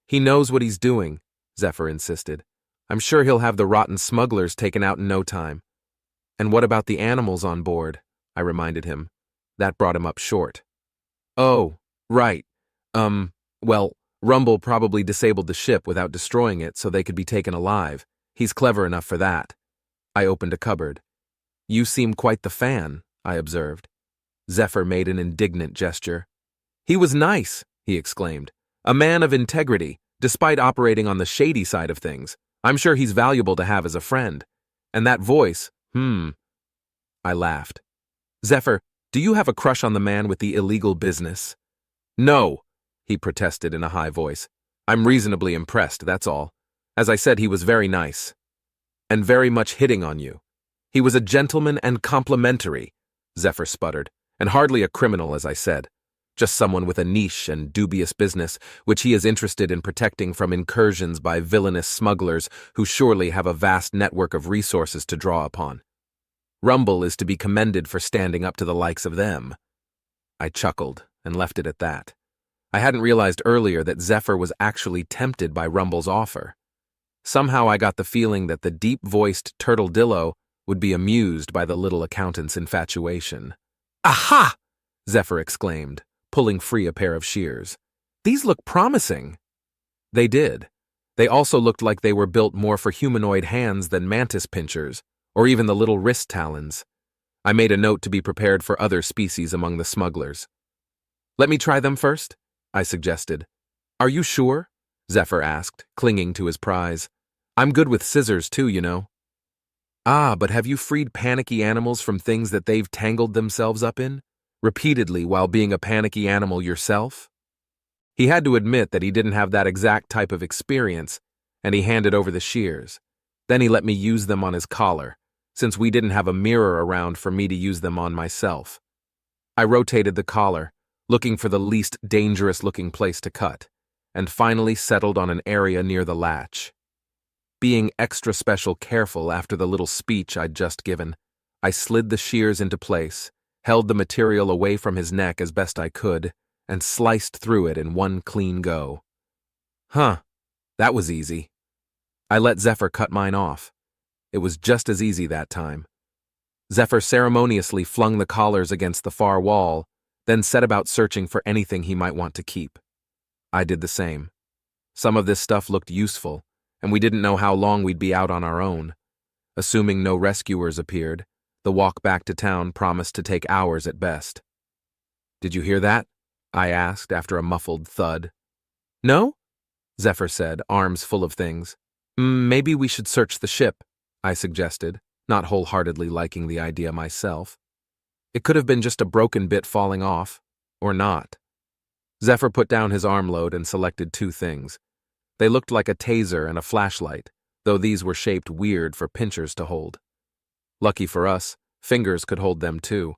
Speaker 1: He knows what he's doing," Zephyr insisted. "I'm sure he'll have the rotten smugglers taken out in no time." "And what about the animals on board?" I reminded him. That brought him up short. "Oh, right. Well, Rumble probably disabled the ship without destroying it so they could be taken alive. He's clever enough for that." I opened a cupboard. "You seem quite the fan," I observed. Zephyr made an indignant gesture. "He was nice," he exclaimed. "A man of integrity, despite operating on the shady side of things. I'm sure he's valuable to have as a friend. And that voice, I laughed. "Zephyr, do you have a crush on the man with the illegal business?" "No," he protested in a high voice. "I'm reasonably impressed, that's all. As I said, he was very nice. And very much hitting on you. He was a gentleman and complimentary," Zephyr sputtered, "and hardly a criminal, as I said. Just someone with a niche and dubious business, which he is interested in protecting from incursions by villainous smugglers who surely have a vast network of resources to draw upon. Rumble is to be commended for standing up to the likes of them." I chuckled and left it at that. I hadn't realized earlier that Zephyr was actually tempted by Rumble's offer. Somehow I got the feeling that the deep-voiced Turtledillo would be amused by the little accountant's infatuation. "Aha!" Zephyr exclaimed, pulling free a pair of shears. "These look promising." They did. They also looked like they were built more for humanoid hands than mantis pinchers, or even the little wrist talons. I made a note to be prepared for other species among the smugglers. "Let me try them first," I suggested. "Are you sure?" Zephyr asked, clinging to his prize. "I'm good with scissors too, you know." "Ah, but have you freed panicky animals from things that they've tangled themselves up in? Repeatedly while being a panicky animal yourself?" He had to admit that he didn't have that exact type of experience, and he handed over the shears. Then he let me use them on his collar, since we didn't have a mirror around for me to use them on myself. I rotated the collar, looking for the least dangerous-looking place to cut, and finally settled on an area near the latch. Being extra special careful after the little speech I'd just given, I slid the shears into place, held the material away from his neck as best I could, and sliced through it in one clean go. Huh, that was easy. I let Zephyr cut mine off. It was just as easy that time. Zephyr ceremoniously flung the collars against the far wall, then set about searching for anything he might want to keep. I did the same. Some of this stuff looked useful, and we didn't know how long we'd be out on our own. Assuming no rescuers appeared, the walk back to town promised to take hours at best. "Did you hear that?" I asked after a muffled thud. "No?" Zephyr said, arms full of things. "Maybe we should search the ship," I suggested, not wholeheartedly liking the idea myself. It could have been just a broken bit falling off, or not. Zephyr put down his armload and selected two things. They looked like a taser and a flashlight, though these were shaped weird for pinchers to hold. Lucky for us, fingers could hold them too.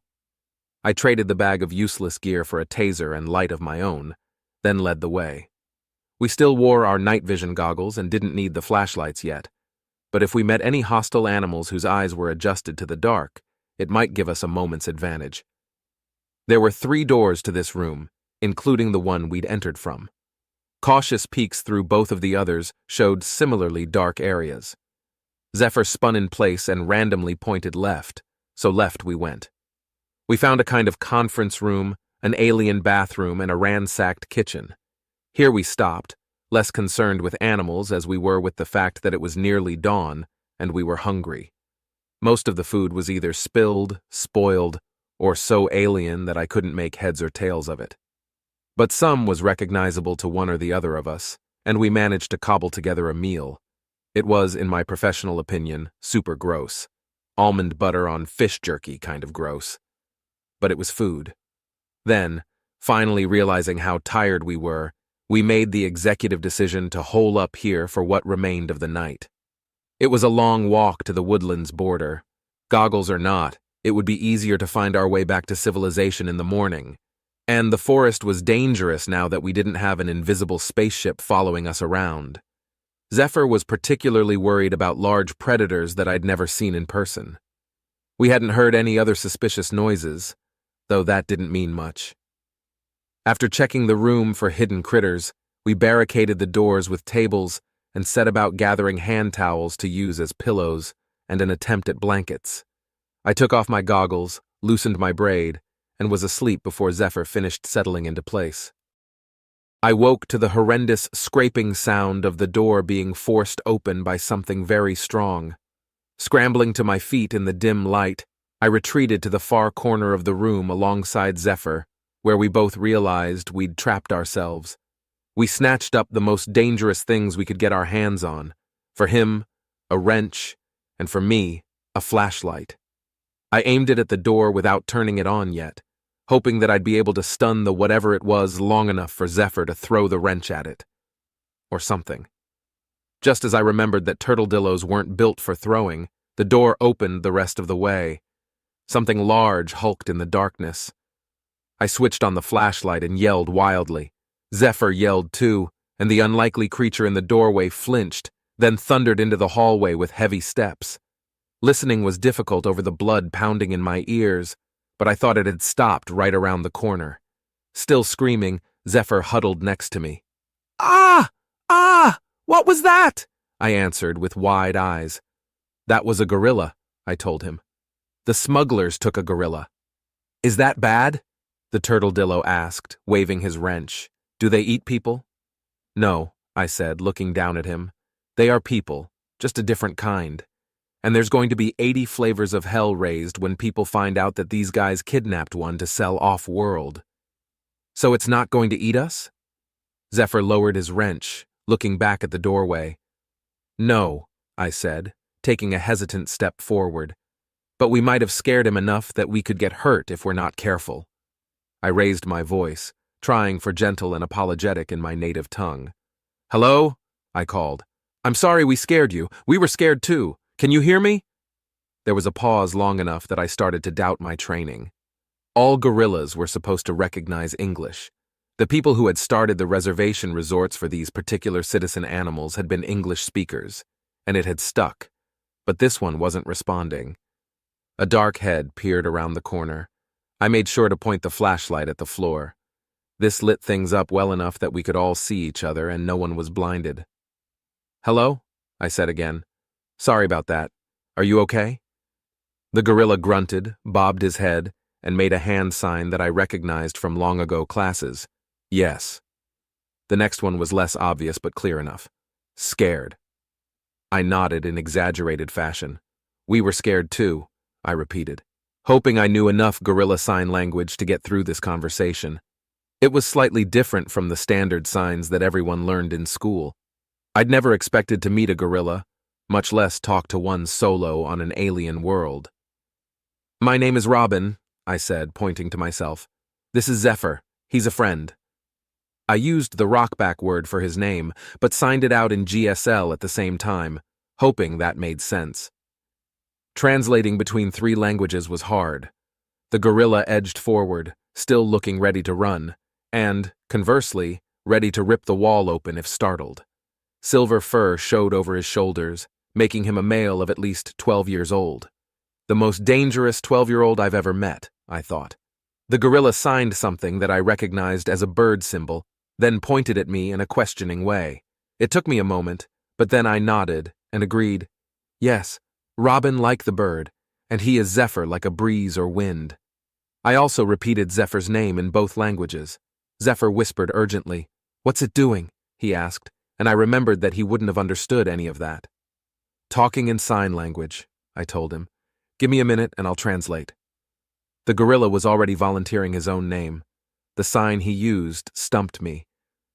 Speaker 1: I traded the bag of useless gear for a taser and light of my own, then led the way. We still wore our night vision goggles and didn't need the flashlights yet, but if we met any hostile animals whose eyes were adjusted to the dark, it might give us a moment's advantage. There were 3 doors to this room, including the one we'd entered from. Cautious peeks through both of the others showed similarly dark areas. Zephyr spun in place and randomly pointed left, so left we went. We found a kind of conference room, an alien bathroom, and a ransacked kitchen. Here we stopped, less concerned with animals as we were with the fact that it was nearly dawn and we were hungry. Most of the food was either spilled, spoiled, or so alien that I couldn't make heads or tails of it. But some was recognizable to one or the other of us, and we managed to cobble together a meal. It was, in my professional opinion, super gross. Almond butter on fish jerky kind of gross. But it was food. Then, finally realizing how tired we were, we made the executive decision to hole up here for what remained of the night. It was a long walk to the woodlands border. Goggles or not, it would be easier to find our way back to civilization in the morning. And the forest was dangerous now that we didn't have an invisible spaceship following us around. Zephyr was particularly worried about large predators that I'd never seen in person. We hadn't heard any other suspicious noises, though that didn't mean much. After checking the room for hidden critters, we barricaded the doors with tables and set about gathering hand towels to use as pillows and an attempt at blankets. I took off my goggles, loosened my braid, and was asleep before Zephyr finished settling into place. I woke to the horrendous scraping sound of the door being forced open by something very strong. Scrambling to my feet in the dim light, I retreated to the far corner of the room alongside Zephyr, where we both realized we'd trapped ourselves. We snatched up the most dangerous things we could get our hands on. For him, a wrench, and for me, a flashlight. I aimed it at the door without turning it on yet, hoping that I'd be able to stun the whatever it was long enough for Zephyr to throw the wrench at it. Or something. Just as I remembered that turtledillos weren't built for throwing, the door opened the rest of the way. Something large hulked in the darkness. I switched on the flashlight and yelled wildly. Zephyr yelled too, and the unlikely creature in the doorway flinched, then thundered into the hallway with heavy steps. Listening was difficult over the blood pounding in my ears, but I thought it had stopped right around the corner. Still screaming, Zephyr huddled next to me. "Ah! Ah! What was that?" I answered with wide eyes. "That was a gorilla," I told him. "The smugglers took a gorilla." "Is that bad?" the turtledillo asked, waving his wrench. "Do they eat people?" "No," I said, looking down at him. "They are people, just a different kind. And there's going to be 80 flavors of hell raised when people find out that these guys kidnapped one to sell off-world." "So it's not going to eat us?" Zephyr lowered his wrench, looking back at the doorway. "No," I said, taking a hesitant step forward. "But we might have scared him enough that we could get hurt if we're not careful." I raised my voice, trying for gentle and apologetic in my native tongue. "Hello?" I called. "I'm sorry we scared you. We were scared too. Can you hear me?" There was a pause long enough that I started to doubt my training. All gorillas were supposed to recognize English. The people who had started the reservation resorts for these particular citizen animals had been English speakers, and it had stuck. But this one wasn't responding. A dark head peered around the corner. I made sure to point the flashlight at the floor. This lit things up well enough that we could all see each other and no one was blinded. "Hello?" I said again. "Sorry about that. Are you okay?" The gorilla grunted, bobbed his head, and made a hand sign that I recognized from long ago classes. Yes. The next one was less obvious but clear enough. Scared. I nodded in exaggerated fashion. We were scared too, I repeated, hoping I knew enough gorilla sign language to get through this conversation. It was slightly different from the standard signs that everyone learned in school. I'd never expected to meet a gorilla, much less talk to one solo on an alien world. My name is Robin, I said, pointing to myself. This is Zephyr. He's a friend. I used the rockback word for his name, but signed it out in GSL at the same time, hoping that made sense. Translating between three languages was hard. The gorilla edged forward, still looking ready to run, and, conversely, ready to rip the wall open if startled. Silver fur showed over his shoulders, making him a male of at least 12 years old. The most dangerous 12-year-old I've ever met, I thought. The gorilla signed something that I recognized as a bird symbol, then pointed at me in a questioning way. It took me a moment, but then I nodded and agreed. Yes, Robin like the bird, and he is Zephyr like a breeze or wind. I also repeated Zephyr's name in both languages. Zephyr whispered urgently. What's it doing? He asked, and I remembered that he wouldn't have understood any of that. Talking in sign language, I told him. Give me a minute and I'll translate. The gorilla was already volunteering his own name. The sign he used stumped me,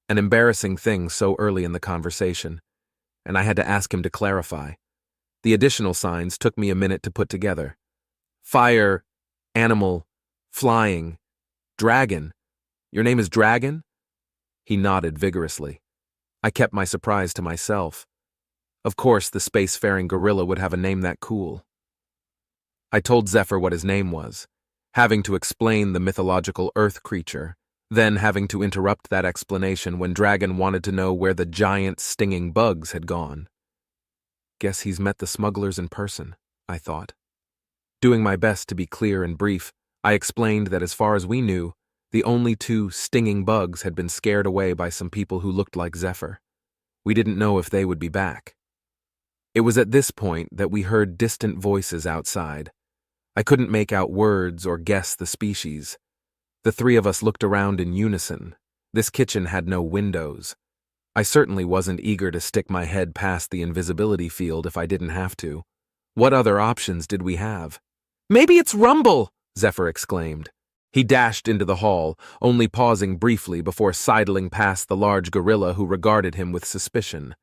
Speaker 1: an embarrassing thing so early in the conversation, and I had to ask him to clarify. The additional signs took me a minute to put together. Fire, animal, flying, dragon. Your name is Dragon? He nodded vigorously. I kept my surprise to myself. Of course, the spacefaring gorilla would have a name that cool. I told Zephyr what his name was, having to explain the mythological earth creature, then having to interrupt that explanation when Dragon wanted to know where the giant stinging bugs had gone. Guess he's met the smugglers in person, I thought. Doing my best to be clear and brief, I explained that as far as we knew, the only two stinging bugs had been scared away by some people who looked like Zephyr. We didn't know if they would be back. It was at this point that we heard distant voices outside. I couldn't make out words or guess the species. The three of us looked around in unison. This kitchen had no windows. I certainly wasn't eager to stick my head past the invisibility field if I didn't have to. What other options did we have? Maybe it's Rumble, Zephyr exclaimed. He dashed into the hall, only pausing briefly before sidling past the large gorilla who regarded him with suspicion.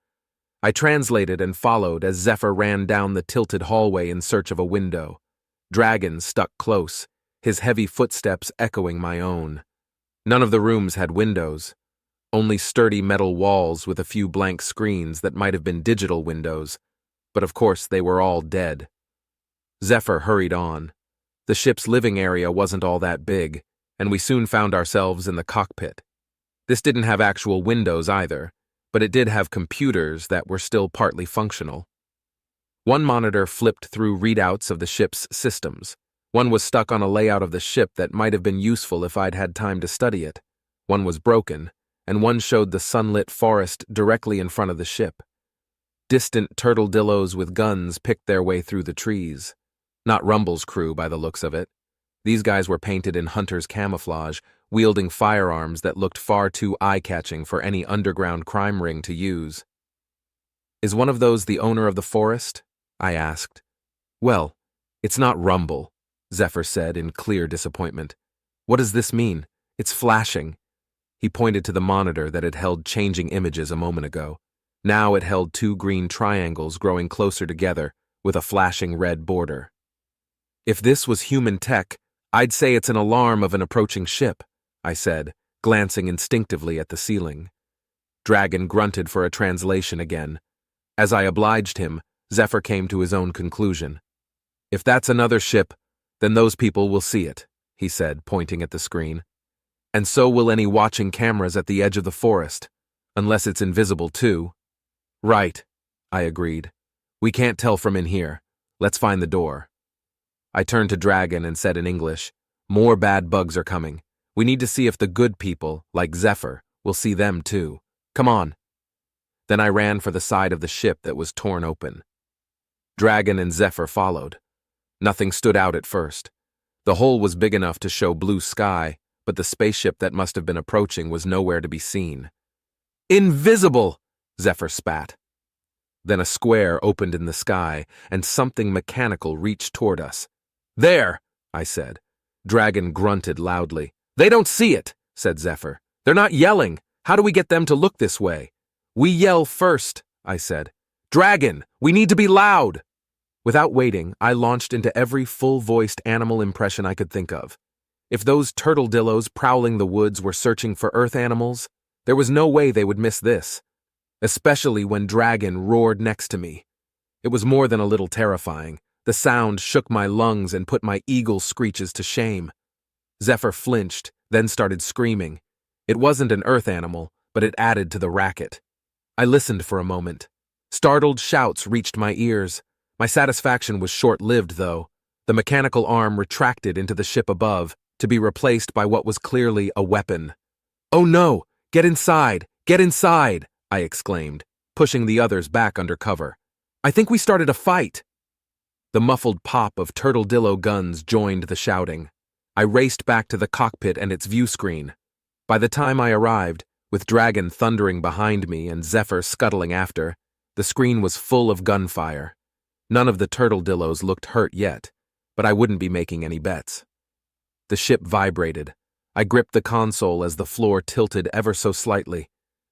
Speaker 1: I translated and followed as Zephyr ran down the tilted hallway in search of a window. Dragon stuck close, his heavy footsteps echoing my own. None of the rooms had windows, only sturdy metal walls with a few blank screens that might have been digital windows, but of course they were all dead. Zephyr hurried on. The ship's living area wasn't all that big, and we soon found ourselves in the cockpit. This didn't have actual windows either, but it did have computers that were still partly functional. One monitor flipped through readouts of the ship's systems. One was stuck on a layout of the ship that might have been useful if I'd had time to study it. One was broken, and one showed the sunlit forest directly in front of the ship. Distant turtledillos with guns picked their way through the trees. Not Rumble's crew by the looks of it. These guys were painted in hunter's camouflage, wielding firearms that looked far too eye-catching for any underground crime ring to use. Is one of those the owner of the forest? I asked. Well, it's not Rumble, Zephyr said in clear disappointment. What does this mean? It's flashing. He pointed to the monitor that had held changing images a moment ago. Now it held two green triangles growing closer together with a flashing red border. If this was human tech, I'd say it's an alarm of an approaching ship, I said, glancing instinctively at the ceiling. Dragon grunted for a translation again. As I obliged him, Zephyr came to his own conclusion. If that's another ship, then those people will see it, he said, pointing at the screen. And so will any watching cameras at the edge of the forest, unless it's invisible too. Right, I agreed. We can't tell from in here. Let's find the door. I turned to Dragon and said in English, More bad bugs are coming. We need to see if the good people, like Zephyr, will see them too. Come on. Then I ran for the side of the ship that was torn open. Dragon and Zephyr followed. Nothing stood out at first. The hole was big enough to show blue sky, but the spaceship that must have been approaching was nowhere to be seen. Invisible! Zephyr spat. Then a square opened in the sky, and something mechanical reached toward us. "There!" I said. Dragon grunted loudly. "They don't see it," said Zephyr. "They're not yelling. How do we get them to look this way?" "We yell first," I said. "Dragon, we need to be loud!" Without waiting, I launched into every full-voiced animal impression I could think of. If those turtledillos prowling the woods were searching for earth animals, there was no way they would miss this, especially when Dragon roared next to me. It was more than a little terrifying. The sound shook my lungs and put my eagle screeches to shame. Zephyr flinched, then started screaming. It wasn't an earth animal, but it added to the racket. I listened for a moment. Startled shouts reached my ears. My satisfaction was short-lived, though. The mechanical arm retracted into the ship above, to be replaced by what was clearly a weapon. "Oh no! Get inside! Get inside!" I exclaimed, pushing the others back under cover. "I think we started a fight!" The muffled pop of turtledillo guns joined the shouting. I raced back to the cockpit and its view screen. By the time I arrived, with Dragon thundering behind me and Zephyr scuttling after, the screen was full of gunfire. None of the turtledillos looked hurt yet, but I wouldn't be making any bets. The ship vibrated. I gripped the console as the floor tilted ever so slightly.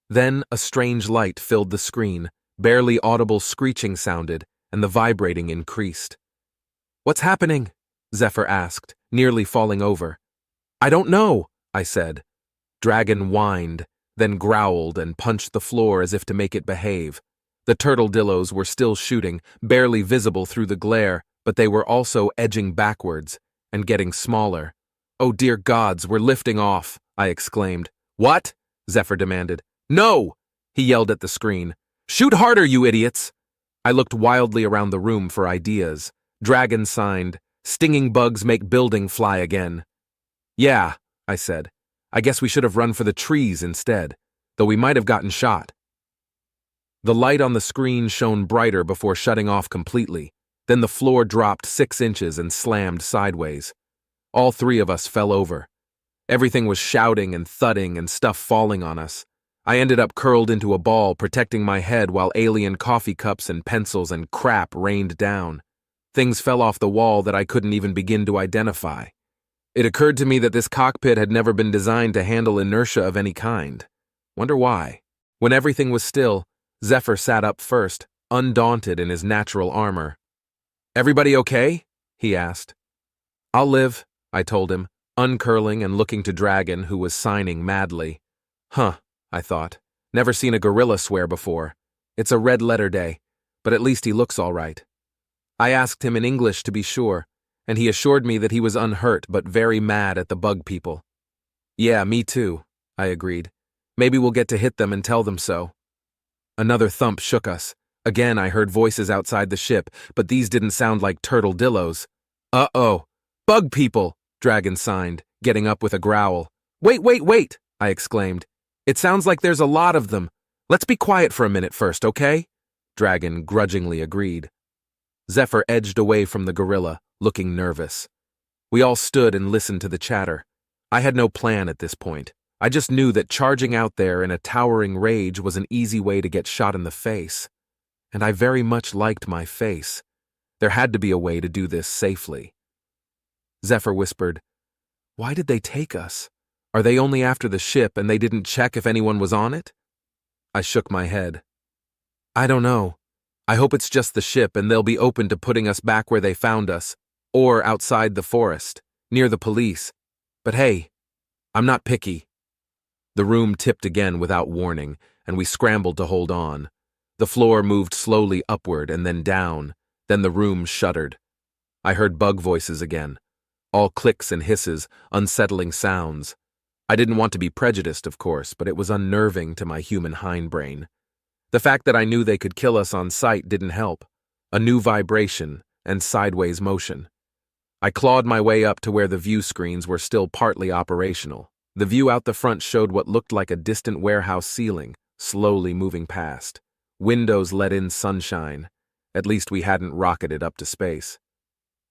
Speaker 1: Then a strange light filled the screen, barely audible screeching sounded, and the vibrating increased. "What's happening?" Zephyr asked, nearly falling over. "I don't know," I said. Dragon whined, then growled and punched the floor as if to make it behave. The turtledillos were still shooting, barely visible through the glare, but they were also edging backwards and getting smaller. "Oh dear gods, we're lifting off," I exclaimed. "What?" Zephyr demanded. "No!" he yelled at the screen. "Shoot harder, you idiots!" I looked wildly around the room for ideas. Dragon signed, "Stinging bugs make building fly again." "Yeah," I said. "I guess we should have run for the trees instead, though we might have gotten shot." The light on the screen shone brighter before shutting off completely. Then the floor dropped 6 inches and slammed sideways. All 3 of us fell over. Everything was shouting and thudding and stuff falling on us. I ended up curled into a ball, protecting my head while alien coffee cups and pencils and crap rained down. Things fell off the wall that I couldn't even begin to identify. It occurred to me that this cockpit had never been designed to handle inertia of any kind. Wonder why? When everything was still, Zephyr sat up first, undaunted in his natural armor. "Everybody okay?" he asked. "I'll live," I told him, uncurling and looking to Dragon, who was signing madly. Huh, I thought. Never seen a gorilla swear before. It's a red-letter day, but at least he looks all right. I asked him in English to be sure, and he assured me that he was unhurt but very mad at the bug people. "Yeah, me too," I agreed. "Maybe we'll get to hit them and tell them so." Another thump shook us. Again I heard voices outside the ship, but these didn't sound like turtledillos. "Uh-oh, bug people!" Dragon signed, getting up with a growl. Wait, I exclaimed. "It sounds like there's a lot of them. Let's be quiet for a minute first, okay?" Dragon grudgingly agreed. Zephyr edged away from the gorilla, looking nervous. We all stood and listened to the chatter. I had no plan at this point. I just knew that charging out there in a towering rage was an easy way to get shot in the face. And I very much liked my face. There had to be a way to do this safely. Zephyr whispered, "Why did they take us? Are they only after the ship and they didn't check if anyone was on it?" I shook my head. "I don't know. I hope it's just the ship and they'll be open to putting us back where they found us, or outside the forest, near the police. But hey, I'm not picky." The room tipped again without warning, and we scrambled to hold on. The floor moved slowly upward and then down, then the room shuddered. I heard bug voices again. All clicks and hisses, unsettling sounds. I didn't want to be prejudiced, of course, but it was unnerving to my human hindbrain. The fact that I knew they could kill us on sight didn't help. A new vibration and sideways motion. I clawed my way up to where the view screens were still partly operational. The view out the front showed what looked like a distant warehouse ceiling, slowly moving past. Windows let in sunshine. At least we hadn't rocketed up to space.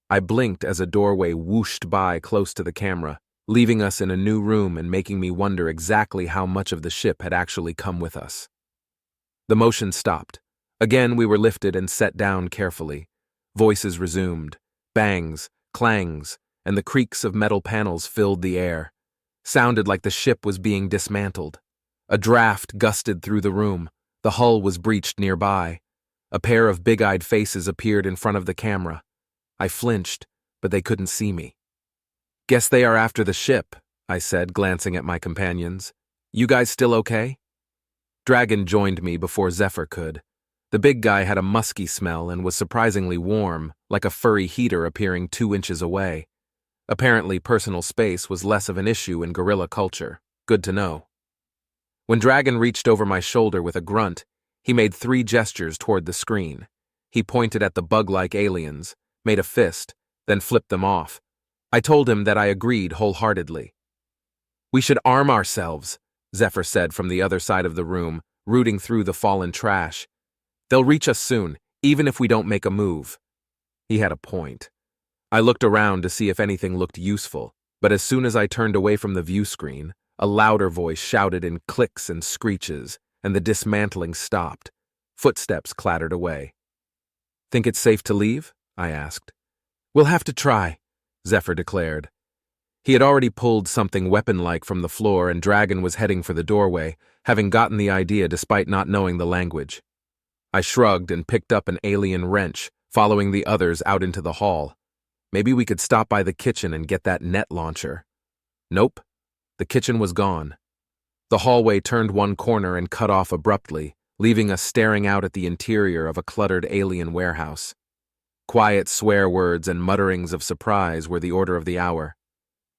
Speaker 1: I blinked as a doorway whooshed by close to the camera, leaving us in a new room and making me wonder exactly how much of the ship had actually come with us. The motion stopped. Again, we were lifted and set down carefully. Voices resumed. Bangs, clangs, and the creaks of metal panels filled the air. Sounded like the ship was being dismantled. A draft gusted through the room. The hull was breached nearby. A pair of big-eyed faces appeared in front of the camera. I flinched, but they couldn't see me. "Guess they are after the ship," I said, glancing at my companions. "You guys still okay?" Dragon joined me before Zephyr could. The big guy had a musky smell and was surprisingly warm, like a furry heater appearing 2 inches away. Apparently, personal space was less of an issue in gorilla culture. Good to know. When Dragon reached over my shoulder with a grunt, he made 3 gestures toward the screen. He pointed at the bug-like aliens, made a fist, then flipped them off. I told him that I agreed wholeheartedly. "We should arm ourselves," Zephyr said from the other side of the room, rooting through the fallen trash. "They'll reach us soon, even if we don't make a move." He had a point. I looked around to see if anything looked useful, but as soon as I turned away from the view screen, a louder voice shouted in clicks and screeches, and the dismantling stopped. Footsteps clattered away. "Think it's safe to leave?" I asked. "We'll have to try," Zephyr declared. He had already pulled something weapon-like from the floor, and Dragon was heading for the doorway, having gotten the idea despite not knowing the language. I shrugged and picked up an alien wrench, following the others out into the hall. Maybe we could stop by the kitchen and get that net launcher. Nope. The kitchen was gone. The hallway turned one corner and cut off abruptly, leaving us staring out at the interior of a cluttered alien warehouse. Quiet swear words and mutterings of surprise were the order of the hour.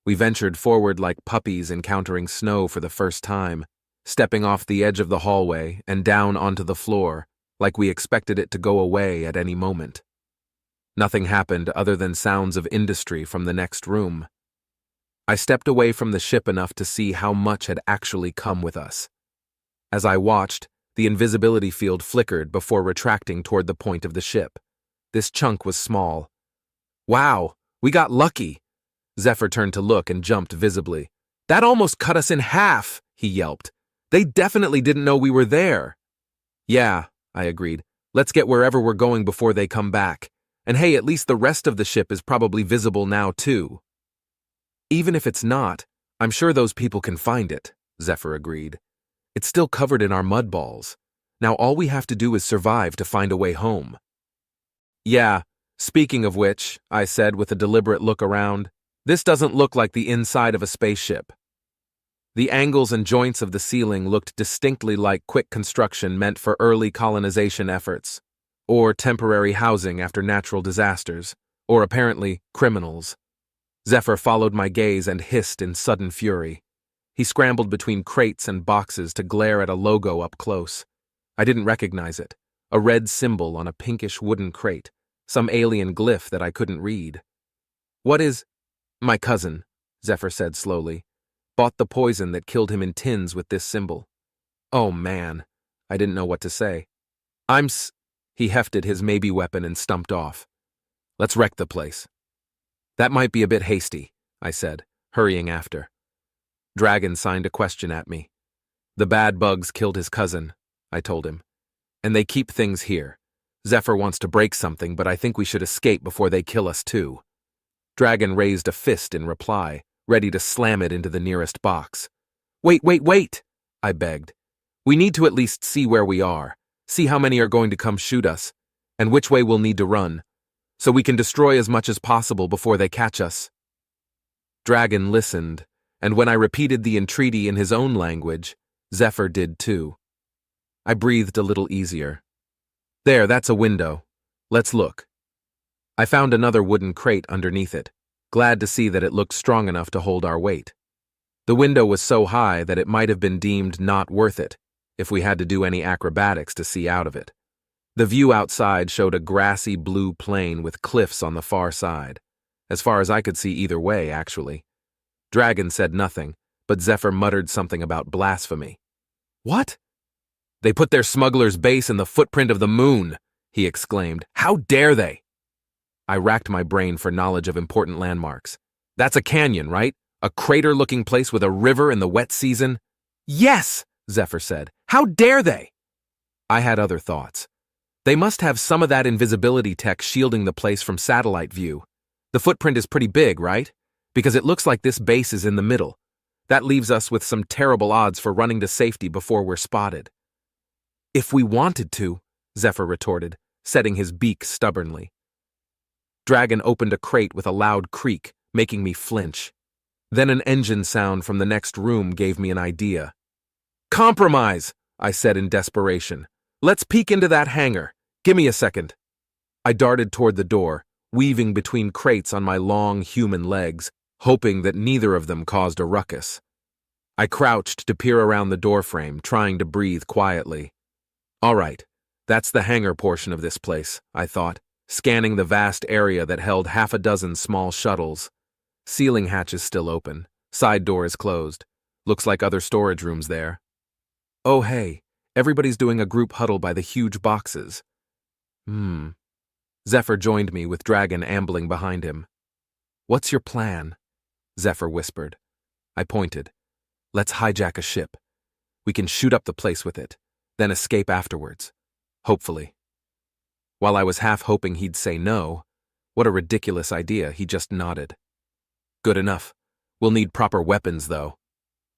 Speaker 1: We ventured forward like puppies encountering snow for the first time, stepping off the edge of the hallway and down onto the floor, like we expected it to go away at any moment. Nothing happened other than sounds of industry from the next room. I stepped away from the ship enough to see how much had actually come with us. As I watched, the invisibility field flickered before retracting toward the point of the ship. This chunk was small. "Wow, we got lucky." Zephyr turned to look and jumped visibly. "That almost cut us in half," he yelped. "They definitely didn't know we were there." "Yeah," I agreed. "Let's get wherever we're going before they come back. And hey, at least the rest of the ship is probably visible now, too." "Even if it's not, I'm sure those people can find it," Zephyr agreed. "It's still covered in our mud balls. Now all we have to do is survive to find a way home." "Yeah, speaking of which," I said with a deliberate look around, "this doesn't look like the inside of a spaceship." The angles and joints of the ceiling looked distinctly like quick construction meant for early colonization efforts, or temporary housing after natural disasters, or apparently criminals. Zephyr followed my gaze and hissed in sudden fury. He scrambled between crates and boxes to glare at a logo up close. I didn't recognize it, a red symbol on a pinkish wooden crate, some alien glyph that I couldn't read. "What is—" "My cousin," Zephyr said slowly, "bought the poison that killed him in tins with this symbol." "Oh man," I didn't know what to say. He hefted his maybe weapon and stumped off. "Let's wreck the place." "That might be a bit hasty," I said, hurrying after. Dragon signed a question at me. "The bad bugs killed his cousin," I told him. "And they keep things here. Zephyr wants to break something, but I think we should escape before they kill us too." Dragon raised a fist in reply, ready to slam it into the nearest box. Wait, I begged. "We need to at least see where we are, see how many are going to come shoot us, and which way we'll need to run, so we can destroy as much as possible before they catch us." Dragon listened, and when I repeated the entreaty in his own language, Zephyr did too. I breathed a little easier. "There, that's a window. Let's look." I found another wooden crate underneath it, glad to see that it looked strong enough to hold our weight. The window was so high that it might have been deemed not worth it if we had to do any acrobatics to see out of it. The view outside showed a grassy blue plain with cliffs on the far side, as far as I could see either way, actually. Dragon said nothing, but Zephyr muttered something about blasphemy. "What?" "They put their smuggler's base in the footprint of the moon," he exclaimed. "How dare they?" I racked my brain for knowledge of important landmarks. "That's a canyon, right? A crater-looking place with a river in the wet season?" "Yes," Zephyr said. "How dare they?" I had other thoughts. They must have some of that invisibility tech shielding the place from satellite view. The footprint is pretty big, right? Because it looks like this base is in the middle. That leaves us with some terrible odds for running to safety before we're spotted. If we wanted to, Zephyr retorted, setting his beak stubbornly. Dragon opened a crate with a loud creak, making me flinch. Then an engine sound from the next room gave me an idea. Compromise, I said in desperation. Let's peek into that hangar. Give me a second. I darted toward the door, weaving between crates on my long human legs, hoping that neither of them caused a ruckus. I crouched to peer around the doorframe, trying to breathe quietly. All right, that's the hangar portion of this place, I thought, scanning the vast area that held half a dozen small shuttles. Ceiling hatch is still open. Side door is closed. Looks like other storage rooms there. Oh hey, everybody's doing a group huddle by the huge boxes. Zephyr joined me with Dragon ambling behind him. What's your plan? Zephyr whispered. I pointed. Let's hijack a ship. We can shoot up the place with it, then escape afterwards. Hopefully. While I was half hoping he'd say no, what a ridiculous idea, he just nodded. Good enough. We'll need proper weapons, though.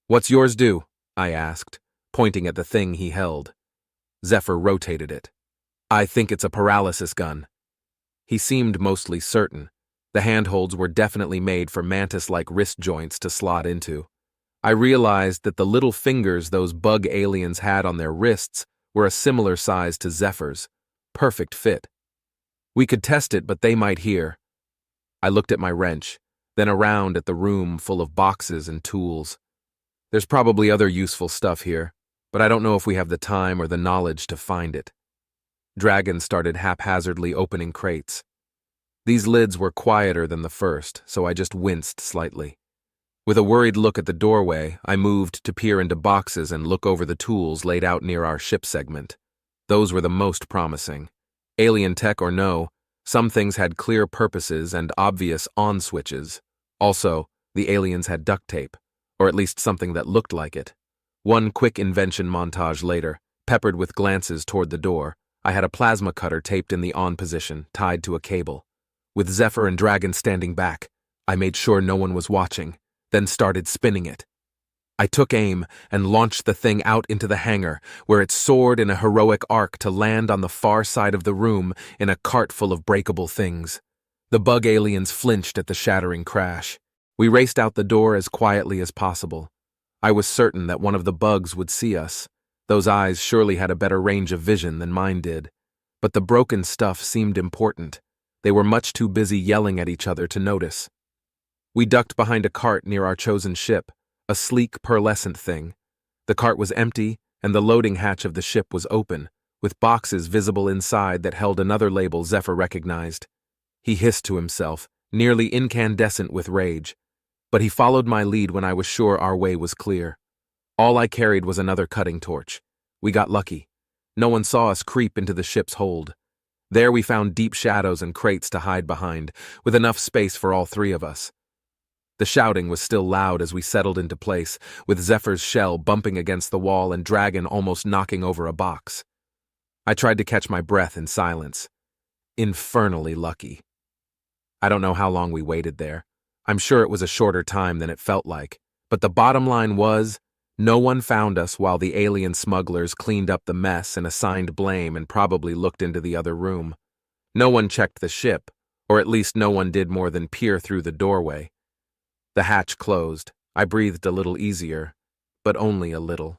Speaker 1: What's yours do? I asked, pointing at the thing he held. Zephyr rotated it. I think it's a paralysis gun. He seemed mostly certain. The handholds were definitely made for mantis-like wrist joints to slot into. I realized that the little fingers those bug aliens had on their wrists were a similar size to Zephyr's. Perfect fit. We could test it, but they might hear. I looked at my wrench, then around at the room full of boxes and tools. There's probably other useful stuff here, but I don't know if we have the time or the knowledge to find it. Dragon started haphazardly opening crates. These lids were quieter than the first, so I just winced slightly. With a worried look at the doorway, I moved to peer into boxes and look over the tools laid out near our ship segment. Those were the most promising. Alien tech or no, some things had clear purposes and obvious on switches. Also, the aliens had duct tape, or at least something that looked like it. One quick invention montage later, peppered with glances toward the door, I had a plasma cutter taped in the on position, tied to a cable. With Zephyr and Dragon standing back, I made sure no one was watching, then started spinning it. I took aim and launched the thing out into the hangar, where it soared in a heroic arc to land on the far side of the room in a cart full of breakable things. The bug aliens flinched at the shattering crash. We raced out the door as quietly as possible. I was certain that one of the bugs would see us. Those eyes surely had a better range of vision than mine did. But the broken stuff seemed important. They were much too busy yelling at each other to notice. We ducked behind a cart near our chosen ship, a sleek, pearlescent thing. The cart was empty, and the loading hatch of the ship was open, with boxes visible inside that held another label Zephyr recognized. He hissed to himself, nearly incandescent with rage. But he followed my lead when I was sure our way was clear. All I carried was another cutting torch. We got lucky. No one saw us creep into the ship's hold. There we found deep shadows and crates to hide behind, with enough space for all three of us. The shouting was still loud as we settled into place, with Zephyr's shell bumping against the wall and Dragon almost knocking over a box. I tried to catch my breath in silence. Infernally lucky. I don't know how long we waited there. I'm sure it was a shorter time than it felt like, but the bottom line was, no one found us while the alien smugglers cleaned up the mess and assigned blame and probably looked into the other room. No one checked the ship, or at least no one did more than peer through the doorway. The hatch closed. I breathed a little easier, but only a little.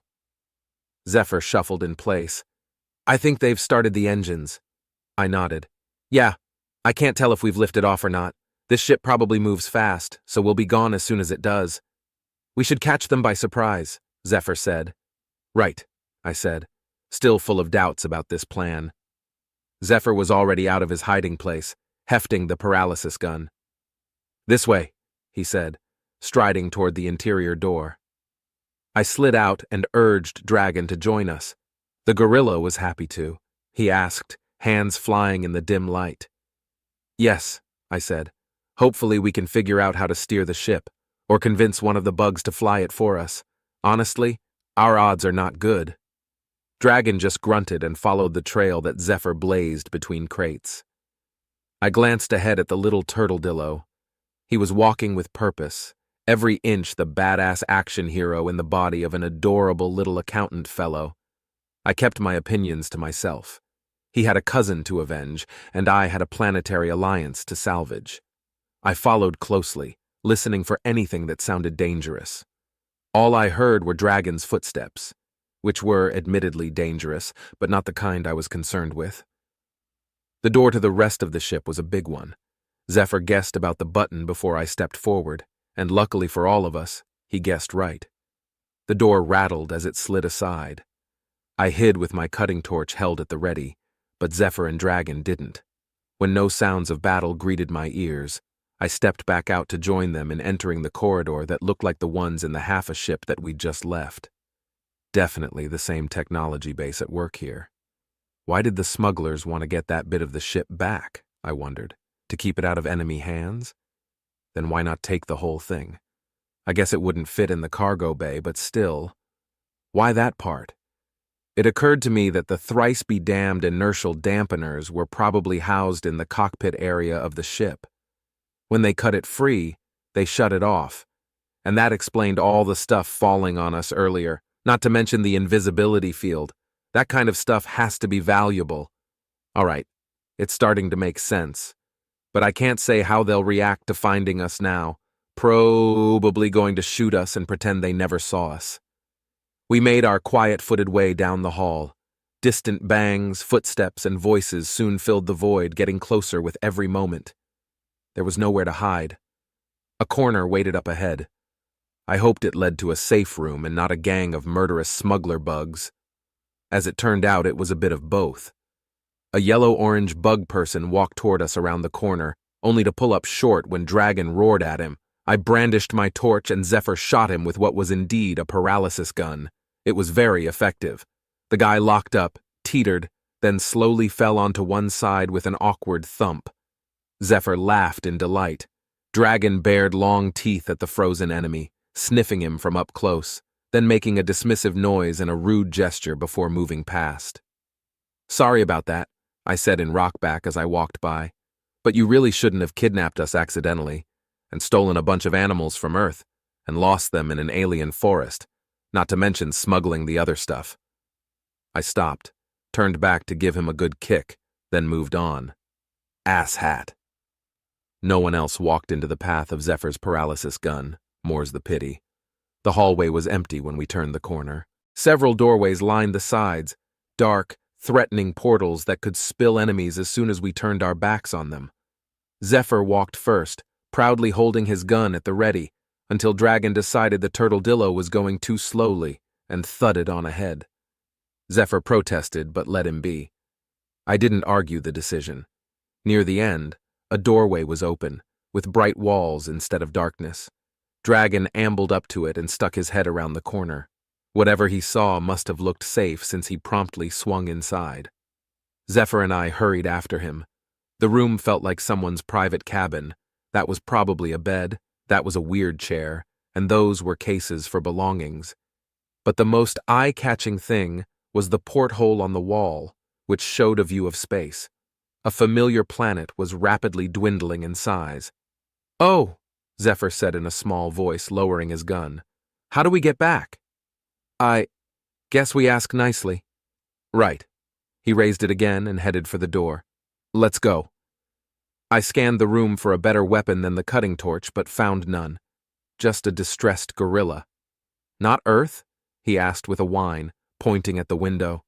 Speaker 1: Zephyr shuffled in place. I think they've started the engines. I nodded. Yeah, I can't tell if we've lifted off or not. This ship probably moves fast, so we'll be gone as soon as it does. We should catch them by surprise, Zephyr said. Right, I said, still full of doubts about this plan. Zephyr was already out of his hiding place, hefting the paralysis gun. This way, he said, striding toward the interior door. I slid out and urged Dragon to join us. The gorilla was happy to. He asked, hands flying in the dim light. Yes, I said. Hopefully we can figure out how to steer the ship, or convince one of the bugs to fly it for us. Honestly, our odds are not good. Dragon just grunted and followed the trail that Zephyr blazed between crates. I glanced ahead at the little turtledillo. He was walking with purpose, every inch the badass action hero in the body of an adorable little accountant fellow. I kept my opinions to myself. He had a cousin to avenge, and I had a planetary alliance to salvage. I followed closely, listening for anything that sounded dangerous. All I heard were Dragon's footsteps, which were admittedly dangerous, but not the kind I was concerned with. The door to the rest of the ship was a big one. Zephyr guessed about the button before I stepped forward, and luckily for all of us, he guessed right. The door rattled as it slid aside. I hid with my cutting torch held at the ready, but Zephyr and Dragon didn't. When no sounds of battle greeted my ears, I stepped back out to join them in entering the corridor that looked like the ones in the half a ship that we'd just left. Definitely the same technology base at work here. Why did the smugglers want to get that bit of the ship back, I wondered? To keep it out of enemy hands? Then why not take the whole thing? I guess it wouldn't fit in the cargo bay, but still. Why that part? It occurred to me that the thrice-be-damned inertial dampeners were probably housed in the cockpit area of the ship. When they cut it free, they shut it off, and that explained all the stuff falling on us earlier, not to mention the invisibility field. That kind of stuff has to be valuable. All right, it's starting to make sense. But I can't say how they'll react to finding us now. Probably going to shoot us and pretend they never saw us. We made our quiet-footed way down the hall. Distant bangs, footsteps, and voices soon filled the void, getting closer with every moment. There was nowhere to hide. A corner waited up ahead. I hoped it led to a safe room and not a gang of murderous smuggler bugs. As it turned out, it was a bit of both. A yellow-orange bug person walked toward us around the corner, only to pull up short when Dragon roared at him. I brandished my torch and Zephyr shot him with what was indeed a paralysis gun. It was very effective. The guy locked up, teetered, then slowly fell onto one side with an awkward thump. Zephyr laughed in delight. Dragon bared long teeth at the frozen enemy, sniffing him from up close, then making a dismissive noise and a rude gesture before moving past. "Sorry about that," I said in rockback as I walked by, "but you really shouldn't have kidnapped us accidentally and stolen a bunch of animals from Earth and lost them in an alien forest, not to mention smuggling the other stuff." I stopped, turned back to give him a good kick, then moved on. Asshat. No one else walked into the path of Zephyr's paralysis gun, more's the pity. The hallway was empty when we turned the corner. Several doorways lined the sides, dark, threatening portals that could spill enemies as soon as we turned our backs on them. Zephyr walked first, proudly holding his gun at the ready, until Dragon decided the turtledillo was going too slowly and thudded on ahead. Zephyr protested, but let him be. I didn't argue the decision. Near the end, a doorway was open, with bright walls instead of darkness. Dragon ambled up to it and stuck his head around the corner. Whatever he saw must have looked safe since he promptly swung inside. Zephyr and I hurried after him. The room felt like someone's private cabin. That was probably a bed, that was a weird chair, and those were cases for belongings. But the most eye-catching thing was the porthole on the wall, which showed a view of space. A familiar planet was rapidly dwindling in size. "Oh," Zephyr said in a small voice, lowering his gun. "How do we get back?" "I guess we ask nicely." "Right." He raised it again and headed for the door. "Let's go." I scanned the room for a better weapon than the cutting torch, but found none. Just a distressed gorilla. "Not Earth?" he asked with a whine, pointing at the window.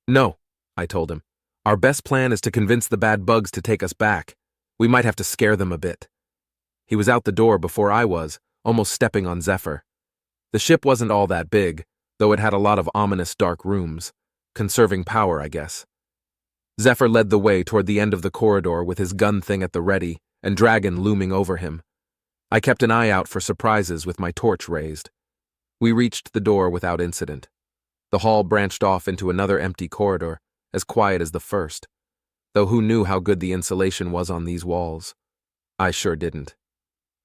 Speaker 1: "No," I told him. "Our best plan is to convince the bad bugs to take us back. We might have to scare them a bit." He was out the door before I was, almost stepping on Zephyr. The ship wasn't all that big, though it had a lot of ominous dark rooms. Conserving power, I guess. Zephyr led the way toward the end of the corridor with his gun thing at the ready and Dragon looming over him. I kept an eye out for surprises with my torch raised. We reached the door without incident. The hall branched off into another empty corridor, as quiet as the first, though who knew how good the insulation was on these walls? I sure didn't.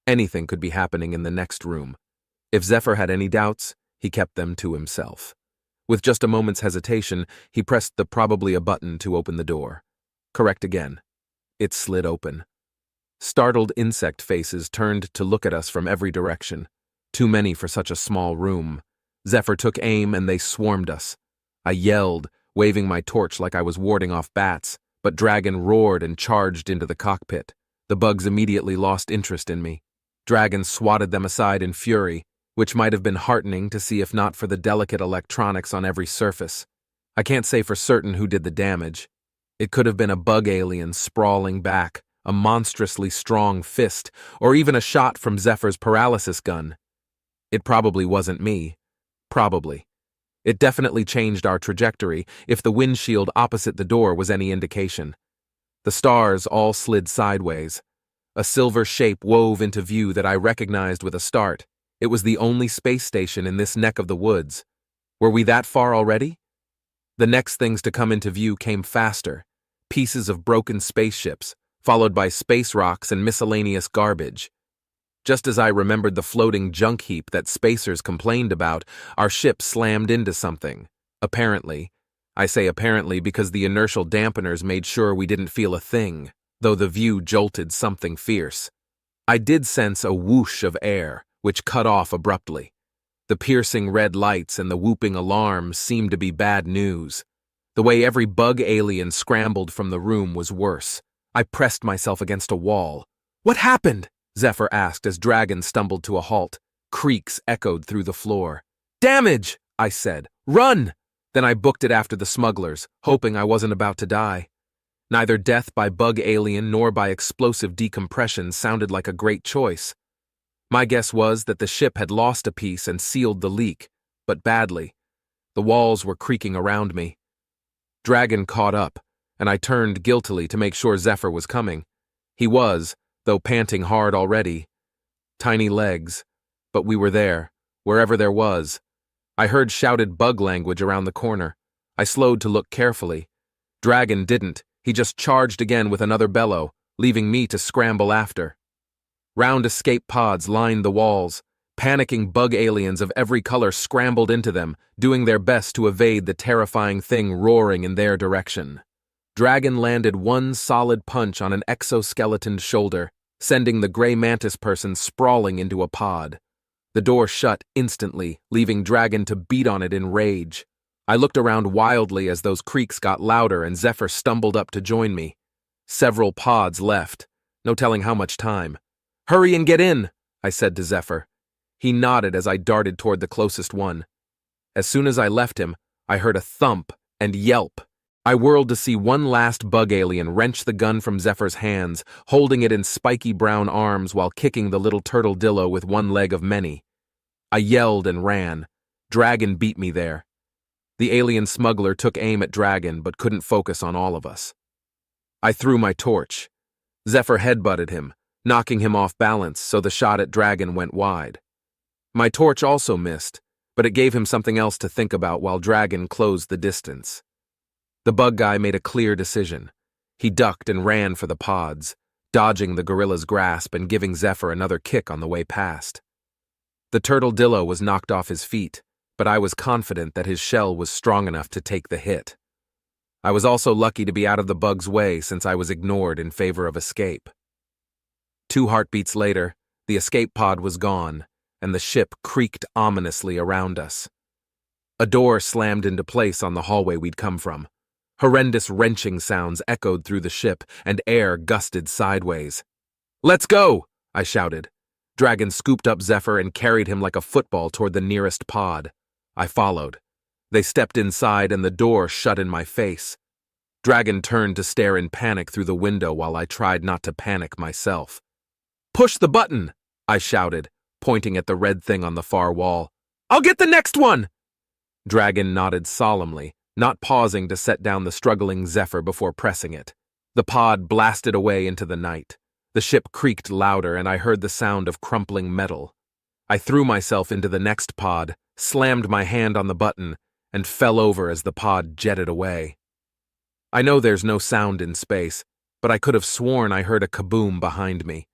Speaker 1: Anything could be happening in the next room. If Zephyr had any doubts, he kept them to himself. With just a moment's hesitation, he pressed the probably a button to open the door. Correct again. It slid open. Startled insect faces turned to look at us from every direction. Too many for such a small room. Zephyr took aim and they swarmed us. I yelled, waving my torch like I was warding off bats, but Dragon roared and charged into the cockpit. The bugs immediately lost interest in me. Dragon swatted them aside in fury, which might have been heartening to see if not for the delicate electronics on every surface. I can't say for certain who did the damage. It could have been a bug alien sprawling back, a monstrously strong fist, or even a shot from Zephyr's paralysis gun. It probably wasn't me. Probably. It definitely changed our trajectory, if the windshield opposite the door was any indication. The stars all slid sideways. A silver shape wove into view that I recognized with a start. It was the only space station in this neck of the woods. Were we that far already? The next things to come into view came faster. Pieces of broken spaceships, followed by space rocks and miscellaneous garbage. Just as I remembered the floating junk heap that spacers complained about, our ship slammed into something. Apparently. I say apparently because the inertial dampeners made sure we didn't feel a thing, though the view jolted something fierce. I did sense a whoosh of air, which cut off abruptly. The piercing red lights and the whooping alarms seemed to be bad news. The way every bug alien scrambled from the room was worse. I pressed myself against a wall. "What happened?" Zephyr asked as Dragon stumbled to a halt. Creaks echoed through the floor. "Damage!" I said. "Run!" Then I booked it after the smugglers, hoping I wasn't about to die. Neither death by bug alien nor by explosive decompression sounded like a great choice. My guess was that the ship had lost a piece and sealed the leak, but badly. The walls were creaking around me. Dragon caught up, and I turned guiltily to make sure Zephyr was coming. He was, though panting hard already. Tiny legs, but we were there, wherever there was. I heard shouted bug language around the corner. I slowed to look carefully. Dragon didn't. He just charged again with another bellow, leaving me to scramble after. Round escape pods lined the walls. Panicking bug aliens of every color scrambled into them, doing their best to evade the terrifying thing roaring in their direction. Dragon landed one solid punch on an exoskeletoned shoulder, sending the gray mantis person sprawling into a pod. The door shut instantly, leaving Dragon to beat on it in rage. I looked around wildly as those creaks got louder and Zephyr stumbled up to join me. Several pods left. No telling how much time. "Hurry and get in," I said to Zephyr. He nodded as I darted toward the closest one. As soon as I left him, I heard a thump and yelp. I whirled to see one last bug alien wrench the gun from Zephyr's hands, holding it in spiky brown arms while kicking the little turtle-dillo with one leg of many. I yelled and ran. Dragon beat me there. The alien smuggler took aim at Dragon but couldn't focus on all of us. I threw my torch. Zephyr headbutted him, knocking him off balance so the shot at Dragon went wide. My torch also missed, but it gave him something else to think about while Dragon closed the distance. The bug guy made a clear decision. He ducked and ran for the pods, dodging the gorilla's grasp and giving Zephyr another kick on the way past. The turtle-dillo was knocked off his feet, but I was confident that his shell was strong enough to take the hit. I was also lucky to be out of the bug's way since I was ignored in favor of escape. 2 heartbeats later, the escape pod was gone, and the ship creaked ominously around us. A door slammed into place on the hallway we'd come from. Horrendous wrenching sounds echoed through the ship, and air gusted sideways. "Let's go!" I shouted. Dragon scooped up Zephyr and carried him like a football toward the nearest pod. I followed. They stepped inside and the door shut in my face. Dragon turned to stare in panic through the window while I tried not to panic myself. "Push the button!" I shouted, pointing at the red thing on the far wall. "I'll get the next one!" Dragon nodded solemnly, not pausing to set down the struggling Zephyr before pressing it. The pod blasted away into the night. The ship creaked louder and I heard the sound of crumpling metal. I threw myself into the next pod, slammed my hand on the button, and fell over as the pod jetted away. I know there's no sound in space, but I could have sworn I heard a kaboom behind me.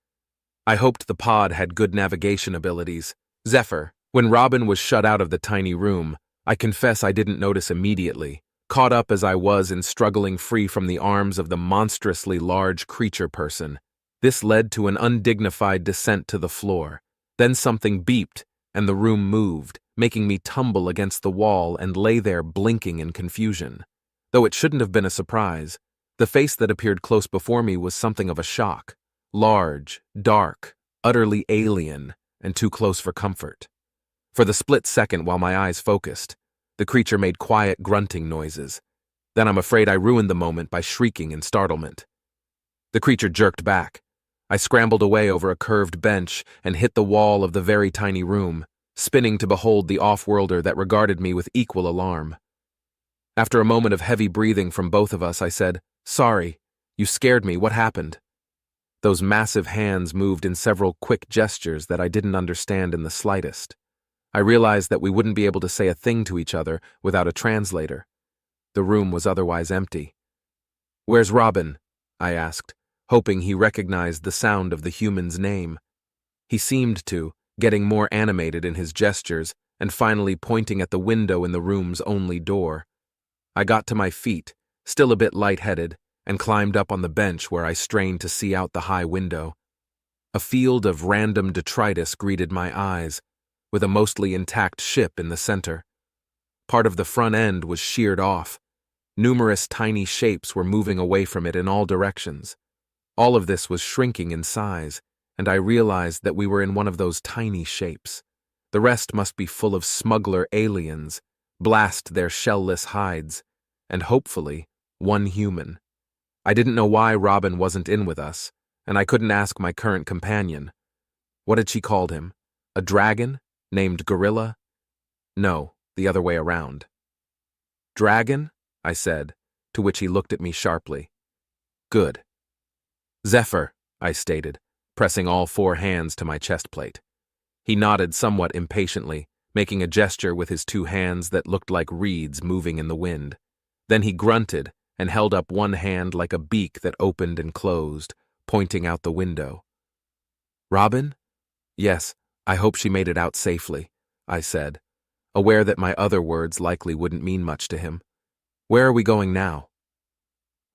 Speaker 1: I hoped the pod had good navigation abilities. Zephyr, when Robin was shut out of the tiny room, I confess I didn't notice immediately, caught up as I was in struggling free from the arms of the monstrously large creature person. This led to an undignified descent to the floor. Then something beeped, and the room moved, making me tumble against the wall and lay there blinking in confusion. Though it shouldn't have been a surprise, the face that appeared close before me was something of a shock. Large, dark, utterly alien, and too close for comfort. For the split second while my eyes focused, the creature made quiet grunting noises. Then I'm afraid I ruined the moment by shrieking in startlement. The creature jerked back. I scrambled away over a curved bench and hit the wall of the very tiny room, spinning to behold the off-worlder that regarded me with equal alarm. After a moment of heavy breathing from both of us, I said, "Sorry, you scared me. What happened?" Those massive hands moved in several quick gestures that I didn't understand in the slightest. I realized that we wouldn't be able to say a thing to each other without a translator. The room was otherwise empty. "Where's Robin?" I asked, hoping he recognized the sound of the human's name. He seemed to, getting more animated in his gestures and finally pointing at the window in the room's only door. I got to my feet, still a bit lightheaded, and climbed up on the bench where I strained to see out the high window. A field of random detritus greeted my eyes, with a mostly intact ship in the center. Part of the front end was sheared off. Numerous tiny shapes were moving away from it in all directions. All of this was shrinking in size, and I realized that we were in one of those tiny shapes. The rest must be full of smuggler aliens, blast their shell-less hides, and hopefully, one human. I didn't know why Robin wasn't in with us, and I couldn't ask my current companion. What had she called him? A dragon? Named Gorilla? No, the other way around. "Dragon?" I said, to which he looked at me sharply. "Good." "Zephyr," I stated, pressing all 4 hands to my chest plate. He nodded somewhat impatiently, making a gesture with his 2 hands that looked like reeds moving in the wind. Then he grunted and held up one hand like a beak that opened and closed, pointing out the window. "Robin?" "Yes, I hope she made it out safely," I said, aware that my other words likely wouldn't mean much to him. "Where are we going now?"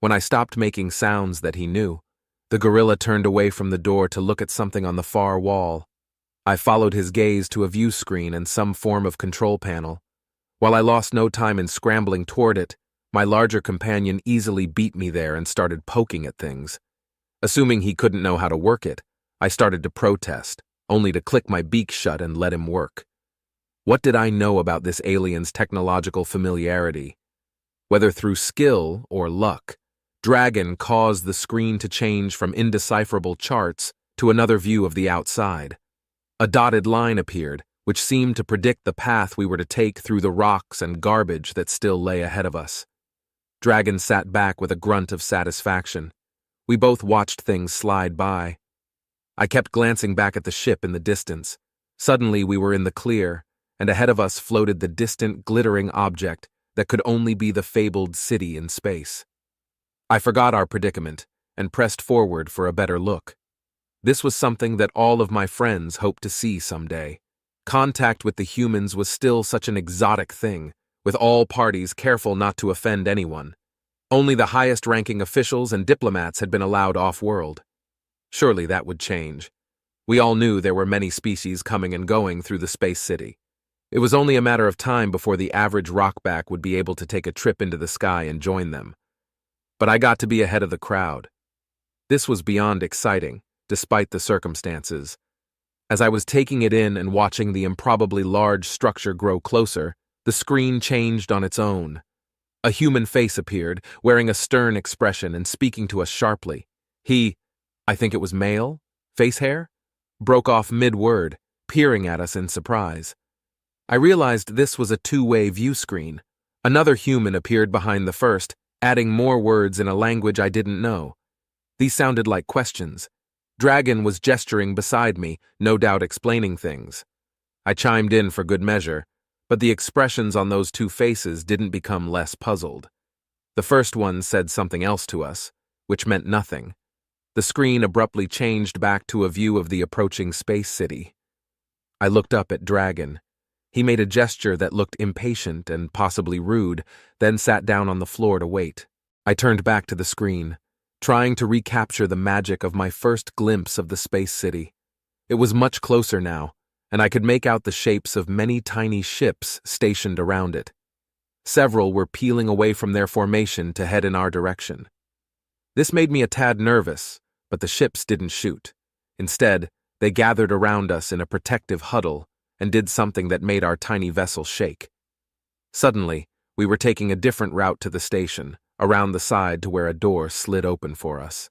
Speaker 1: When I stopped making sounds that he knew, the gorilla turned away from the door to look at something on the far wall. I followed his gaze to a view screen and some form of control panel. While I lost no time in scrambling toward it, my larger companion easily beat me there and started poking at things. Assuming he couldn't know how to work it, I started to protest, only to click my beak shut and let him work. What did I know about this alien's technological familiarity? Whether through skill or luck, Dragon caused the screen to change from indecipherable charts to another view of the outside. A dotted line appeared, which seemed to predict the path we were to take through the rocks and garbage that still lay ahead of us. Dragon sat back with a grunt of satisfaction. We both watched things slide by. I kept glancing back at the ship in the distance. Suddenly we were in the clear, and ahead of us floated the distant, glittering object that could only be the fabled city in space. I forgot our predicament and pressed forward for a better look. This was something that all of my friends hoped to see someday. Contact with the humans was still such an exotic thing, with all parties careful not to offend anyone. Only the highest-ranking officials and diplomats had been allowed off-world. Surely that would change. We all knew there were many species coming and going through the space city. It was only a matter of time before the average rockback would be able to take a trip into the sky and join them. But I got to be ahead of the crowd. This was beyond exciting, despite the circumstances. As I was taking it in and watching the improbably large structure grow closer, the screen changed on its own. A human face appeared, wearing a stern expression and speaking to us sharply. He, I think it was male, face hair, broke off mid-word, peering at us in surprise. I realized this was a 2-way view screen. Another human appeared behind the first, adding more words in a language I didn't know. These sounded like questions. Dragon was gesturing beside me, no doubt explaining things. I chimed in for good measure, but the expressions on those 2 faces didn't become less puzzled. The first one said something else to us, which meant nothing. The screen abruptly changed back to a view of the approaching space city. I looked up at Dragon. He made a gesture that looked impatient and possibly rude, then sat down on the floor to wait. I turned back to the screen, trying to recapture the magic of my first glimpse of the space city. It was much closer now, and I could make out the shapes of many tiny ships stationed around it. Several were peeling away from their formation to head in our direction. This made me a tad nervous, but the ships didn't shoot. Instead, they gathered around us in a protective huddle and did something that made our tiny vessel shake. Suddenly, we were taking a different route to the station, around the side to where a door slid open for us.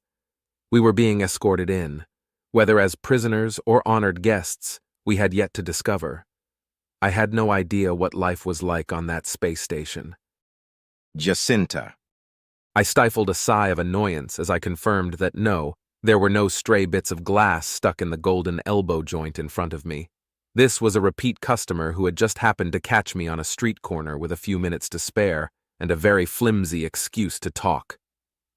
Speaker 1: We were being escorted in. Whether as prisoners or honored guests, we had yet to discover. I had no idea what life was like on that space station.
Speaker 2: Jacinta.
Speaker 1: I stifled a sigh of annoyance as I confirmed that no, there were no stray bits of glass stuck in the golden elbow joint in front of me. This was a repeat customer who had just happened to catch me on a street corner with a few minutes to spare and a very flimsy excuse to talk.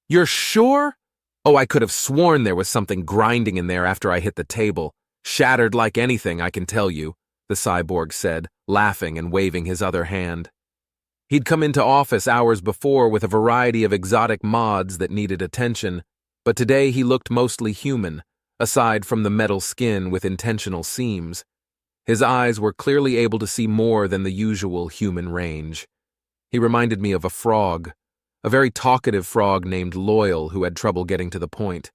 Speaker 1: "You're sure?" "Oh, I could have sworn there was something grinding in there after I hit the table. Shattered like anything, I can tell you," the cyborg said, laughing and waving his other hand. He'd come into office hours before with a variety of exotic mods that needed attention, but today he looked mostly human, aside from the metal skin with intentional seams. His eyes were clearly able to see more than the usual human range. He reminded me of a frog, a very talkative frog named Loyal who had trouble getting to the point.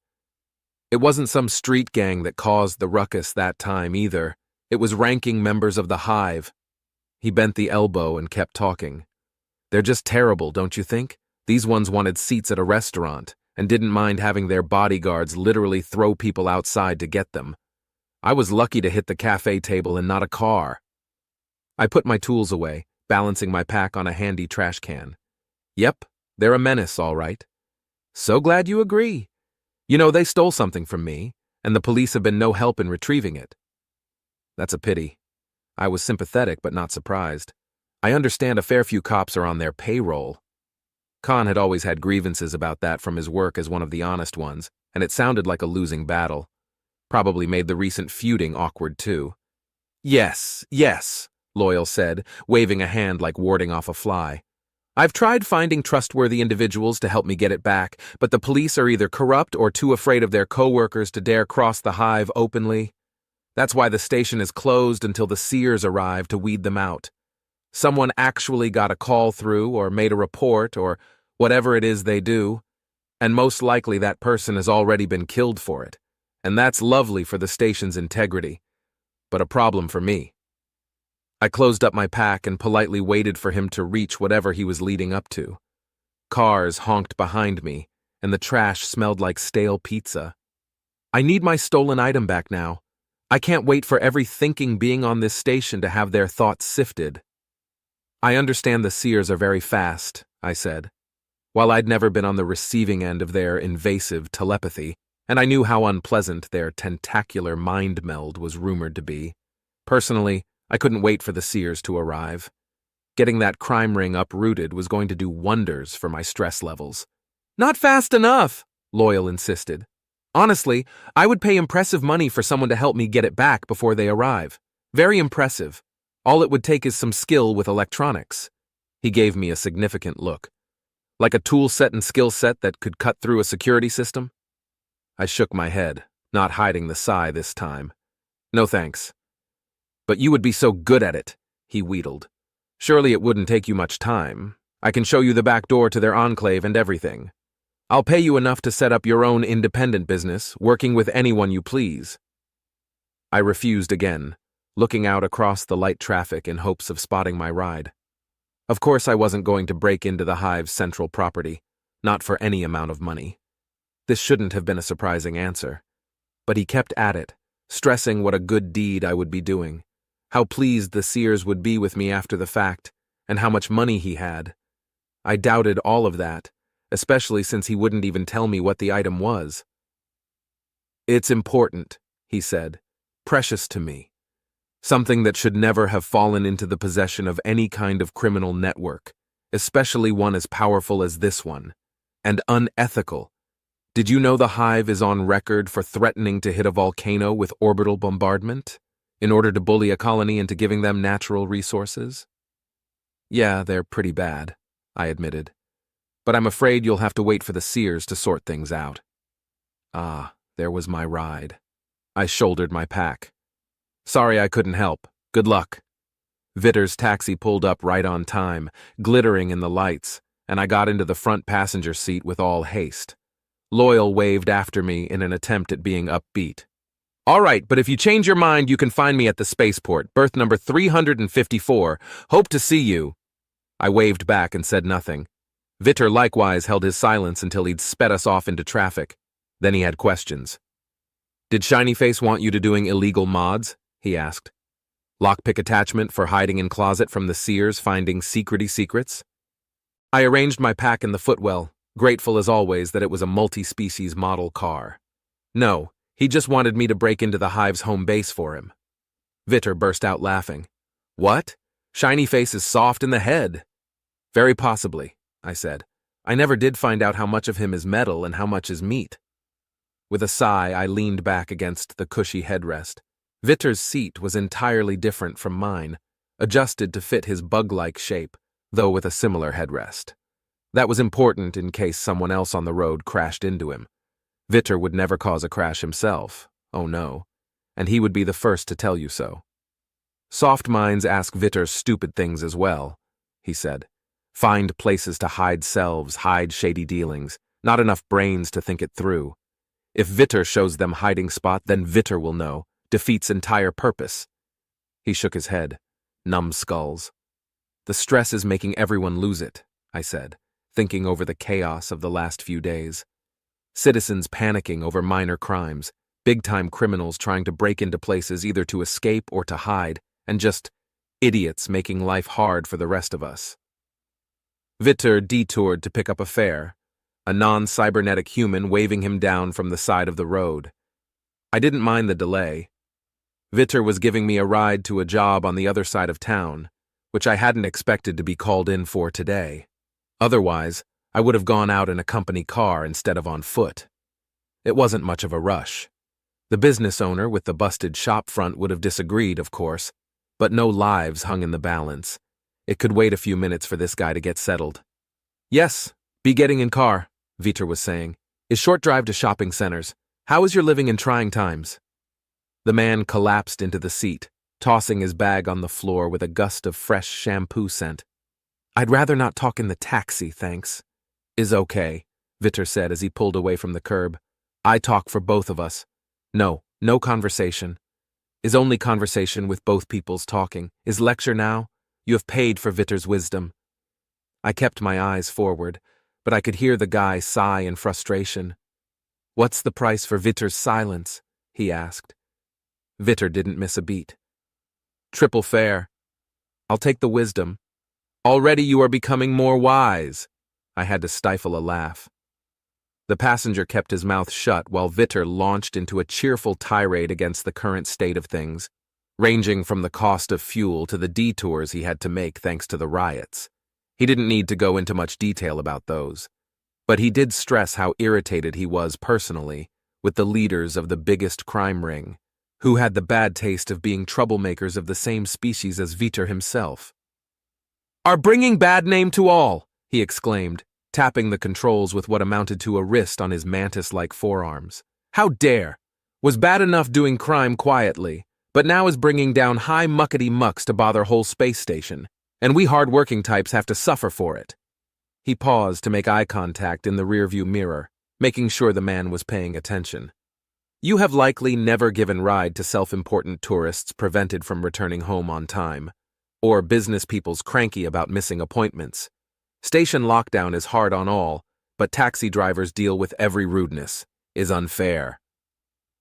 Speaker 1: It wasn't some street gang that caused the ruckus that time either. It was ranking members of the hive. He bent the elbow and kept talking. "They're just terrible, don't you think? These ones wanted seats at a restaurant and didn't mind having their bodyguards literally throw people outside to get them. I was lucky to hit the cafe table and not a car." I put my tools away, balancing my pack on a handy trash can. "Yep, they're a menace, all right." "So glad you agree. You know, they stole something from me, and the police have been no help in retrieving it." "That's a pity." I was sympathetic but not surprised. I understand a fair few cops are on their payroll. Khan had always had grievances about that from his work as one of the honest ones, and it sounded like a losing battle. Probably made the recent feuding awkward too. Yes, Loyal said, waving a hand like warding off a fly. "I've tried finding trustworthy individuals to help me get it back, but the police are either corrupt or too afraid of their co-workers to dare cross the hive openly. That's why the station is closed until the seers arrive to weed them out. Someone actually got a call through or made a report or whatever it is they do, and most likely that person has already been killed for it, and that's lovely for the station's integrity, but a problem for me." I closed up my pack and politely waited for him to reach whatever he was leading up to. Cars honked behind me, and the trash smelled like stale pizza. "I need my stolen item back now. I can't wait for every thinking being on this station to have their thoughts sifted." "I understand the seers are very fast," I said. While I'd never been on the receiving end of their invasive telepathy, and I knew how unpleasant their tentacular mind meld was rumored to be, personally, I couldn't wait for the seers to arrive. Getting that crime ring uprooted was going to do wonders for my stress levels. "Not fast enough," Loyal insisted. "Honestly, I would pay impressive money for someone to help me get it back before they arrive. Very impressive. All it would take is some skill with electronics." He gave me a significant look. "Like a tool set and skill set that could cut through a security system?" I shook my head, not hiding the sigh this time. "No thanks." "But you would be so good at it," he wheedled. "Surely it wouldn't take you much time. I can show you the back door to their enclave and everything. I'll pay you enough to set up your own independent business, working with anyone you please." I refused again, looking out across the light traffic in hopes of spotting my ride. Of course I wasn't going to break into the hive's central property, not for any amount of money. This shouldn't have been a surprising answer. But he kept at it, stressing what a good deed I would be doing, how pleased the seers would be with me after the fact, and how much money he had. I doubted all of that, especially since he wouldn't even tell me what the item was. "It's important," he said, "precious to me. Something that should never have fallen into the possession of any kind of criminal network, especially one as powerful as this one, and unethical. Did you know the hive is on record for threatening to hit a volcano with orbital bombardment? In order to bully a colony into giving them natural resources? Yeah, they're pretty bad, I admitted. But I'm afraid you'll have to wait for the seers to sort things out. Ah, there was my ride. I shouldered my pack. Sorry I couldn't help. Good luck. Vitter's taxi pulled up right on time, glittering in the lights, and I got into the front passenger seat with all haste. Loyal waved after me in an attempt at being upbeat. All right, but if you change your mind, you can find me at the spaceport, berth number 354. Hope to see you. I waved back and said nothing. Vitter likewise held his silence until he'd sped us off into traffic. Then he had questions. Did Shinyface want you to doing illegal mods? He asked. Lockpick attachment for hiding in closet from the seers finding secrety secrets? I arranged my pack in the footwell, grateful as always that it was a multi-species model car. No, he just wanted me to break into the Hive's home base for him. Vitter burst out laughing. What? Shinyface is soft in the head. Very possibly, I said. I never did find out how much of him is metal and how much is meat. With a sigh, I leaned back against the cushy headrest. Vitter's seat was entirely different from mine, adjusted to fit his bug-like shape, though with a similar headrest. That was important in case someone else on the road crashed into him. Vitter would never cause a crash himself, oh no, and he would be the first to tell you so. Soft minds ask Vitter stupid things as well, he said. Find places to hide selves, hide shady dealings, not enough brains to think it through. If Vitter shows them hiding spot, then Vitter will know, defeats entire purpose. He shook his head. Numbskulls. The stress is making everyone lose it, I said, thinking over the chaos of the last few days. Citizens panicking over minor crimes, big-time criminals trying to break into places either to escape or to hide, and just idiots making life hard for the rest of us. Vitter detoured to pick up a fare, a non-cybernetic human waving him down from the side of the road. I didn't mind the delay. Vitter was giving me a ride to a job on the other side of town, which I hadn't expected to be called in for today. Otherwise, I would have gone out in a company car instead of on foot. It wasn't much of a rush. The business owner with the busted shop front would have disagreed, of course, but no lives hung in the balance. It could wait a few minutes for this guy to get settled. Yes, be getting in car, Vitter was saying. Is short drive to shopping centers. How is your living in trying times? The man collapsed into the seat, tossing his bag on the floor with a gust of fresh shampoo scent. I'd rather not talk in the taxi, thanks. Is okay, Vitter said as he pulled away from the curb. I talk for both of us. No conversation. Is only conversation with both people's talking. Is lecture now? You have paid for Vitter's wisdom. I kept my eyes forward, but I could hear the guy sigh in frustration. What's the price for Vitter's silence? He asked. Vitter didn't miss a beat. Triple fare. I'll take the wisdom. Already you are becoming more wise. I had to stifle a laugh. The passenger kept his mouth shut while Vitter launched into a cheerful tirade against the current state of things, ranging from the cost of fuel to the detours he had to make thanks to the riots. He didn't need to go into much detail about those, but he did stress how irritated he was personally with the leaders of the biggest crime ring, who had the bad taste of being troublemakers of the same species as Vitter himself. Are bringing bad name to all, he exclaimed, tapping the controls with what amounted to a wrist on his mantis-like forearms. How dare! Was bad enough doing crime quietly, but now is bringing down high muckety mucks to bother whole space station, and we hard-working types have to suffer for it. He paused to make eye contact in the rearview mirror, making sure the man was paying attention. You have likely never given ride to self-important tourists prevented from returning home on time, or business people's cranky about missing appointments. Station lockdown is hard on all, but taxi drivers deal with every rudeness, is unfair.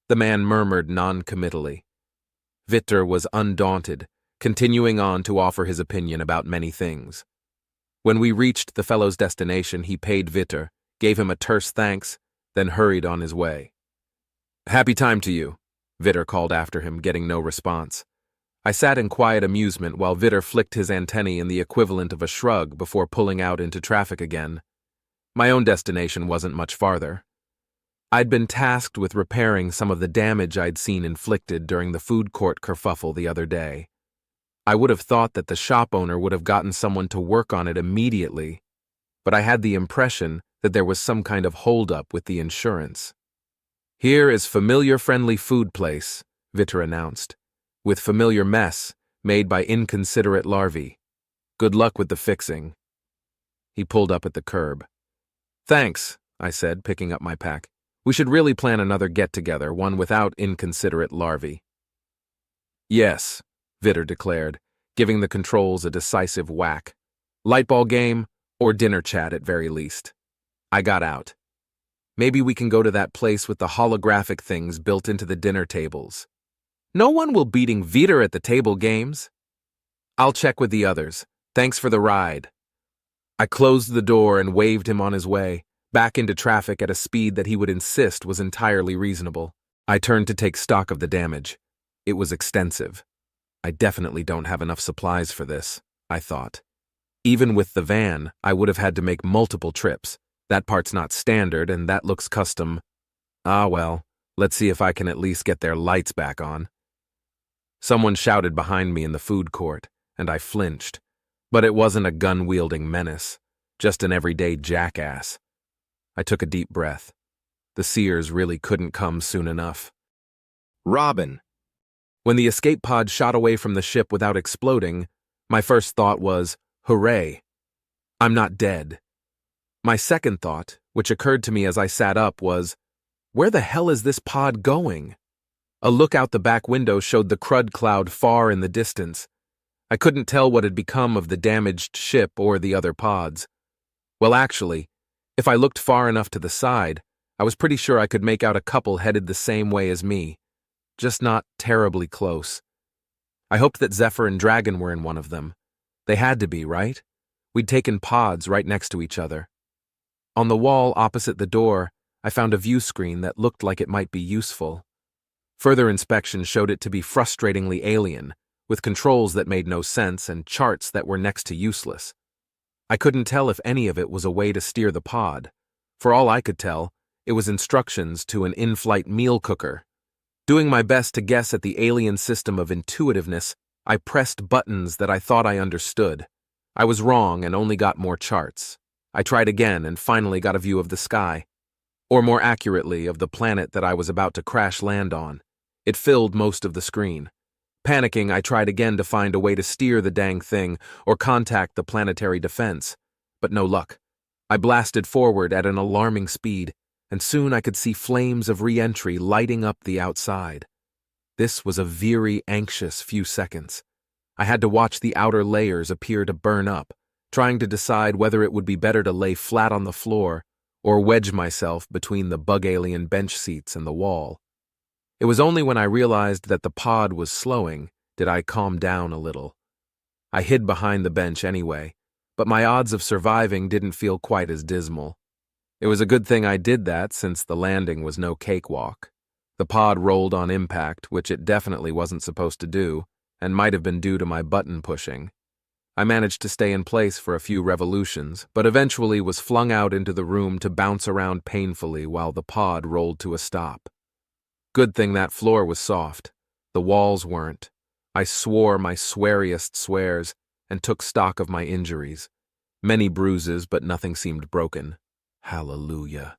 Speaker 1: The man murmured non-committally. Vitter was undaunted, continuing on to offer his opinion about many things. When we reached the fellow's destination, he paid Vitter, gave him a terse thanks, then hurried on his way. Happy time to you, Vitter called after him, getting no response. I sat in quiet amusement while Vitter flicked his antennae in the equivalent of a shrug before pulling out into traffic again. My own destination wasn't much farther. I'd been tasked with repairing some of the damage I'd seen inflicted during the food court kerfuffle the other day. I would have thought that the shop owner would have gotten someone to work on it immediately, but I had the impression that there was some kind of holdup with the insurance. "Here is familiar-friendly food place," Vitter announced, "with familiar mess made by inconsiderate larvae. Good luck with the fixing." He pulled up at the curb. "Thanks," I said, picking up my pack. "We should really plan another get-together, one without inconsiderate larvae." "Yes," Vitter declared, giving the controls a decisive whack. "Lightball game, or dinner chat at very least." I got out. "Maybe we can go to that place with the holographic things built into the dinner tables. No one will beating Vitter at the table games." "I'll check with the others. Thanks for the ride." I closed the door and waved him on his way, back into traffic at a speed that he would insist was entirely reasonable. I turned to take stock of the damage. It was extensive. I definitely don't have enough supplies for this, I thought. Even with the van, I would have had to make multiple trips. That part's not standard, and that looks custom. Ah well, let's see if I can at least get their lights back on. Someone shouted behind me in the food court, and I flinched. But it wasn't a gun-wielding menace, just an everyday jackass. I took a deep breath. The Sears really couldn't come soon enough.
Speaker 2: Robin.
Speaker 1: When the escape pod shot away from the ship without exploding, my first thought was, hooray, I'm not dead. My second thought, which occurred to me as I sat up, was, where the hell is this pod going? A look out the back window showed the crud cloud far in the distance. I couldn't tell what had become of the damaged ship or the other pods. Well, actually, if I looked far enough to the side, I was pretty sure I could make out a couple headed the same way as me, just not terribly close. I hoped that Zephyr and Dragon were in one of them. They had to be, right? We'd taken pods right next to each other. On the wall opposite the door, I found a view screen that looked like it might be useful. Further inspection showed it to be frustratingly alien, with controls that made no sense and charts that were next to useless. I couldn't tell if any of it was a way to steer the pod. For all I could tell, it was instructions to an in-flight meal cooker. Doing my best to guess at the alien system of intuitiveness, I pressed buttons that I thought I understood. I was wrong and only got more charts. I tried again and finally got a view of the sky. Or more accurately, of the planet that I was about to crash land on. It filled most of the screen. Panicking, I tried again to find a way to steer the dang thing or contact the planetary defense, but no luck. I blasted forward at an alarming speed, and soon I could see flames of re-entry lighting up the outside. This was a very anxious few seconds. I had to watch the outer layers appear to burn up, trying to decide whether it would be better to lay flat on the floor or wedge myself between the bug alien bench seats and the wall. It was only when I realized that the pod was slowing did I calm down a little. I hid behind the bench anyway, but my odds of surviving didn't feel quite as dismal. It was a good thing I did that since the landing was no cakewalk. The pod rolled on impact, which it definitely wasn't supposed to do, and might have been due to my button pushing. I managed to stay in place for a few revolutions, but eventually was flung out into the room to bounce around painfully while the pod rolled to a stop. Good thing that floor was soft. The walls weren't. I swore my sweariest swears and took stock of my injuries. Many bruises, but nothing seemed broken. Hallelujah.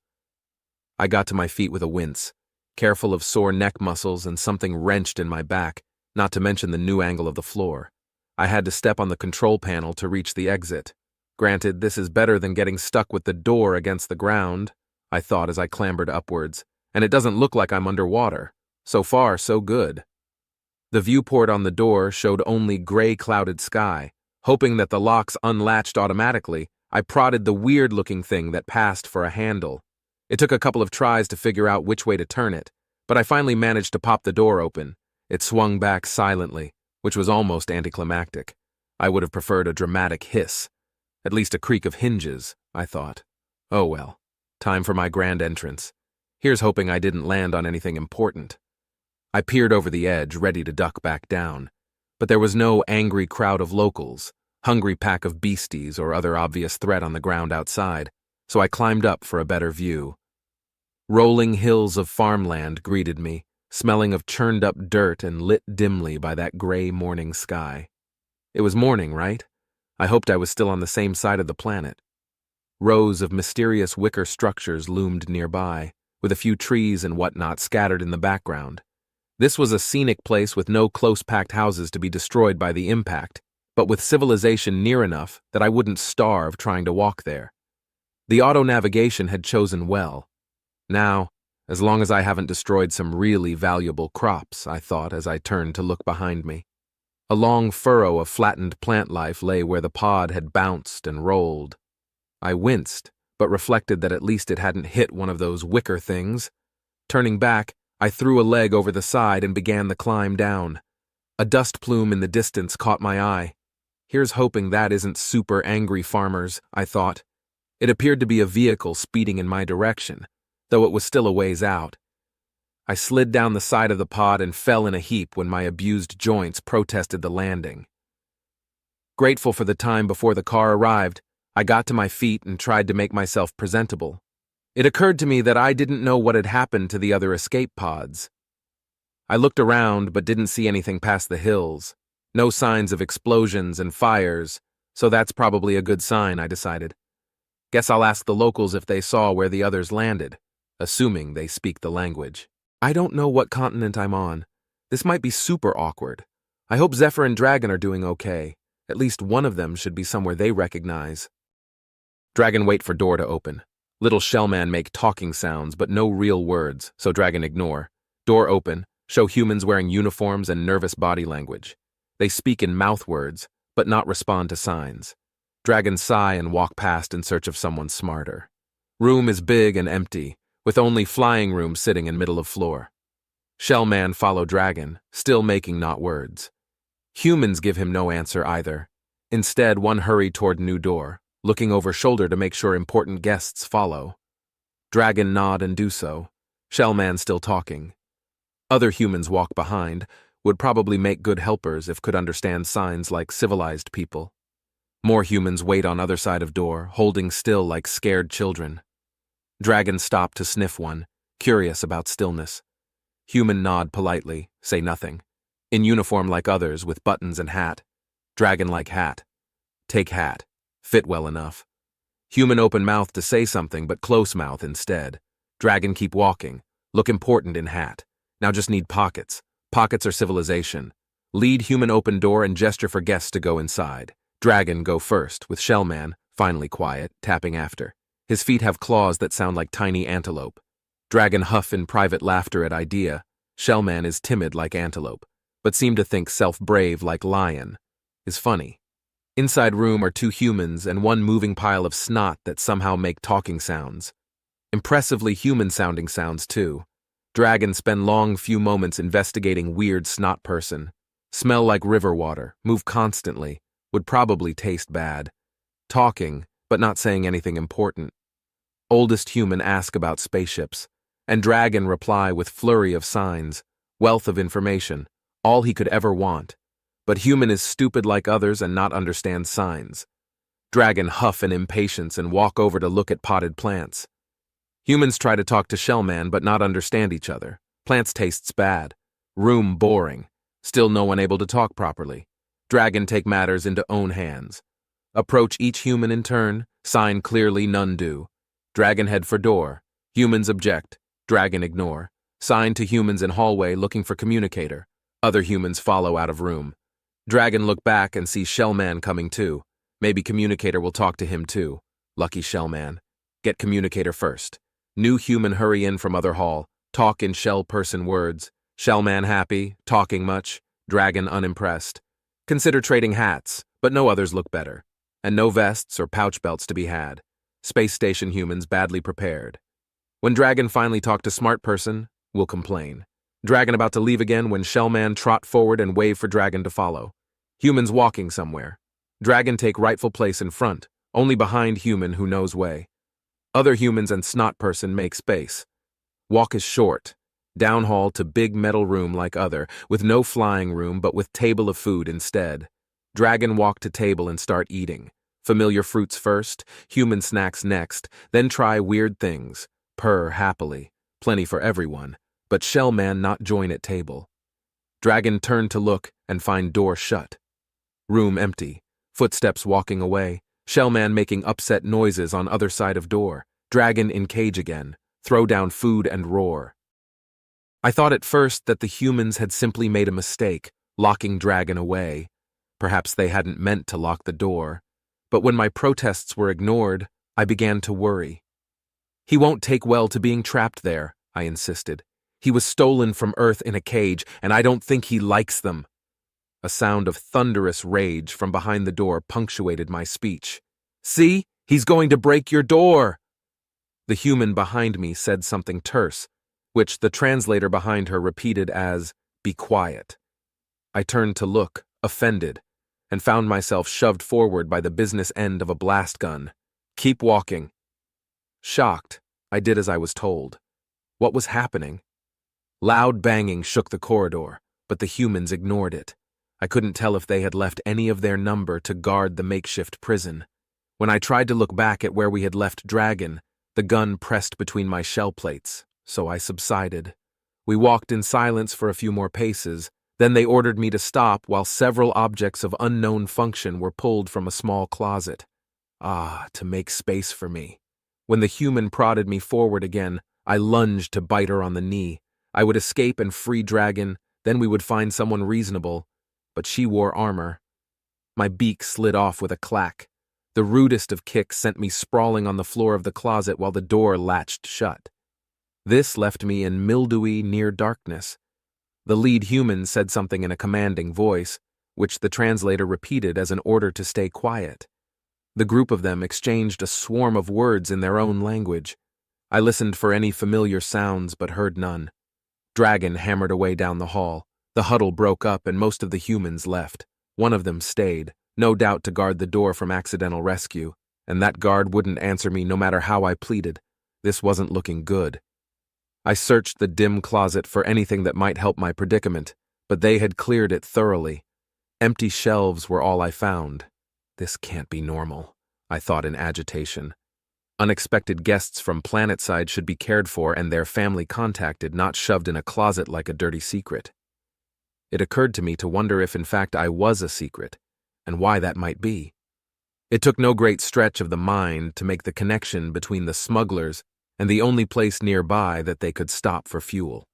Speaker 1: I got to my feet with a wince, careful of sore neck muscles and something wrenched in my back, not to mention the new angle of the floor. I had to step on the control panel to reach the exit. Granted, this is better than getting stuck with the door against the ground, I thought as I clambered upwards, and it doesn't look like I'm underwater. So far, so good. The viewport on the door showed only gray clouded sky. Hoping that the locks unlatched automatically, I prodded the weird-looking thing that passed for a handle. It took a couple of tries to figure out which way to turn it, but I finally managed to pop the door open. It swung back silently, which was almost anticlimactic. I would have preferred a dramatic hiss. At least a creak of hinges, I thought. Oh well, time for my grand entrance. Here's hoping I didn't land on anything important. I peered over the edge, ready to duck back down. But there was no angry crowd of locals, hungry pack of beasties, or other obvious threat on the ground outside, so I climbed up for a better view. Rolling hills of farmland greeted me, smelling of churned-up dirt and lit dimly by that gray morning sky. It was morning, right? I hoped I was still on the same side of the planet. Rows of mysterious wicker structures loomed nearby, with a few trees and whatnot scattered in the background. This was a scenic place with no close-packed houses to be destroyed by the impact, but with civilization near enough that I wouldn't starve trying to walk there. The auto-navigation had chosen well. Now, as long as I haven't destroyed some really valuable crops, I thought as I turned to look behind me. A long furrow of flattened plant life lay where the pod had bounced and rolled. I winced, but reflected that at least it hadn't hit one of those wicker things. Turning back, I threw a leg over the side and began the climb down. A dust plume in the distance caught my eye. Here's hoping that isn't super angry farmers, I thought. It appeared to be a vehicle speeding in my direction, though it was still a ways out. I slid down the side of the pod and fell in a heap when my abused joints protested the landing. Grateful for the time before the car arrived, I got to my feet and tried to make myself presentable. It occurred to me that I didn't know what had happened to the other escape pods. I looked around but didn't see anything past the hills. No signs of explosions and fires, so that's probably a good sign, I decided. Guess I'll ask the locals if they saw where the others landed, assuming they speak the language. I don't know what continent I'm on. This might be super awkward. I hope Zephyr and Dragon are doing okay. At least one of them should be somewhere they recognize. Dragon wait for door to open. Little Shellman make talking sounds, but no real words, so Dragon ignore. Door open, show humans wearing uniforms and nervous body language. They speak in mouth words, but not respond to signs. Dragon sigh and walk past in search of someone smarter. Room is big and empty, with only flying room sitting in middle of floor. Shellman follow Dragon, still making not words. Humans give him no answer either. Instead, one hurry toward new door, looking over shoulder to make sure important guests follow. Dragon nod and do so, Shellman still talking. Other humans walk behind, would probably make good helpers if could understand signs like civilized people. More humans wait on other side of door, holding still like scared children. Dragon stop to sniff one, curious about stillness. Human nod politely, say nothing. In uniform like others, with buttons and hat. Dragon like hat. Take hat. Fit well enough. Human open mouth to say something, but close mouth instead. Dragon keep walking. Look important in hat. Now just need pockets. Pockets are civilization. Lead human open door and gesture for guests to go inside. Dragon go first, with Shellman, finally quiet, tapping after. His feet have claws that sound like tiny antelope. Dragon huff in private laughter at idea. Shellman is timid like antelope, but seem to think self-brave like lion. Is funny. Inside room are two humans and one moving pile of snot that somehow make talking sounds. Impressively human-sounding sounds, too. Dragon spend long few moments investigating weird snot person. Smell like river water, move constantly, would probably taste bad. Talking, but not saying anything important. Oldest human ask about spaceships, and Dragon reply with flurry of signs, wealth of information, all he could ever want. But human is stupid like others and not understand signs. Dragon huff in impatience and walk over to look at potted plants. Humans try to talk to Shellman but not understand each other. Plants tastes bad. Room boring. Still no one able to talk properly. Dragon take matters into own hands. Approach each human in turn, sign clearly none do. Dragon head for door. Humans object. Dragon ignore. Sign to humans in hallway looking for communicator. Other humans follow out of room. Dragon look back and see Shellman coming too. Maybe communicator will talk to him too. Lucky Shellman. Get communicator first. New human hurry in from other hall. Talk in shell person words. Shellman happy, talking much. Dragon unimpressed. Consider trading hats, but no others look better. And no vests or pouch belts to be had. Space station humans badly prepared. When Dragon finally talk to smart person, will complain. Dragon about to leave again when Shellman trot forward and wave for Dragon to follow. Humans walking somewhere. Dragon take rightful place in front, only behind human who knows way. Other humans and snot person make space. Walk is short. Down hall to big metal room like other, with no flying room but with table of food instead. Dragon walk to table and start eating. Familiar fruits first, human snacks next, then try weird things. Purr happily. plenty for everyone, but Shellman not join at table. Dragon turned to look and find door shut. Room empty, footsteps walking away, Shellman making upset noises on other side of door, Dragon in cage again, throw down food and roar. I thought at first that the humans had simply made a mistake, locking Dragon away. Perhaps they hadn't meant to lock the door. But when my protests were ignored, I began to worry. He won't take well to being trapped there, I insisted. He was stolen from Earth in a cage, and I don't think he likes them. A sound of thunderous rage from behind the door punctuated my speech. See? He's going to break your door! The human behind me said something terse, which the translator behind her repeated as, "Be quiet." I turned to look, offended, and found myself shoved forward by the business end of a blast gun. "Keep walking." Shocked, I did as I was told. What was happening? Loud banging shook the corridor, but the humans ignored it. I couldn't tell if they had left any of their number to guard the makeshift prison. When I tried to look back at where we had left Dragon, the gun pressed between my shell plates, so I subsided. We walked in silence for a few more paces, then they ordered me to stop while several objects of unknown function were pulled from a small closet. To make space for me. When the human prodded me forward again, I lunged to bite her on the knee. I would escape and free Dragon, then we would find someone reasonable, but she wore armor. My beak slid off with a clack. The rudest of kicks sent me sprawling on the floor of the closet while the door latched shut. This left me in mildewy near darkness. The lead human said something in a commanding voice, which the translator repeated as an order to stay quiet. The group of them exchanged a swarm of words in their own language. I listened for any familiar sounds but heard none. Dragon hammered away down the hall. The huddle broke up and most of the humans left. One of them stayed, no doubt to guard the door from accidental rescue, and that guard wouldn't answer me no matter how I pleaded. This wasn't looking good. I searched the dim closet for anything that might help my predicament, but they had cleared it thoroughly. Empty shelves were all I found. This can't be normal, I thought in agitation. Unexpected guests from planetside should be cared for and their family contacted, not shoved in a closet like a dirty secret. It occurred to me to wonder if in fact I was a secret, and why that might be. It took no great stretch of the mind to make the connection between the smugglers and the only place nearby that they could stop for fuel.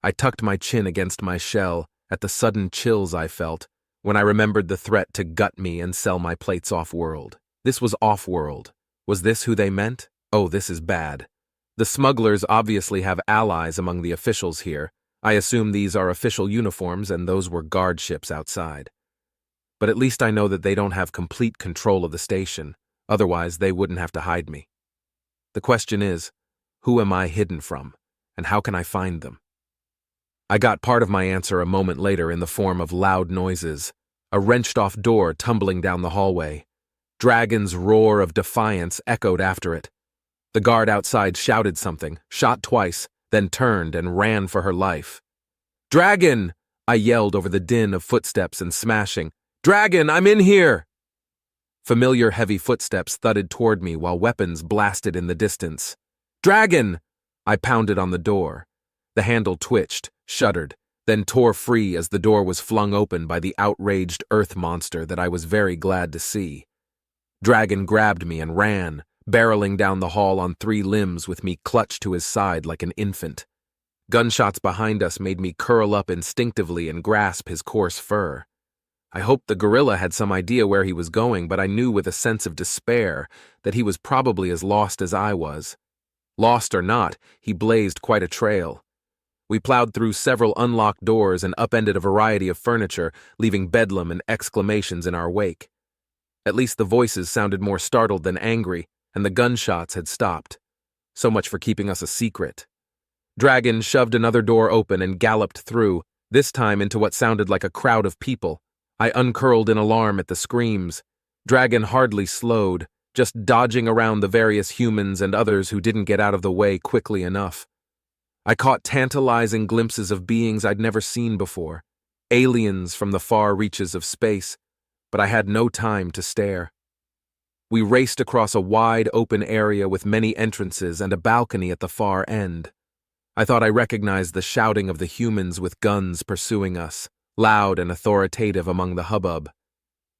Speaker 1: I tucked my chin against my shell at the sudden chills I felt when I remembered the threat to gut me and sell my plates off-world. This was off-world. Was this who they meant? Oh, this is bad. The smugglers obviously have allies among the officials here. I assume these are official uniforms and those were guard ships outside. But at least I know that they don't have complete control of the station. Otherwise, they wouldn't have to hide me. The question is, who am I hidden from, and how can I find them? I got part of my answer a moment later in the form of loud noises, a wrenched-off door tumbling down the hallway. Dragon's roar of defiance echoed after it. The guard outside shouted something, shot twice, then turned and ran for her life. "Dragon!" I yelled over the din of footsteps and smashing. "Dragon, I'm in here!" Familiar heavy footsteps thudded toward me while weapons blasted in the distance. "Dragon!" I pounded on the door. The handle twitched, shuddered, then tore free as the door was flung open by the outraged earth monster that I was very glad to see. Dragon grabbed me and ran, barreling down the hall on 3 limbs with me clutched to his side like an infant. Gunshots behind us made me curl up instinctively and grasp his coarse fur. I hoped the gorilla had some idea where he was going, but I knew with a sense of despair that he was probably as lost as I was. Lost or not, he blazed quite a trail. We plowed through several unlocked doors and upended a variety of furniture, leaving bedlam and exclamations in our wake. At least the voices sounded more startled than angry, and the gunshots had stopped. So much for keeping us a secret. Dragon shoved another door open and galloped through, this time into what sounded like a crowd of people. I uncurled in alarm at the screams. Dragon hardly slowed, just dodging around the various humans and others who didn't get out of the way quickly enough. I caught tantalizing glimpses of beings I'd never seen before, aliens from the far reaches of space, but I had no time to stare. We raced across a wide open area with many entrances and a balcony at the far end. I thought I recognized the shouting of the humans with guns pursuing us, loud and authoritative among the hubbub.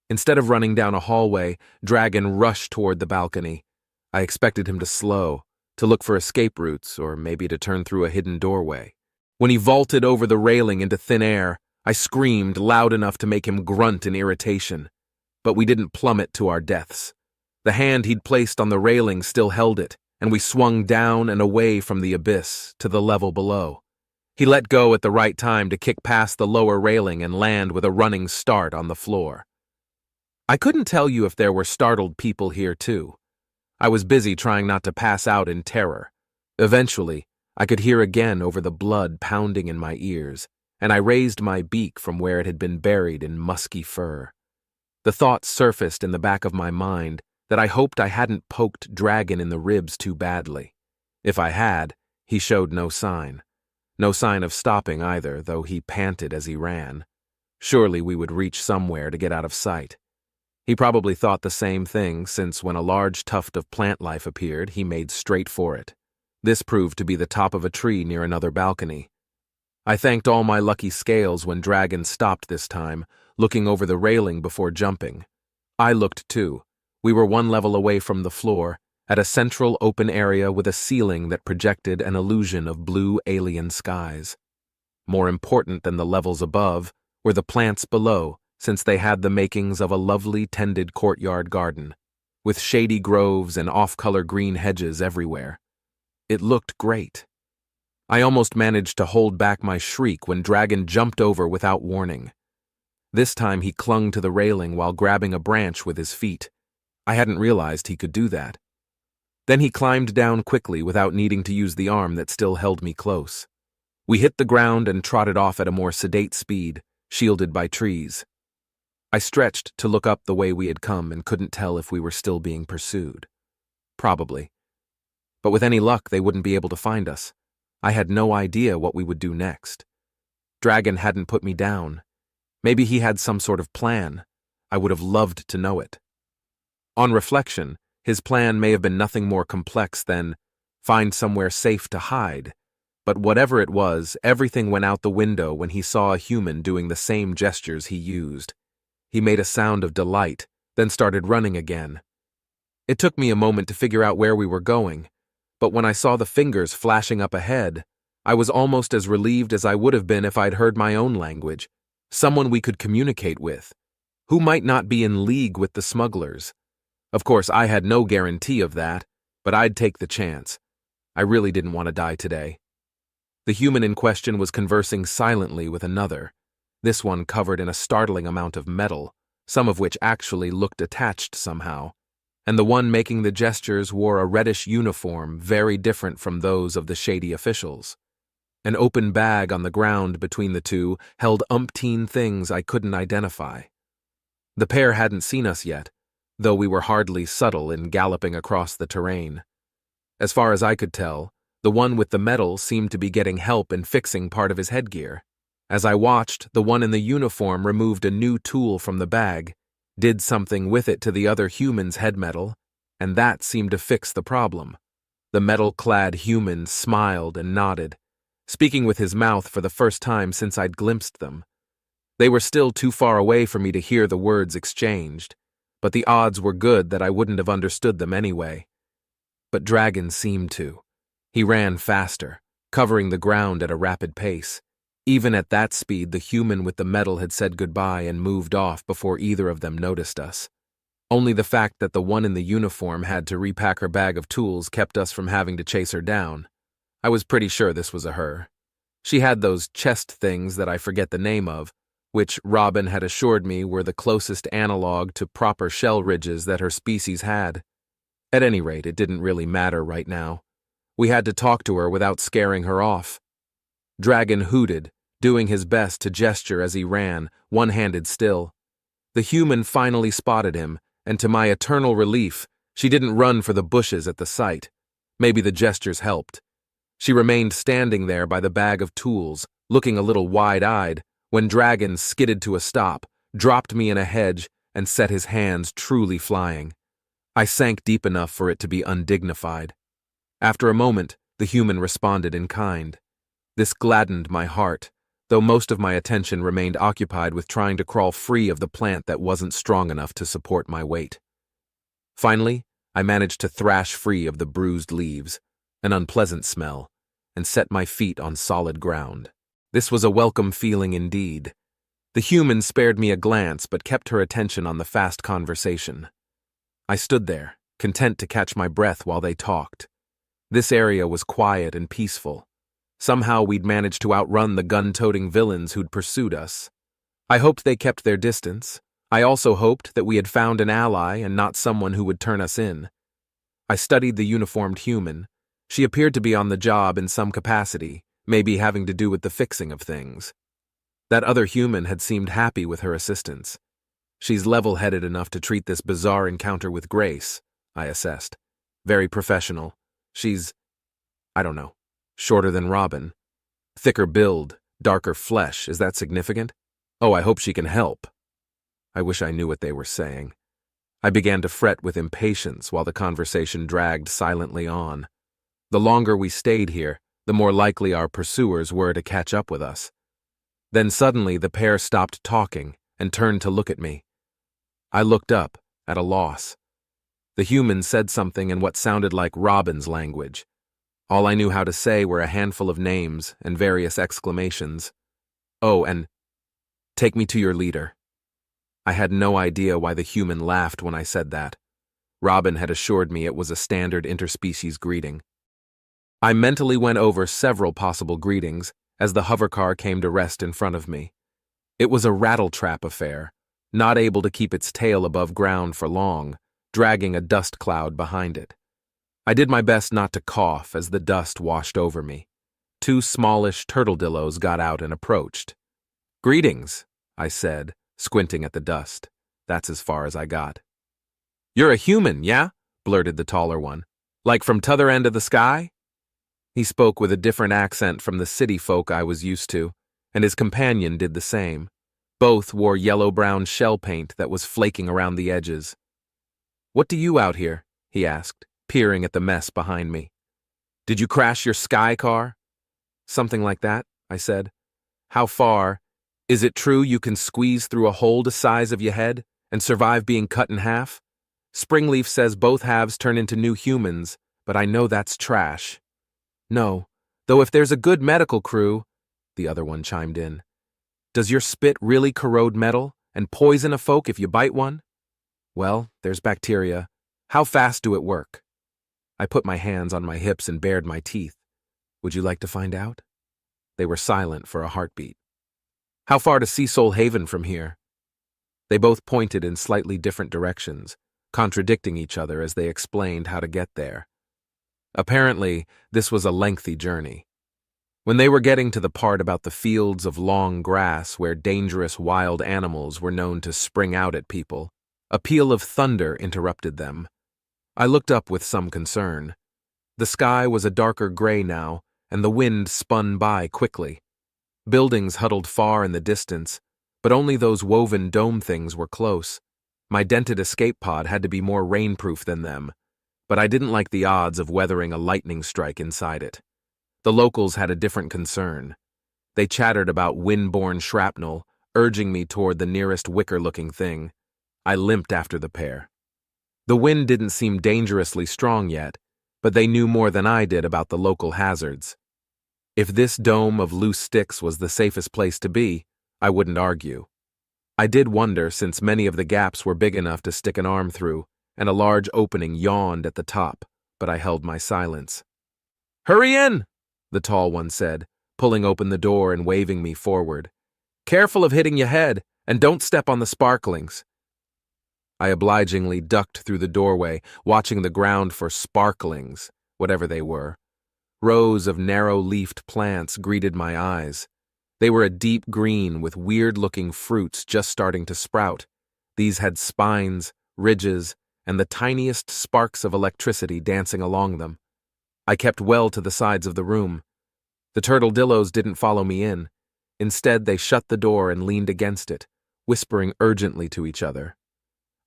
Speaker 1: Instead of running down a hallway, Dragon rushed toward the balcony. I expected him to slow, to look for escape routes, or maybe to turn through a hidden doorway. When he vaulted over the railing into thin air, I screamed loud enough to make him grunt in irritation. But we didn't plummet to our deaths. The hand he'd placed on the railing still held it, and we swung down and away from the abyss to the level below. He let go at the right time to kick past the lower railing and land with a running start on the floor. I couldn't tell you if there were startled people here too. I was busy trying not to pass out in terror. Eventually, I could hear again over the blood pounding in my ears, and I raised my beak from where it had been buried in musky fur. The thought surfaced in the back of my mind that I hoped I hadn't poked Dragon in the ribs too badly. If I had, he showed no sign. No sign of stopping either, though he panted as he ran. Surely we would reach somewhere to get out of sight. He probably thought the same thing, since when a large tuft of plant life appeared, he made straight for it. This proved to be the top of a tree near another balcony. I thanked all my lucky scales when Dragon stopped this time, looking over the railing before jumping. I looked too. We were one level away from the floor, at a central open area with a ceiling that projected an illusion of blue alien skies. More important than the levels above were the plants below, since they had the makings of a lovely tended courtyard garden, with shady groves and off-color green hedges everywhere. It looked great. I almost managed to hold back my shriek when Dragon jumped over without warning. This time he clung to the railing while grabbing a branch with his feet. I hadn't realized he could do that. Then he climbed down quickly without needing to use the arm that still held me close. We hit the ground and trotted off at a more sedate speed, shielded by trees. I stretched to look up the way we had come and couldn't tell if we were still being pursued. Probably. But with any luck, they wouldn't be able to find us. I had no idea what we would do next. Dragon hadn't put me down. Maybe he had some sort of plan. I would have loved to know it. On reflection, his plan may have been nothing more complex than find somewhere safe to hide. But whatever it was, everything went out the window when he saw a human doing the same gestures he used. He made a sound of delight, then started running again. It took me a moment to figure out where we were going, but when I saw the fingers flashing up ahead, I was almost as relieved as I would have been if I'd heard my own language, someone we could communicate with, who might not be in league with the smugglers. Of course, I had no guarantee of that, but I'd take the chance. I really didn't want to die today. The human in question was conversing silently with another, this one covered in a startling amount of metal, some of which actually looked attached somehow, and the one making the gestures wore a reddish uniform very different from those of the shady officials. An open bag on the ground between the two held umpteen things I couldn't identify. The pair hadn't seen us yet, though we were hardly subtle in galloping across the terrain. As far as I could tell, the one with the metal seemed to be getting help in fixing part of his headgear. As I watched, the one in the uniform removed a new tool from the bag, did something with it to the other human's head metal, and that seemed to fix the problem. The metal-clad human smiled and nodded, speaking with his mouth for the first time since I'd glimpsed them. They were still too far away for me to hear the words exchanged, but the odds were good that I wouldn't have understood them anyway. But Dragon seemed to. He ran faster, covering the ground at a rapid pace. Even at that speed, the human with the metal had said goodbye and moved off before either of them noticed us. Only the fact that the one in the uniform had to repack her bag of tools kept us from having to chase her down. I was pretty sure this was a her. She had those chest things that I forget the name of, which Robin had assured me were the closest analog to proper shell ridges that her species had. At any rate, it didn't really matter right now. We had to talk to her without scaring her off. Dragon hooted, doing his best to gesture as he ran, one-handed still. The human finally spotted him, and to my eternal relief, she didn't run for the bushes at the sight. Maybe the gestures helped. She remained standing there by the bag of tools, looking a little wide-eyed, when Dragon skidded to a stop, dropped me in a hedge, and set his hands truly flying. I sank deep enough for it to be undignified. After a moment, the human responded in kind. This gladdened my heart, though most of my attention remained occupied with trying to crawl free of the plant that wasn't strong enough to support my weight. Finally, I managed to thrash free of the bruised leaves, an unpleasant smell, and set my feet on solid ground. This was a welcome feeling indeed. The human spared me a glance but kept her attention on the fast conversation. I stood there, content to catch my breath while they talked. This area was quiet and peaceful. Somehow we'd managed to outrun the gun-toting villains who'd pursued us. I hoped they kept their distance. I also hoped that we had found an ally and not someone who would turn us in. I studied the uniformed human. She appeared to be on the job in some capacity, maybe having to do with the fixing of things. That other human had seemed happy with her assistance. She's level-headed enough to treat this bizarre encounter with grace, I assessed. Very professional. She's, I don't know, shorter than Robin. Thicker build, darker flesh, is that significant? Oh, I hope she can help. I wish I knew what they were saying. I began to fret with impatience while the conversation dragged silently on. The longer we stayed here, the more likely our pursuers were to catch up with us. Then suddenly the pair stopped talking and turned to look at me. I looked up, at a loss. The human said something in what sounded like Robin's language. All I knew how to say were a handful of names and various exclamations. Oh, and take me to your leader. I had no idea why the human laughed when I said that. Robin had assured me it was a standard interspecies greeting. I mentally went over several possible greetings as the hovercar came to rest in front of me. It was a rattletrap affair, not able to keep its tail above ground for long, dragging a dust cloud behind it. I did my best not to cough as the dust washed over me. Two smallish turtledillos got out and approached. "Greetings," I said, squinting at the dust. That's as far as I got. "You're a human, yeah?" blurted the taller one. "Like from t'other end of the sky?" He spoke with a different accent from the city folk I was used to, and his companion did the same. Both wore yellow-brown shell paint that was flaking around the edges. "What do you out here?" he asked, peering at the mess behind me. "Did you crash your sky car?" "Something like that," I said. "How far? Is it true you can squeeze through a hole the size of your head and survive being cut in half? Springleaf says both halves turn into new humans, but I know that's trash." "No, though if there's a good medical crew," the other one chimed in. "Does your spit really corrode metal and poison a folk if you bite one?" "Well, there's bacteria. How fast do it work?" I put my hands on my hips and bared my teeth. "Would you like to find out?" They were silent for a heartbeat. "How far to Sea Soul Haven from here?" They both pointed in slightly different directions, contradicting each other as they explained how to get there. Apparently, this was a lengthy journey. When they were getting to the part about the fields of long grass where dangerous wild animals were known to spring out at people, a peal of thunder interrupted them. I looked up with some concern. The sky was a darker gray now, and the wind spun by quickly. Buildings huddled far in the distance, but only those woven dome things were close. My dented escape pod had to be more rainproof than them, but I didn't like the odds of weathering a lightning strike inside it. The locals had a different concern. They chattered about wind-borne shrapnel, urging me toward the nearest wicker-looking thing. I limped after the pair. The wind didn't seem dangerously strong yet, but they knew more than I did about the local hazards. If this dome of loose sticks was the safest place to be, I wouldn't argue. I did wonder, since many of the gaps were big enough to stick an arm through, and a large opening yawned at the top, but I held my silence. "Hurry in!" the tall one said, pulling open the door and waving me forward. "Careful of hitting your head, and don't step on the sparklings." I obligingly ducked through the doorway, watching the ground for sparklings, whatever they were. Rows of narrow-leafed plants greeted my eyes. They were a deep green with weird-looking fruits just starting to sprout. These had spines, ridges, and the tiniest sparks of electricity dancing along them. I kept well to the sides of the room. The turtledillos didn't follow me in. Instead, they shut the door and leaned against it, whispering urgently to each other.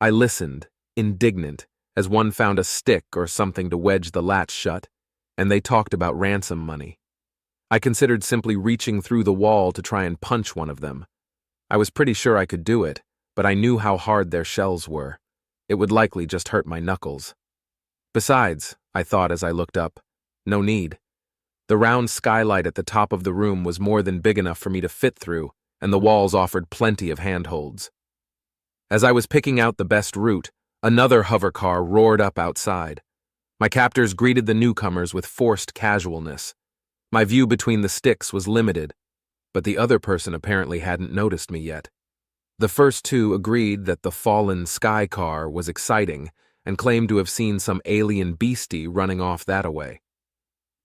Speaker 1: I listened, indignant, as one found a stick or something to wedge the latch shut, and they talked about ransom money. I considered simply reaching through the wall to try and punch one of them. I was pretty sure I could do it, but I knew how hard their shells were. It would likely just hurt my knuckles. Besides, I thought as I looked up, no need. The round skylight at the top of the room was more than big enough for me to fit through, and the walls offered plenty of handholds. As I was picking out the best route, another hover car roared up outside. My captors greeted the newcomers with forced casualness. My view between the sticks was limited, but the other person apparently hadn't noticed me yet. The first two agreed that the fallen sky car was exciting and claimed to have seen some alien beastie running off that-a-way.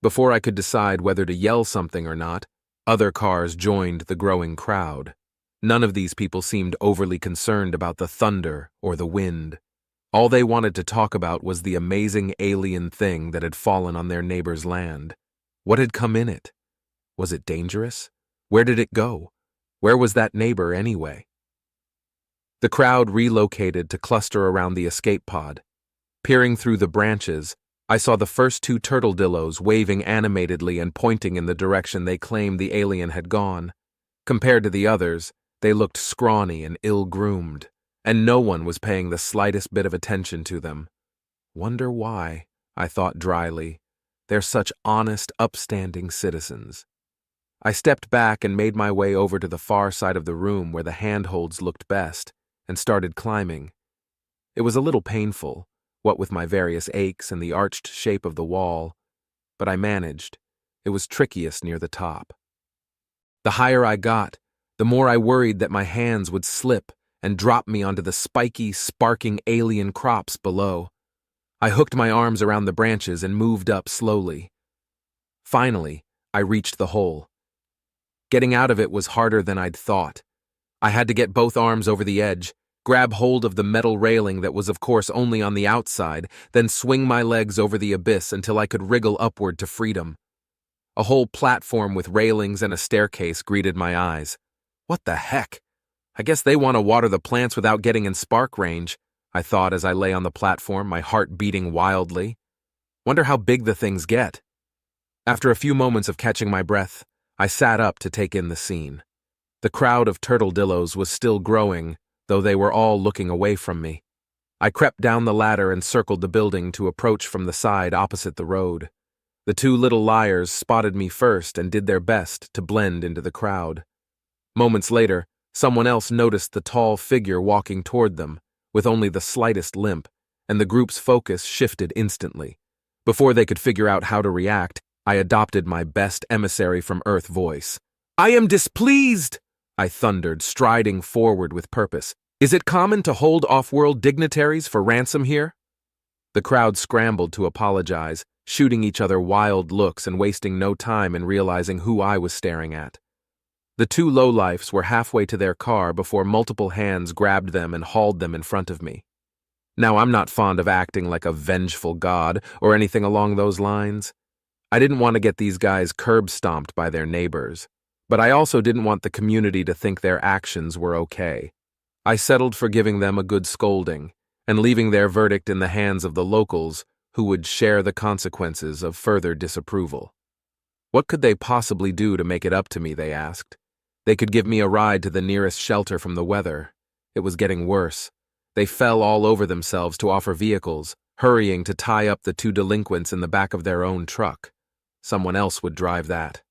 Speaker 1: Before I could decide whether to yell something or not, other cars joined the growing crowd. None of these people seemed overly concerned about the thunder or the wind. All they wanted to talk about was the amazing alien thing that had fallen on their neighbor's land. What had come in it? Was it dangerous? Where did it go? Where was that neighbor anyway? The crowd relocated to cluster around the escape pod. Peering through the branches, I saw the first two turtledillos waving animatedly and pointing in the direction they claimed the alien had gone. Compared to the others, they looked scrawny and ill-groomed, and no one was paying the slightest bit of attention to them. Wonder why, I thought dryly. They're such honest, upstanding citizens. I stepped back and made my way over to the far side of the room where the handholds looked best, and started climbing. It was a little painful, what with my various aches and the arched shape of the wall, but I managed. It was trickiest near the top. The higher I got, the more I worried that my hands would slip and drop me onto the spiky, sparking alien crops below. I hooked my arms around the branches and moved up slowly. Finally, I reached the hole. Getting out of it was harder than I'd thought. I had to get both arms over the edge, grab hold of the metal railing that was of course only on the outside, then swing my legs over the abyss until I could wriggle upward to freedom. A whole platform with railings and a staircase greeted my eyes. What the heck? I guess they want to water the plants without getting in spark range, I thought as I lay on the platform, my heart beating wildly. Wonder how big the things get. After a few moments of catching my breath, I sat up to take in the scene. The crowd of turtledillos was still growing, though they were all looking away from me. I crept down the ladder and circled the building to approach from the side opposite the road. The two little liars spotted me first and did their best to blend into the crowd. Moments later, someone else noticed the tall figure walking toward them, with only the slightest limp, and the group's focus shifted instantly. Before they could figure out how to react, I adopted my best emissary from Earth voice. "I am displeased!" I thundered, striding forward with purpose. "Is it common to hold off-world dignitaries for ransom here?" The crowd scrambled to apologize, shooting each other wild looks and wasting no time in realizing who I was staring at. The two lowlifes were halfway to their car before multiple hands grabbed them and hauled them in front of me. Now, I'm not fond of acting like a vengeful god or anything along those lines. I didn't want to get these guys curb-stomped by their neighbors, but I also didn't want the community to think their actions were okay. I settled for giving them a good scolding and leaving their verdict in the hands of the locals who would share the consequences of further disapproval. What could they possibly do to make it up to me, they asked. They could give me a ride to the nearest shelter from the weather. It was getting worse. They fell all over themselves to offer vehicles, hurrying to tie up the two delinquents in the back of their own truck. Someone else would drive that.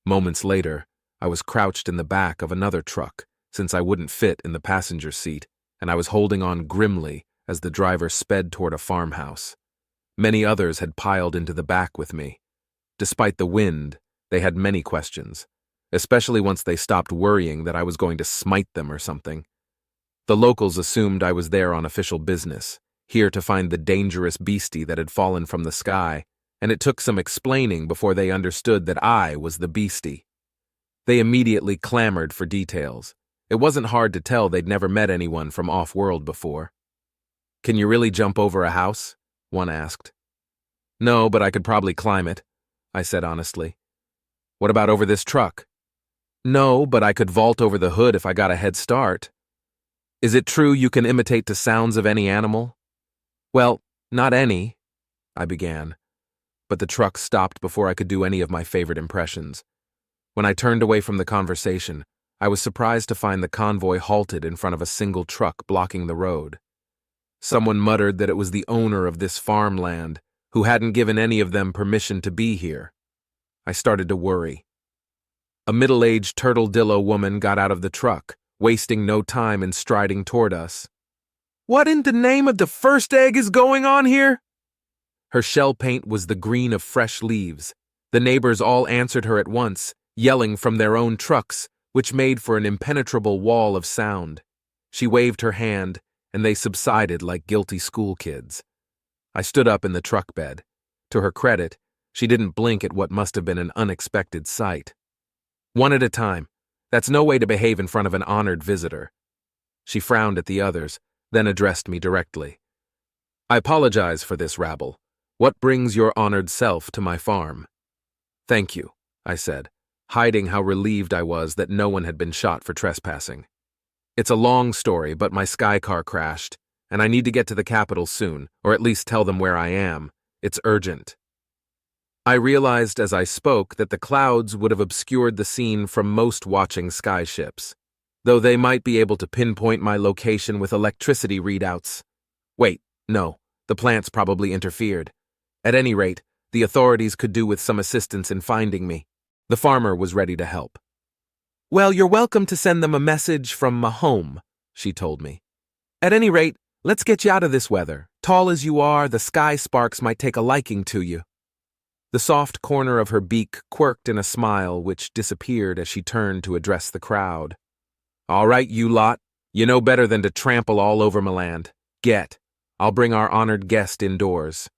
Speaker 1: Moments later, I was crouched in the back of another truck, since I wouldn't fit in the passenger seat, and I was holding on grimly as the driver sped toward a farmhouse. Many others had piled into the back with me. Despite the wind, they had many questions, especially once they stopped worrying that I was going to smite them or something. The locals assumed I was there on official business, here to find the dangerous beastie that had fallen from the sky, and it took some explaining before they understood that I was the beastie. They immediately clamored for details. It wasn't hard to tell they'd never met anyone from off-world before. "Can you really jump over a house?" one asked. "No, but I could probably climb it," I said honestly. "What about over this truck?" "No, but I could vault over the hood if I got a head start." "Is it true you can imitate the sounds of any animal?" "Well, not any," I began. but the truck stopped before I could do any of my favorite impressions. When I turned away from the conversation, I was surprised to find the convoy halted in front of a single truck blocking the road. Someone muttered that it was the owner of this farmland, who hadn't given any of them permission to be here. I started to worry. A middle-aged turtle-dillo woman got out of the truck, wasting no time in striding toward us. "What in the name of the first egg is going on here?" Her shell paint was the green of fresh leaves. The neighbors all answered her at once, yelling from their own trucks, which made for an impenetrable wall of sound. She waved her hand, and they subsided like guilty schoolkids. I stood up in the truck bed. To her credit, she didn't blink at what must have been an unexpected sight. "One at a time. That's no way to behave in front of an honored visitor." She frowned at the others, then addressed me directly. "I apologize for this rabble. What brings your honored self to my farm?" "Thank you," I said, hiding how relieved I was that no one had been shot for trespassing. "It's a long story, but my sky car crashed, and I need to get to the capital soon, or at least tell them where I am. It's urgent." I realized as I spoke that the clouds would have obscured the scene from most watching skyships, though they might be able to pinpoint my location with electricity readouts. Wait, no, the plants probably interfered. At any rate, the authorities could do with some assistance in finding me. The farmer was ready to help. "Well, you're welcome to send them a message from my home," she told me. "At any rate, let's get you out of this weather. Tall as you are, the sky sparks might take a liking to you." The soft corner of her beak quirked in a smile which disappeared as she turned to address the crowd. "All right, you lot. You know better than to trample all over my land. Get. I'll bring our honored guest indoors."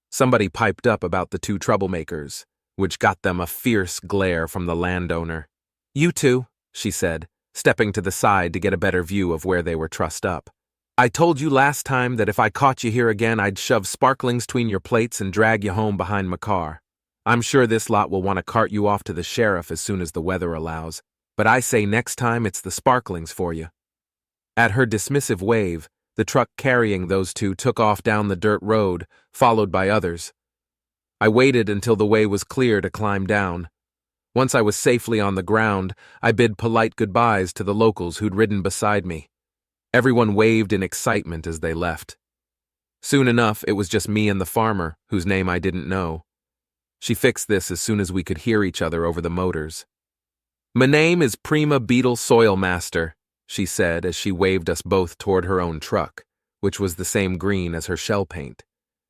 Speaker 1: Somebody piped up about the two troublemakers, which got them a fierce glare from the landowner. "You two," she said, stepping to the side to get a better view of where they were trussed up. "I told you last time that if I caught you here again, I'd shove sparklings between your plates and drag you home behind my car. I'm sure this lot will want to cart you off to the sheriff as soon as the weather allows, but I say next time it's the sparklings for you." At her dismissive wave, the truck carrying those two took off down the dirt road, followed by others. I waited until the way was clear to climb down. Once I was safely on the ground, I bid polite goodbyes to the locals who'd ridden beside me. Everyone waved in excitement as they left. Soon enough, it was just me and the farmer, whose name I didn't know. She fixed this as soon as we could hear each other over the motors. "My name is Prima Beetle Soil Master," she said as she waved us both toward her own truck, which was the same green as her shell paint.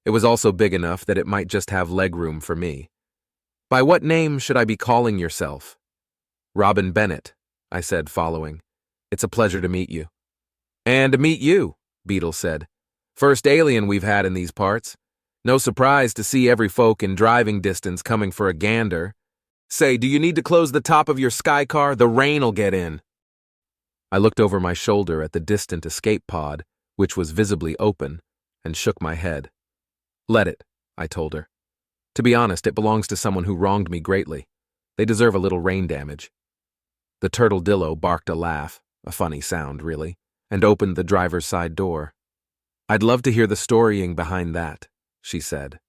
Speaker 1: It was also big enough that it might just have legroom for me. "By what name should I be calling yourself?" "Robin Bennett," I said, following. "It's a pleasure to meet you." "And to meet you," Beetle said. "First alien we've had in these parts. No surprise to see every folk in driving distance coming for a gander. Say, do you need to close the top of your sky car? The rain'll get in." I looked over my shoulder at the distant escape pod, which was visibly open, and shook my head. "Let it," I told her. "To be honest, it belongs to someone who wronged me greatly. They deserve a little rain damage." The turtle-dillo barked a laugh, a funny sound, really, and opened the driver's side door. "I'd love to hear the storying behind that," she said.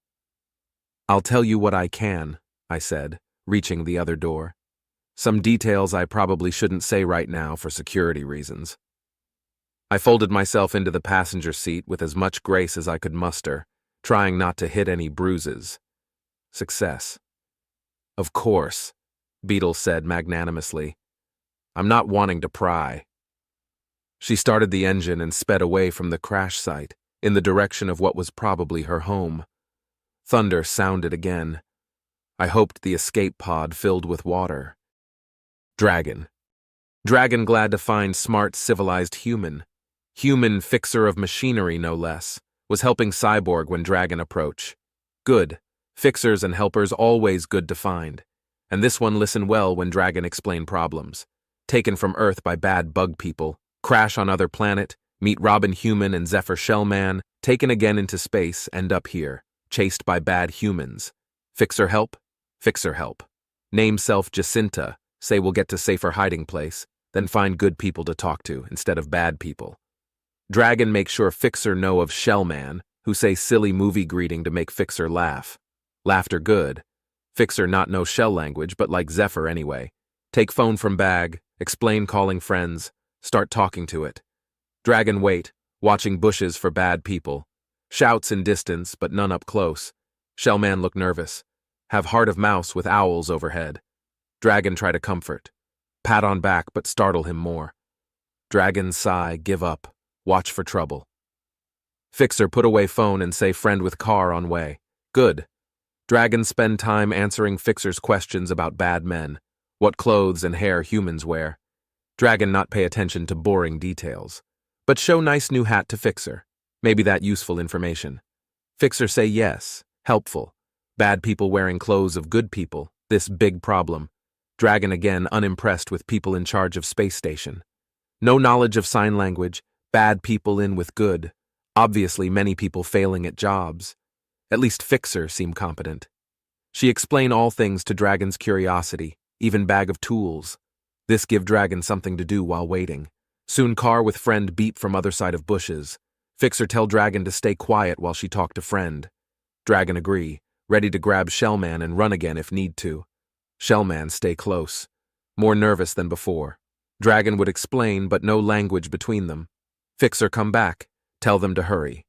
Speaker 1: "I'll tell you what I can," I said, reaching the other door. "Some details I probably shouldn't say right now for security reasons." I folded myself into the passenger seat with as much grace as I could muster, trying not to hit any bruises. Success. "Of course," Beetle said magnanimously. "I'm not wanting to pry." She started the engine and sped away from the crash site, in the direction of what was probably her home. Thunder sounded again. I hoped the escape pod filled with water. Dragon. Dragon glad to find smart, civilized human. Human fixer of machinery, no less, was helping Cyborg when Dragon approached. Good. Fixers and helpers always good to find. And this one listened well when Dragon explained problems. Taken from Earth by bad bug people. Crash on other planet, meet Robin Human and Zephyr Shellman, taken again into space, end up here, chased by bad humans. Fixer help? Fixer help. Name self Jacinta, say we'll get to safer hiding place, then find good people to talk to instead of bad people. Dragon make sure Fixer know of Shellman, who say silly movie greeting to make Fixer laugh. Laughter good. Fixer not know shell language, but like Zephyr anyway. Take phone from bag, explain calling friends, start talking to it. Dragon wait, watching bushes for bad people. Shouts in distance, but none up close. Shellman look nervous. Have heart of mouse with owls overhead. Dragon try to comfort. Pat on back, but startle him more. Dragon sigh, give up. Watch for trouble. Fixer put away phone and say friend with car on way. Good. Dragon spend time answering Fixer's questions about bad men, what clothes and hair humans wear. Dragon not pay attention to boring details, but show nice new hat to Fixer. Maybe that useful information. Fixer say yes, helpful. Bad people wearing clothes of good people, this big problem. Dragon again unimpressed with people in charge of space station. No knowledge of sign language, bad people in with good. Obviously many people failing at jobs. At least Fixer seemed competent. She explained all things to Dragon's curiosity, even bag of tools. This give Dragon something to do while waiting. Soon car with friend beep from other side of bushes. Fixer tell Dragon to stay quiet while she talk to friend. Dragon agree, ready to grab Shellman and run again if need to. Shellman stay close, more nervous than before. Dragon would explain, but no language between them. Fixer come back, tell them to hurry.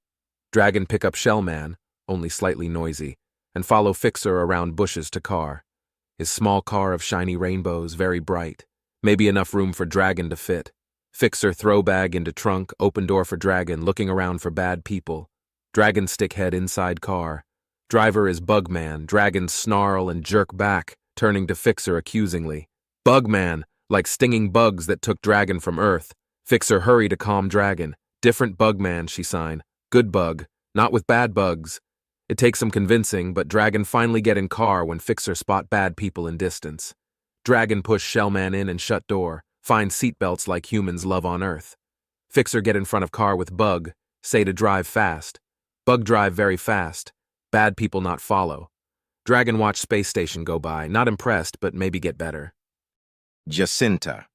Speaker 1: Dragon pick up Shellman, only slightly noisy, and follow Fixer around bushes to car. His small car of shiny rainbows, very bright. Maybe enough room for Dragon to fit. Fixer throw bag into trunk, open door for Dragon, looking around for bad people. Dragon stick head inside car. Driver is Bugman. Dragon snarl and jerk back, turning to Fixer accusingly. Bugman, like stinging bugs that took Dragon from Earth. Fixer hurry to calm Dragon. Different Bugman, she sign. Good bug, not with bad bugs. It takes some convincing, but Dragon finally get in car when Fixer spot bad people in distance. Dragon push Shellman in and shut door, find seatbelts like humans love on Earth. Fixer get in front of car with Bug, say to drive fast. Bug drive very fast. Bad people not follow. Dragon watch space station go by, not impressed, but maybe get better.
Speaker 2: Jacinta.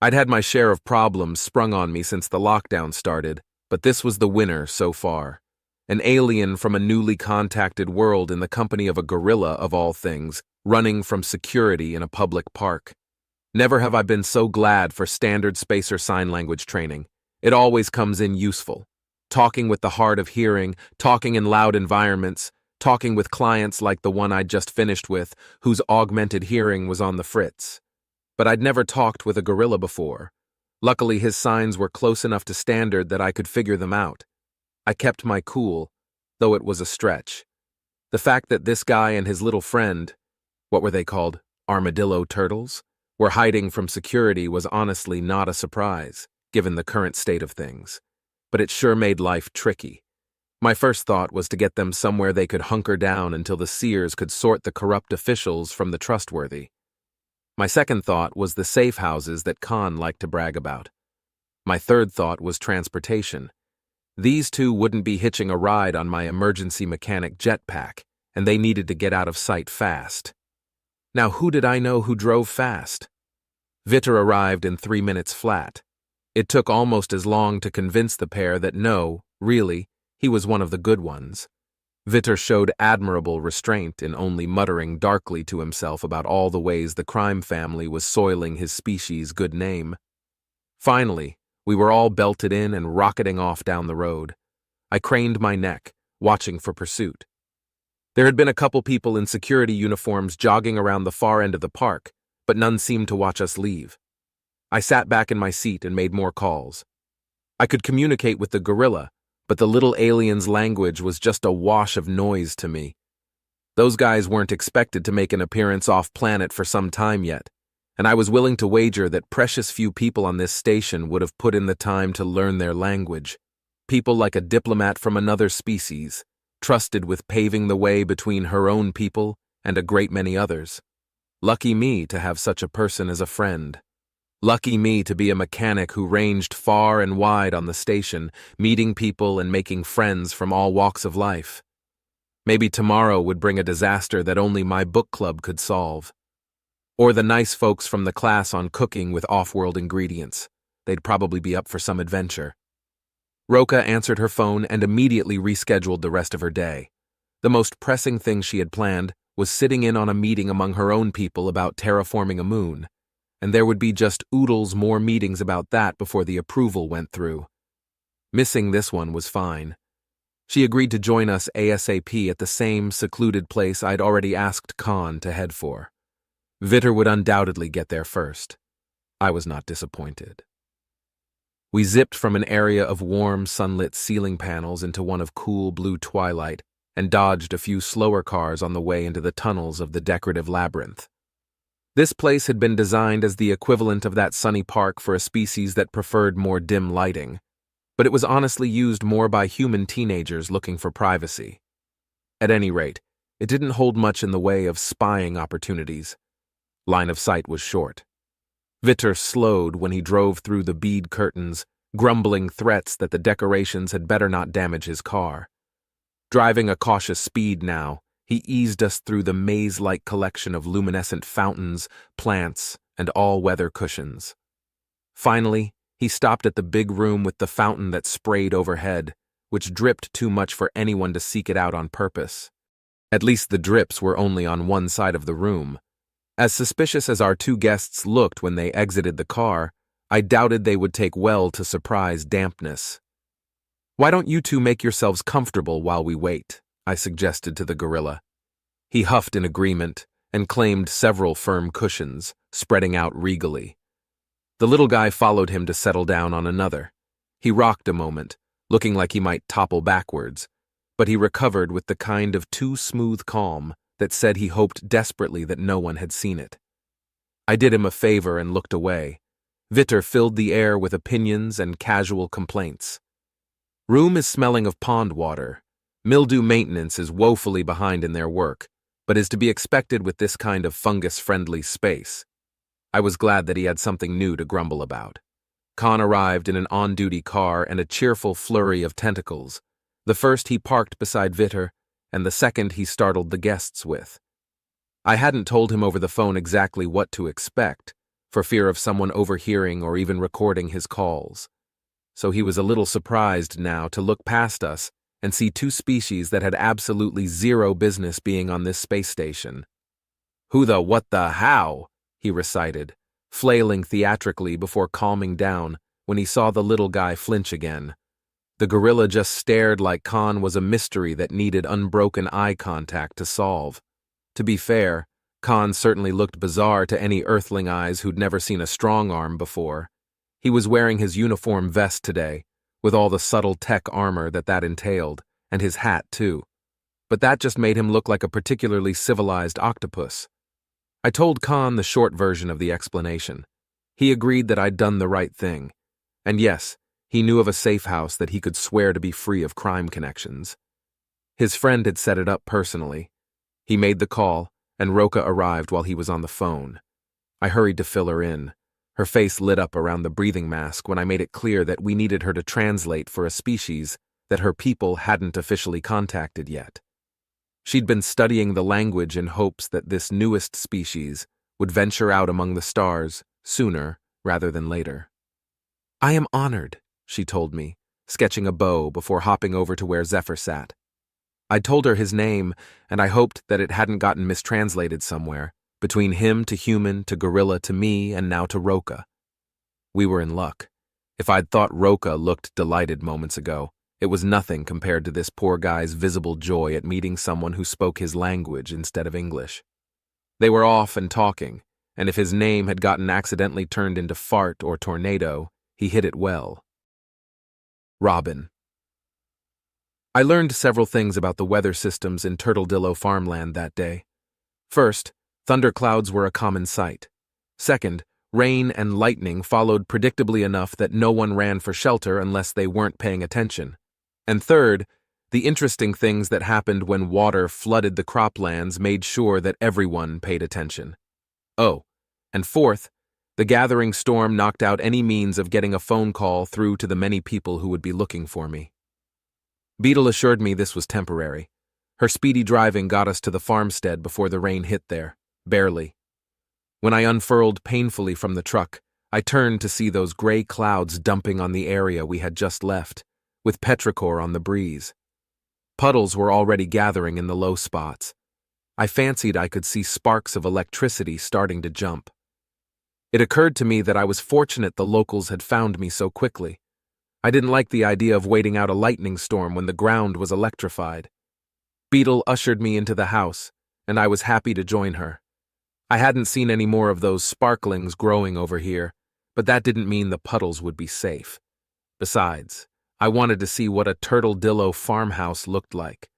Speaker 1: I'd had my share of problems sprung on me since the lockdown started, but this was the winner so far. An alien from a newly contacted world in the company of a gorilla of all things, running from security in a public park. Never have I been so glad for standard spacer sign language training. It always comes in useful. Talking with the hard of hearing, talking in loud environments, talking with clients like the one I'd just finished with, whose augmented hearing was on the fritz. But I'd never talked with a gorilla before. Luckily his signs were close enough to standard that I could figure them out. I kept my cool, though it was a stretch. The fact that this guy and his little friend, what were they called, armadillo turtles, were hiding from security was honestly not a surprise, given the current state of things. But it sure made life tricky. My first thought was to get them somewhere they could hunker down until the seers could sort the corrupt officials from the trustworthy. My second thought was the safe houses that Khan liked to brag about. My third thought was transportation. These two wouldn't be hitching a ride on my emergency mechanic jetpack, and they needed to get out of sight fast. Now who did I know who drove fast? Vitter arrived in 3 minutes flat. It took almost as long to convince the pair that no, really, he was one of the good ones. Vitter showed admirable restraint in only muttering darkly to himself about all the ways the crime family was soiling his species' good name. Finally, we were all belted in and rocketing off down the road. I craned my neck, watching for pursuit. There had been a couple people in security uniforms jogging around the far end of the park, but none seemed to watch us leave. I sat back in my seat and made more calls. I could communicate with the gorilla, but the little alien's language was just a wash of noise to me. Those guys weren't expected to make an appearance off-planet for some time yet, and I was willing to wager that precious few people on this station would have put in the time to learn their language. People like a diplomat from another species, trusted with paving the way between her own people and a great many others. Lucky me to have such a person as a friend. Lucky me to be a mechanic who ranged far and wide on the station, meeting people and making friends from all walks of life. Maybe tomorrow would bring a disaster that only my book club could solve. Or the nice folks from the class on cooking with off-world ingredients. They'd probably be up for some adventure. Roka answered her phone and immediately rescheduled the rest of her day. The most pressing thing she had planned was sitting in on a meeting among her own people about terraforming a moon, and there would be just oodles more meetings about that before the approval went through. Missing this one was fine. She agreed to join us ASAP at the same secluded place I'd already asked Khan to head for. Vitter would undoubtedly get there first. I was not disappointed. We zipped from an area of warm, sunlit ceiling panels into one of cool blue twilight and dodged a few slower cars on the way into the tunnels of the decorative labyrinth. This place had been designed as the equivalent of that sunny park for a species that preferred more dim lighting, but it was honestly used more by human teenagers looking for privacy. At any rate, it didn't hold much in the way of spying opportunities. Line of sight was short. Vitter slowed when he drove through the bead curtains, grumbling threats that the decorations had better not damage his car. Driving a cautious speed now, he eased us through the maze-like collection of luminescent fountains, plants, and all-weather cushions. Finally, he stopped at the big room with the fountain that sprayed overhead, which dripped too much for anyone to seek it out on purpose. At least the drips were only on one side of the room. As suspicious as our two guests looked when they exited the car, I doubted they would take well to surprise dampness. "Why don't you two make yourselves comfortable while we wait?" I suggested to the gorilla. He huffed in agreement and claimed several firm cushions, spreading out regally. The little guy followed him to settle down on another. He rocked a moment, looking like he might topple backwards, but he recovered with the kind of too smooth calm that said he hoped desperately that no one had seen it. I did him a favor and looked away. Vitter filled the air with opinions and casual complaints. Room is smelling of pond water. Mildew maintenance is woefully behind in their work, but is to be expected with this kind of fungus-friendly space. I was glad that he had something new to grumble about. Khan arrived in an on-duty car and a cheerful flurry of tentacles. The first he parked beside Vitter, and the second he startled the guests with. I hadn't told him over the phone exactly what to expect, for fear of someone overhearing or even recording his calls. So he was a little surprised now to look past us and see two species that had absolutely zero business being on this space station. "Who the what the how?" he recited, flailing theatrically before calming down when he saw the little guy flinch again. The gorilla just stared like Khan was a mystery that needed unbroken eye contact to solve. To be fair, Khan certainly looked bizarre to any earthling eyes who'd never seen a strong arm before. He was wearing his uniform vest today, with all the subtle tech armor that entailed, and his hat too. But that just made him look like a particularly civilized octopus. I told Khan the short version of the explanation. He agreed that I'd done the right thing. And yes, he knew of a safe house that he could swear to be free of crime connections. His friend had set it up personally. He made the call, and Roka arrived while he was on the phone. I hurried to fill her in. Her face lit up around the breathing mask when I made it clear that we needed her to translate for a species that her people hadn't officially contacted yet. She'd been studying the language in hopes that this newest species would venture out among the stars sooner rather than later. "I am honored," she told me, sketching a bow before hopping over to where Zephyr sat. I told her his name, and I hoped that it hadn't gotten mistranslated somewhere, between him to human to gorilla to me and now to Roka. We were in luck. If I'd thought Roka looked delighted moments ago, it was nothing compared to this poor guy's visible joy at meeting someone who spoke his language instead of English. They were off and talking, and if his name had gotten accidentally turned into fart or tornado, he hit it well. Robin. I learned several things about the weather systems in Turtledillo farmland that day. First, thunderclouds were a common sight. Second, rain and lightning followed predictably enough that no one ran for shelter unless they weren't paying attention. And third, the interesting things that happened when water flooded the croplands made sure that everyone paid attention. Oh, and fourth, the gathering storm knocked out any means of getting a phone call through to the many people who would be looking for me. Beetle assured me this was temporary. Her speedy driving got us to the farmstead before the rain hit there, barely. When I unfurled painfully from the truck, I turned to see those gray clouds dumping on the area we had just left, with petrichor on the breeze. Puddles were already gathering in the low spots. I fancied I could see sparks of electricity starting to jump. It occurred to me that I was fortunate the locals had found me so quickly. I didn't like the idea of waiting out a lightning storm when the ground was electrified. Beetle ushered me into the house, and I was happy to join her. I hadn't seen any more of those sparklings growing over here, but that didn't mean the puddles would be safe. Besides, I wanted to see what a turtle-dillo farmhouse looked like.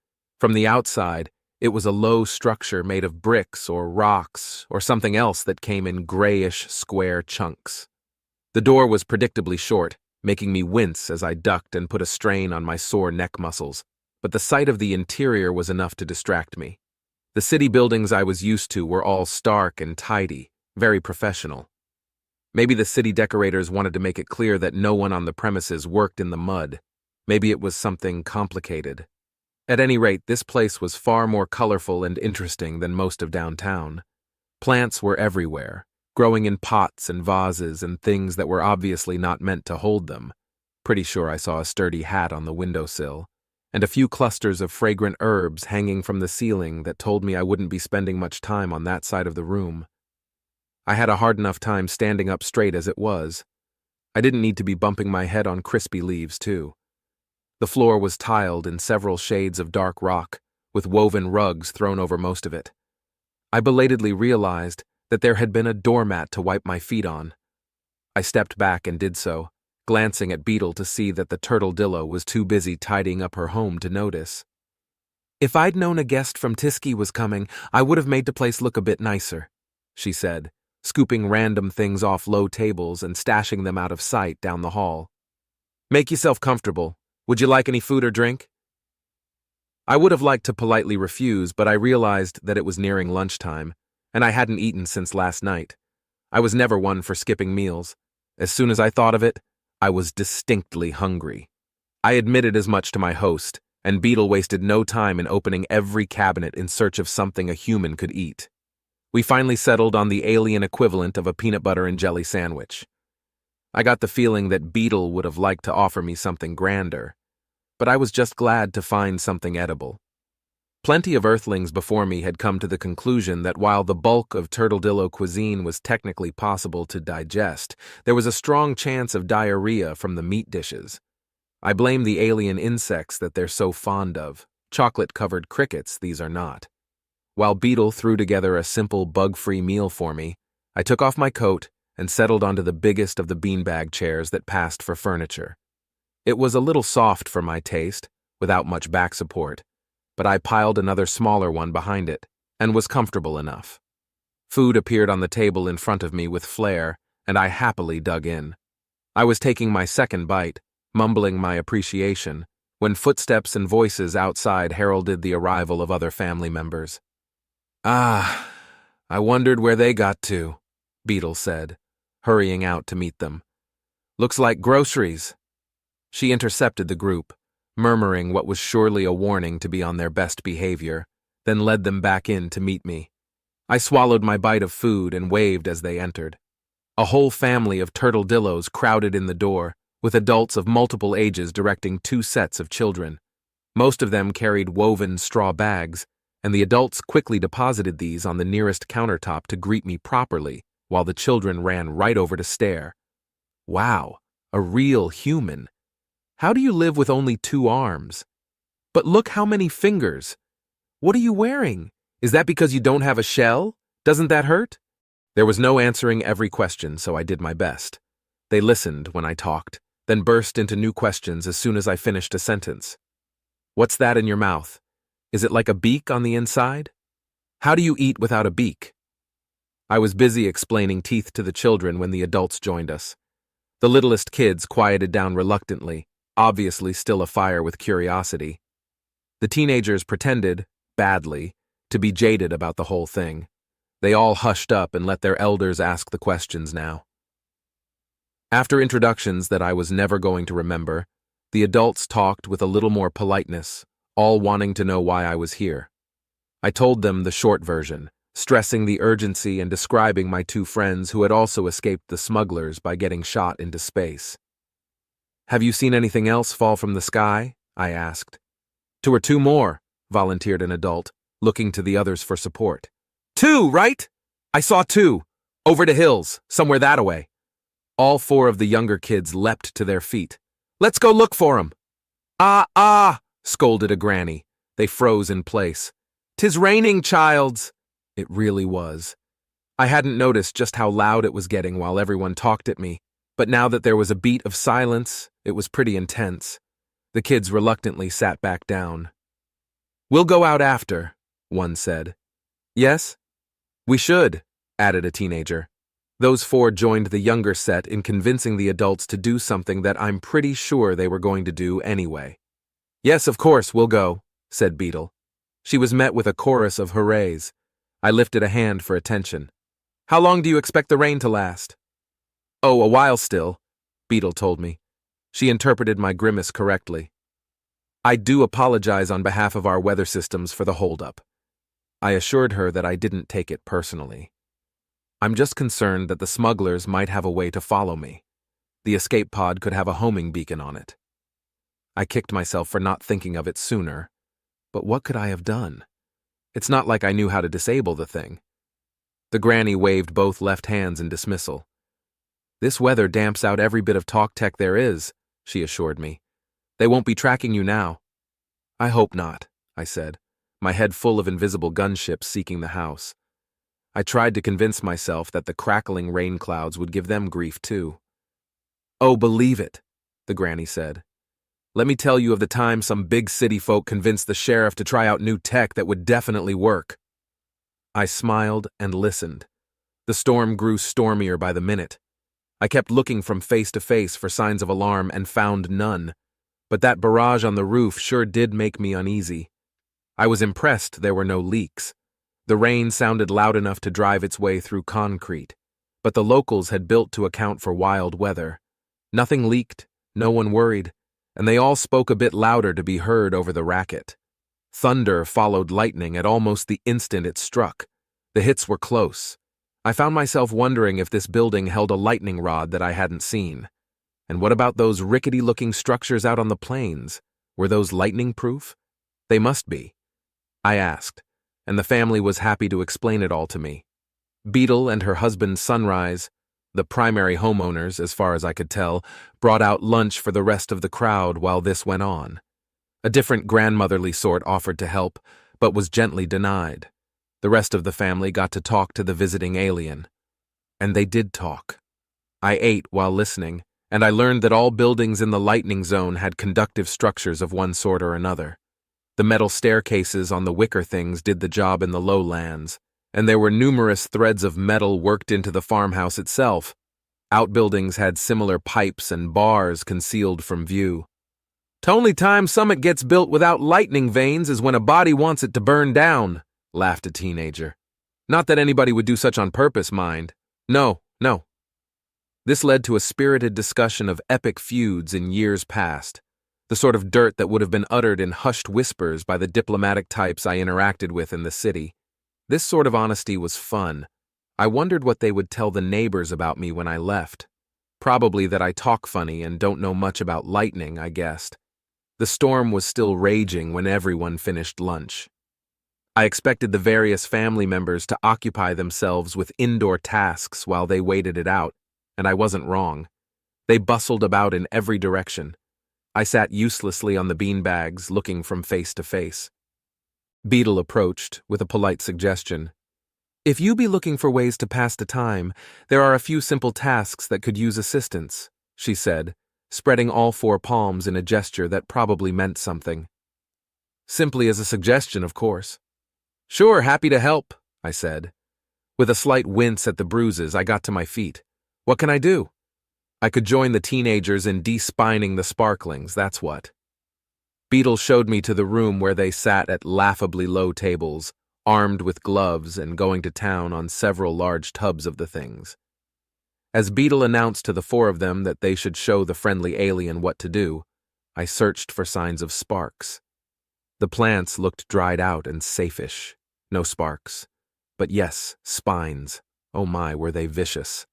Speaker 1: From the outside, it was a low structure made of bricks or rocks or something else that came in grayish square chunks. The door was predictably short, making me wince as I ducked and put a strain on my sore neck muscles, but the sight of the interior was enough to distract me. The city buildings I was used to were all stark and tidy, very professional. Maybe the city decorators wanted to make it clear that no one on the premises worked in the mud. Maybe it was something complicated. At any rate, this place was far more colorful and interesting than most of downtown. Plants were everywhere, growing in pots and vases and things that were obviously not meant to hold them. Pretty sure I saw a sturdy hat on the windowsill, and a few clusters of fragrant herbs hanging from the ceiling that told me I wouldn't be spending much time on that side of the room. I had a hard enough time standing up straight as it was. I didn't need to be bumping my head on crispy leaves, too. The floor was tiled in several shades of dark rock, with woven rugs thrown over most of it. I belatedly realized that there had been a doormat to wipe my feet on. I stepped back and did so, glancing at Beetle to see that the turtle-dillo was too busy tidying up her home to notice. "If I'd known a guest from Tiski was coming, I would have made the place look a bit nicer," she said, scooping random things off low tables and stashing them out of sight down the hall. "Make yourself comfortable. Would you like any food or drink?" I would have liked to politely refuse, but I realized that it was nearing lunchtime, and I hadn't eaten since last night. I was never one for skipping meals. As soon as I thought of it, I was distinctly hungry. I admitted as much to my host, and Beetle wasted no time in opening every cabinet in search of something a human could eat. We finally settled on the alien equivalent of a peanut butter and jelly sandwich. I got the feeling that Beetle would have liked to offer me something grander, but I was just glad to find something edible. Plenty of Earthlings before me had come to the conclusion that while the bulk of turtle-dillo cuisine was technically possible to digest, there was a strong chance of diarrhea from the meat dishes. I blame the alien insects that they're so fond of. Chocolate-covered crickets, these are not. While Beetle threw together a simple bug-free meal for me, I took off my coat and settled onto the biggest of the beanbag chairs that passed for furniture. It was a little soft for my taste, without much back support, but I piled another smaller one behind it, and was comfortable enough. Food appeared on the table in front of me with flair, and I happily dug in. I was taking my second bite, mumbling my appreciation, when footsteps and voices outside heralded the arrival of other family members. "Ah, I wondered where they got to," Beetle said, hurrying out to meet them. "Looks like groceries." She intercepted the group, murmuring what was surely a warning to be on their best behavior, then led them back in to meet me. I swallowed my bite of food and waved as they entered. A whole family of turtle-dillos crowded in the door, with adults of multiple ages directing 2 sets of children. Most of them carried woven straw bags, and the adults quickly deposited these on the nearest countertop to greet me properly, while the children ran right over to stare. Wow, a real human. How do you live with only 2 arms? But look how many fingers. What are you wearing? Is that because you don't have a shell? Doesn't that hurt? There was no answering every question, so I did my best. They listened when I talked, then burst into new questions as soon as I finished a sentence. "What's that in your mouth? Is it like a beak on the inside? How do you eat without a beak?" I was busy explaining teeth to the children when the adults joined us. The littlest kids quieted down reluctantly, obviously still afire with curiosity. The teenagers pretended, badly, to be jaded about the whole thing. They all hushed up and let their elders ask the questions now. After introductions that I was never going to remember, the adults talked with a little more politeness, all wanting to know why I was here. I told them the short version, stressing the urgency and describing my 2 friends who had also escaped the smugglers by getting shot into space. "Have you seen anything else fall from the sky?" I asked. 2 or 2 more, volunteered an adult, looking to the others for support. 2, right? I saw 2. Over the hills, somewhere that-a-way. All 4 of the younger kids leapt to their feet. Let's go look for 'em. Ah, scolded a granny. They froze in place. 'Tis raining, childs. It really was. I hadn't noticed just how loud it was getting while everyone talked at me, but now that there was a beat of silence, it was pretty intense. The kids reluctantly sat back down. We'll go out after, one said. Yes? We should, added a teenager. Those 4 joined the younger set in convincing the adults to do something that I'm pretty sure they were going to do anyway. Yes, of course, we'll go, said Beetle. She was met with a chorus of hoorays. I lifted a hand for attention. How long do you expect the rain to last? Oh, a while still, Beetle told me. She interpreted my grimace correctly. I do apologize on behalf of our weather systems for the holdup. I assured her that I didn't take it personally. I'm just concerned that the smugglers might have a way to follow me. The escape pod could have a homing beacon on it. I kicked myself for not thinking of it sooner. But what could I have done? It's not like I knew how to disable the thing. The granny waved both left hands in dismissal. This weather damps out every bit of talk tech there is, she assured me. They won't be tracking you now. I hope not, I said, my head full of invisible gunships seeking the house. I tried to convince myself that the crackling rain clouds would give them grief too. Oh, believe it, the granny said. Let me tell you of the time some big city folk convinced the sheriff to try out new tech that would definitely work. I smiled and listened. The storm grew stormier by the minute. I kept looking from face to face for signs of alarm and found none. But that barrage on the roof sure did make me uneasy. I was impressed there were no leaks. The rain sounded loud enough to drive its way through concrete, but the locals had built to account for wild weather. Nothing leaked, no one worried, and they all spoke a bit louder to be heard over the racket. Thunder followed lightning at almost the instant it struck. The hits were close. I found myself wondering if this building held a lightning rod that I hadn't seen. And what about those rickety-looking structures out on the plains? Were those lightning-proof? They must be. I asked, and the family was happy to explain it all to me. Beetle and her husband Sunrise, the primary homeowners, as far as I could tell, brought out lunch for the rest of the crowd while this went on. A different grandmotherly sort offered to help, but was gently denied. The rest of the family got to talk to the visiting alien. And they did talk. I ate while listening, and I learned that all buildings in the lightning zone had conductive structures of one sort or another. The metal staircases on the wicker things did the job in the lowlands, and there were numerous threads of metal worked into the farmhouse itself. Outbuildings had similar pipes and bars concealed from view. "'T'only time summit gets built without lightning veins is when a body wants it to burn down," laughed a teenager. "Not that anybody would do such on purpose, mind. No. This led to a spirited discussion of epic feuds in years past, the sort of dirt that would have been uttered in hushed whispers by the diplomatic types I interacted with in the city. This sort of honesty was fun. I wondered what they would tell the neighbors about me when I left. Probably that I talk funny and don't know much about lightning, I guessed. The storm was still raging when everyone finished lunch. I expected the various family members to occupy themselves with indoor tasks while they waited it out, and I wasn't wrong. They bustled about in every direction. I sat uselessly on the beanbags, looking from face to face. Beetle approached with a polite suggestion. "If you be looking for ways to pass the time, there are a few simple tasks that could use assistance," she said, spreading all 4 palms in a gesture that probably meant something. Simply as a suggestion, of course. "Sure, happy to help," I said. With a slight wince at the bruises, I got to my feet. What can I do? I could join the teenagers in despining the sparklings, that's what. Beetle showed me to the room where they sat at laughably low tables, armed with gloves and going to town on several large tubs of the things. As Beetle announced to the 4 of them that they should show the friendly alien what to do, I searched for signs of sparks. The plants looked dried out and safeish. No sparks. But yes, spines. Oh my, were they vicious.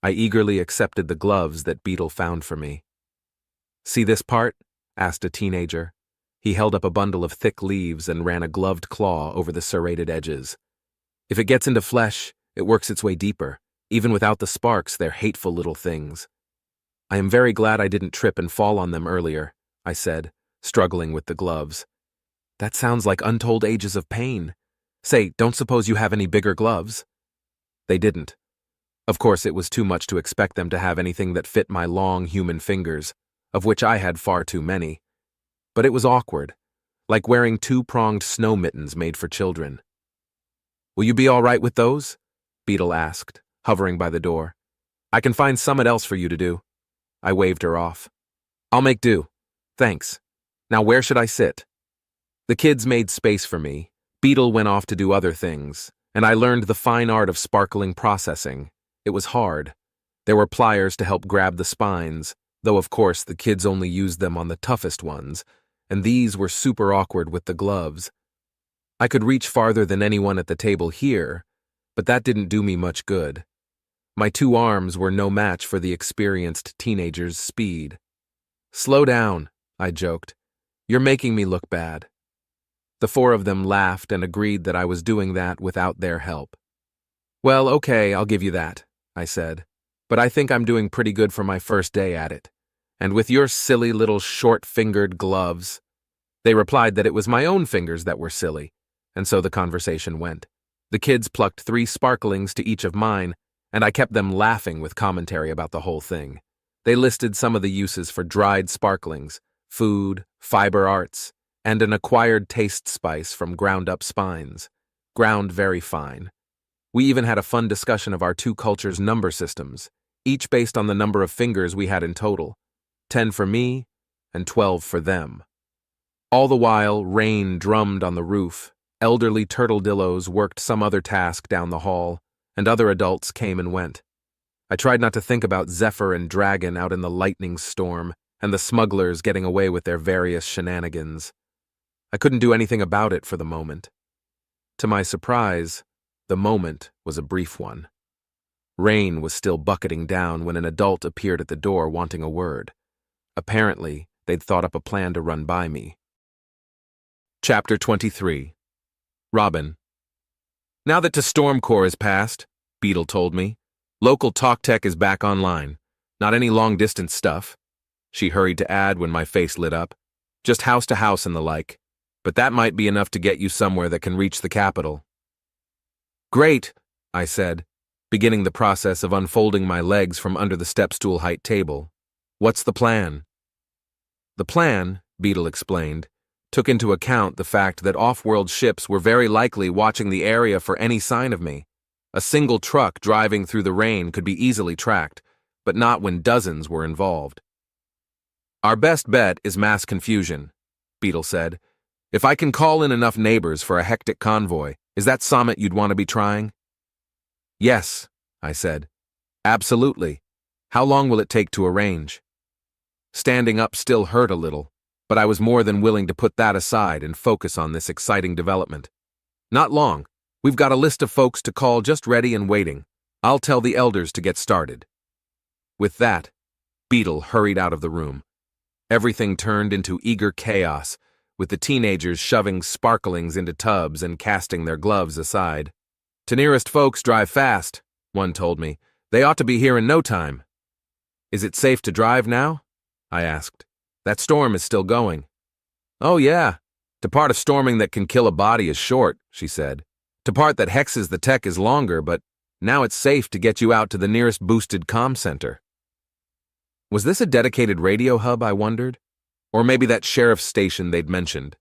Speaker 1: I eagerly accepted the gloves that Beetle found for me. "See this part?" asked a teenager. He held up a bundle of thick leaves and ran a gloved claw over the serrated edges. If it gets into flesh, it works its way deeper. Even without the sparks, they're hateful little things. I am very glad I didn't trip and fall on them earlier, I said, struggling with the gloves. That sounds like untold ages of pain. Say, don't suppose you have any bigger gloves? They didn't. Of course, it was too much to expect them to have anything that fit my long human fingers, of which I had far too many. But it was awkward, like wearing two-pronged snow mittens made for children. Will you be all right with those? Beetle asked, hovering by the door. I can find something else for you to do. I waved her off. I'll make do. Thanks. Now where should I sit? The kids made space for me. Beetle went off to do other things, and I learned the fine art of sparkling processing. It was hard. There were pliers to help grab the spines, though of course the kids only used them on the toughest ones, and these were super awkward with the gloves. I could reach farther than anyone at the table here, but that didn't do me much good. My two arms were no match for the experienced teenager's speed. Slow down, I joked. You're making me look bad. The four of them laughed and agreed that I was doing that without their help. Well, okay, I'll give you that, I said, but I think I'm doing pretty good for my first day at it. And with your silly little short-fingered gloves. They replied that it was my own fingers that were silly, and so the conversation went. The kids plucked 3 sparklings to each of mine, and I kept them laughing with commentary about the whole thing. They listed some of the uses for dried sparklings, food, fiber arts, and an acquired taste spice from ground-up spines, ground very fine. We even had a fun discussion of our two cultures' number systems, each based on the number of fingers we had in total, 10 for me and 12 for them. All the while, rain drummed on the roof, elderly turtledillos worked some other task down the hall, and other adults came and went. I tried not to think about Zephyr and Dragon out in the lightning storm, and the smugglers getting away with their various shenanigans. I couldn't do anything about it for the moment. To my surprise, the moment was a brief one. Rain was still bucketing down when an adult appeared at the door wanting a word. Apparently, they'd thought up a plan to run by me. Chapter 23. Robin. Now that the storm core is past, Beetle told me, local talk tech is back online. Not any long-distance stuff. She hurried to add when my face lit up. Just house to house and the like. But that might be enough to get you somewhere that can reach the capital. Great, I said, beginning the process of unfolding my legs from under the step-stool height table. What's the plan? The plan, Beetle explained, took into account the fact that off-world ships were very likely watching the area for any sign of me. A single truck driving through the rain could be easily tracked, but not when dozens were involved. Our best bet is mass confusion, Beetle said. If I can call in enough neighbors for a hectic convoy, is that summit you'd want to be trying? Yes, I said. Absolutely. How long will it take to arrange? Standing up still hurt a little, but I was more than willing to put that aside and focus on this exciting development. Not long. We've got a list of folks to call just ready and waiting. I'll tell the elders to get started. With that, Beetle hurried out of the room. Everything turned into eager chaos, with the teenagers shoving sparklings into tubs and casting their gloves aside. To nearest folks drive fast, one told me. They ought to be here in no time. Is it safe to drive now? I asked. That storm is still going. Oh yeah. The part of storming that can kill a body is short, she said. The part that hexes the tech is longer, but now it's safe to get you out to the nearest boosted comm center. Was this a dedicated radio hub, I wondered? Or maybe that sheriff's station they'd mentioned?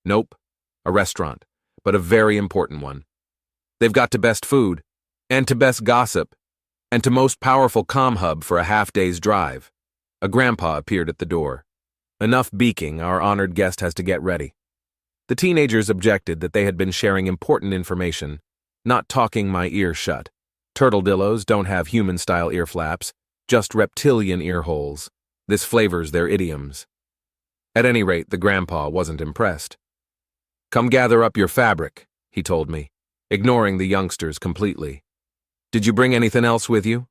Speaker 1: Nope, a restaurant, but a very important one. They've got to best food, and to best gossip, and to most powerful comm hub for a half-day's drive. A grandpa appeared at the door. Enough beaking, our honored guest has to get ready. The teenagers objected that they had been sharing important information, not talking my ear shut. Turtledillos don't have human-style ear flaps, just reptilian ear holes. This flavors their idioms. At any rate, the grandpa wasn't impressed. Come gather up your fabric, he told me, ignoring the youngsters completely. Did you bring anything else with you?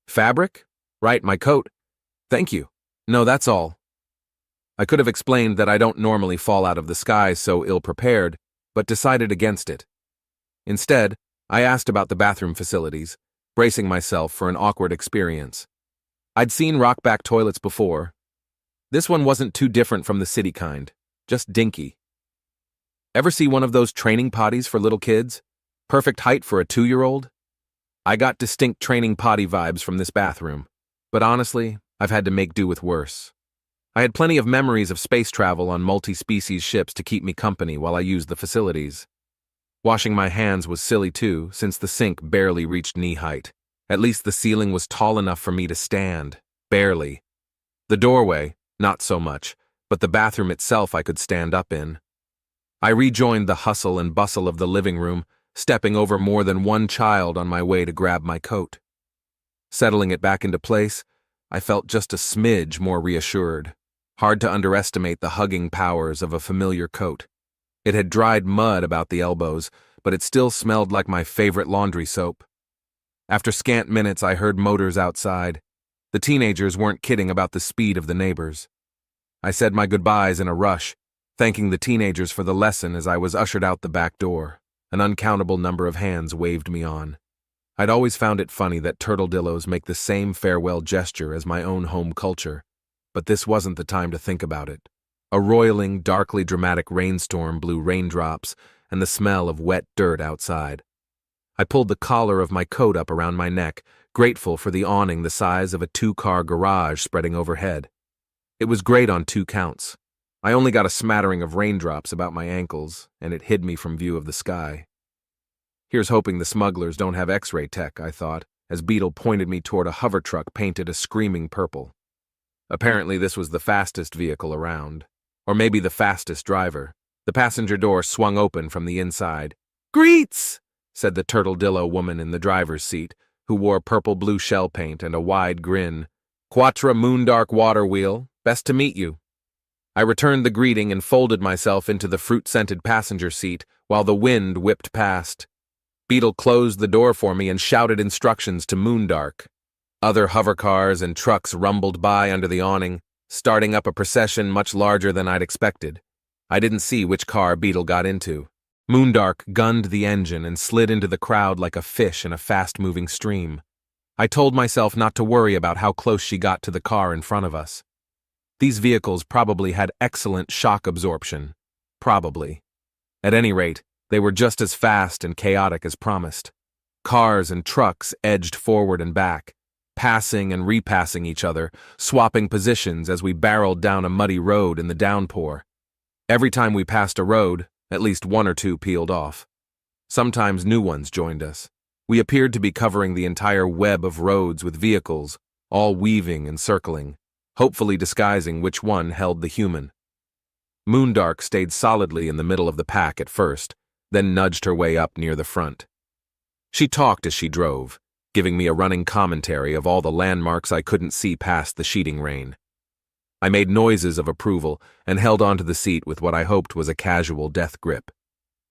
Speaker 1: Fabric? Right, my coat. Thank you. No, that's all. I could have explained that I don't normally fall out of the sky so ill-prepared, but decided against it. Instead, I asked about the bathroom facilities, bracing myself for an awkward experience. I'd seen rock-back toilets before. This one wasn't too different from the city kind, just dinky. Ever see one of those training potties for little kids? Perfect height for a 2-year-old? I got distinct training potty vibes from this bathroom, but honestly, I've had to make do with worse. I had plenty of memories of space travel on multi-species ships to keep me company while I used the facilities. Washing my hands was silly too, since the sink barely reached knee height. At least the ceiling was tall enough for me to stand. Barely. The doorway, not so much, but the bathroom itself I could stand up in. I rejoined the hustle and bustle of the living room, stepping over more than one child on my way to grab my coat. Settling it back into place, I felt just a smidge more reassured. Hard to underestimate the hugging powers of a familiar coat. It had dried mud about the elbows, but it still smelled like my favorite laundry soap. After scant minutes, I heard motors outside. The teenagers weren't kidding about the speed of the neighbors. I said my goodbyes in a rush, thanking the teenagers for the lesson as I was ushered out the back door. An uncountable number of hands waved me on. I'd always found it funny that turtledillos make the same farewell gesture as my own home culture, but this wasn't the time to think about it. A roiling, darkly dramatic rainstorm blew raindrops and the smell of wet dirt outside. I pulled the collar of my coat up around my neck, grateful for the awning the size of a 2-car garage spreading overhead. It was great on 2 counts. I only got a smattering of raindrops about my ankles, and it hid me from view of the sky. Here's hoping the smugglers don't have X-ray tech, I thought, as Beetle pointed me toward a hover truck painted a screaming purple. Apparently this was the fastest vehicle around. Or maybe the fastest driver. The passenger door swung open from the inside. "Greets!" said the turtledillo woman in the driver's seat, who wore purple-blue shell paint and a wide grin. "Quattro Moondark Water Wheel, best to meet you." I returned the greeting and folded myself into the fruit-scented passenger seat while the wind whipped past. Beetle closed the door for me and shouted instructions to Moondark. Other hovercars and trucks rumbled by under the awning, starting up a procession much larger than I'd expected. I didn't see which car Beetle got into. Moondark gunned the engine and slid into the crowd like a fish in a fast-moving stream. I told myself not to worry about how close she got to the car in front of us. These vehicles probably had excellent shock absorption. Probably. At any rate, they were just as fast and chaotic as promised. Cars and trucks edged forward and back, passing and repassing each other, swapping positions as we barreled down a muddy road in the downpour. Every time we passed a road, at least 1 or 2 peeled off. Sometimes new ones joined us. We appeared to be covering the entire web of roads with vehicles, all weaving and circling, hopefully disguising which one held the human. Moondark stayed solidly in the middle of the pack at first, then nudged her way up near the front. She talked as she drove, giving me a running commentary of all the landmarks I couldn't see past the sheeting rain. I made noises of approval and held onto the seat with what I hoped was a casual death grip.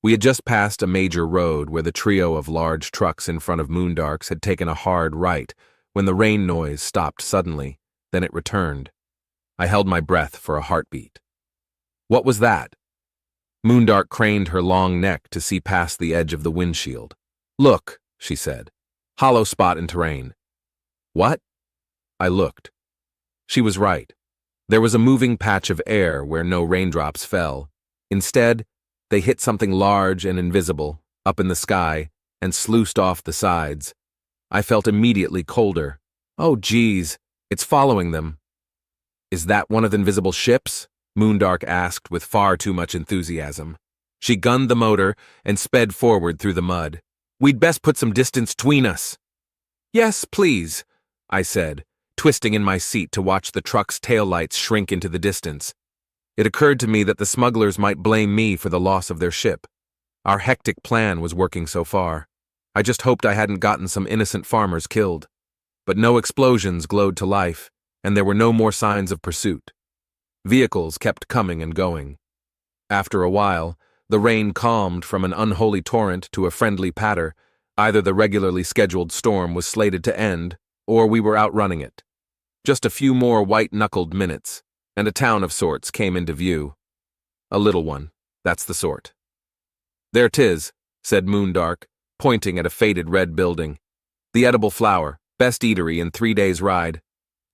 Speaker 1: We had just passed a major road where the trio of large trucks in front of Moondark's had taken a hard right when the rain noise stopped suddenly, then it returned. I held my breath for a heartbeat. What was that? Moondark craned her long neck to see past the edge of the windshield. "Look," she said. "Hollow spot in terrain." "What?" I looked. She was right. There was a moving patch of air where no raindrops fell. Instead, they hit something large and invisible, up in the sky, and sluiced off the sides. I felt immediately colder. "Oh, geez, it's following them." "Is that one of the invisible ships?" Moondark asked with far too much enthusiasm. She gunned the motor and sped forward through the mud. "We'd best put some distance between us." "Yes, please," I said, twisting in my seat to watch the truck's taillights shrink into the distance. It occurred to me that the smugglers might blame me for the loss of their ship. Our hectic plan was working so far. I just hoped I hadn't gotten some innocent farmers killed. But no explosions glowed to life, and there were no more signs of pursuit. Vehicles kept coming and going. After a while, the rain calmed from an unholy torrent to a friendly patter. Either the regularly scheduled storm was slated to end, or we were outrunning it. Just a few more white-knuckled minutes. and a town of sorts came into view. A little one, that's the sort. "There 'tis," said Moondark, pointing at a faded red building. "The Edible Flower, best eatery in 3 days' ride.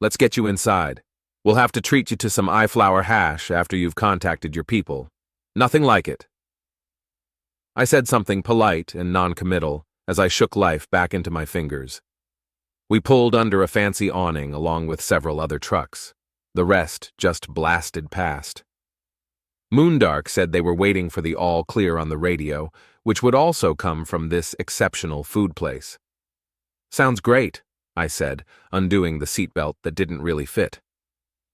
Speaker 1: Let's get you inside. We'll have to treat you to some eye-flower hash after you've contacted your people. Nothing like it." I said something polite and non-committal as I shook life back into my fingers. We pulled under a fancy awning along with several other trucks. The rest just blasted past. Moondark said they were waiting for the all clear on the radio, which would also come from this exceptional food place. "Sounds great," I said, undoing the seatbelt that didn't really fit.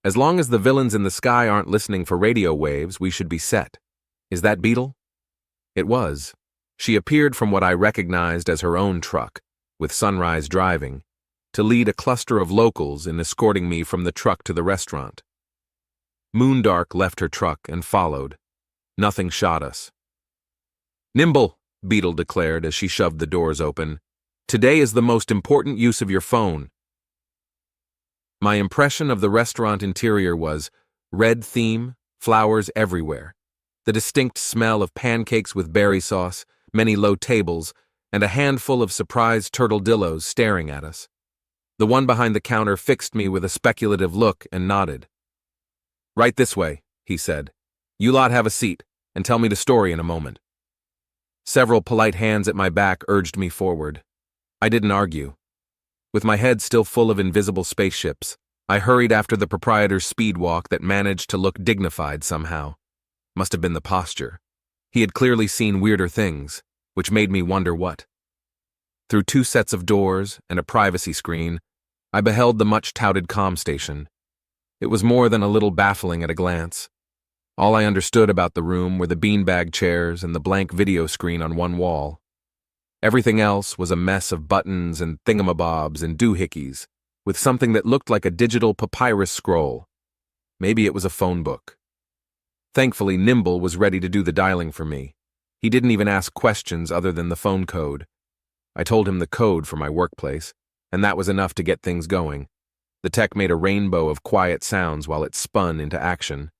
Speaker 1: "As long as the villains in the sky aren't listening for radio waves, we should be set. Is that Beetle?" It was. She appeared from what I recognized as her own truck, with Sunrise driving, to lead a cluster of locals in escorting me from the truck to the restaurant. Moondark left her truck and followed. Nothing shot us. "Nimble," Beetle declared as she shoved the doors open. "Today is the most important use of your phone." My impression of the restaurant interior was red theme, flowers everywhere, the distinct smell of pancakes with berry sauce, many low tables, and a handful of surprised turtledillos staring at us. The one behind the counter fixed me with a speculative look and nodded. "Right this way," he said. "You lot have a seat, and tell me the story in a moment." Several polite hands at my back urged me forward. I didn't argue. With my head still full of invisible spaceships, I hurried after the proprietor's speed walk that managed to look dignified somehow. Must have been the posture. He had clearly seen weirder things, which made me wonder what. Through 2 sets of doors and a privacy screen, I beheld the much-touted comm station. It was more than a little baffling at a glance. All I understood about the room were the beanbag chairs and the blank video screen on one wall. Everything else was a mess of buttons and thingamabobs and doohickeys, with something that looked like a digital papyrus scroll. Maybe it was a phone book. Thankfully, Nimble was ready to do the dialing for me. He didn't even ask questions other than the phone code. I told him the code for my workplace, and that was enough to get things going. The tech made a rainbow of quiet sounds while it spun into action.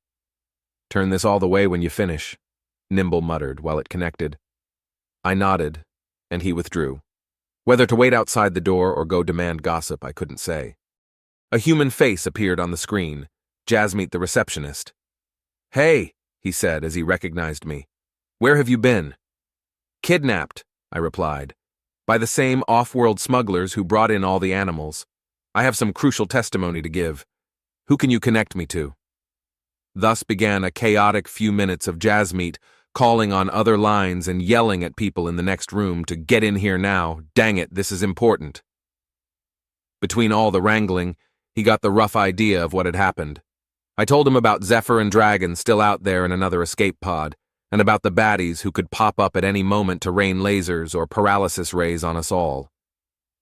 Speaker 1: "Turn this all the way when you finish," Nimble muttered while it connected. I nodded, and he withdrew. Whether to wait outside the door or go demand gossip, I couldn't say. A human face appeared on the screen, Jasmeet the receptionist. "Hey," he said as he recognized me. "Where have you been?" "Kidnapped," I replied, "by the same off-world smugglers who brought in all the animals. I have some crucial testimony to give. Who can you connect me to?" Thus began a chaotic few minutes of Jasmeet calling on other lines and yelling at people in the next room to get in here now. Dang it, this is important. Between all the wrangling, he got the rough idea of what had happened. I told him about Zephyr and Dragon still out there in another escape pod, and about the baddies who could pop up at any moment to rain lasers or paralysis rays on us all.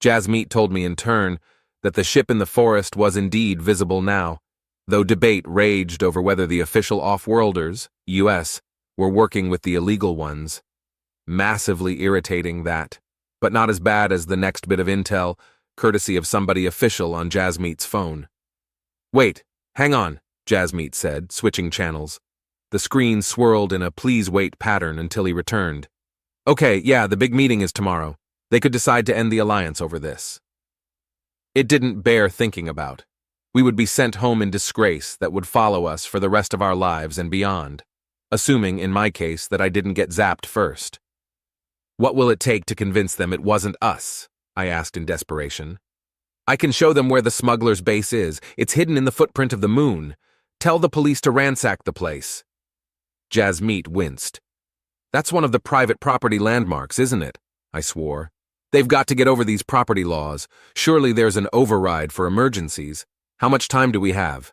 Speaker 1: Jasmeet told me in turn that the ship in the forest was indeed visible now, though debate raged over whether the official off-worlders, US, were working with the illegal ones. Massively irritating that, but not as bad as the next bit of intel, courtesy of somebody official on Jasmeet's phone. "Wait, hang on," Jasmeet said, switching channels. The screen swirled in a please wait pattern until he returned. "Okay, yeah, the big meeting is tomorrow. They could decide to end the alliance over this." It didn't bear thinking about. We would be sent home in disgrace that would follow us for the rest of our lives and beyond, assuming, in my case, that I didn't get zapped first. "What will it take to convince them it wasn't us?" I asked in desperation. "I can show them where the smuggler's base is. It's hidden in the footprint of the moon. Tell the police to ransack the place." Jasmeet winced. "That's one of the private property landmarks, isn't it?" I swore. "They've got to get over these property laws. Surely there's an override for emergencies. How much time do we have?"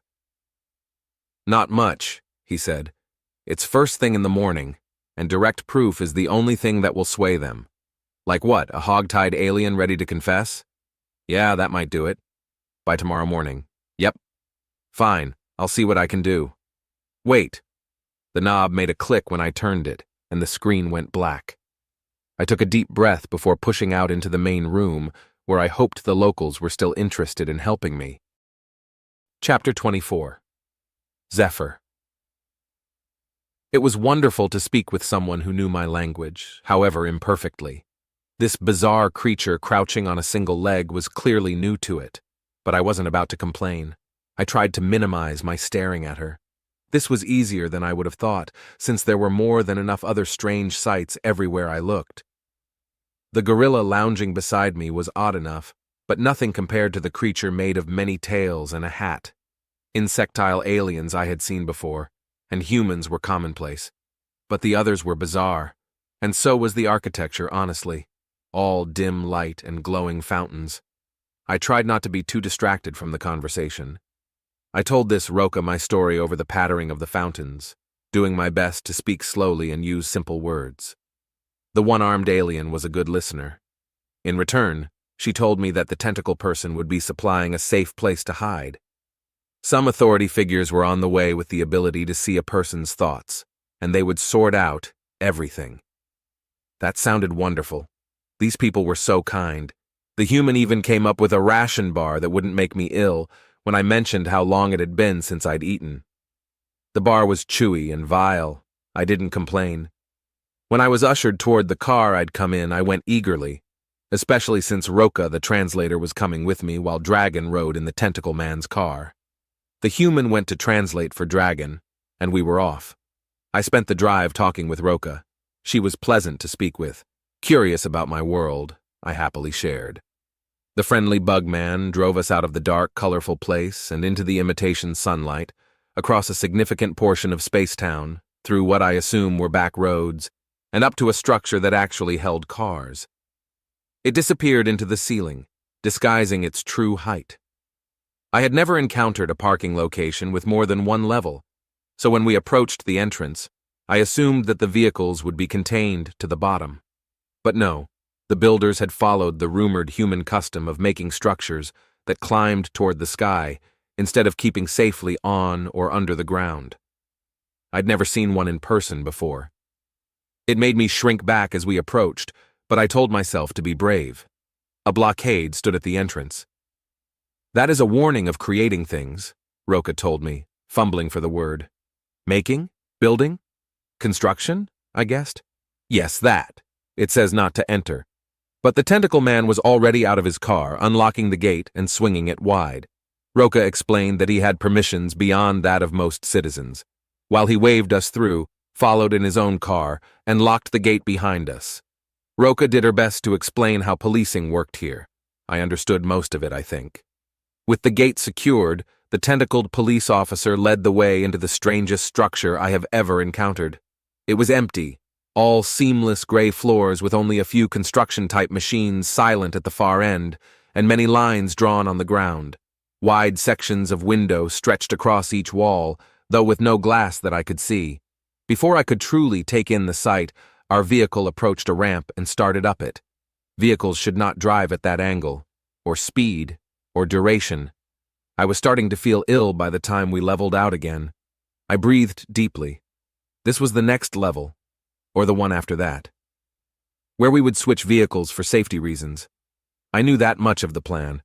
Speaker 1: "Not much," he said. "It's first thing in the morning, and direct proof is the only thing that will sway them. Like what, a hog-tied alien ready to confess? Yeah, that might do it. By tomorrow morning. Yep. Fine, I'll see what I can do. Wait." The knob made a click when I turned it, and the screen went black. I took a deep breath before pushing out into the main room, where I hoped the locals were still interested in helping me. Chapter 24. Zephyr. It was wonderful to speak with someone who knew my language, however imperfectly. This bizarre creature crouching on a single leg was clearly new to it, but I wasn't about to complain. I tried to minimize my staring at her. This was easier than I would have thought, since there were more than enough other strange sights everywhere I looked. The gorilla lounging beside me was odd enough, but nothing compared to the creature made of many tails and a hat. Insectile aliens I had seen before, and humans were commonplace. But the others were bizarre, and so was the architecture, honestly. All dim light and glowing fountains. I tried not to be too distracted from the conversation. I told this Roka my story over the pattering of the fountains, doing my best to speak slowly and use simple words. The one-armed alien was a good listener. In return, she told me that the tentacle person would be supplying a safe place to hide. Some authority figures were on the way with the ability to see a person's thoughts, and they would sort out everything. That sounded wonderful. These people were so kind. The human even came up with a ration bar that wouldn't make me ill when I mentioned how long it had been since I'd eaten. The bar was chewy and vile. I didn't complain. When I was ushered toward the car I'd come in, I went eagerly, especially since Roka, the translator, was coming with me while Dragon rode in the tentacle man's car. The human went to translate for Dragon, and we were off. I spent the drive talking with Roka. She was pleasant to speak with, curious about my world. I happily shared. The friendly bug man drove us out of the dark, colorful place and into the imitation sunlight, across a significant portion of Spacetown, through what I assume were back roads, and up to a structure that actually held cars. It disappeared into the ceiling, disguising its true height. I had never encountered a parking location with more than one level, so when we approached the entrance, I assumed that the vehicles would be contained to the bottom. But no, the builders had followed the rumored human custom of making structures that climbed toward the sky instead of keeping safely on or under the ground. I'd never seen one in person before. It made me shrink back as we approached, but I told myself to be brave. A blockade stood at the entrance. "That is a warning of creating things," Roka told me, fumbling for the word. "Making? Building? Construction?" I guessed. "Yes, that. It says not to enter." But the tentacle man was already out of his car, unlocking the gate and swinging it wide. Roka explained that he had permissions beyond that of most citizens. While he waved us through, followed in his own car, and locked the gate behind us. Roka did her best to explain how policing worked here. I understood most of it, I think. With the gate secured, the tentacled police officer led the way into the strangest structure I have ever encountered. It was empty, all seamless gray floors with only a few construction-type machines silent at the far end, and many lines drawn on the ground. Wide sections of window stretched across each wall, though with no glass that I could see. Before I could truly take in the sight, our vehicle approached a ramp and started up it. Vehicles should not drive at that angle, or speed, or duration. I was starting to feel ill by the time we leveled out again. I breathed deeply. This was the next level, or the one after that, where we would switch vehicles for safety reasons. I knew that much of the plan.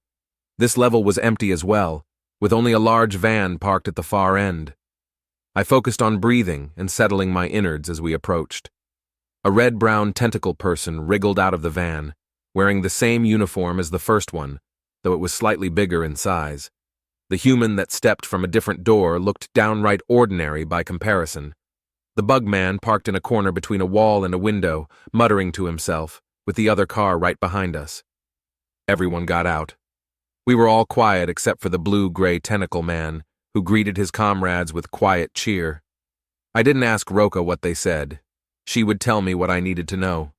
Speaker 1: This level was empty as well, with only a large van parked at the far end. I focused on breathing and settling my innards as we approached. A red-brown tentacle person wriggled out of the van, wearing the same uniform as the first one, though it was slightly bigger in size. The human that stepped from a different door looked downright ordinary by comparison. The bug man parked in a corner between a wall and a window, muttering to himself, with the other car right behind us. Everyone got out. We were all quiet except for the blue-gray tentacle man, who greeted his comrades with quiet cheer. I didn't ask Roka what they said. She would tell me what I needed to know.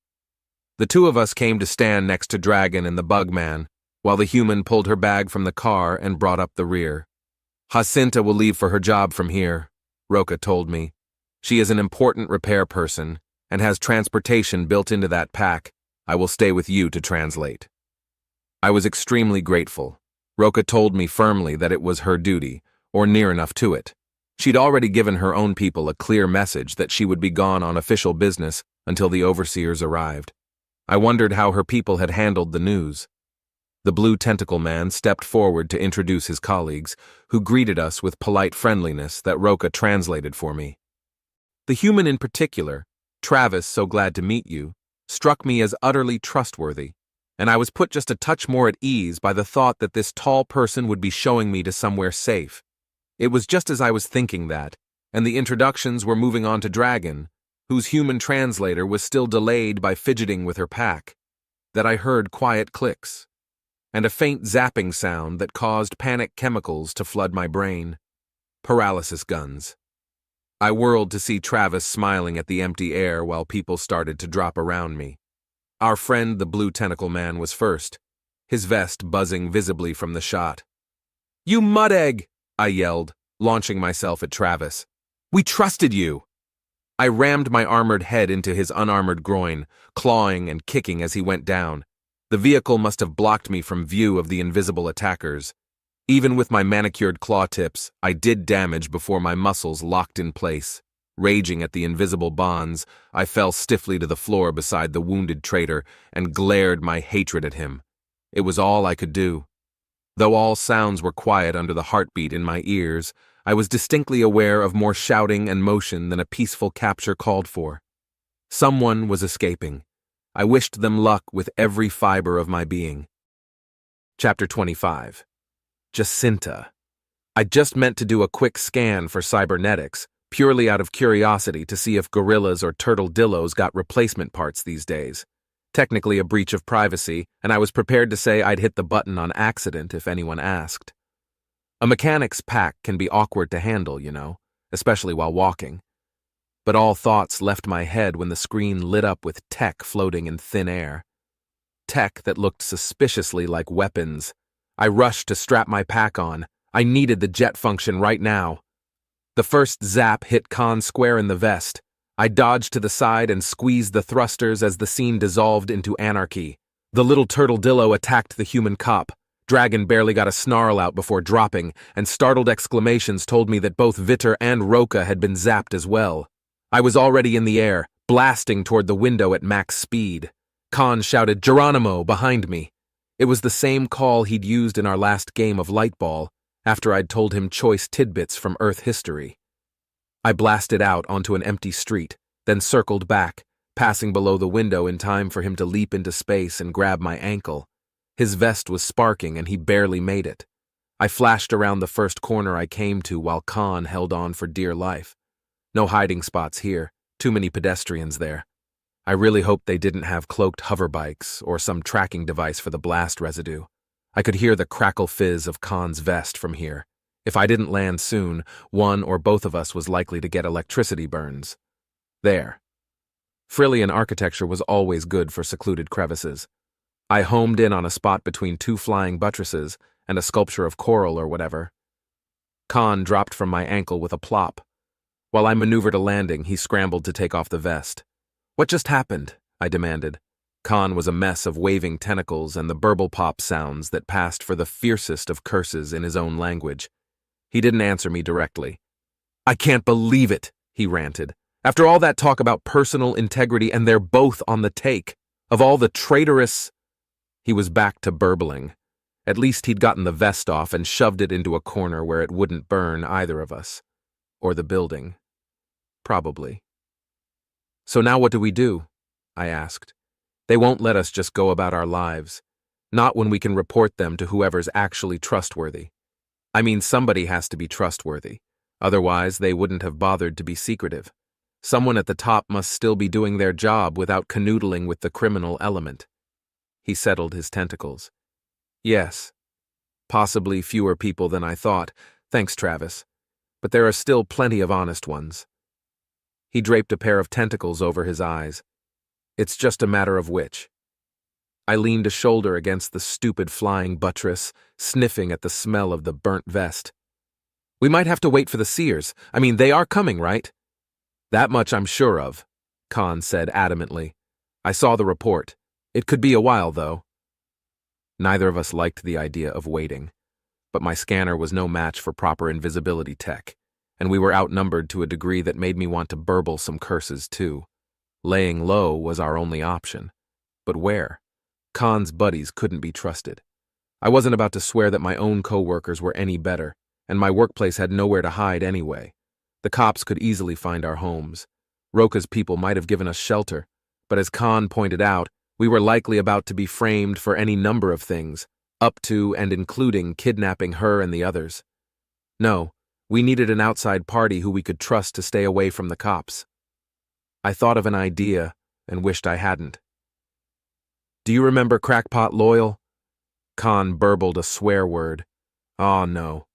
Speaker 1: The two of us came to stand next to Dragon and the bug man, while the human pulled her bag from the car and brought up the rear. "Jacinta will leave for her job from here," Roka told me. "She is an important repair person and has transportation built into that pack. I will stay with you to translate." I was extremely grateful. Roka told me firmly that it was her duty, or near enough to it. She'd already given her own people a clear message that she would be gone on official business until the overseers arrived. I wondered how her people had handled the news. The blue tentacle man stepped forward to introduce his colleagues, who greeted us with polite friendliness that Roka translated for me. The human in particular, Travis, so glad to meet you, struck me as utterly trustworthy, and I was put just a touch more at ease by the thought that this tall person would be showing me to somewhere safe. It was just as I was thinking that, and the introductions were moving on to Dragon, whose human translator was still delayed by fidgeting with her pack, that I heard quiet clicks, and a faint zapping sound that caused panic chemicals to flood my brain. Paralysis guns. I whirled to see Travis smiling at the empty air while people started to drop around me. Our friend, the blue tentacle man, was first, his vest buzzing visibly from the shot. "You mud egg!" I yelled, launching myself at Travis. "We trusted you!" I rammed my armored head into his unarmored groin, clawing and kicking as he went down. The vehicle must have blocked me from view of the invisible attackers. Even with my manicured claw tips, I did damage before my muscles locked in place. Raging at the invisible bonds, I fell stiffly to the floor beside the wounded traitor and glared my hatred at him. It was all I could do. Though all sounds were quiet under the heartbeat in my ears, I was distinctly aware of more shouting and motion than a peaceful capture called for. Someone was escaping. I wished them luck with every fiber of my being. Chapter 25. Jacinta. I just meant to do a quick scan for cybernetics, purely out of curiosity to see if gorillas or turtle-dillos got replacement parts these days. Technically a breach of privacy, and I was prepared to say I'd hit the button on accident if anyone asked. A mechanic's pack can be awkward to handle, especially while walking. But all thoughts left my head when the screen lit up with tech floating in thin air. Tech that looked suspiciously like weapons. I rushed to strap my pack on. I needed the jet function right now. The first zap hit Khan square in the vest. I dodged to the side and squeezed the thrusters as the scene dissolved into anarchy. The little turtle-dillo attacked the human cop. Dragon barely got a snarl out before dropping, and startled exclamations told me that both Vitter and Roka had been zapped as well. I was already in the air, blasting toward the window at max speed. Khan shouted, "Geronimo!" behind me. It was the same call he'd used in our last game of Lightball, after I'd told him choice tidbits from Earth history. I blasted out onto an empty street, then circled back, passing below the window in time for him to leap into space and grab my ankle. His vest was sparking and he barely made it. I flashed around the first corner I came to while Khan held on for dear life. No hiding spots here, too many pedestrians there. I really hoped they didn't have cloaked hoverbikes or some tracking device for the blast residue. I could hear the crackle fizz of Khan's vest from here. If I didn't land soon, one or both of us was likely to get electricity burns. There. Frillian architecture was always good for secluded crevices. I homed in on a spot between two flying buttresses and a sculpture of coral or whatever. Khan dropped from my ankle with a plop. While I maneuvered a landing, he scrambled to take off the vest. "What just happened?" I demanded. Khan was a mess of waving tentacles and the burble pop sounds that passed for the fiercest of curses in his own language. He didn't answer me directly. "I can't believe it," he ranted. "After all that talk about personal integrity, and they're both on the take. Of all the traitorous—" He was back to burbling. At least he'd gotten the vest off and shoved it into a corner where it wouldn't burn either of us. Or the building. Probably. "So now what do we do?" I asked. "They won't let us just go about our lives. Not when we can report them to whoever's actually trustworthy. I mean, somebody has to be trustworthy. Otherwise, they wouldn't have bothered to be secretive. Someone at the top must still be doing their job without canoodling with the criminal element." He settled his tentacles. "Yes. Possibly fewer people than I thought. Thanks, Travis. But there are still plenty of honest ones." He draped a pair of tentacles over his eyes. "It's just a matter of which." I leaned a shoulder against the stupid flying buttress, sniffing at the smell of the burnt vest. "We might have to wait for the seers. I mean, they are coming, right?" "That much I'm sure of," Khan said adamantly. "I saw the report. It could be a while, though." Neither of us liked the idea of waiting, but my scanner was no match for proper invisibility tech, and we were outnumbered to a degree that made me want to burble some curses, too. Laying low was our only option. But where? Khan's buddies couldn't be trusted. I wasn't about to swear that my own coworkers were any better, and my workplace had nowhere to hide anyway. The cops could easily find our homes. Roka's people might have given us shelter, but as Khan pointed out, we were likely about to be framed for any number of things, up to and including kidnapping her and the others. No, we needed an outside party who we could trust to stay away from the cops. I thought of an idea and wished I hadn't. Do you remember Crackpot Loyal? Khan burbled a swear word. Oh, no.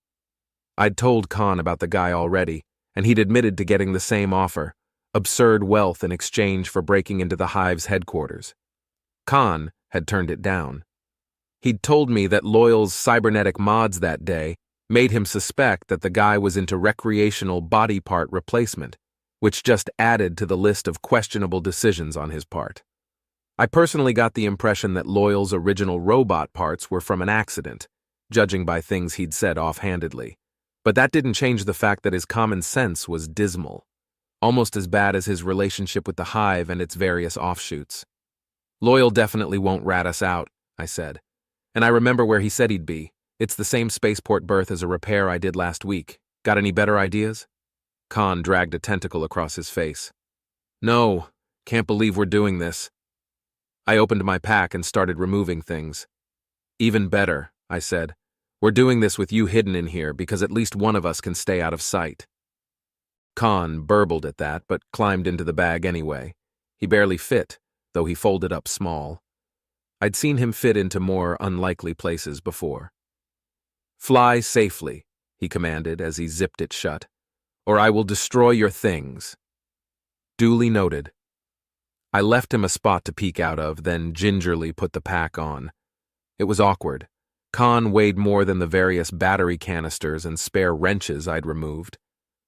Speaker 1: I'd told Khan about the guy already, and he'd admitted to getting the same offer, absurd wealth in exchange for breaking into the Hive's headquarters. Khan had turned it down. He'd told me that Loyal's cybernetic mods that day made him suspect that the guy was into recreational body part replacement, which just added to the list of questionable decisions on his part. I personally got the impression that Loyal's original robot parts were from an accident, judging by things he'd said offhandedly. But that didn't change the fact that his common sense was dismal, almost as bad as his relationship with the Hive and its various offshoots. Loyal definitely won't rat us out, I said. And I remember where he said he'd be. It's the same spaceport berth as a repair I did last week. Got any better ideas? Khan dragged a tentacle across his face. No, can't believe we're doing this. I opened my pack and started removing things. Even better, I said. We're doing this with you hidden in here because at least one of us can stay out of sight. Khan burbled at that, but climbed into the bag anyway. He barely fit, though he folded up small. I'd seen him fit into more unlikely places before. Fly safely, he commanded as he zipped it shut, or I will destroy your things. Duly noted. I left him a spot to peek out of, then gingerly put the pack on. It was awkward. Khan weighed more than the various battery canisters and spare wrenches I'd removed,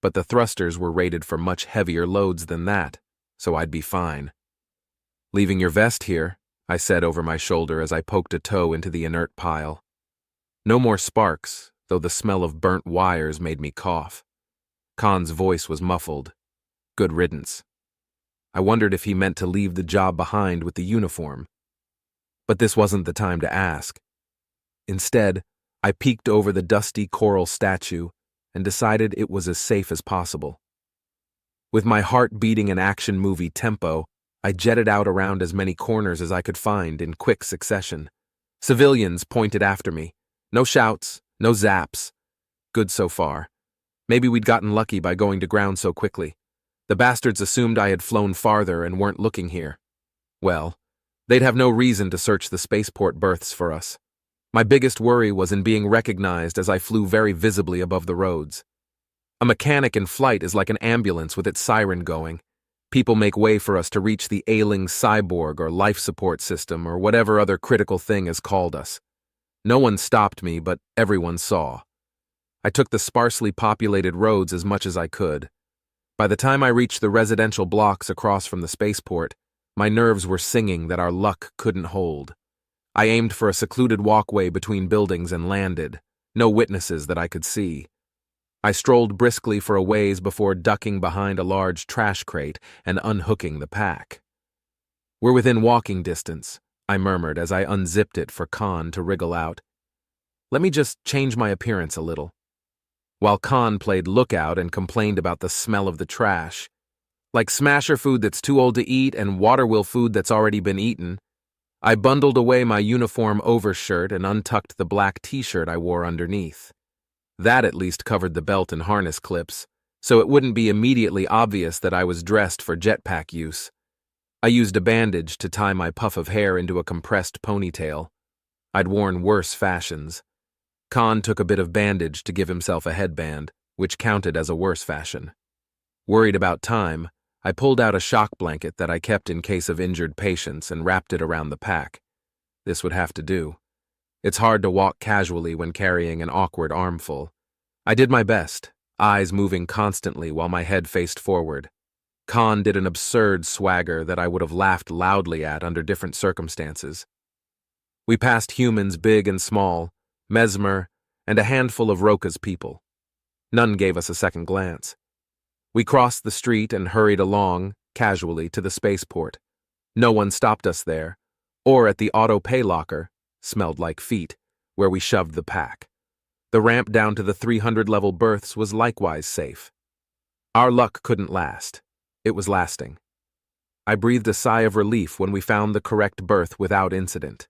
Speaker 1: but the thrusters were rated for much heavier loads than that, so I'd be fine. Leaving your vest here, I said over my shoulder as I poked a toe into the inert pile. No more sparks, though the smell of burnt wires made me cough. Khan's voice was muffled. Good riddance. I wondered if he meant to leave the job behind with the uniform. But this wasn't the time to ask. Instead, I peeked over the dusty coral statue and decided it was as safe as possible. With my heart beating an action movie tempo, I jetted out around as many corners as I could find in quick succession. Civilians pointed after me. No shouts, no zaps. Good so far. Maybe we'd gotten lucky by going to ground so quickly. The bastards assumed I had flown farther and weren't looking here. Well, they'd have no reason to search the spaceport berths for us. My biggest worry was in being recognized as I flew very visibly above the roads. A mechanic in flight is like an ambulance with its siren going. People make way for us to reach the ailing cyborg or life support system or whatever other critical thing has called us. No one stopped me, but everyone saw. I took the sparsely populated roads as much as I could. By the time I reached the residential blocks across from the spaceport, my nerves were singing that our luck couldn't hold. I aimed for a secluded walkway between buildings and landed, no witnesses that I could see. I strolled briskly for a ways before ducking behind a large trash crate and unhooking the pack. We're within walking distance, I murmured as I unzipped it for Khan to wriggle out. Let me just change my appearance a little. While Khan played lookout and complained about the smell of the trash. Like smasher food that's too old to eat and waterwheel food that's already been eaten, I bundled away my uniform overshirt and untucked the black t-shirt I wore underneath. That at least covered the belt and harness clips, so it wouldn't be immediately obvious that I was dressed for jetpack use. I used a bandage to tie my puff of hair into a compressed ponytail. I'd worn worse fashions. Khan took a bit of bandage to give himself a headband, which counted as a worse fashion. Worried about time, I pulled out a shock blanket that I kept in case of injured patients and wrapped it around the pack. This would have to do. It's hard to walk casually when carrying an awkward armful. I did my best, eyes moving constantly while my head faced forward. Khan did an absurd swagger that I would have laughed loudly at under different circumstances. We passed humans big and small, Mesmer, and a handful of Roka's people. None gave us a second glance. We crossed the street and hurried along, casually, to the spaceport. No one stopped us there, or at the auto pay locker, smelled like feet, where we shoved the pack. The ramp down to the 300-level berths was likewise safe. Our luck couldn't last. It was lasting. I breathed a sigh of relief when we found the correct berth without incident.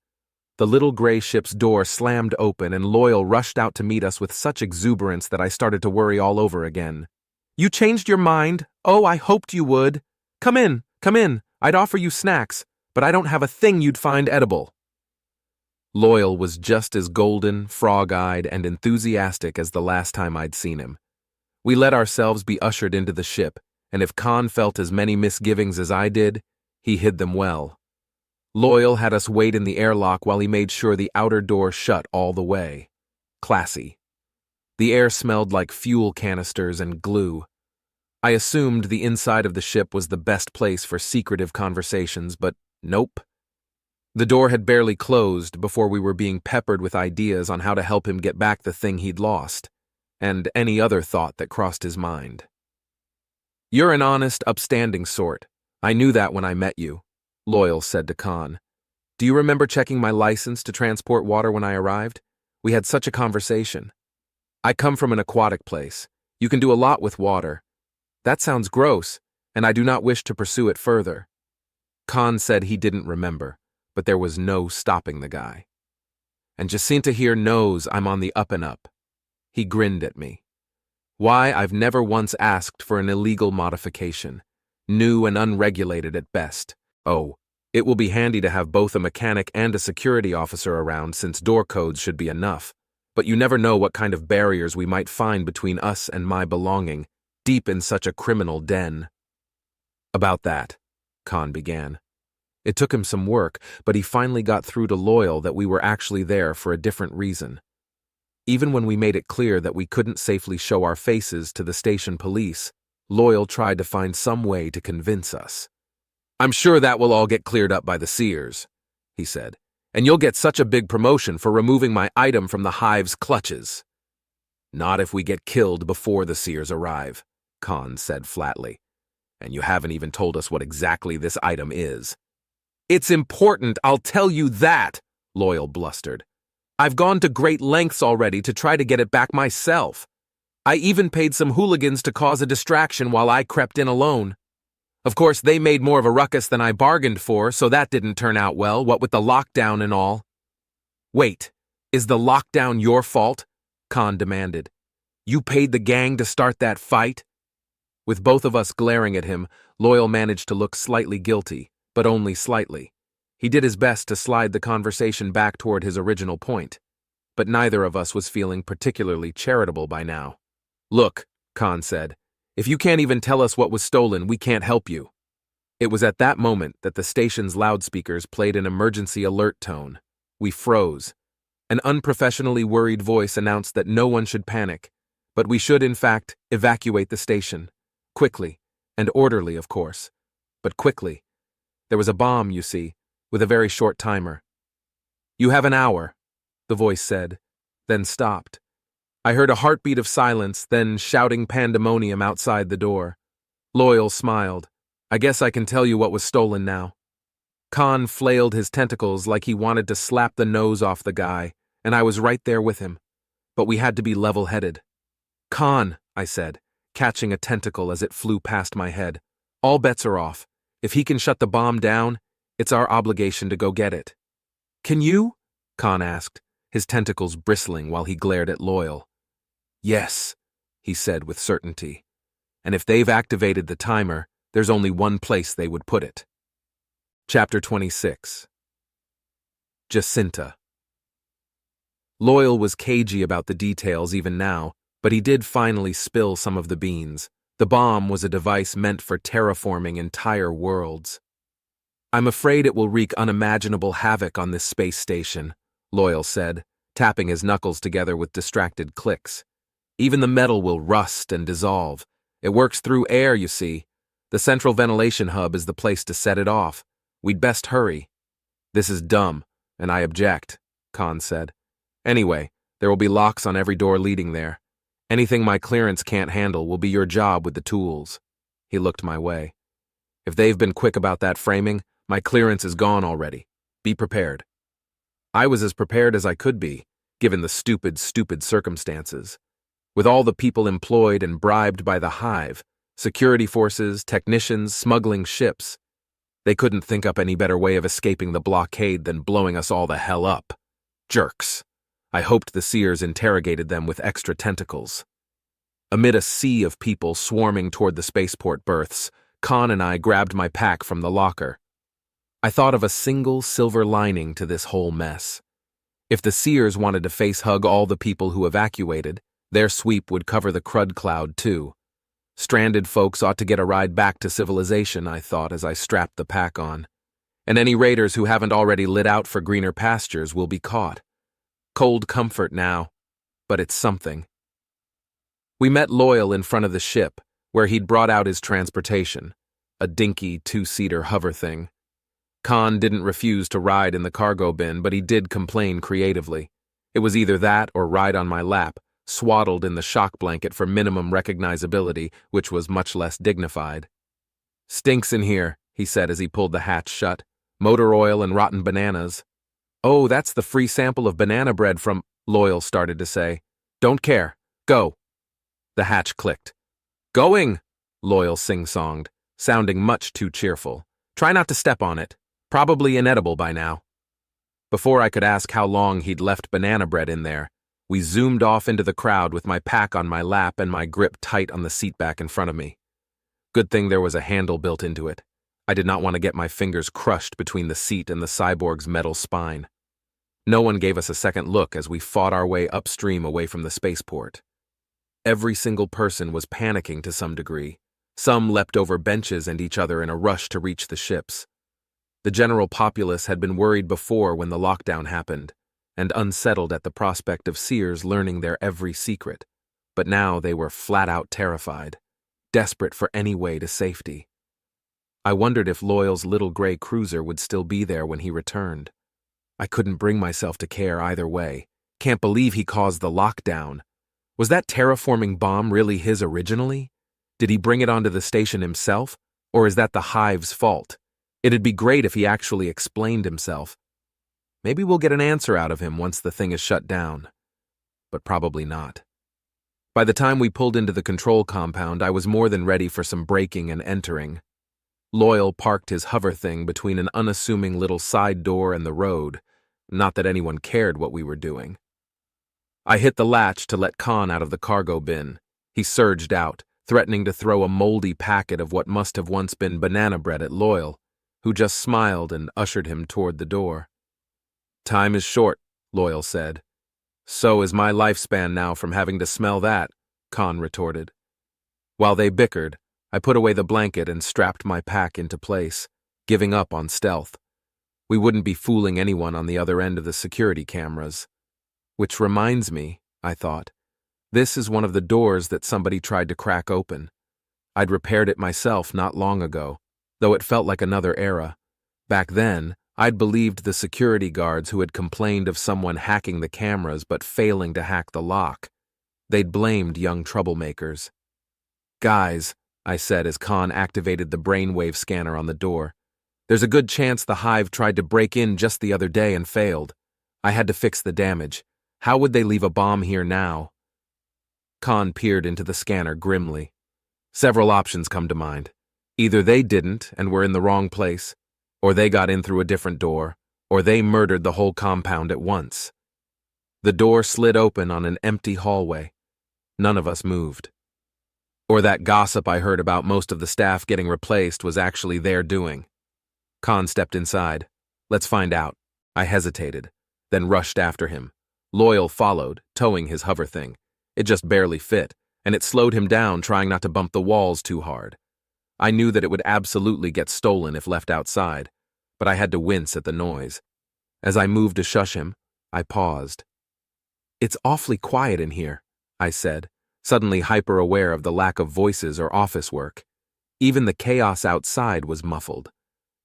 Speaker 1: The little gray ship's door slammed open and Loyal rushed out to meet us with such exuberance that I started to worry all over again. "You changed your mind? Oh, I hoped you would. Come in, come in. I'd offer you snacks, but I don't have a thing you'd find edible." Loyal was just as golden, frog-eyed, and enthusiastic as the last time I'd seen him. We let ourselves be ushered into the ship, and if Khan felt as many misgivings as I did, he hid them well. Loyal had us wait in the airlock while he made sure the outer door shut all the way. Classy. The air smelled like fuel canisters and glue. I assumed the inside of the ship was the best place for secretive conversations, but nope. The door had barely closed before we were being peppered with ideas on how to help him get back the thing he'd lost, and any other thought that crossed his mind. "You're an honest, upstanding sort. I knew that when I met you," Loyal said to Khan. "Do you remember checking my license to transport water when I arrived? We had such a conversation. I come from an aquatic place. You can do a lot with water. That sounds gross, and I do not wish to pursue it further." Khan said he didn't remember, but there was no stopping the guy. "And Jacinta here knows I'm on the up and up." He grinned at me. "Why, I've never once asked for an illegal modification. New and unregulated at best. Oh, it will be handy to have both a mechanic and a security officer around since door codes should be enough. But you never know what kind of barriers we might find between us and my belonging, deep in such a criminal den." "About that," Khan began. It took him some work, but he finally got through to Loyal that we were actually there for a different reason. Even when we made it clear that we couldn't safely show our faces to the station police, Loyal tried to find some way to convince us. "I'm sure that will all get cleared up by the Seers," he said, "and you'll get such a big promotion for removing my item from the hive's clutches." "Not if we get killed before the Seers arrive," Khan said flatly. "And you haven't even told us what exactly this item is." "It's important, I'll tell you that," Loyal blustered. "I've gone to great lengths already to try to get it back myself. I even paid some hooligans to cause a distraction while I crept in alone. Of course, they made more of a ruckus than I bargained for, so that didn't turn out well, what with the lockdown and all." "Wait, is the lockdown your fault?" Khan demanded. "You paid the gang to start that fight?" With both of us glaring at him, Loyal managed to look slightly guilty, but only slightly. He did his best to slide the conversation back toward his original point, but neither of us was feeling particularly charitable by now. "Look," Khan said, "if you can't even tell us what was stolen, we can't help you." It was at that moment that the station's loudspeakers played an emergency alert tone. We froze. An unprofessionally worried voice announced that no one should panic, but we should, in fact, evacuate the station. Quickly, and orderly, of course, but quickly. There was a bomb, you see, with a very short timer. "You have an hour," the voice said, then stopped. I heard a heartbeat of silence, then shouting pandemonium outside the door. Loyal smiled. "I guess I can tell you what was stolen now." Khan flailed his tentacles like he wanted to slap the nose off the guy, and I was right there with him. But we had to be level-headed. "Khan," I said, catching a tentacle as it flew past my head. "All bets are off. If he can shut the bomb down, it's our obligation to go get it." "Can you?" Khan asked, his tentacles bristling while he glared at Loyal. "Yes," he said with certainty. "And if they've activated the timer, there's only one place they would put it." Chapter 26. Jacinta. Loyal was cagey about the details even now, but he did finally spill some of the beans. The bomb was a device meant for terraforming entire worlds. "I'm afraid it will wreak unimaginable havoc on this space station," Loyal said, tapping his knuckles together with distracted clicks. "Even the metal will rust and dissolve. It works through air, you see. The central ventilation hub is the place to set it off. We'd best hurry." "This is dumb, and I object," Khan said. "Anyway, there will be locks on every door leading there. Anything my clearance can't handle will be your job with the tools." He looked my way. "If they've been quick about that framing, my clearance is gone already. Be prepared." I was as prepared as I could be, given the stupid circumstances. With all the people employed and bribed by the hive, security forces, technicians, smuggling ships, they couldn't think up any better way of escaping the blockade than blowing us all the hell up. Jerks. I hoped the seers interrogated them with extra tentacles. Amid a sea of people swarming toward the spaceport berths, Khan and I grabbed my pack from the locker. I thought of a single silver lining to this whole mess. If the seers wanted to face-hug all the people who evacuated, their sweep would cover the crud cloud too. Stranded folks ought to get a ride back to civilization, I thought as I strapped the pack on. And any raiders who haven't already lit out for greener pastures will be caught. Cold comfort now, but it's something. We met Loyal in front of the ship, where he'd brought out his transportation, a dinky two-seater hover thing. Khan didn't refuse to ride in the cargo bin, but he did complain creatively. It was either that or ride on my lap, swaddled in the shock blanket for minimum recognizability, which was much less dignified. "Stinks in here," he said as he pulled the hatch shut. "Motor oil and rotten bananas." "Oh, that's the free sample of banana bread from," Loyal started to say. "Don't care. Go." The hatch clicked. "Going," Loyal sing-songed, sounding much too cheerful. "Try not to step on it. Probably inedible by now." Before I could ask how long he'd left banana bread in there, we zoomed off into the crowd with my pack on my lap and my grip tight on the seat back in front of me. Good thing there was a handle built into it. I did not want to get my fingers crushed between the seat and the cyborg's metal spine. No one gave us a second look as we fought our way upstream away from the spaceport. Every single person was panicking to some degree. Some leapt over benches and each other in a rush to reach the ships. The general populace had been worried before when the lockdown happened, and unsettled at the prospect of seers learning their every secret, but now they were flat-out terrified, desperate for any way to safety. I wondered if Loyal's little gray cruiser would still be there when he returned. I couldn't bring myself to care either way. Can't believe he caused the lockdown. Was that terraforming bomb really his originally? Did he bring it onto the station himself, or is that the hive's fault? It'd be great if he actually explained himself. Maybe we'll get an answer out of him once the thing is shut down. But probably not. By the time we pulled into the control compound, I was more than ready for some breaking and entering. Loyal parked his hover thing between an unassuming little side door and the road, not that anyone cared what we were doing. I hit the latch to let Khan out of the cargo bin. He surged out, threatening to throw a moldy packet of what must have once been banana bread at Loyal, who just smiled and ushered him toward the door. "Time is short," Loyal said. "So is my lifespan now from having to smell that," Khan retorted. While they bickered, I put away the blanket and strapped my pack into place, giving up on stealth. We wouldn't be fooling anyone on the other end of the security cameras. Which reminds me, I thought, this is one of the doors that somebody tried to crack open. I'd repaired it myself not long ago, though it felt like another era. Back then, I'd believed the security guards who had complained of someone hacking the cameras but failing to hack the lock. They'd blamed young troublemakers. "Guys," I said as Khan activated the brainwave scanner on the door, "there's a good chance the hive tried to break in just the other day and failed. I had to fix the damage. How would they leave a bomb here now?" Khan peered into the scanner grimly. "Several options come to mind. Either they didn't and were in the wrong place, or they got in through a different door, or they murdered the whole compound at once." The door slid open on an empty hallway. None of us moved. Or that gossip I heard about most of the staff getting replaced was actually their doing. Khan stepped inside. "Let's find out." I hesitated, then rushed after him. Loyal followed, towing his hover thing. It just barely fit, and it slowed him down trying not to bump the walls too hard. I knew that it would absolutely get stolen if left outside, but I had to wince at the noise. As I moved to shush him, I paused. "It's awfully quiet in here," I said, suddenly hyper-aware of the lack of voices or office work. Even the chaos outside was muffled.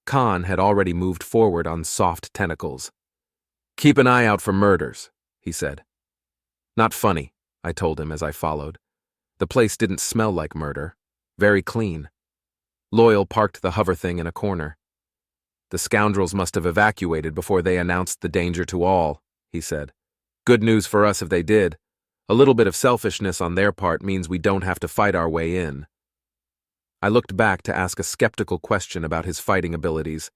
Speaker 1: Khan had already moved forward on soft tentacles. "Keep an eye out for murders," he said. "Not funny," I told him as I followed. The place didn't smell like murder. Very clean. Loyal parked the hover thing in a corner. "The scoundrels must have evacuated before they announced the danger to all," he said. Good news for us if they did. A little bit of selfishness on their part means we don't have to fight our way in. I looked back to ask a skeptical question about his fighting abilities,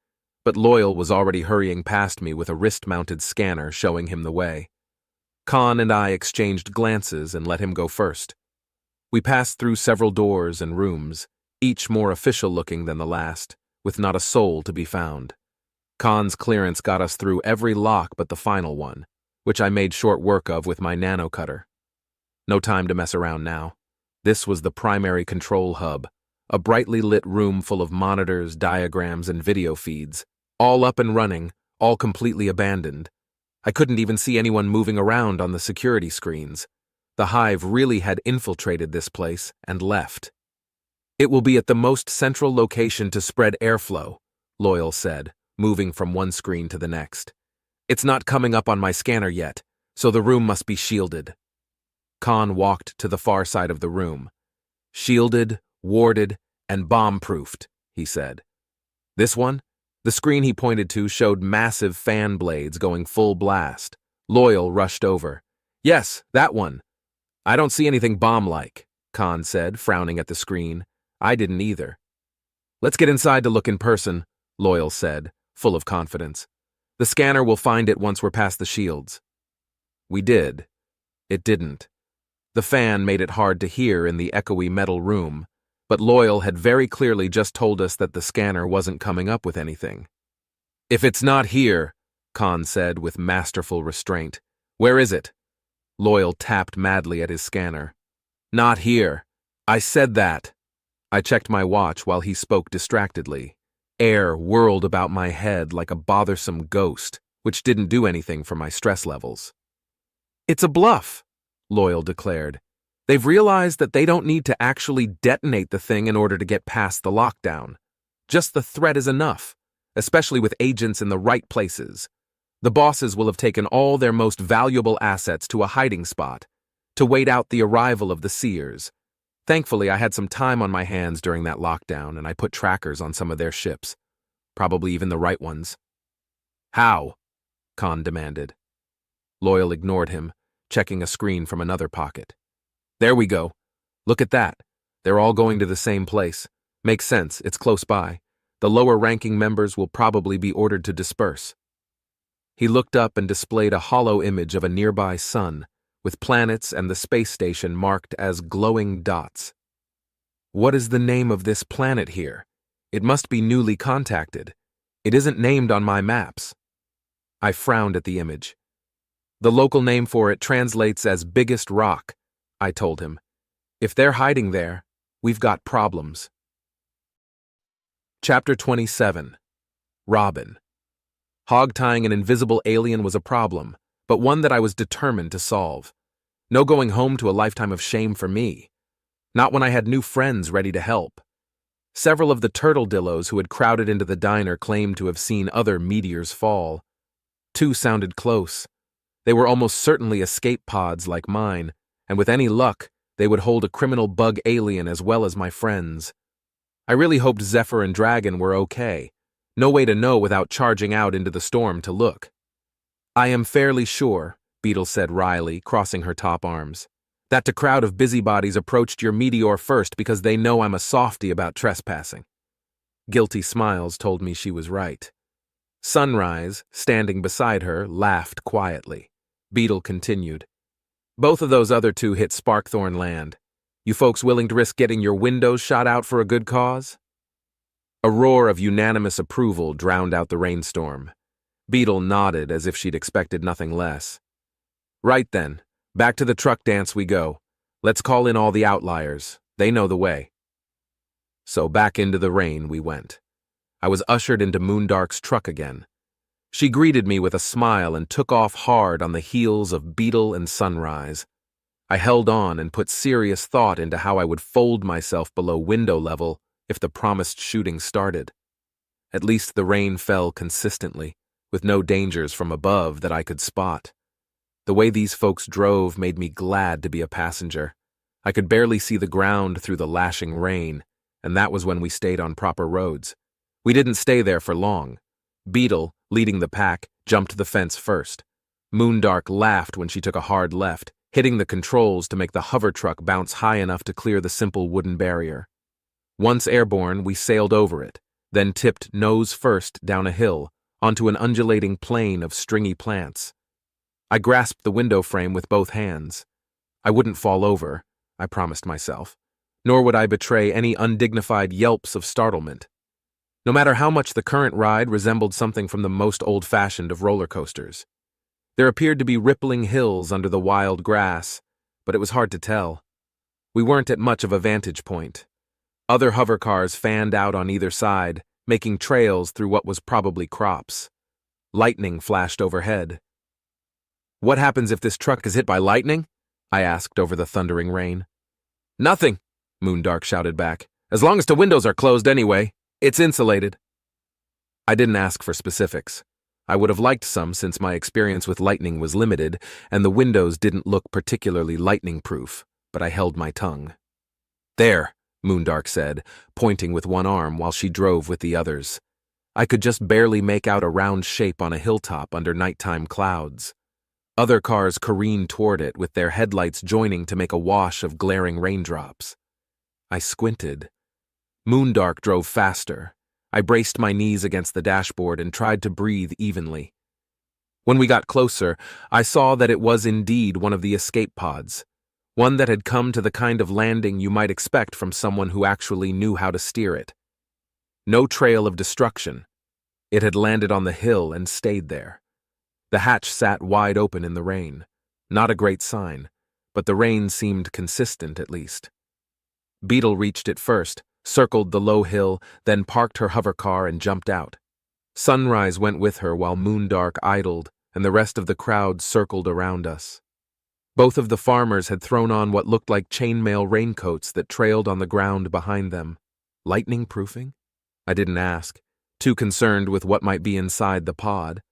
Speaker 1: but Loyal was already hurrying past me with a wrist-mounted scanner showing him the way. Khan and I exchanged glances and let him go first. We passed through several doors and rooms, each more official-looking than the last, with not a soul to be found. Khan's clearance got us through every lock but the final one, which I made short work of with my nano cutter. No time to mess around now. This was the primary control hub, a brightly lit room full of monitors, diagrams, and video feeds, all up and running, all completely abandoned. I couldn't even see anyone moving around on the security screens. The hive really had infiltrated this place and left. It will be at the most central location to spread airflow, Loyal said, moving from one screen to the next. It's not coming up on my scanner yet, so the room must be shielded. Khan walked to the far side of the room. Shielded, warded, and bomb-proofed, he said. This one? The screen he pointed to showed massive fan blades going full blast. Loyal rushed over. Yes, that one. I don't see anything bomb-like, Khan said, frowning at the screen. I didn't either. Let's get inside to look in person, Loyal said, full of confidence. The scanner will find it once we're past the shields. We did. It didn't. The fan made it hard to hear in the echoey metal room, but Loyal had very clearly just told us that the scanner wasn't coming up with anything. If it's not here, Khan said with masterful restraint. Where is it? Loyal tapped madly at his scanner. Not here. I said that. I checked my watch while he spoke distractedly. Air whirled about my head like a bothersome ghost, which didn't do anything for my stress levels. It's a bluff, Loyal declared. They've realized that they don't need to actually detonate the thing in order to get past the lockdown. Just the threat is enough, especially with agents in the right places. The bosses will have taken all their most valuable assets to a hiding spot, to wait out the arrival of the seers. Thankfully, I had some time on my hands during that lockdown, and I put trackers on some of their ships. Probably even the right ones. How? Khan demanded. Loyal ignored him, checking a screen from another pocket. There we go. Look at that. They're all going to the same place. Makes sense, it's close by. The lower-ranking members will probably be ordered to disperse. He looked up and displayed a hollow image of a nearby sun, with planets and the space station marked as glowing dots. What is the name of this planet here? It must be newly contacted. It isn't named on my maps. I frowned at the image. The local name for it translates as biggest rock, I told him. If they're hiding there, we've got problems. Chapter 27. Robin. Hog-tying an invisible alien was a problem, but one that I was determined to solve. No going home to a lifetime of shame for me. Not when I had new friends ready to help. Several of the turtledillos who had crowded into the diner claimed to have seen other meteors fall. 2 sounded close. They were almost certainly escape pods like mine, and with any luck, they would hold a criminal bug alien as well as my friends. I really hoped Zephyr and Dragon were okay. No way to know without charging out into the storm to look. I am fairly sure, Beetle said wryly, crossing her top arms, that the crowd of busybodies approached your meteor first because they know I'm a softy about trespassing. Guilty smiles told me she was right. Sunrise, standing beside her, laughed quietly. Beetle continued. Both of those other 2 hit Sparkthorn land. You folks willing to risk getting your windows shot out for a good cause? A roar of unanimous approval drowned out the rainstorm. Beetle nodded as if she'd expected nothing less. Right then, back to the truck dance we go. Let's call in all the outliers. They know the way. So back into the rain we went. I was ushered into Moondark's truck again. She greeted me with a smile and took off hard on the heels of Beetle and Sunrise. I held on and put serious thought into how I would fold myself below window level if the promised shooting started. At least the rain fell consistently, with no dangers from above that I could spot. The way these folks drove made me glad to be a passenger. I could barely see the ground through the lashing rain, and that was when we stayed on proper roads. We didn't stay there for long. Beetle, leading the pack, jumped the fence first. Moondark laughed when she took a hard left, hitting the controls to make the hover truck bounce high enough to clear the simple wooden barrier. Once airborne, we sailed over it, then tipped nose first down a hill, onto an undulating plain of stringy plants. I grasped the window frame with both hands. I wouldn't fall over, I promised myself, nor would I betray any undignified yelps of startlement. No matter how much the current ride resembled something from the most old-fashioned of roller coasters. There appeared to be rippling hills under the wild grass, but it was hard to tell. We weren't at much of a vantage point. Other hover cars fanned out on either side, making trails through what was probably crops. Lightning flashed overhead. "What happens if this truck is hit by lightning?" I asked over the thundering rain. "Nothing," Moondark shouted back. "As long as the windows are closed anyway. It's insulated." I didn't ask for specifics. I would have liked some since my experience with lightning was limited, and the windows didn't look particularly lightning-proof, but I held my tongue. "There," Moondark said, pointing with one arm while she drove with the others. I could just barely make out a round shape on a hilltop under nighttime clouds. Other cars careened toward it with their headlights joining to make a wash of glaring raindrops. I squinted. Moondark drove faster. I braced my knees against the dashboard and tried to breathe evenly. When we got closer, I saw that it was indeed one of the escape pods, one that had come to the kind of landing you might expect from someone who actually knew how to steer it. No trail of destruction. It had landed on the hill and stayed there. The hatch sat wide open in the rain. Not a great sign, but the rain seemed consistent at least. Beetle reached it first, circled the low hill, then parked her hover car and jumped out. Sunrise went with her while Moondark idled, and the rest of the crowd circled around us. Both of the farmers had thrown on what looked like chainmail raincoats that trailed on the ground behind them. Lightning proofing? I didn't ask, too concerned with what might be inside the pod.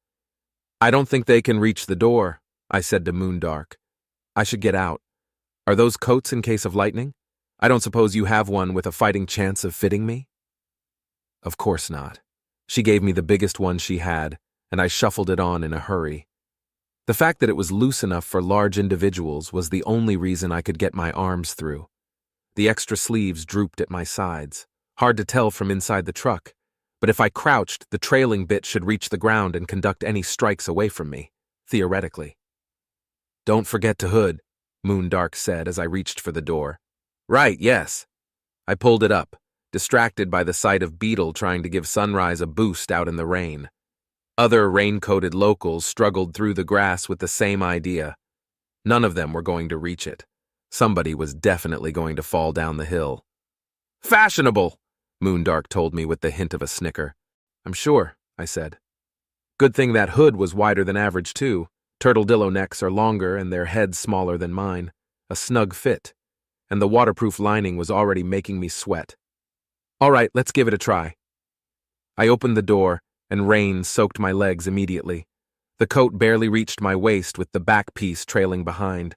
Speaker 1: "I don't think they can reach the door," I said to Moondark. "I should get out. Are those coats in case of lightning? I don't suppose you have one with a fighting chance of fitting me?" Of course not. She gave me the biggest one she had, and I shuffled it on in a hurry. The fact that it was loose enough for large individuals was the only reason I could get my arms through. The extra sleeves drooped at my sides, hard to tell from inside the truck, but if I crouched, the trailing bit should reach the ground and conduct any strikes away from me, theoretically. "Don't forget to hood," Moondark said as I reached for the door. "Right, yes." I pulled it up, distracted by the sight of Beetle trying to give Sunrise a boost out in the rain. Other rain-coated locals struggled through the grass with the same idea. None of them were going to reach it. Somebody was definitely going to fall down the hill. "Fashionable," Moondark told me with the hint of a snicker. "I'm sure," I said. "Good thing that hood was wider than average, too. Turtledillo necks are longer and their heads smaller than mine. A snug fit. And the waterproof lining was already making me sweat. All right, let's give it a try." I opened the door, and rain soaked my legs immediately. The coat barely reached my waist with the back piece trailing behind.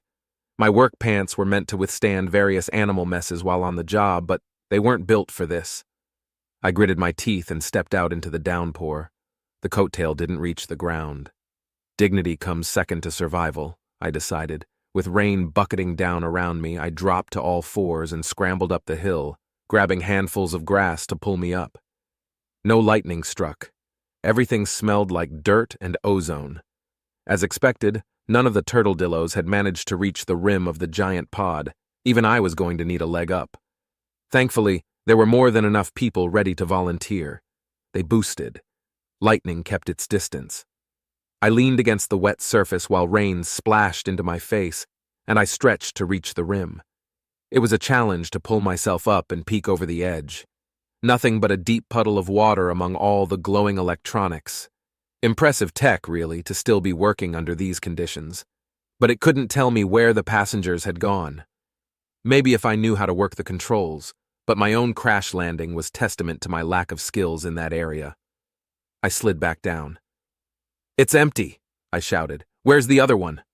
Speaker 1: My work pants were meant to withstand various animal messes while on the job, but they weren't built for this. I gritted my teeth and stepped out into the downpour. The coattail didn't reach the ground. Dignity comes second to survival, I decided. With rain bucketing down around me, I dropped to all fours and scrambled up the hill, grabbing handfuls of grass to pull me up. No lightning struck. Everything smelled like dirt and ozone. As expected, none of the turtledillos had managed to reach the rim of the giant pod. Even I was going to need a leg up. Thankfully, there were more than enough people ready to volunteer. They boosted. Lightning kept its distance. I leaned against the wet surface while rain splashed into my face, and I stretched to reach the rim. It was a challenge to pull myself up and peek over the edge. Nothing but a deep puddle of water among all the glowing electronics. Impressive tech, really, to still be working under these conditions. But it couldn't tell me where the passengers had gone. Maybe if I knew how to work the controls, but my own crash landing was testament to my lack of skills in that area. I slid back down. "It's empty," I shouted. "Where's the other one?"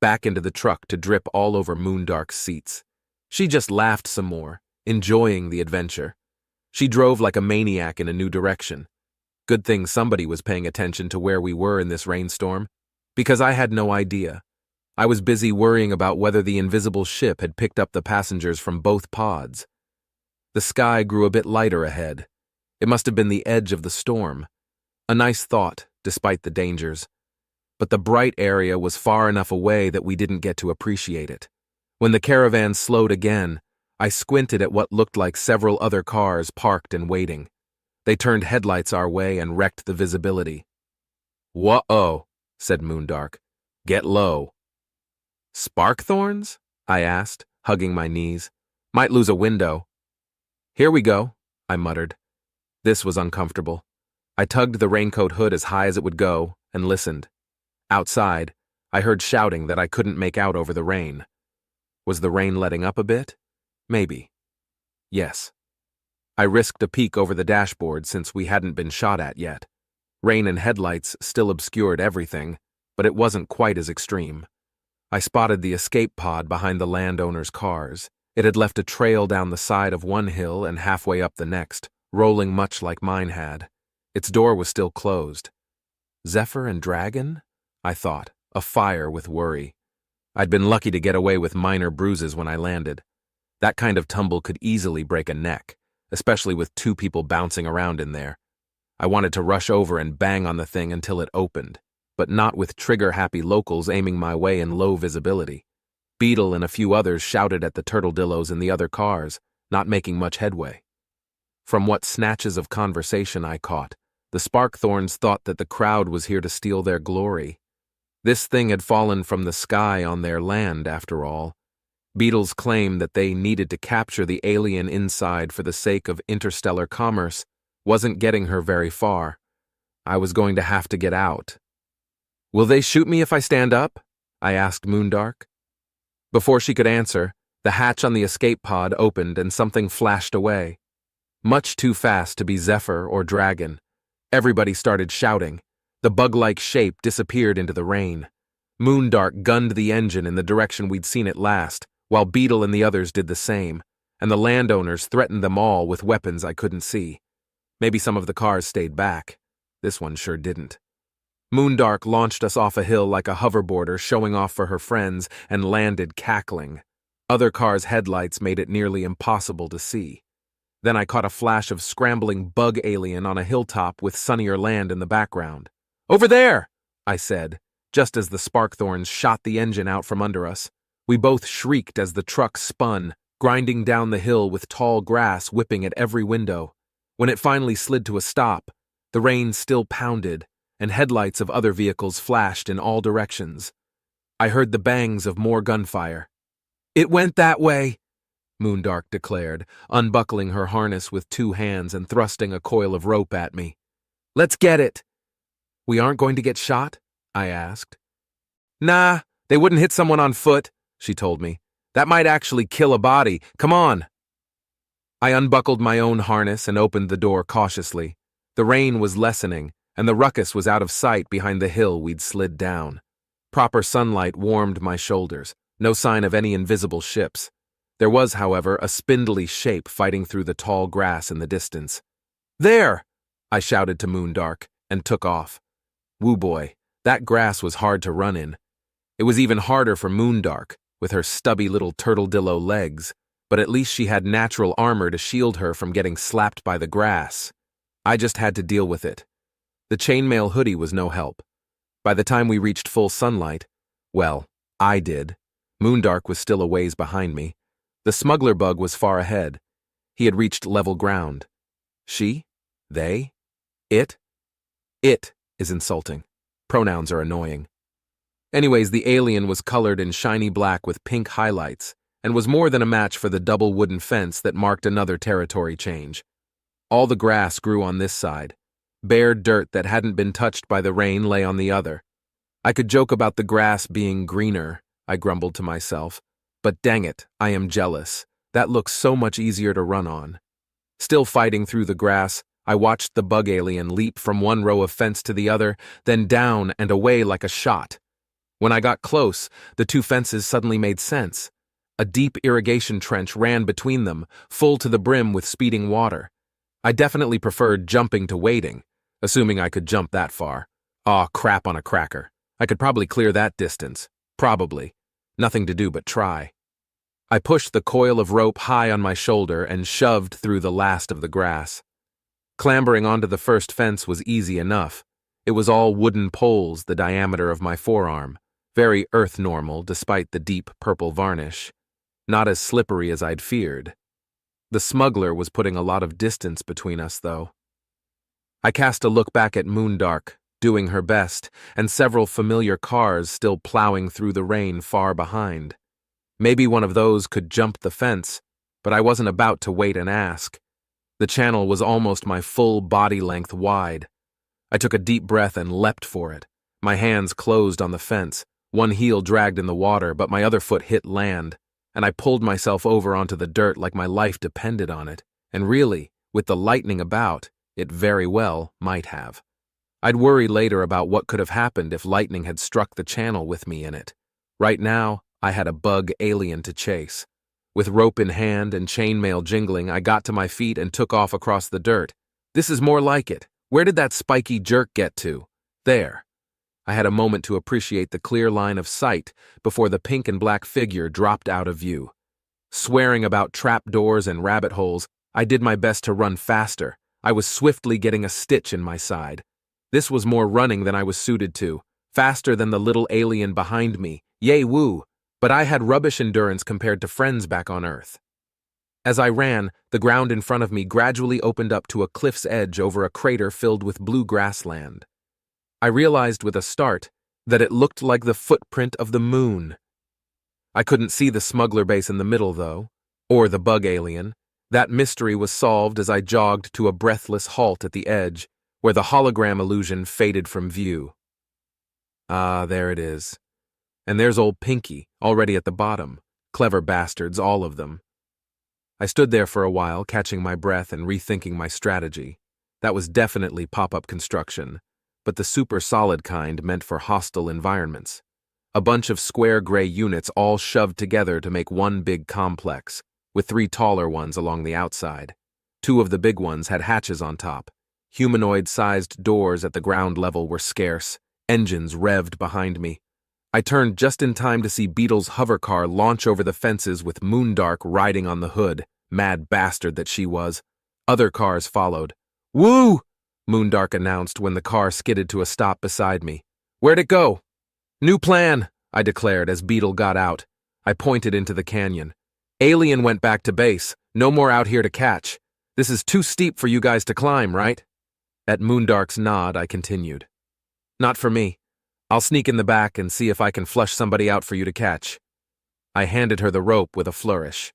Speaker 1: Back into the truck to drip all over Moondark's seats. She just laughed some more, enjoying the adventure. She drove like a maniac in a new direction. Good thing somebody was paying attention to where we were in this rainstorm. Because I had no idea. I was busy worrying about whether the invisible ship had picked up the passengers from both pods. The sky grew a bit lighter ahead. It must have been the edge of the storm. A nice thought, despite the dangers. But the bright area was far enough away that we didn't get to appreciate it. When the caravan slowed again, I squinted at what looked like several other cars parked and waiting. They turned headlights our way and wrecked the visibility. "Whoa," said Moondark. "Get low." "Sparkthorns?" I asked, hugging my knees. "Might lose a window." "Here we go," I muttered. This was uncomfortable. I tugged the raincoat hood as high as it would go and listened. Outside, I heard shouting that I couldn't make out over the rain. Was the rain letting up a bit? Maybe. Yes. I risked a peek over the dashboard since we hadn't been shot at yet. Rain and headlights still obscured everything, but it wasn't quite as extreme. I spotted the escape pod behind the landowner's cars. It had left a trail down the side of one hill and halfway up the next, rolling much like mine had. Its door was still closed. Zephyr and Dragon? I thought, afire with worry. I'd been lucky to get away with minor bruises when I landed. That kind of tumble could easily break a neck, especially with two people bouncing around in there. I wanted to rush over and bang on the thing until it opened, but not with trigger-happy locals aiming my way in low visibility. Beetle and a few others shouted at the turtledillos in the other cars, not making much headway. From what snatches of conversation I caught, the Sparkthorns thought that the crowd was here to steal their glory. This thing had fallen from the sky on their land, after all. Beetle's claim that they needed to capture the alien inside for the sake of interstellar commerce wasn't getting her very far. I was going to have to get out. "Will they shoot me if I stand up?" I asked Moondark. Before she could answer, the hatch on the escape pod opened and something flashed away. Much too fast to be Zephyr or Dragon. Everybody started shouting. The bug-like shape disappeared into the rain. Moondark gunned the engine in the direction we'd seen it last, while Beetle and the others did the same, and the landowners threatened them all with weapons I couldn't see. Maybe some of the cars stayed back. This one sure didn't. Moondark launched us off a hill like a hoverboarder showing off for her friends and landed cackling. Other cars' headlights made it nearly impossible to see. Then I caught a flash of scrambling bug alien on a hilltop with sunnier land in the background. "Over there!" I said, just as the Sparkthorns shot the engine out from under us. We both shrieked as the truck spun, grinding down the hill with tall grass whipping at every window. When it finally slid to a stop, the rain still pounded, and headlights of other vehicles flashed in all directions. I heard the bangs of more gunfire. "It went that way," Moondark declared, unbuckling her harness with two hands and thrusting a coil of rope at me. "Let's get it." "We aren't going to get shot?" I asked. "Nah, they wouldn't hit someone on foot," she told me. "That might actually kill a body. Come on." I unbuckled my own harness and opened the door cautiously. The rain was lessening, and the ruckus was out of sight behind the hill we'd slid down. Proper sunlight warmed my shoulders, no sign of any invisible ships. There was, however, a spindly shape fighting through the tall grass in the distance. "There!" I shouted to Moondark, and took off. Woo boy, that grass was hard to run in. It was even harder for Moondark, with her stubby little turtledillo legs, but at least she had natural armor to shield her from getting slapped by the grass. I just had to deal with it. The chainmail hoodie was no help. By the time we reached full sunlight, well, I did. Moondark was still a ways behind me. The smuggler bug was far ahead. He had reached level ground. She? They? It? It is insulting. Pronouns are annoying. Anyways, the alien was colored in shiny black with pink highlights, and was more than a match for the double wooden fence that marked another territory change. All the grass grew on this side. Bare dirt that hadn't been touched by the rain lay on the other. I could joke about the grass being greener, I grumbled to myself, but dang it, I am jealous. That looks so much easier to run on. Still fighting through the grass, I watched the bug alien leap from one row of fence to the other, then down and away like a shot. When I got close, the two fences suddenly made sense. A deep irrigation trench ran between them, full to the brim with speeding water. I definitely preferred jumping to wading, assuming I could jump that far. Aw, crap on a cracker. I could probably clear that distance. Probably. Nothing to do but try. I pushed the coil of rope high on my shoulder and shoved through the last of the grass. Clambering onto the first fence was easy enough. It was all wooden poles the diameter of my forearm, very earth-normal despite the deep purple varnish. Not as slippery as I'd feared. The smuggler was putting a lot of distance between us, though. I cast a look back at Moondark, doing her best, and several familiar cars still plowing through the rain far behind. Maybe one of those could jump the fence, but I wasn't about to wait and ask. The channel was almost my full body length wide. I took a deep breath and leapt for it. My hands closed on the fence. One heel dragged in the water, but my other foot hit land, and I pulled myself over onto the dirt like my life depended on it. And really, with the lightning about, it very well might have. I'd worry later about what could have happened if lightning had struck the channel with me in it. Right now, I had a bug alien to chase. With rope in hand and chainmail jingling, I got to my feet and took off across the dirt. This is more like it. Where did that spiky jerk get to? There. I had a moment to appreciate the clear line of sight before the pink and black figure dropped out of view. Swearing about trapdoors and rabbit holes, I did my best to run faster. I was swiftly getting a stitch in my side. This was more running than I was suited to, faster than the little alien behind me. Yay woo! But I had rubbish endurance compared to friends back on Earth. As I ran, the ground in front of me gradually opened up to a cliff's edge over a crater filled with blue grassland. I realized with a start that it looked like the footprint of the moon. I couldn't see the smuggler base in the middle, though, or the bug alien. That mystery was solved as I jogged to a breathless halt at the edge, where the hologram illusion faded from view. Ah, there it is. And there's old Pinky, already at the bottom. Clever bastards, all of them. I stood there for a while, catching my breath and rethinking my strategy. That was definitely pop-up construction, but the super solid kind meant for hostile environments. A bunch of square gray units all shoved together to make one big complex, with 3 taller ones along the outside. 2 of the big ones had hatches on top. Humanoid-sized doors at the ground level were scarce. Engines revved behind me. I turned just in time to see Beetle's hovercar launch over the fences with Moondark riding on the hood, mad bastard that she was. Other cars followed. "Woo!" Moondark announced when the car skidded to a stop beside me. "Where'd it go?" "New plan," I declared as Beetle got out. I pointed into the canyon. "Alien went back to base. No more out here to catch. This is too steep for you guys to climb, right?" At Moondark's nod, I continued. "Not for me. I'll sneak in the back and see if I can flush somebody out for you to catch." I handed her the rope with a flourish.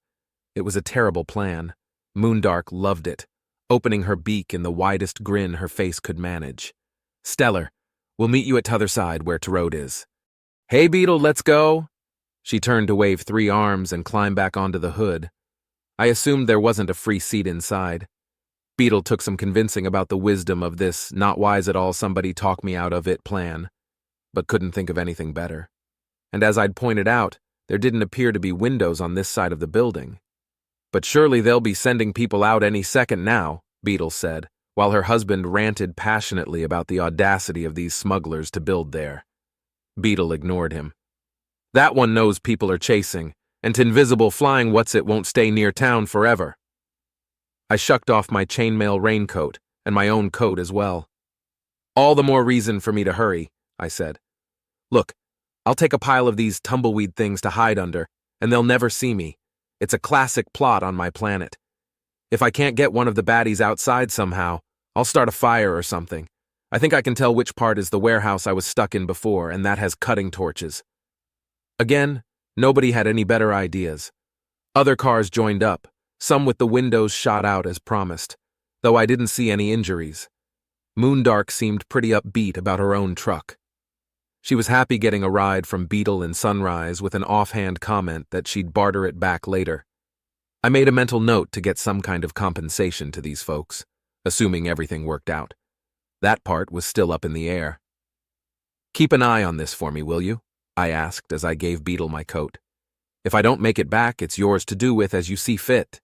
Speaker 1: It was a terrible plan. Moondark loved it, opening her beak in the widest grin her face could manage. "Stellar, we'll meet you at t'other side where Tarot is." "Hey, Beetle, let's go." She turned to wave 3 arms and climb back onto the hood. I assumed there wasn't a free seat inside. Beetle took some convincing about the wisdom of this not wise at all somebody talk me out of it plan, but couldn't think of anything better. And as I'd pointed out, there didn't appear to be windows on this side of the building. "But surely they'll be sending people out any second now," Beetle said, while her husband ranted passionately about the audacity of these smugglers to build there. Beetle ignored him. "That one knows people are chasing, and invisible flying what's-it won't stay near town forever." I shucked off my chainmail raincoat, and my own coat as well. "All the more reason for me to hurry," I said. "Look, I'll take a pile of these tumbleweed things to hide under, and they'll never see me. It's a classic plot on my planet. If I can't get one of the baddies outside somehow, I'll start a fire or something. I think I can tell which part is the warehouse I was stuck in before, and that has cutting torches." Again, nobody had any better ideas. Other cars joined up, some with the windows shot out as promised, though I didn't see any injuries. Moondark seemed pretty upbeat about her own truck. She was happy getting a ride from Beetle and Sunrise with an offhand comment that she'd barter it back later. I made a mental note to get some kind of compensation to these folks, assuming everything worked out. That part was still up in the air. "Keep an eye on this for me, will you?" I asked as I gave Beetle my coat. "If I don't make it back, it's yours to do with as you see fit."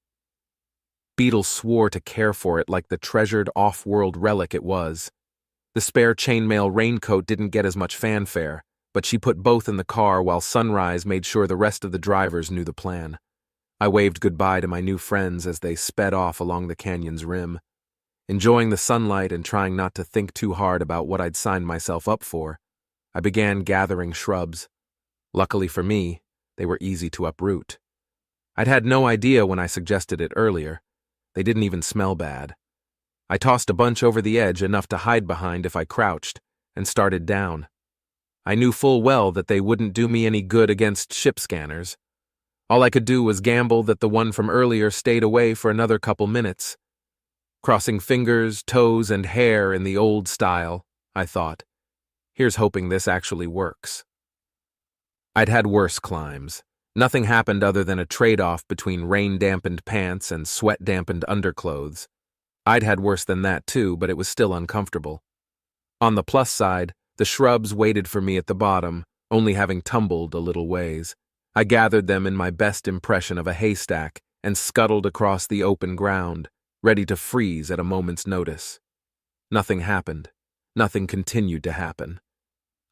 Speaker 1: Beetle swore to care for it like the treasured off-world relic it was. The spare chainmail raincoat didn't get as much fanfare, but she put both in the car while Sunrise made sure the rest of the drivers knew the plan. I waved goodbye to my new friends as they sped off along the canyon's rim. Enjoying the sunlight and trying not to think too hard about what I'd signed myself up for, I began gathering shrubs. Luckily for me, they were easy to uproot. I'd had no idea when I suggested it earlier. They didn't even smell bad. I tossed a bunch over the edge, enough to hide behind if I crouched, and started down. I knew full well that they wouldn't do me any good against ship scanners. All I could do was gamble that the one from earlier stayed away for another couple minutes. Crossing fingers, toes, and hair in the old style, I thought. Here's hoping this actually works. I'd had worse climbs. Nothing happened other than a trade-off between rain-dampened pants and sweat-dampened underclothes. I'd had worse than that too, but it was still uncomfortable. On the plus side, the shrubs waited for me at the bottom, only having tumbled a little ways. I gathered them in my best impression of a haystack and scuttled across the open ground, ready to freeze at a moment's notice. Nothing happened. Nothing continued to happen.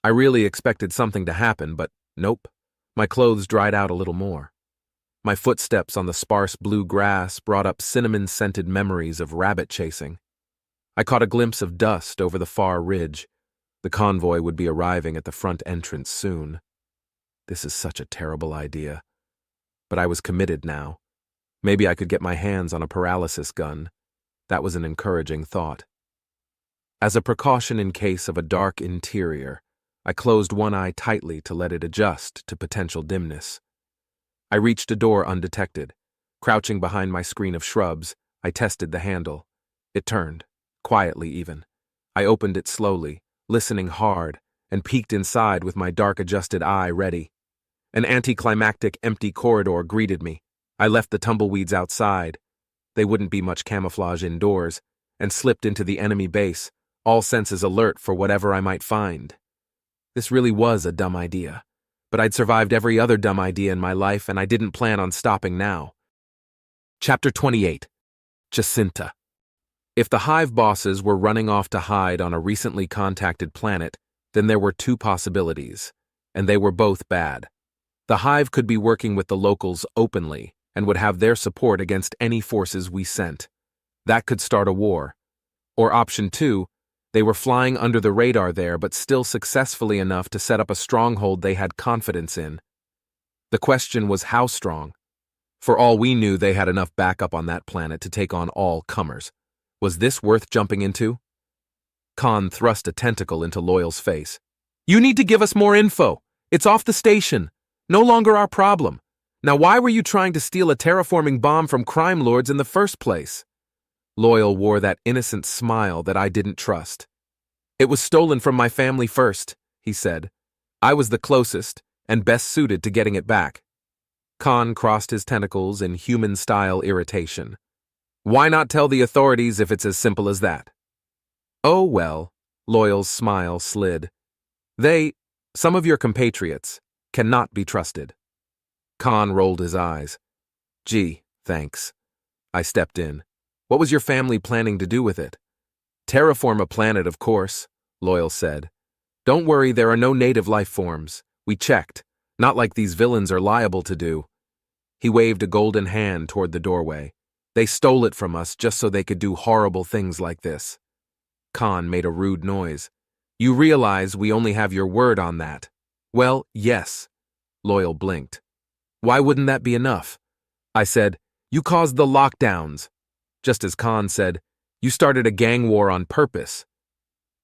Speaker 1: I really expected something to happen, but nope. My clothes dried out a little more. My footsteps on the sparse blue grass brought up cinnamon-scented memories of rabbit chasing. I caught a glimpse of dust over the far ridge. The convoy would be arriving at the front entrance soon. This is such a terrible idea. But I was committed now. Maybe I could get my hands on a paralysis gun. That was an encouraging thought. As a precaution in case of a dark interior, I closed one eye tightly to let it adjust to potential dimness. I reached a door undetected. Crouching behind my screen of shrubs, I tested the handle. It turned, quietly even. I opened it slowly, listening hard, and peeked inside with my dark-adjusted eye ready. An anticlimactic empty corridor greeted me. I left the tumbleweeds outside. They wouldn't be much camouflage indoors, and slipped into the enemy base, all senses alert for whatever I might find. This really was a dumb idea, but I'd survived every other dumb idea in my life, and I didn't plan on stopping now. Chapter 28. Jacinta. If the hive bosses were running off to hide on a recently contacted planet, then there were two possibilities, and they were both bad. The hive could be working with the locals openly and would have their support against any forces we sent. That could start a war. Or option 2, they were flying under the radar there but still successfully enough to set up a stronghold they had confidence in. The question was how strong. For all we knew, they had enough backup on that planet to take on all comers. Was this worth jumping into? Khan thrust a tentacle into Loyal's face. You need to give us more info. It's off the station. No longer our problem. Now why were you trying to steal a terraforming bomb from crime lords in the first place? Loyal wore that innocent smile that I didn't trust. It was stolen from my family first, he said. I was the closest and best suited to getting it back. Khan crossed his tentacles in human-style irritation. Why not tell the authorities if it's as simple as that? Oh well, Loyal's smile slid. Some of your compatriots, cannot be trusted. Khan rolled his eyes. Gee, thanks. I stepped in. What was your family planning to do with it? Terraform a planet, of course, Loyal said. Don't worry, there are no native life forms. We checked. Not like these villains are liable to do. He waved a golden hand toward the doorway. They stole it from us just so they could do horrible things like this. Khan made a rude noise. You realize we only have your word on that. Well, yes. Loyal blinked. Why wouldn't that be enough? I said, you caused the lockdowns. Just as Khan said, you started a gang war on purpose.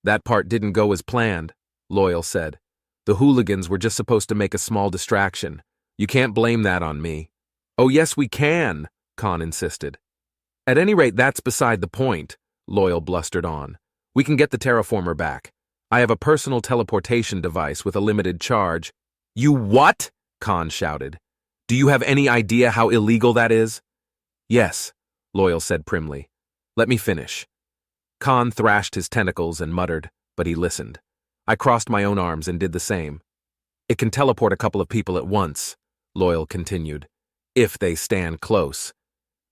Speaker 1: That part didn't go as planned, Loyal said. The hooligans were just supposed to make a small distraction. You can't blame that on me. Oh yes, we can, Khan insisted. At any rate, that's beside the point, Loyal blustered on. We can get the terraformer back. I have a personal teleportation device with a limited charge. You what? Khan shouted. Do you have any idea how illegal that is? Yes, Loyal said primly. Let me finish. Khan thrashed his tentacles and muttered, but he listened. I crossed my own arms and did the same. It can teleport a couple of people at once, Loyal continued, if they stand close.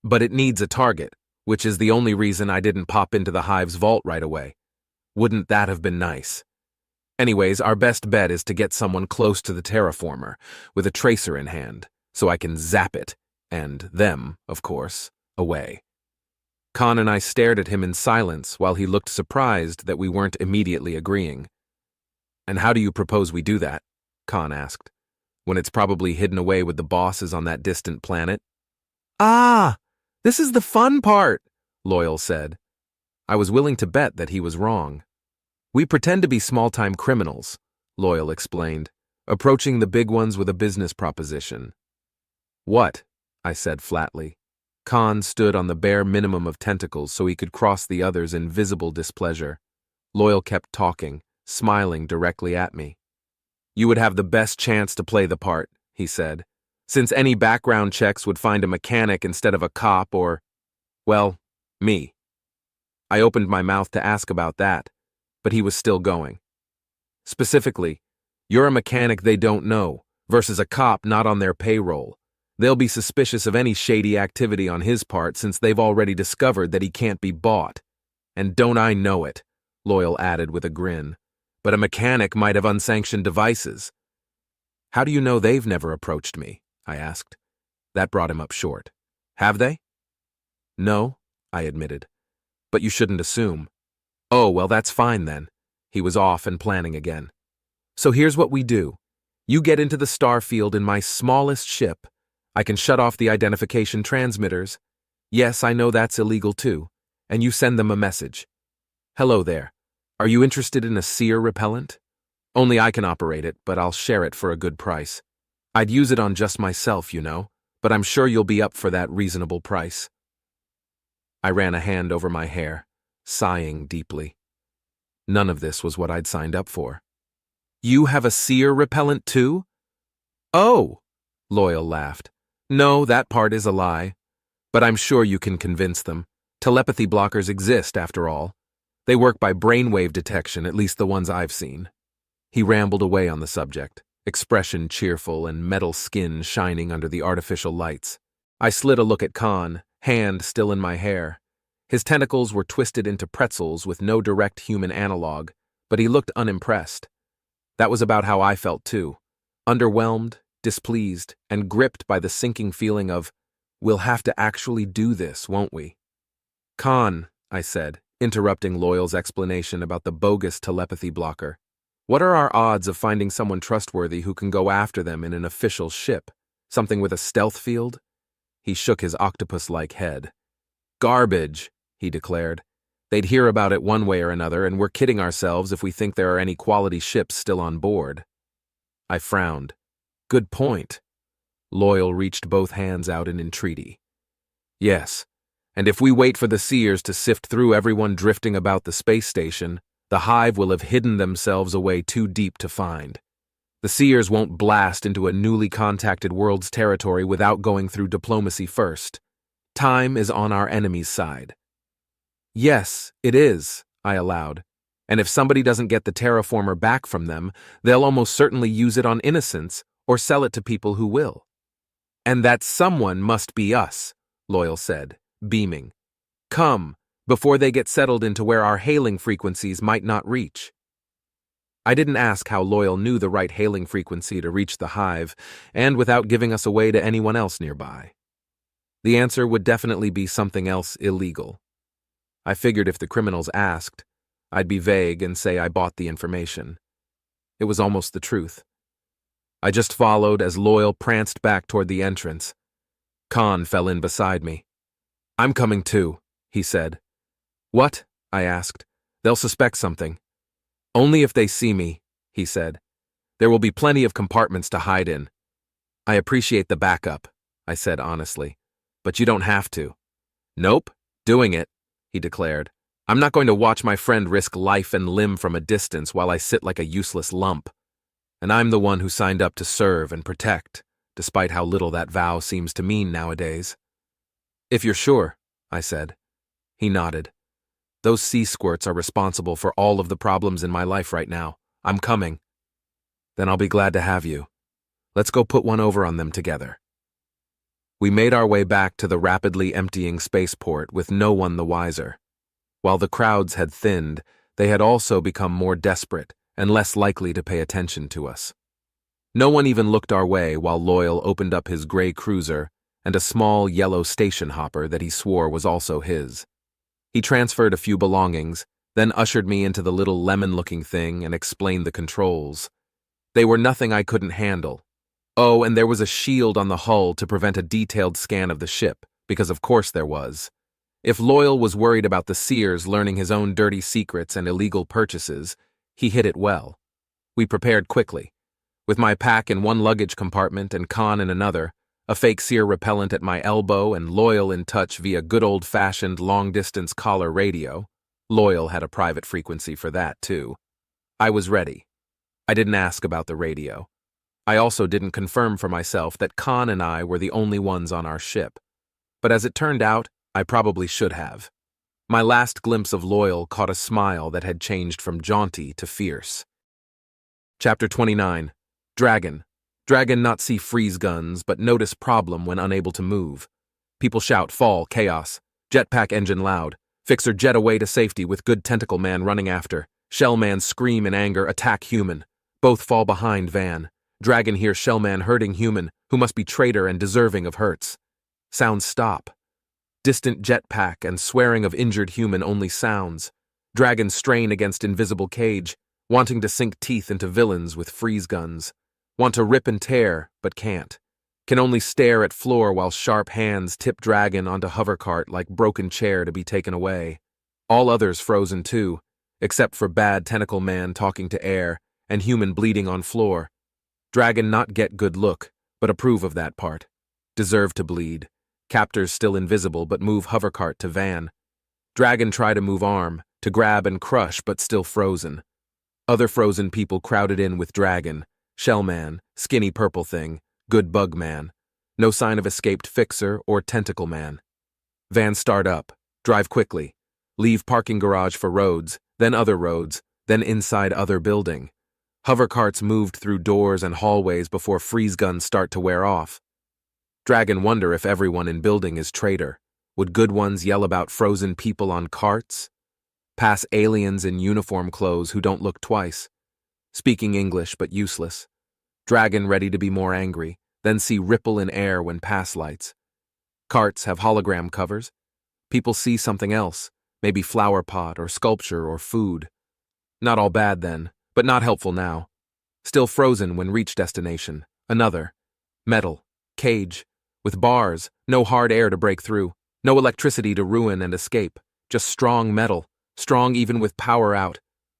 Speaker 1: But it needs a target, which is the only reason I didn't pop into the hive's vault right away. Wouldn't that have been nice? Anyways, our best bet is to get someone close to the terraformer, with a tracer in hand, so I can zap it, and them, of course, away. Khan and I stared at him in silence while he looked surprised that we weren't immediately agreeing. "And how do you propose we do that?" Khan asked. "When it's probably hidden away with the bosses on that distant planet?" "Ah, this is the fun part," Loyal said. I was willing to bet that he was wrong. "We pretend to be small-time criminals," Loyal explained, approaching the big ones with a business proposition. "What?" I said flatly. Khan stood on the bare minimum of tentacles so he could cross the others in visible displeasure. Loyal kept talking, smiling directly at me. "You would have the best chance to play the part," he said, "since any background checks would find a mechanic instead of a cop or, well, me." I opened my mouth to ask about that, but he was still going. "Specifically, you're a mechanic they don't know versus a cop not on their payroll. They'll be suspicious of any shady activity on his part since they've already discovered that he can't be bought. And don't I know it," Loyal added with a grin. "But a mechanic might have unsanctioned devices." "How do you know they've never approached me?" I asked. That brought him up short. "Have they?" "No," I admitted. "But you shouldn't assume." "Oh, well, that's fine then." He was off and planning again. "So here's what we do. You get into the star field in my smallest ship. I can shut off the identification transmitters. Yes, I know that's illegal too. And you send them a message. 'Hello there. Are you interested in a seer repellent? Only I can operate it, but I'll share it for a good price. I'd use it on just myself, you know, but I'm sure you'll be up for that reasonable price.'" I ran a hand over my hair, sighing deeply. None of this was what I'd signed up for. "You have a seer repellent too?" "Oh," Loyal laughed. "No, that part is a lie. But I'm sure you can convince them. Telepathy blockers exist, after all. They work by brainwave detection, at least the ones I've seen." He rambled away on the subject, expression cheerful and metal skin shining under the artificial lights. I slid a look at Khan, hand still in my hair. His tentacles were twisted into pretzels with no direct human analog, but he looked unimpressed. That was about how I felt too. Underwhelmed, displeased, and gripped by the sinking feeling of, we'll have to actually do this, won't we? "Khan," I said, interrupting Loyal's explanation about the bogus telepathy blocker. "What are our odds of finding someone trustworthy who can go after them in an official ship? Something with a stealth field?" He shook his octopus-like head. "Garbage," he declared. "They'd hear about it one way or another, and we're kidding ourselves if we think there are any quality ships still on board." I frowned. "Good point." Loyal reached both hands out in entreaty. "Yes, and if we wait for the seers to sift through everyone drifting about the space station, the hive will have hidden themselves away too deep to find. The seers won't blast into a newly contacted world's territory without going through diplomacy first. Time is on our enemy's side." "Yes, it is," I allowed. "And if somebody doesn't get the terraformer back from them, they'll almost certainly use it on innocents or sell it to people who will." "And that someone must be us," Loyal said, beaming. "Come, before they get settled into where our hailing frequencies might not reach." I didn't ask how Loyal knew the right hailing frequency to reach the hive, and without giving us away to anyone else nearby. The answer would definitely be something else illegal. I figured if the criminals asked, I'd be vague and say I bought the information. It was almost the truth. I just followed as Loyal pranced back toward the entrance. Khan fell in beside me. "I'm coming too," he said. "What?" I asked. "They'll suspect something." "Only if they see me," he said. "There will be plenty of compartments to hide in." "I appreciate the backup," I said honestly, "but you don't have to." "Nope, doing it," he declared. "I'm not going to watch my friend risk life and limb from a distance while I sit like a useless lump. And I'm the one who signed up to serve and protect, despite how little that vow seems to mean nowadays." "If you're sure," I said. He nodded. "Those sea squirts are responsible for all of the problems in my life right now. I'm coming." "Then I'll be glad to have you. Let's go put one over on them together." We made our way back to the rapidly emptying spaceport with no one the wiser. While the crowds had thinned, they had also become more desperate and less likely to pay attention to us. No one even looked our way while Loyal opened up his gray cruiser and a small yellow station hopper that he swore was also his. He transferred a few belongings, then ushered me into the little lemon-looking thing and explained the controls. They were nothing I couldn't handle. Oh, and there was a shield on the hull to prevent a detailed scan of the ship, because of course there was. If Loyal was worried about the Seers learning his own dirty secrets and illegal purchases, he hit it well. We prepared quickly. With my pack in one luggage compartment and Khan in another, a fake Seer repellent at my elbow and Loyal in touch via good old-fashioned long-distance collar radio. Loyal had a private frequency for that, too. I was ready. I didn't ask about the radio. I also didn't confirm for myself that Khan and I were the only ones on our ship. But as it turned out, I probably should have. My last glimpse of Loyal caught a smile that had changed from jaunty to fierce. Chapter 29. Dragon. Dragon not see freeze guns, but notice problem when unable to move. People shout, fall, chaos. Jetpack engine loud. Fixer jet away to safety with good tentacle man running after. Shell man scream in anger, attack human. Both fall behind van. Dragon hear shell man hurting human, who must be traitor and deserving of hurts. Sounds stop. Distant jetpack and swearing of injured human only sounds. Dragon strain against invisible cage, wanting to sink teeth into villains with freeze guns. Want to rip and tear, but can't. Can only stare at floor while sharp hands tip Dragon onto hovercart like broken chair to be taken away. All others frozen too, except for bad tentacle man talking to air and human bleeding on floor. Dragon not get good look, but approve of that part. Deserve to bleed. Captors still invisible but move hovercart to van. Dragon try to move arm, to grab and crush but still frozen. Other frozen people crowded in with Dragon. Shellman, skinny purple thing, good bug man. No sign of escaped fixer or tentacle man. Van start up, drive quickly. Leave parking garage for roads, then other roads, then inside other building. Hovercarts moved through doors and hallways before freeze guns start to wear off. Dragon wonder if everyone in building is traitor. Would good ones yell about frozen people on carts? Pass aliens in uniform clothes who don't look twice. Speaking English but useless. Dragon ready to be more angry, then see ripple in air when pass lights. Carts have hologram covers. People see something else, maybe flower pot or sculpture or food. Not all bad then, but not helpful now. Still frozen when reach destination. Another. Metal. Cage. With bars, no hard air to break through. No electricity to ruin and escape. Just strong metal. Strong even with power out.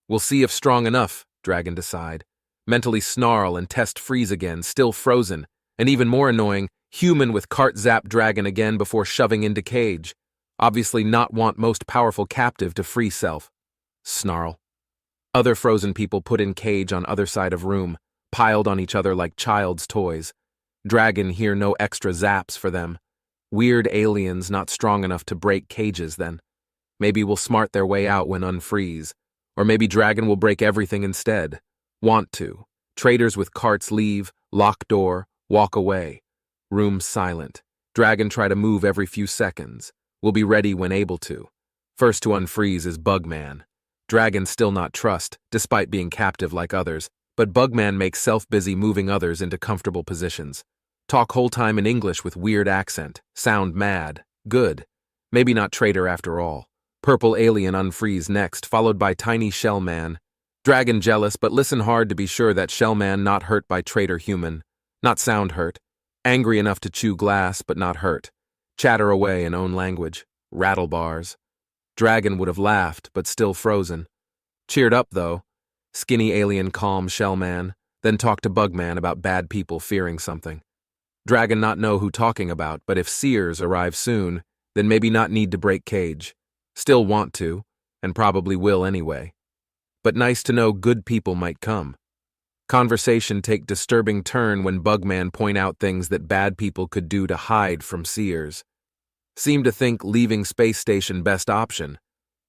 Speaker 1: We'll see if strong enough, Dragon decide. Mentally snarl and test freeze again, still frozen. And even more annoying, human with cart zap Dragon again before shoving into cage. Obviously not want most powerful captive to free self. Snarl. Other frozen people put in cage on other side of room, piled on each other like child's toys. Dragon hear no extra zaps for them. Weird aliens not strong enough to break cages then. Maybe we'll smart their way out when unfreeze. Or maybe Dragon will break everything instead. Want to. Traitors with carts leave, lock door, walk away. Room silent. Dragon try to move every few seconds. We'll be ready when able to. First to unfreeze is Bugman. Dragon still not trust, despite being captive like others, but Bugman makes self-busy moving others into comfortable positions. Talk whole time in English with weird accent. Sound mad. Good. Maybe not traitor after all. Purple alien unfreeze next, followed by tiny shellman. Dragon jealous, but listen hard to be sure that shellman not hurt by traitor human. Not sound hurt. Angry enough to chew glass, but not hurt. Chatter away in own language. Rattle bars. Dragon would have laughed, but still frozen. Cheered up, though. Skinny alien calm shellman, then talk to Bugman about bad people fearing something. Dragon not know who talking about, but if Seers arrive soon, then maybe not need to break cage. Still want to, and probably will anyway. But nice to know good people might come. Conversation take disturbing turn when Bugman point out things that bad people could do to hide from Seers. Seem to think leaving space station best option.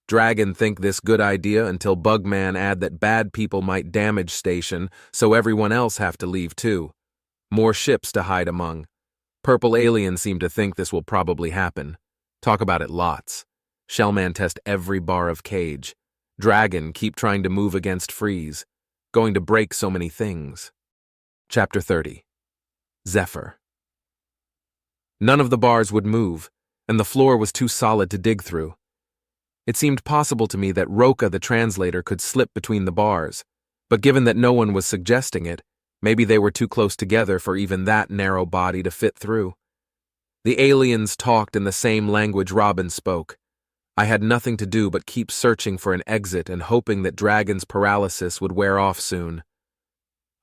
Speaker 1: Dragon think this good idea until Bugman add that bad people might damage station, so everyone else have to leave too. More ships to hide among. Purple alien seem to think this will probably happen. Talk about it lots. Shellman test every bar of cage. Dragon keep trying to move against freeze. going to break so many things. Chapter 30. Zephyr. None of the bars would move, and the floor was too solid to dig through. It seemed possible to me that Roka the translator could slip between the bars, but given that no one was suggesting it, maybe they were too close together for even that narrow body to fit through. The aliens talked in the same language Robin spoke. I had nothing to do but keep searching for an exit and hoping that Dragon's paralysis would wear off soon.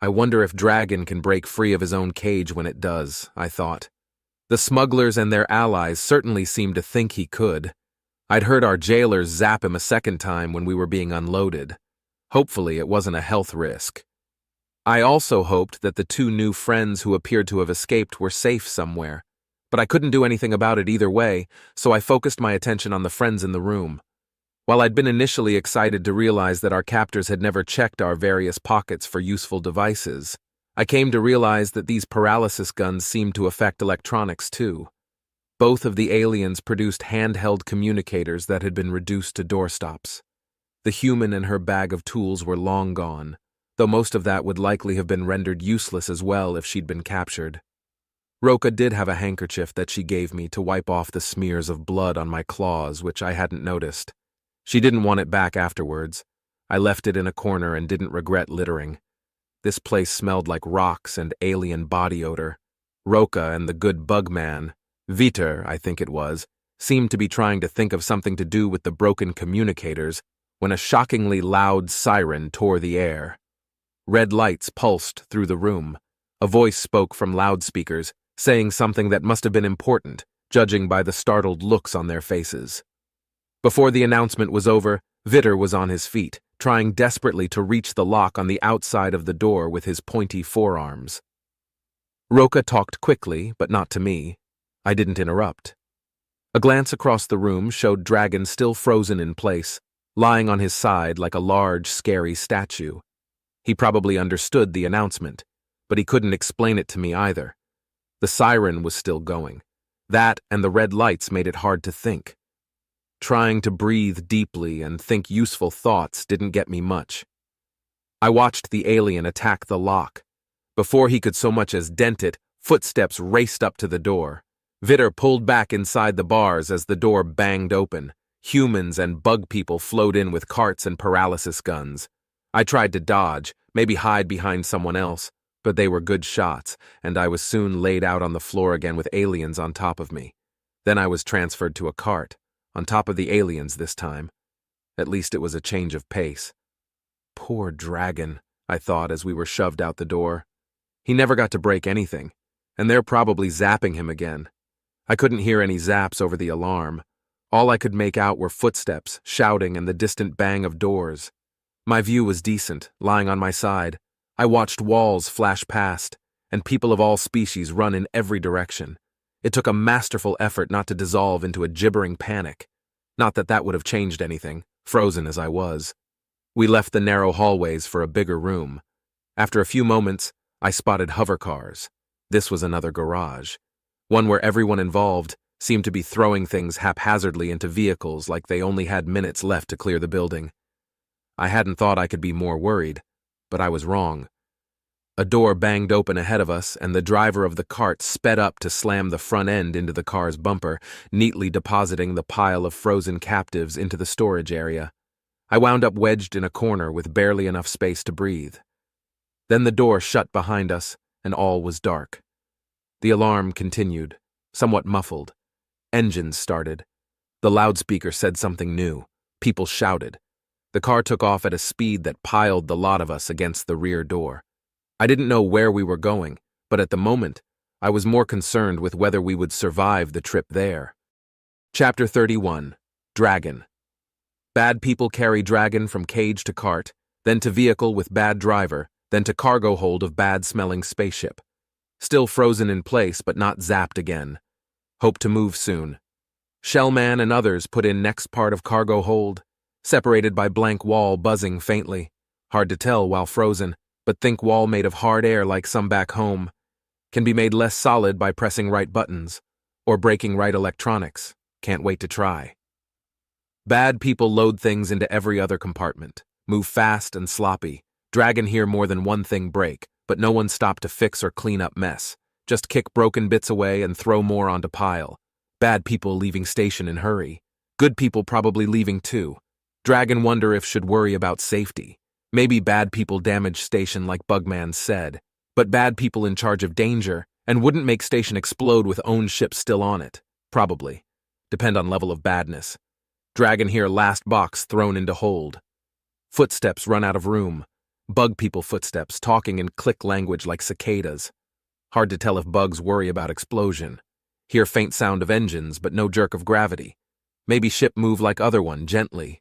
Speaker 1: I wonder if Dragon can break free of his own cage when it does, I thought. The smugglers and their allies certainly seemed to think he could. I'd heard our jailers zap him a second time when we were being unloaded. Hopefully it wasn't a health risk. I also hoped that the two new friends who appeared to have escaped were safe somewhere, but I couldn't do anything about it either way, so I focused my attention on the friends in the room. While I'd been initially excited to realize that our captors had never checked our various pockets for useful devices, I came to realize that these paralysis guns seemed to affect electronics too. Both of the aliens produced handheld communicators that had been reduced to doorstops. The human and her bag of tools were long gone, though most of that would likely have been rendered useless as well if she'd been captured. Roka did have a handkerchief that she gave me to wipe off the smears of blood on my claws, which I hadn't noticed. She didn't want it back afterwards. I left it in a corner and didn't regret littering. This place smelled like rocks and alien body odor. Roka and the good bug man, Vitor, I think it was, seemed to be trying to think of something to do with the broken communicators when a shockingly loud siren tore the air. Red lights pulsed through the room. A voice spoke from loudspeakers, saying something that must have been important, judging by the startled looks on their faces. Before the announcement was over, Vitor was on his feet, trying desperately to reach the lock on the outside of the door with his pointy forearms. Roka talked quickly, but not to me. I didn't interrupt. A glance across the room showed Dragon still frozen in place, lying on his side like a large, scary statue. He probably understood the announcement, but he couldn't explain it to me either. The siren was still going. That and the red lights made it hard to think. Trying to breathe deeply and think useful thoughts didn't get me much. I watched the alien attack the lock. Before he could so much as dent it, footsteps raced up to the door. Vitor pulled back inside the bars as the door banged open. Humans and bug people flowed in with carts and paralysis guns. I tried to dodge, maybe hide behind someone else, but they were good shots, and I was soon laid out on the floor again with aliens on top of me. Then I was transferred to a cart, on top of the aliens this time. At least it was a change of pace. Poor Dragon, I thought as we were shoved out the door. He never got to break anything, and they're probably zapping him again. I couldn't hear any zaps over the alarm. All I could make out were footsteps, shouting, and the distant bang of doors. My view was decent, lying on my side. I watched walls flash past, and people of all species run in every direction. It took a masterful effort not to dissolve into a gibbering panic. Not that that would have changed anything, frozen as I was. We left the narrow hallways for a bigger room. After a few moments, I spotted hover cars. This was another garage. One where everyone involved seemed to be throwing things haphazardly into vehicles like they only had minutes left to clear the building. I hadn't thought I could be more worried, but I was wrong. A door banged open ahead of us, and the driver of the cart sped up to slam the front end into the car's bumper, neatly depositing the pile of frozen captives into the storage area. I wound up wedged in a corner with barely enough space to breathe. Then the door shut behind us, and all was dark. The alarm continued, somewhat muffled. Engines started. The loudspeaker said something new. People shouted. The car took off at a speed that piled the lot of us against the rear door. I didn't know where we were going, but at the moment, I was more concerned with whether we would survive the trip there. Chapter 31. Dragon. Bad people carry Dragon from cage to cart, then to vehicle with bad driver, then to cargo hold of bad-smelling spaceship. Still frozen in place but not zapped again. Hope to move soon. Shellman and others put in next part of cargo hold, separated by blank wall buzzing faintly. Hard to tell while frozen, but think wall made of hard air like some back home. Can be made less solid by pressing right buttons, or breaking right electronics. Can't wait to try. Bad people load things into every other compartment, move fast and sloppy, Dragon hear more than one thing break, but no one stopped to fix or clean up mess. Just kick broken bits away and throw more onto pile. Bad people leaving station in hurry. Good people probably leaving too. Dragon wonder if should worry about safety. Maybe bad people damage station like Bugman said, but bad people in charge of danger and wouldn't make station explode with own ship still on it. Probably. Depend on level of badness. Dragon hear last box thrown into hold. Footsteps run out of room. Bug people footsteps talking in click language like cicadas. Hard to tell if bugs worry about explosion. Hear faint sound of engines but no jerk of gravity. Maybe ship move like other one, gently.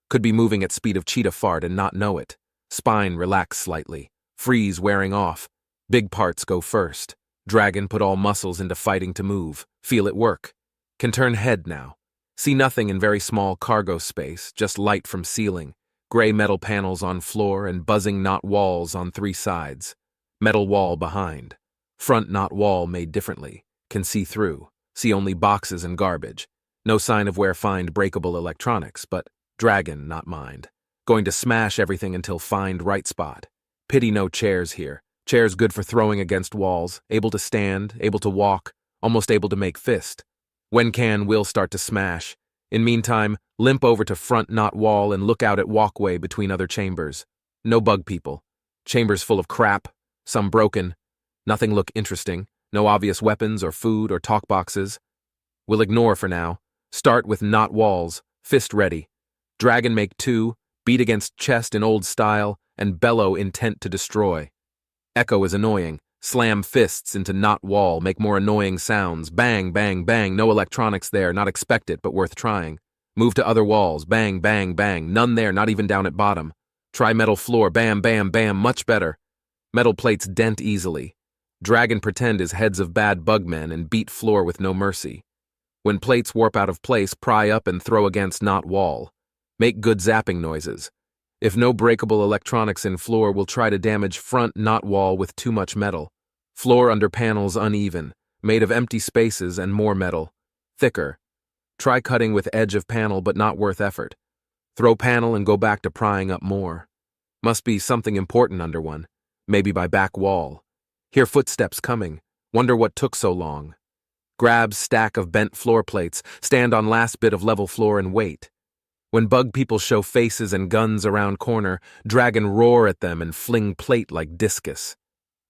Speaker 1: Could be moving at speed of cheetah fart and not know it. Spine relax slightly. Freeze wearing off. Big parts go first. Dragon put all muscles into fighting to move. Feel it work. Can turn head now. See nothing in very small cargo space, just light from ceiling. Gray metal panels on floor and buzzing knot walls on 3 sides. Metal wall behind. Front knot wall made differently. Can see through. See only boxes and garbage. No sign of where find breakable electronics, but Dragon not mind. Going to smash everything until find right spot. Pity no chairs here. Chairs good for throwing against walls, able to stand, able to walk, almost able to make fist. When will start to smash. In meantime, limp over to front knot wall and look out at walkway between other chambers. No bug people. Chambers full of crap, some broken. Nothing look interesting. No obvious weapons or food or talk boxes. We'll ignore for now. Start with knot walls, fist ready. Dragon make 2, beat against chest in old style, and bellow intent to destroy. Echo is annoying. Slam fists into knot wall, make more annoying sounds. Bang, bang, bang, no electronics there, not expected, but worth trying. Move to other walls, bang, bang, bang, none there, not even down at bottom. Try metal floor, bam, bam, bam, much better. Metal plates dent easily. Dragon pretend is heads of bad bugmen and beat floor with no mercy. When plates warp out of place, pry up and throw against knot wall. Make good zapping noises. If no breakable electronics in floor, we'll try to damage front knot wall with too much metal. Floor under panels uneven, made of empty spaces and more metal. Thicker. Try cutting with edge of panel but not worth effort. Throw panel and go back to prying up more. Must be something important under one. Maybe by back wall. Hear footsteps coming. Wonder what took so long. Grab stack of bent floor plates, stand on last bit of level floor and wait. When bug people show faces and guns around corner, Dragon roar at them and fling plate like discus.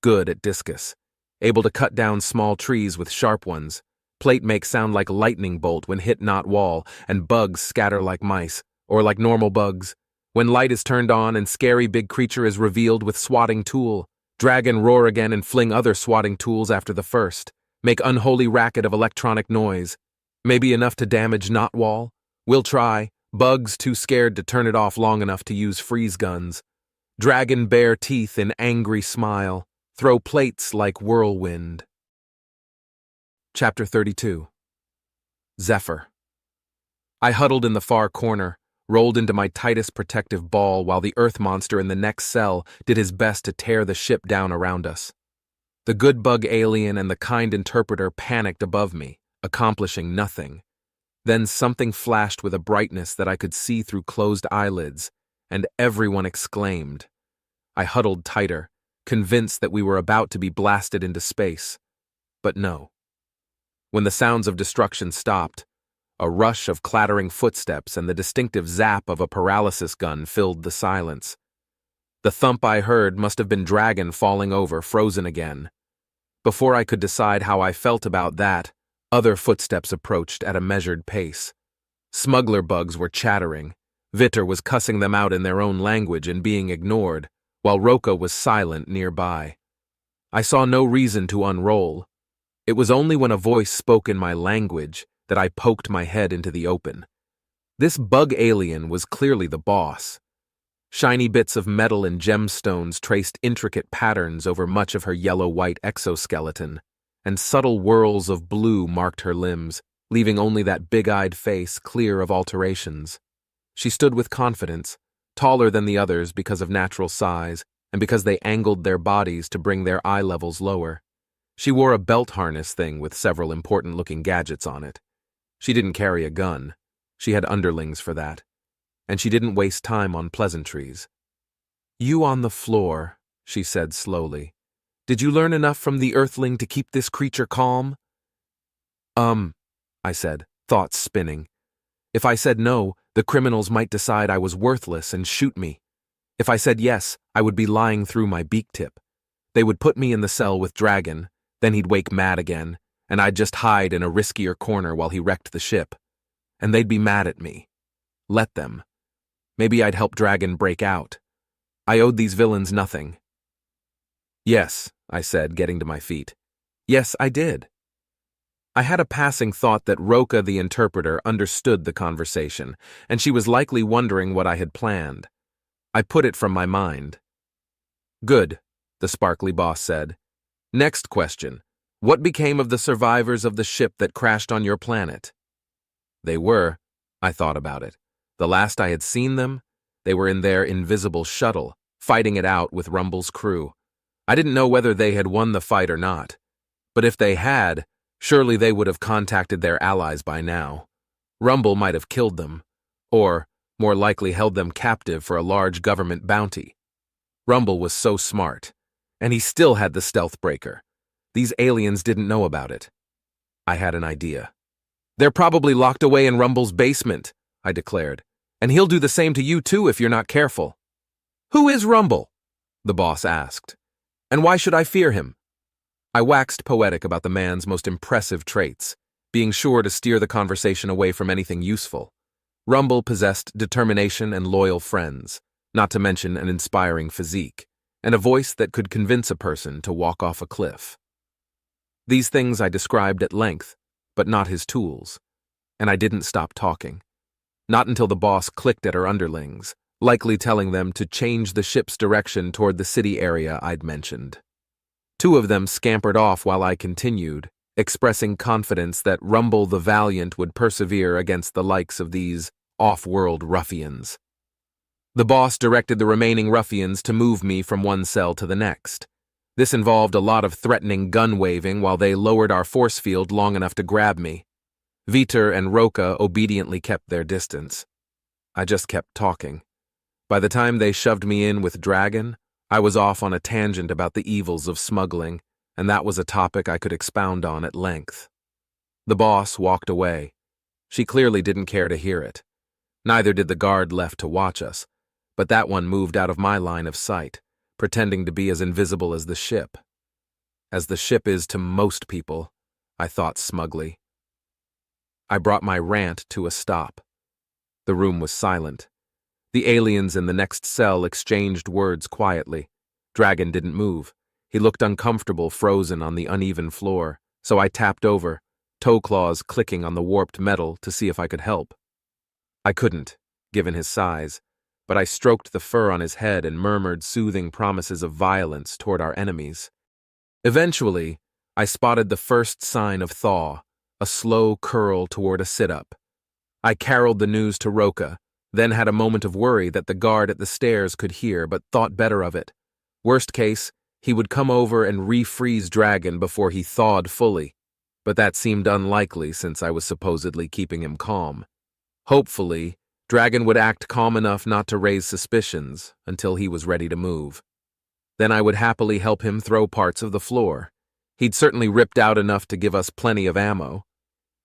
Speaker 1: Good at discus. Able to cut down small trees with sharp ones. Plate make sound like lightning bolt when hit knot wall, and bugs scatter like mice, or like normal bugs. When light is turned on and scary big creature is revealed with swatting tool, Dragon roar again and fling other swatting tools after the first. Make unholy racket of electronic noise. Maybe enough to damage knot wall? We'll try. Bugs too scared to turn it off long enough to use freeze guns. Dragon bare teeth in angry smile. Throw plates like whirlwind. Chapter 32. Zephyr. I huddled in the far corner, rolled into my tightest protective ball while the earth monster in the next cell did his best to tear the ship down around us. The good bug alien and the kind interpreter panicked above me, accomplishing nothing. Then something flashed with a brightness that I could see through closed eyelids, and everyone exclaimed. I huddled tighter, convinced that we were about to be blasted into space. But no. When the sounds of destruction stopped, a rush of clattering footsteps and the distinctive zap of a paralysis gun filled the silence. The thump I heard must have been Dragon falling over, frozen again. Before I could decide how I felt about that, other footsteps approached at a measured pace. Smuggler bugs were chattering. Vitter was cussing them out in their own language and being ignored, while Roka was silent nearby. I saw no reason to unroll. It was only when a voice spoke in my language that I poked my head into the open. This bug alien was clearly the boss. Shiny bits of metal and gemstones traced intricate patterns over much of her yellow-white exoskeleton, and subtle whirls of blue marked her limbs, leaving only that big-eyed face clear of alterations. She stood with confidence, taller than the others because of natural size and because they angled their bodies to bring their eye levels lower. She wore a belt harness thing with several important-looking gadgets on it. She didn't carry a gun. She had underlings for that. And she didn't waste time on pleasantries. "You on the floor," she said slowly. "Did you learn enough from the Earthling to keep this creature calm?" I said, thoughts spinning. If I said no, the criminals might decide I was worthless and shoot me. If I said yes, I would be lying through my beak tip. They would put me in the cell with Dragon, then he'd wake mad again, and I'd just hide in a riskier corner while he wrecked the ship. And they'd be mad at me. Let them. Maybe I'd help Dragon break out. I owed these villains nothing. "Yes," I said, getting to my feet. "Yes, I did." I had a passing thought that Roka the interpreter understood the conversation, and she was likely wondering what I had planned. I put it from my mind. "Good," the sparkly boss said. "Next question. What became of the survivors of the ship that crashed on your planet?" They were, I thought about it. The last I had seen them, they were in their invisible shuttle, fighting it out with Rumble's crew. I didn't know whether they had won the fight or not. But if they had, surely they would have contacted their allies by now. Rumble might have killed them, or, more likely, held them captive for a large government bounty. Rumble was so smart, and he still had the stealth breaker. These aliens didn't know about it. I had an idea. "They're probably locked away in Rumble's basement," I declared, "and he'll do the same to you too if you're not careful." "Who is Rumble?" the boss asked. "And why should I fear him?" I waxed poetic about the man's most impressive traits, being sure to steer the conversation away from anything useful. Rumble possessed determination and loyal friends, not to mention an inspiring physique, and a voice that could convince a person to walk off a cliff. These things I described at length, but not his tools, and I didn't stop talking. Not until the boss clicked at her underlings, likely telling them to change the ship's direction toward the city area I'd mentioned. Two of them scampered off while I continued, expressing confidence that Rumble the Valiant would persevere against the likes of these off-world ruffians. The boss directed the remaining ruffians to move me from one cell to the next. This involved a lot of threatening gun-waving while they lowered our force field long enough to grab me. Viter and Roka obediently kept their distance. I just kept talking. By the time they shoved me in with Dragon, I was off on a tangent about the evils of smuggling, and that was a topic I could expound on at length. The boss walked away. She clearly didn't care to hear it. Neither did the guard left to watch us, but that one moved out of my line of sight, pretending to be as invisible as the ship. As the ship is to most people, I thought smugly. I brought my rant to a stop. The room was silent. The aliens in the next cell exchanged words quietly. Dragon didn't move. He looked uncomfortable, frozen on the uneven floor, so I tapped over, toe claws clicking on the warped metal to see if I could help. I couldn't, given his size, but I stroked the fur on his head and murmured soothing promises of violence toward our enemies. Eventually, I spotted the first sign of thaw, a slow curl toward a sit-up. I caroled the news to Roka, then had a moment of worry that the guard at the stairs could hear, but thought better of it. Worst case, he would come over and refreeze Dragon before he thawed fully, but that seemed unlikely since I was supposedly keeping him calm. Hopefully, Dragon would act calm enough not to raise suspicions until he was ready to move. Then I would happily help him throw parts of the floor. He'd certainly ripped out enough to give us plenty of ammo.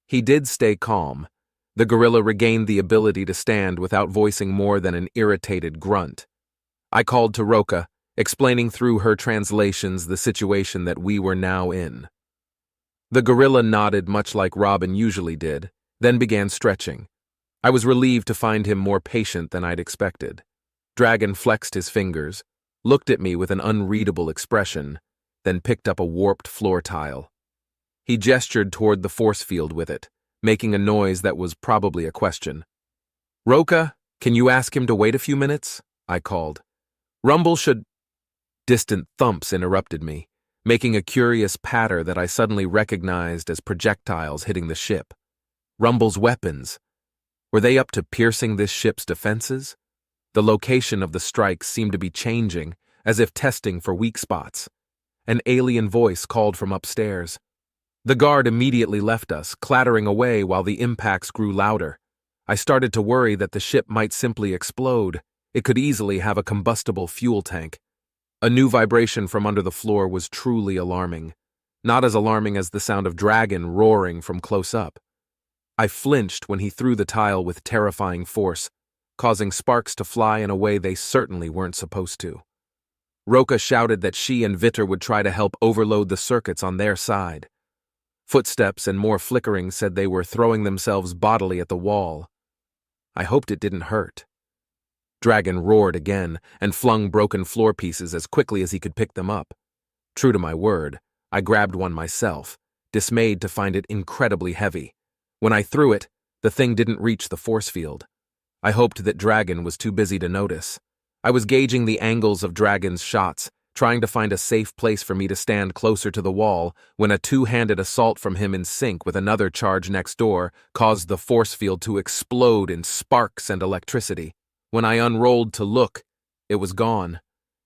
Speaker 1: He did stay calm. The gorilla regained the ability to stand without voicing more than an irritated grunt. I called to Roka, explaining through her translations the situation that we were now in. The gorilla nodded much like Robin usually did, then began stretching. I was relieved to find him more patient than I'd expected. Dragon flexed his fingers, looked at me with an unreadable expression, then picked up a warped floor tile. He gestured toward the force field with it, making a noise that was probably a question. "Roka, can you ask him to wait a few minutes?" I called. "Rumble should—" Distant thumps interrupted me, making a curious patter that I suddenly recognized as projectiles hitting the ship. Rumble's weapons. Were they up to piercing this ship's defenses? The location of the strikes seemed to be changing, as if testing for weak spots. An alien voice called from upstairs. The guard immediately left us, clattering away while the impacts grew louder. I started to worry that the ship might simply explode. It could easily have a combustible fuel tank. A new vibration from under the floor was truly alarming. Not as alarming as the sound of Dragon roaring from close up. I flinched when he threw the tile with terrifying force, causing sparks to fly in a way they certainly weren't supposed to. Roka shouted that she and Vitter would try to help overload the circuits on their side. Footsteps and more flickering said they were throwing themselves bodily at the wall. I hoped it didn't hurt. Dragon roared again and flung broken floor pieces as quickly as he could pick them up. True to my word, I grabbed one myself, dismayed to find it incredibly heavy. When I threw it, the thing didn't reach the force field. I hoped that Dragon was too busy to notice. I was gauging the angles of Dragon's shots, trying to find a safe place for me to stand closer to the wall, when a two-handed assault from him in sync with another charge next door caused the force field to explode in sparks and electricity. When I unrolled to look, it was gone.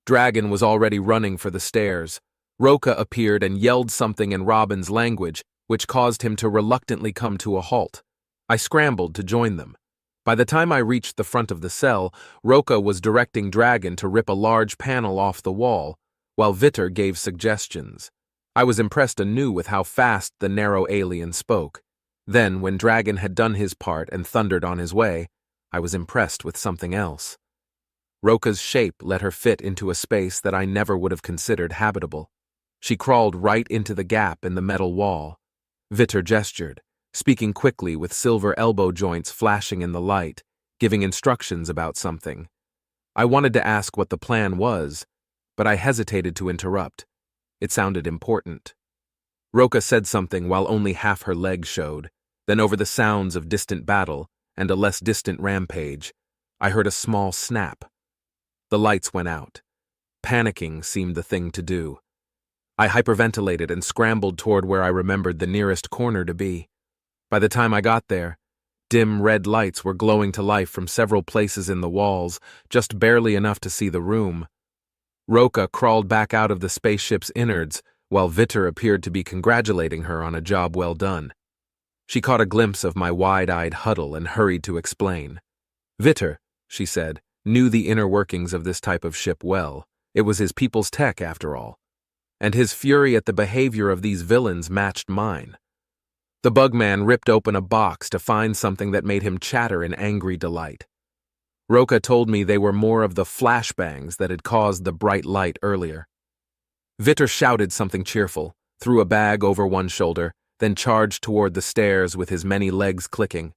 Speaker 1: Dragon was already running for the stairs. Roka appeared and yelled something in Robin's language, which caused him to reluctantly come to a halt. I scrambled to join them. By the time I reached the front of the cell, Roka was directing Dragon to rip a large panel off the wall, while Vitter gave suggestions. I was impressed anew with how fast the narrow alien spoke. Then, when Dragon had done his part and thundered on his way, I was impressed with something else. Roka's shape let her fit into a space that I never would have considered habitable. She crawled right into the gap in the metal wall. Vitter gestured, speaking quickly with silver elbow joints flashing in the light, giving instructions about something. I wanted to ask what the plan was, but I hesitated to interrupt. It sounded important. Roka said something while only half her leg showed. Then over the sounds of distant battle and a less distant rampage, I heard a small snap. The lights went out. Panicking seemed the thing to do. I hyperventilated and scrambled toward where I remembered the nearest corner to be. By the time I got there, dim red lights were glowing to life from several places in the walls, just barely enough to see the room. Roka crawled back out of the spaceship's innards, while Vitter appeared to be congratulating her on a job well done. She caught a glimpse of my wide-eyed huddle and hurried to explain. Vitter, she said, knew the inner workings of this type of ship well. It was his people's tech, after all. And his fury at the behavior of these villains matched mine. The Bugman ripped open a box to find something that made him chatter in angry delight. Roka told me they were more of the flashbangs that had caused the bright light earlier. Vitter shouted something cheerful, threw a bag over one shoulder, then charged toward the stairs with his many legs clicking.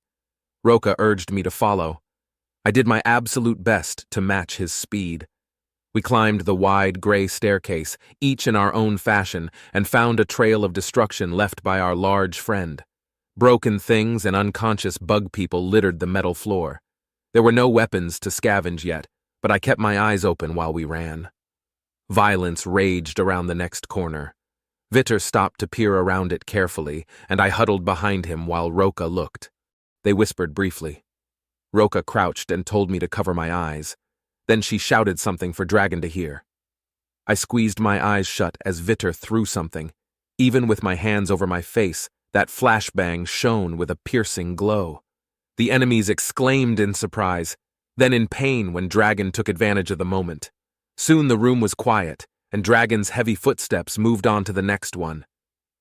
Speaker 1: Roka urged me to follow. I did my absolute best to match his speed. We climbed the wide gray staircase, each in our own fashion, and found a trail of destruction left by our large friend. Broken things and unconscious bug people littered the metal floor. There were no weapons to scavenge yet, but I kept my eyes open while we ran. Violence raged around the next corner. Vitter stopped to peer around it carefully, and I huddled behind him while Roka looked. They whispered briefly. Roka crouched and told me to cover my eyes. Then she shouted something for Dragon to hear. I squeezed my eyes shut as Vitter threw something. Even with my hands over my face, that flashbang shone with a piercing glow. The enemies exclaimed in surprise, then in pain when Dragon took advantage of the moment. Soon the room was quiet, and Dragon's heavy footsteps moved on to the next one.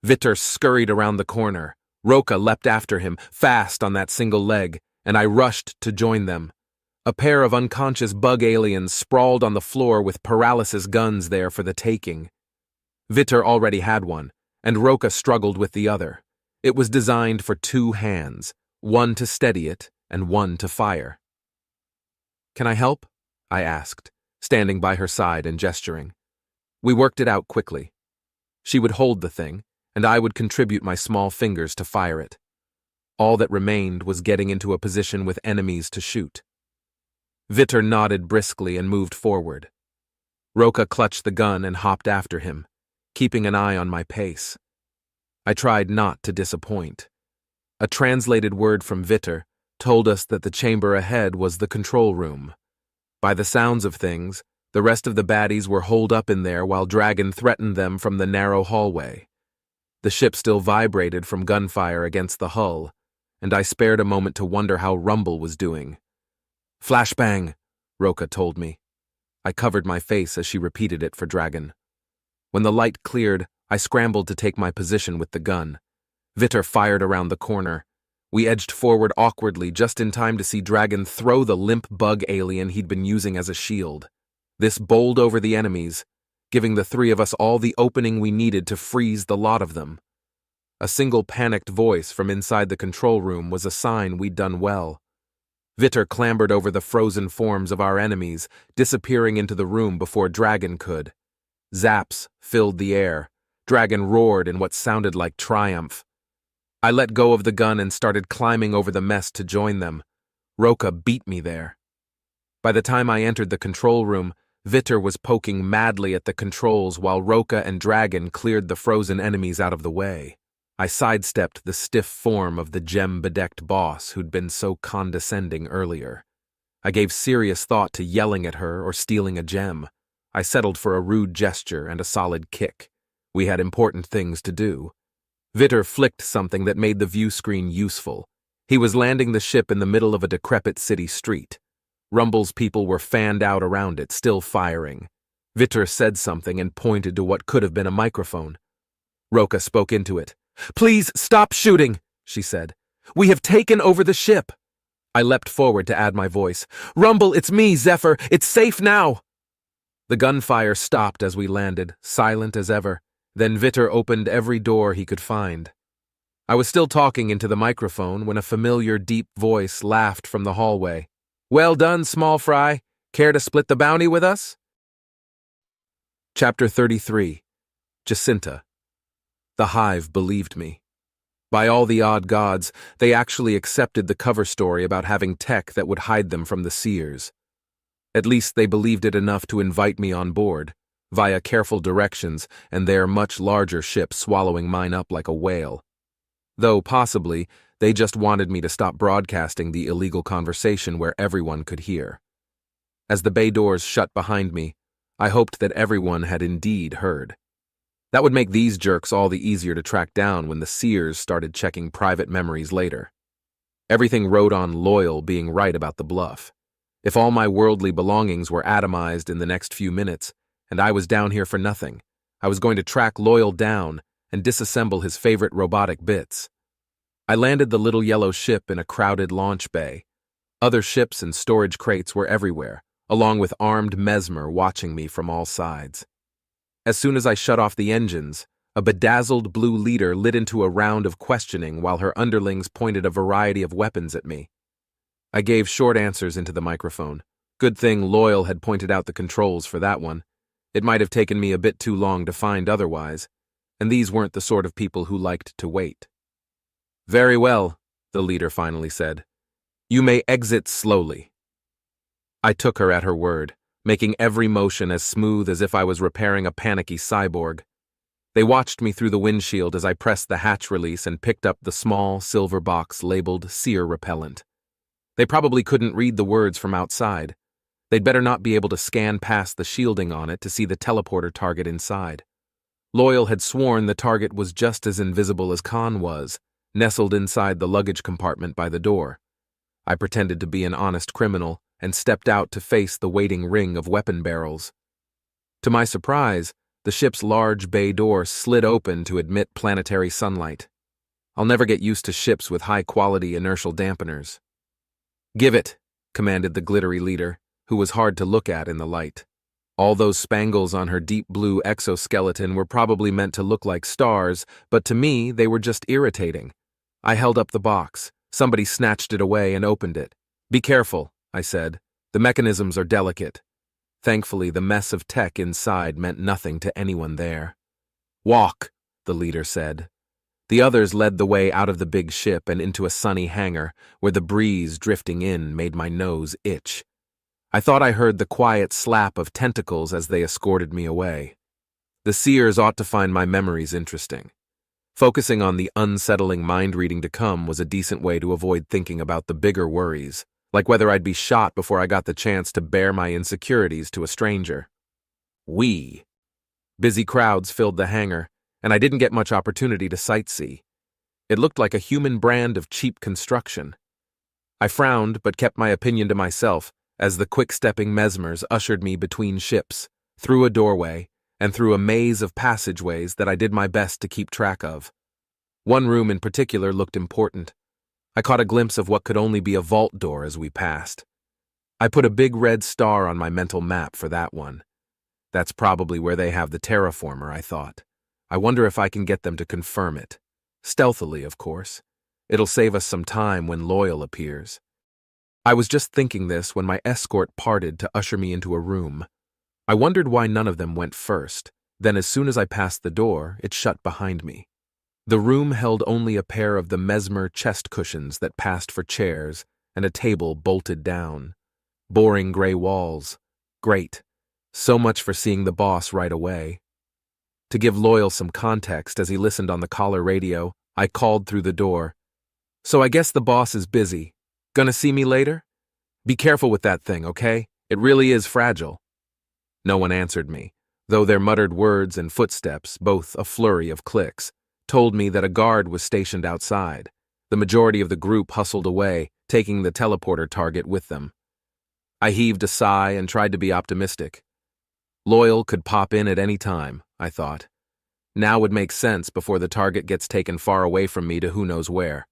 Speaker 1: Vitter scurried around the corner. Roka leapt after him, fast on that single leg, and I rushed to join them. A pair of unconscious bug aliens sprawled on the floor with paralysis guns there for the taking. Vitter already had one, and Roka struggled with the other. It was designed for 2 hands, one to steady it and one to fire. "Can I help?" I asked, standing by her side and gesturing. We worked it out quickly. She would hold the thing, and I would contribute my small fingers to fire it. All that remained was getting into a position with enemies to shoot. Vitter nodded briskly and moved forward. Roka clutched the gun and hopped after him, keeping an eye on my pace. I tried not to disappoint. A translated word from Vitter told us that the chamber ahead was the control room. By the sounds of things, the rest of the baddies were holed up in there while Dragon threatened them from the narrow hallway. The ship still vibrated from gunfire against the hull, and I spared a moment to wonder how Rumble was doing. "Flashbang," Roka told me. I covered my face as she repeated it for Dragon. When the light cleared, I scrambled to take my position with the gun. Vitter fired around the corner. We edged forward awkwardly just in time to see Dragon throw the limp bug alien he'd been using as a shield. This bowled over the enemies, giving the three of us all the opening we needed to freeze the lot of them. A single panicked voice from inside the control room was a sign we'd done well. Vitter clambered over the frozen forms of our enemies, disappearing into the room before Dragon could. Zaps filled the air. Dragon roared in what sounded like triumph. I let go of the gun and started climbing over the mess to join them. Roka beat me there. By the time I entered the control room, Vitter was poking madly at the controls while Roka and Dragon cleared the frozen enemies out of the way. I sidestepped the stiff form of the gem-bedecked boss who'd been so condescending earlier. I gave serious thought to yelling at her or stealing a gem. I settled for a rude gesture and a solid kick. We had important things to do. Vitter flicked something that made the view screen useful. He was landing the ship in the middle of a decrepit city street. Rumble's people were fanned out around it, still firing. Vitter said something and pointed to what could have been a microphone. Roka spoke into it. "Please stop shooting," she said. "We have taken over the ship." I leapt forward to add my voice. "Rumble, it's me, Zephyr. It's safe now." The gunfire stopped as we landed, silent as ever. Then Vitter opened every door he could find. I was still talking into the microphone when a familiar deep voice laughed from the hallway. "Well done, small fry. Care to split the bounty with us?" Chapter 33. Jacinta. The Hive believed me. By all the odd gods, they actually accepted the cover story about having tech that would hide them from the seers. At least they believed it enough to invite me on board, via careful directions and their much larger ship swallowing mine up like a whale. Though possibly, they just wanted me to stop broadcasting the illegal conversation where everyone could hear. As the bay doors shut behind me, I hoped that everyone had indeed heard. That would make these jerks all the easier to track down when the seers started checking private memories later. Everything rode on Loyal being right about the bluff. If all my worldly belongings were atomized in the next few minutes, and I was down here for nothing, I was going to track Loyal down and disassemble his favorite robotic bits. I landed the little yellow ship in a crowded launch bay. Other ships and storage crates were everywhere, along with armed Mesmer watching me from all sides. As soon as I shut off the engines, a bedazzled blue leader lit into a round of questioning while her underlings pointed a variety of weapons at me. I gave short answers into the microphone. Good thing Loyal had pointed out the controls for that one. It might have taken me a bit too long to find otherwise, and these weren't the sort of people who liked to wait. "Very well," the leader finally said. "You may exit slowly." I took her at her word, making every motion as smooth as if I was repairing a panicky cyborg. They watched me through the windshield as I pressed the hatch release and picked up the small silver box labeled Seer Repellent. They probably couldn't read the words from outside. They'd better not be able to scan past the shielding on it to see the teleporter target inside. Loyal had sworn the target was just as invisible as Khan was, nestled inside the luggage compartment by the door. I pretended to be an honest criminal and stepped out to face the waiting ring of weapon barrels. To my surprise, the ship's large bay door slid open to admit planetary sunlight. I'll never get used to ships with high-quality inertial dampeners. "Give it," commanded the glittery leader, who was hard to look at in the light. All those spangles on her deep blue exoskeleton were probably meant to look like stars, but to me they were just irritating. I held up the box. Somebody snatched it away and opened it. "Be careful," I said. "The mechanisms are delicate." Thankfully, the mess of tech inside meant nothing to anyone there. "Walk," the leader said. The others led the way out of the big ship and into a sunny hangar, where the breeze drifting in made my nose itch. I thought I heard the quiet slap of tentacles as they escorted me away. The seers ought to find my memories interesting. Focusing on the unsettling mind-reading to come was a decent way to avoid thinking about the bigger worries, like whether I'd be shot before I got the chance to bare my insecurities to a stranger. Busy crowds filled the hangar, and I didn't get much opportunity to sightsee. It looked like a human brand of cheap construction. I frowned, but kept my opinion to myself, as the quick-stepping mesmers ushered me between ships, through a doorway, and through a maze of passageways that I did my best to keep track of. One room in particular looked important. I caught a glimpse of what could only be a vault door as we passed. I put a big red star on my mental map for that one. That's probably where they have the terraformer, I thought. I wonder if I can get them to confirm it. Stealthily, of course. It'll save us some time when Loyal appears. I was just thinking this when my escort parted to usher me into a room. I wondered why none of them went first. Then as soon as I passed the door, it shut behind me. The room held only a pair of the mesmer chest cushions that passed for chairs and a table bolted down. Boring gray walls. Great. So much for seeing the boss right away. To give Loyal some context as he listened on the collar radio, I called through the door. "So I guess the boss is busy. Gonna see me later? Be careful with that thing, okay? It really is fragile." No one answered me, though their muttered words and footsteps, both a flurry of clicks, told me that a guard was stationed outside. The majority of the group hustled away, taking the teleporter target with them. I heaved a sigh and tried to be optimistic. Loyal could pop in at any time, I thought. Now would make sense before the target gets taken far away from me to who knows where.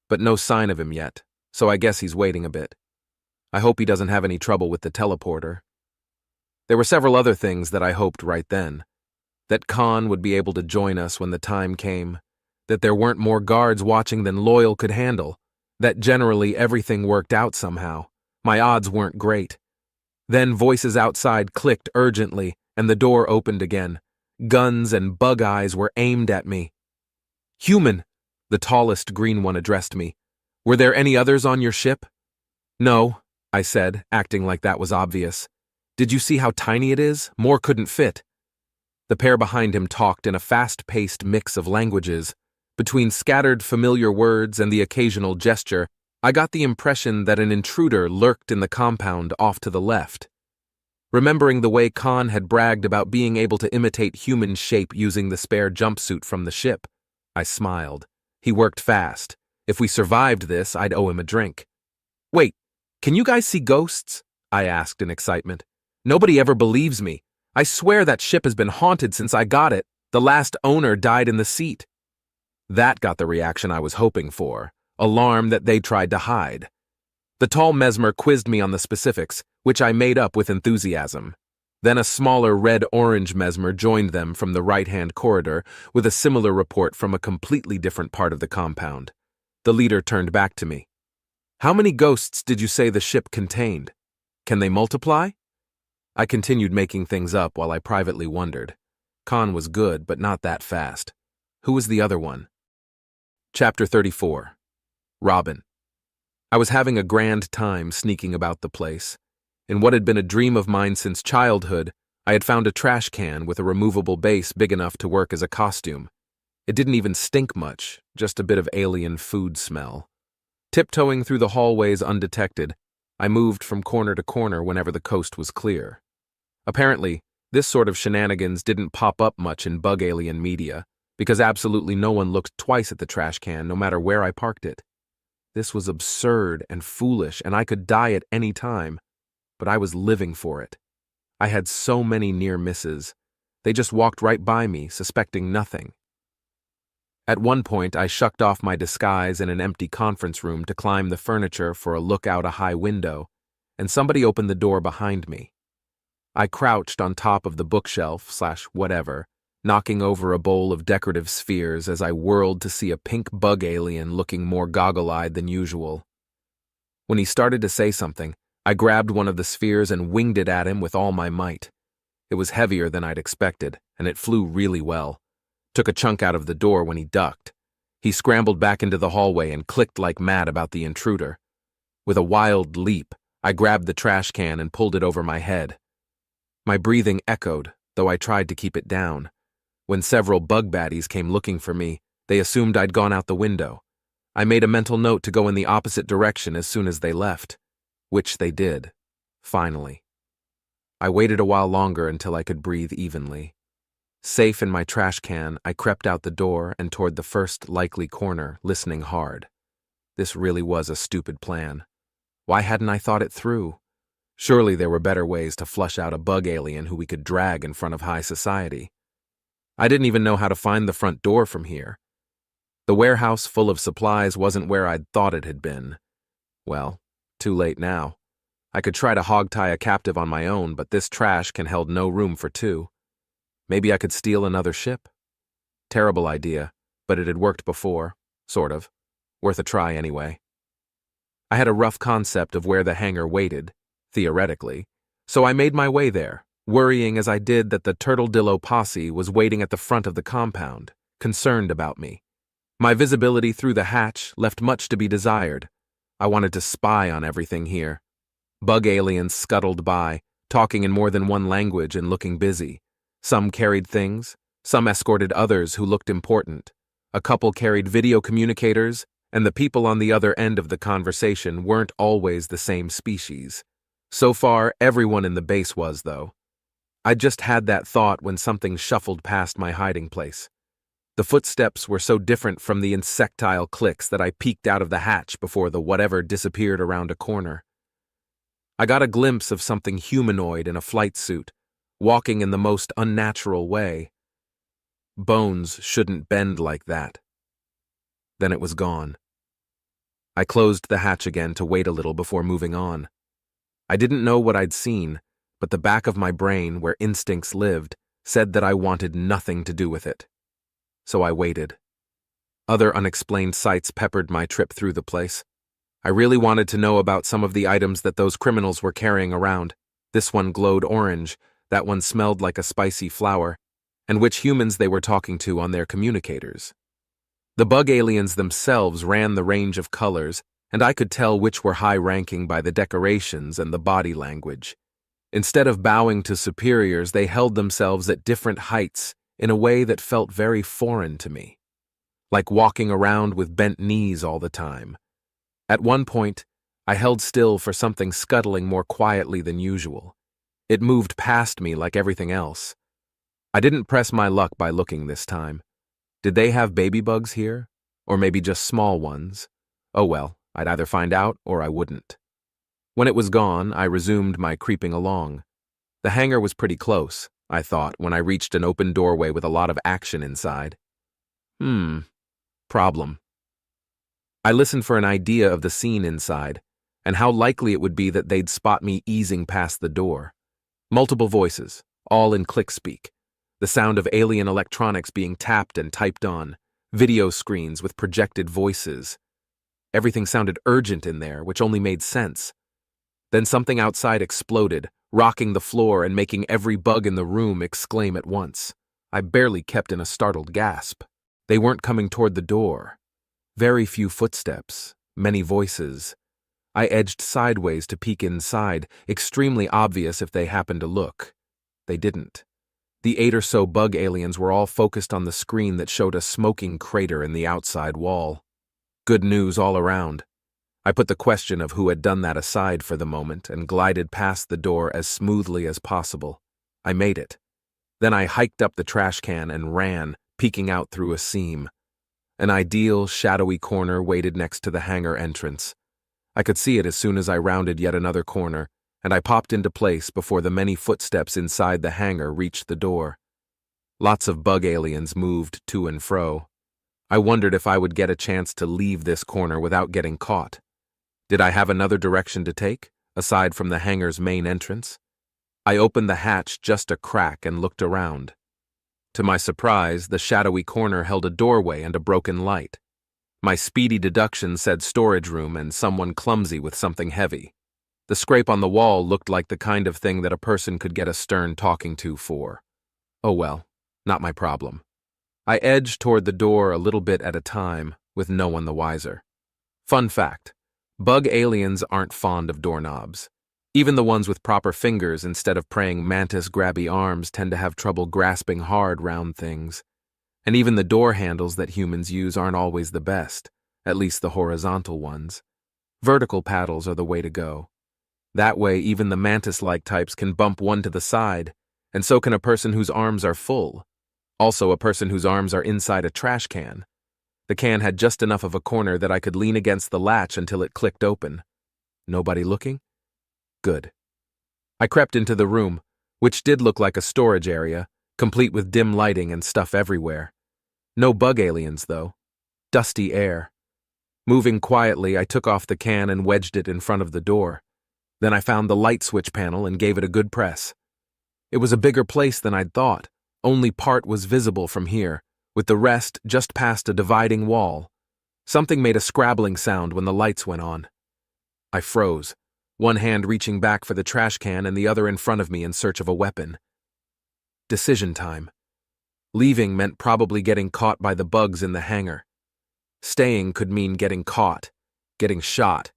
Speaker 1: But no sign of him yet, so I guess he's waiting a bit. I hope he doesn't have any trouble with the teleporter. There were several other things that I hoped right then. That Khan would be able to join us when the time came. That there weren't more guards watching than Loyal could handle. That generally everything worked out somehow. My odds weren't great. Then voices outside clicked urgently, and the door opened again. Guns and bug eyes were aimed at me. "Human," the tallest green one addressed me. "Were there any others on your ship?" "No," I said, acting like that was obvious. "Did you see how tiny it is? More couldn't fit." The pair behind him talked in a fast-paced mix of languages. Between scattered familiar words and the occasional gesture, I got the impression that an intruder lurked in the compound off to the left. Remembering the way Khan had bragged about being able to imitate human shape using the spare jumpsuit from the ship, I smiled. He worked fast. If we survived this, I'd owe him a drink. "Wait, can you guys see ghosts?" I asked in excitement. "Nobody ever believes me. I swear that ship has been haunted since I got it. The last owner died in the seat." That got the reaction I was hoping for. Alarm that they tried to hide. The tall mesmer quizzed me on the specifics, which I made up with enthusiasm. Then a smaller red-orange mesmer joined them from the right-hand corridor with a similar report from a completely different part of the compound. The leader turned back to me. "How many ghosts did you say the ship contained? Can they multiply?" I continued making things up while I privately wondered. Khan was good, but not that fast. Who was the other one? Chapter 34. Robin. I was having a grand time sneaking about the place. In what had been a dream of mine since childhood, I had found a trash can with a removable base big enough to work as a costume. It didn't even stink much, just a bit of alien food smell. Tiptoeing through the hallways undetected, I moved from corner to corner whenever the coast was clear. Apparently, this sort of shenanigans didn't pop up much in bug alien media, because absolutely no one looked twice at the trash can no matter where I parked it. This was absurd and foolish, and I could die at any time, but I was living for it. I had so many near misses. They just walked right by me, suspecting nothing. At one point, I shucked off my disguise in an empty conference room to climb the furniture for a look out a high window, and somebody opened the door behind me. I crouched on top of the bookshelf/whatever, knocking over a bowl of decorative spheres as I whirled to see a pink bug alien looking more goggle-eyed than usual. When he started to say something, I grabbed one of the spheres and winged it at him with all my might. It was heavier than I'd expected, and it flew really well. Took a chunk out of the door when he ducked. He scrambled back into the hallway and clicked like mad about the intruder. With a wild leap, I grabbed the trash can and pulled it over my head. My breathing echoed, though I tried to keep it down. When several bug baddies came looking for me, they assumed I'd gone out the window. I made a mental note to go in the opposite direction as soon as they left, which they did, finally. I waited a while longer until I could breathe evenly. Safe in my trash can, I crept out the door and toward the first likely corner, listening hard. This really was a stupid plan. Why hadn't I thought it through? Surely there were better ways to flush out a bug alien who we could drag in front of high society. I didn't even know how to find the front door from here. The warehouse full of supplies wasn't where I'd thought it had been. Well, too late now. I could try to hog-tie a captive on my own, but this trash can held no room for two. Maybe I could steal another ship? Terrible idea, but it had worked before, sort of. Worth a try anyway. I had a rough concept of where the hangar waited, theoretically, so I made my way there, worrying as I did that the Turtledillo posse was waiting at the front of the compound, concerned about me. My visibility through the hatch left much to be desired. I wanted to spy on everything here. Bug aliens scuttled by, talking in more than one language and looking busy. Some carried things, some escorted others who looked important. A couple carried video communicators, and the people on the other end of the conversation weren't always the same species. So far, everyone in the base was, though. I just had that thought when something shuffled past my hiding place. The footsteps were so different from the insectile clicks that I peeked out of the hatch before the whatever disappeared around a corner. I got a glimpse of something humanoid in a flight suit, walking in the most unnatural way. Bones shouldn't bend like that. Then it was gone. I closed the hatch again to wait a little before moving on. I didn't know what I'd seen, but the back of my brain, where instincts lived, said that I wanted nothing to do with it. So I waited. Other unexplained sights peppered my trip through the place. I really wanted to know about some of the items that those criminals were carrying around. This one glowed orange, that one smelled like a spicy flower, and which humans they were talking to on their communicators. The bug aliens themselves ran the range of colors, and I could tell which were high-ranking by the decorations and the body language. Instead of bowing to superiors, they held themselves at different heights in a way that felt very foreign to me, like walking around with bent knees all the time. At one point, I held still for something scuttling more quietly than usual. It moved past me like everything else. I didn't press my luck by looking this time. Did they have baby bugs here? Or maybe just small ones? Oh well, I'd either find out or I wouldn't. When it was gone, I resumed my creeping along. The hangar was pretty close, I thought, when I reached an open doorway with a lot of action inside. Problem. I listened for an idea of the scene inside, and how likely it would be that they'd spot me easing past the door. Multiple voices, all in click-speak. The sound of alien electronics being tapped and typed on, video screens with projected voices. Everything sounded urgent in there, which only made sense. Then something outside exploded, rocking the floor and making every bug in the room exclaim at once. I barely kept in a startled gasp. They weren't coming toward the door. Very few footsteps, many voices. I edged sideways to peek inside, extremely obvious if they happened to look. They didn't. The 8 or so bug aliens were all focused on the screen that showed a smoking crater in the outside wall. Good news all around. I put the question of who had done that aside for the moment and glided past the door as smoothly as possible. I made it. Then I hiked up the trash can and ran, peeking out through a seam. An ideal, shadowy corner waited next to the hangar entrance. I could see it as soon as I rounded yet another corner, and I popped into place before the many footsteps inside the hangar reached the door. Lots of bug aliens moved to and fro. I wondered if I would get a chance to leave this corner without getting caught. Did I have another direction to take, aside from the hangar's main entrance? I opened the hatch just a crack and looked around. To my surprise, the shadowy corner held a doorway and a broken light. My speedy deduction said storage room and someone clumsy with something heavy. The scrape on the wall looked like the kind of thing that a person could get a stern talking to for. Oh well, not my problem. I edged toward the door a little bit at a time, with no one the wiser. Fun fact, bug aliens aren't fond of doorknobs. Even the ones with proper fingers instead of praying mantis-grabby arms tend to have trouble grasping hard round things. And even the door handles that humans use aren't always the best, at least the horizontal ones. Vertical paddles are the way to go. That way, even the mantis-like types can bump one to the side, and so can a person whose arms are full. Also a person whose arms are inside a trash can. The can had just enough of a corner that I could lean against the latch until it clicked open. Nobody looking? Good. I crept into the room, which did look like a storage area, complete with dim lighting and stuff everywhere. No bug aliens, though. Dusty air. Moving quietly, I took off the can and wedged it in front of the door. Then I found the light switch panel and gave it a good press. It was a bigger place than I'd thought. Only part was visible from here, with the rest just past a dividing wall. Something made a scrabbling sound when the lights went on. I froze, one hand reaching back for the trash can and the other in front of me in search of a weapon. Decision time. Leaving meant probably getting caught by the bugs in the hangar. Staying could mean getting caught, getting shot,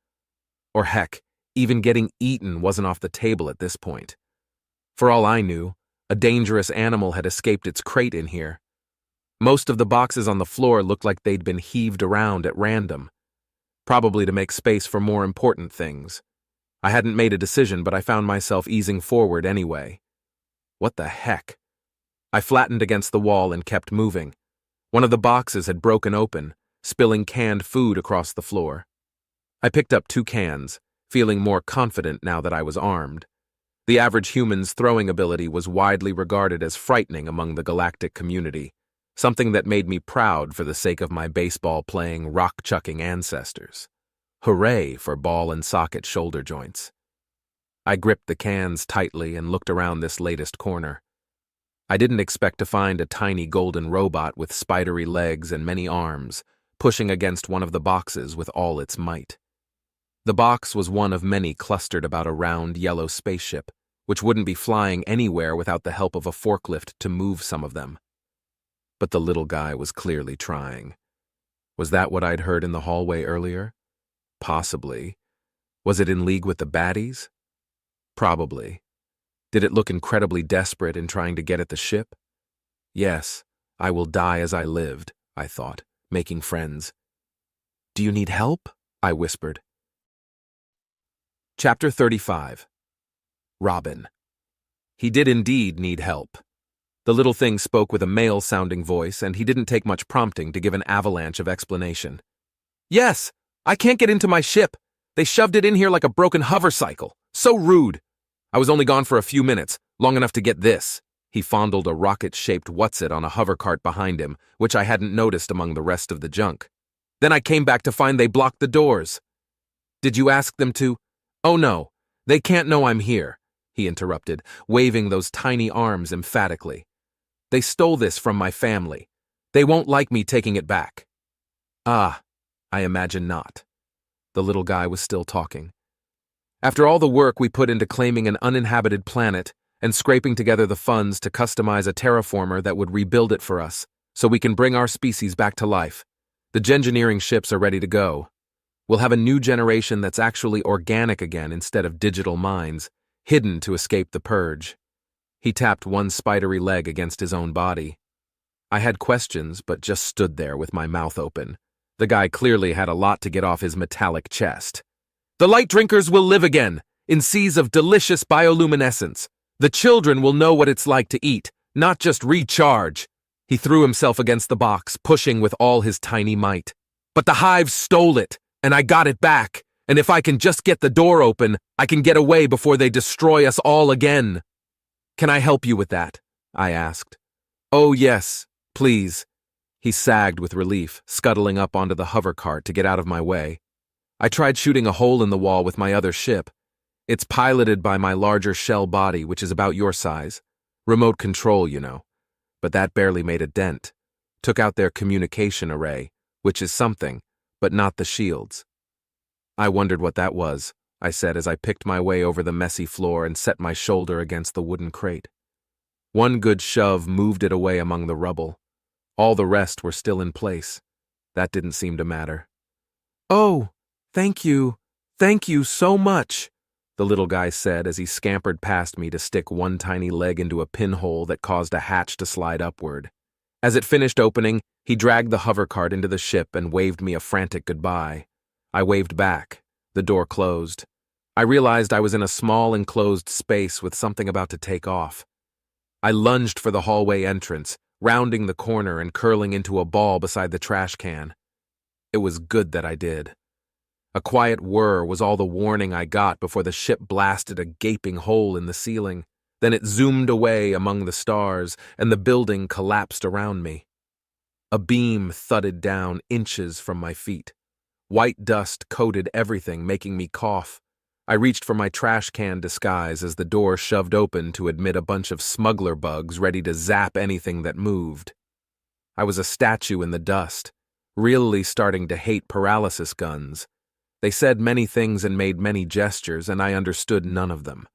Speaker 1: or heck, even getting eaten wasn't off the table at this point. For all I knew, a dangerous animal had escaped its crate in here. Most of the boxes on the floor looked like they'd been heaved around at random, probably to make space for more important things. I hadn't made a decision, but I found myself easing forward anyway. What the heck? I flattened against the wall and kept moving. One of the boxes had broken open, spilling canned food across the floor. I picked up 2 cans, feeling more confident now that I was armed. The average human's throwing ability was widely regarded as frightening among the galactic community, something that made me proud for the sake of my baseball-playing, rock-chucking ancestors. Hooray for ball and socket shoulder joints. I gripped the cans tightly and looked around this latest corner. I didn't expect to find a tiny golden robot with spidery legs and many arms, pushing against one of the boxes with all its might. The box was one of many clustered about a round yellow spaceship, which wouldn't be flying anywhere without the help of a forklift to move some of them. But the little guy was clearly trying. Was that what I'd heard in the hallway earlier? Possibly. Was it in league with the baddies? Probably. Did it look incredibly desperate in trying to get at the ship? Yes, I will die as I lived, I thought, making friends. Do you need help? I whispered. Chapter 35. Robin. He did indeed need help. The little thing spoke with a male-sounding voice, and he didn't take much prompting to give an avalanche of explanation. Yes, I can't get into my ship. They shoved it in here like a broken hover cycle. So rude. I was only gone for a few minutes, long enough to get this. He fondled a rocket-shaped what's-it on a hover cart behind him, which I hadn't noticed among the rest of the junk. Then I came back to find they blocked the doors. Did you ask them to? Oh no, they can't know I'm here, he interrupted, waving those tiny arms emphatically. They stole this from my family. They won't like me taking it back. Ah, I imagine not. The little guy was still talking. After all the work we put into claiming an uninhabited planet and scraping together the funds to customize a terraformer that would rebuild it for us, so we can bring our species back to life, the gengineering ships are ready to go. We'll have a new generation that's actually organic again instead of digital minds, hidden to escape the purge. He tapped one spidery leg against his own body. I had questions, but just stood there with my mouth open. The guy clearly had a lot to get off his metallic chest. The light drinkers will live again, in seas of delicious bioluminescence. The children will know what it's like to eat, not just recharge. He threw himself against the box, pushing with all his tiny might. But the hive stole it, and I got it back. And if I can just get the door open, I can get away before they destroy us all again. Can I help you with that? I asked. Oh yes, please. He sagged with relief, scuttling up onto the hover cart to get out of my way. I tried shooting a hole in the wall with my other ship. It's piloted by my larger shell body, which is about your size. Remote control, you know. But that barely made a dent. Took out their communication array, which is something, but not the shields. I wondered what that was, I said as I picked my way over the messy floor and set my shoulder against the wooden crate. One good shove moved it away among the rubble. All the rest were still in place. That didn't seem to matter. Oh, thank you so much, the little guy said as he scampered past me to stick one tiny leg into a pinhole that caused a hatch to slide upward. As it finished opening, he dragged the hover cart into the ship and waved me a frantic goodbye. I waved back. The door closed. I realized I was in a small enclosed space with something about to take off. I lunged for the hallway entrance, rounding the corner and curling into a ball beside the trash can. It was good that I did. A quiet whir was all the warning I got before the ship blasted a gaping hole in the ceiling. Then it zoomed away among the stars, and the building collapsed around me. A beam thudded down inches from my feet. White dust coated everything, making me cough. I reached for my trash can disguise as the door shoved open to admit a bunch of smuggler bugs ready to zap anything that moved. I was a statue in the dust, really starting to hate paralysis guns. They said many things and made many gestures, and I understood none of them.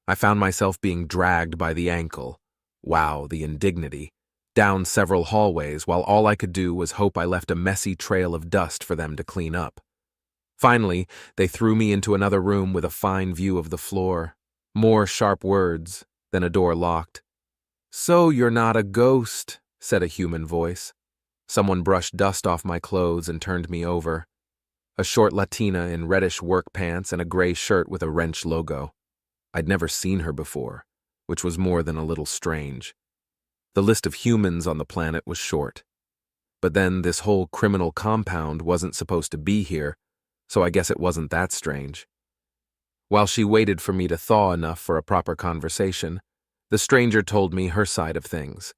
Speaker 1: I found myself being dragged by the ankle. Wow, the indignity. Down several hallways, while all I could do was hope I left a messy trail of dust for them to clean up. Finally, they threw me into another room with a fine view of the floor. More sharp words, then a door locked. "So you're not a ghost," said a human voice. Someone brushed dust off my clothes and turned me over. A short Latina in reddish work pants and a gray shirt with a wrench logo. I'd never seen her before, which was more than a little strange. The list of humans on the planet was short. But then this whole criminal compound wasn't supposed to be here, so I guess it wasn't that strange. While she waited for me to thaw enough for a proper conversation, the stranger told me her side of things.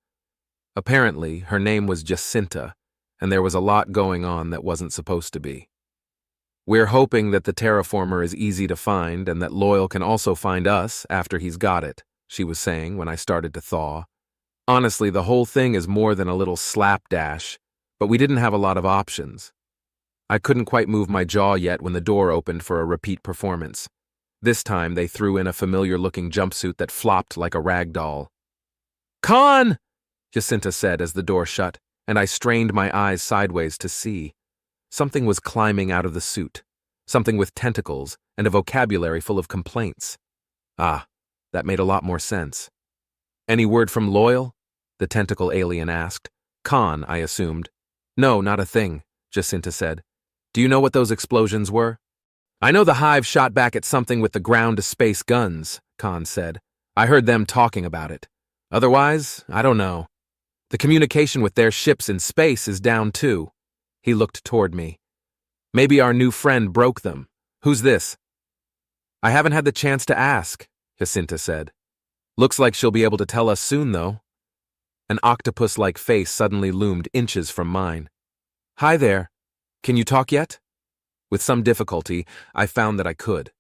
Speaker 1: Apparently, her name was Jacinta, and there was a lot going on that wasn't supposed to be. "We're hoping that the terraformer is easy to find and that Loyal can also find us after he's got it," she was saying when I started to thaw. Honestly, the whole thing is more than a little slapdash, but we didn't have a lot of options. I couldn't quite move my jaw yet when the door opened for a repeat performance. This time, they threw in a familiar-looking jumpsuit that flopped like a rag doll. "Khan!" Jacinta said as the door shut, and I strained my eyes sideways to see. Something was climbing out of the suit, something with tentacles and a vocabulary full of complaints. Ah, that made a lot more sense. "Any word from Loyal?" the tentacle alien asked. "Khan," I assumed. "No, not a thing," Jacinta said. "Do you know what those explosions were?" "I know the Hive shot back at something with the ground-to-space guns," Khan said. "I heard them talking about it. Otherwise, I don't know. The communication with their ships in space is down too." He looked toward me. "Maybe our new friend broke them. Who's this?" "I haven't had the chance to ask," Jacinta said. "Looks like she'll be able to tell us soon, though." An octopus-like face suddenly loomed inches from mine. "Hi there. Can you talk yet?" With some difficulty, I found that I could.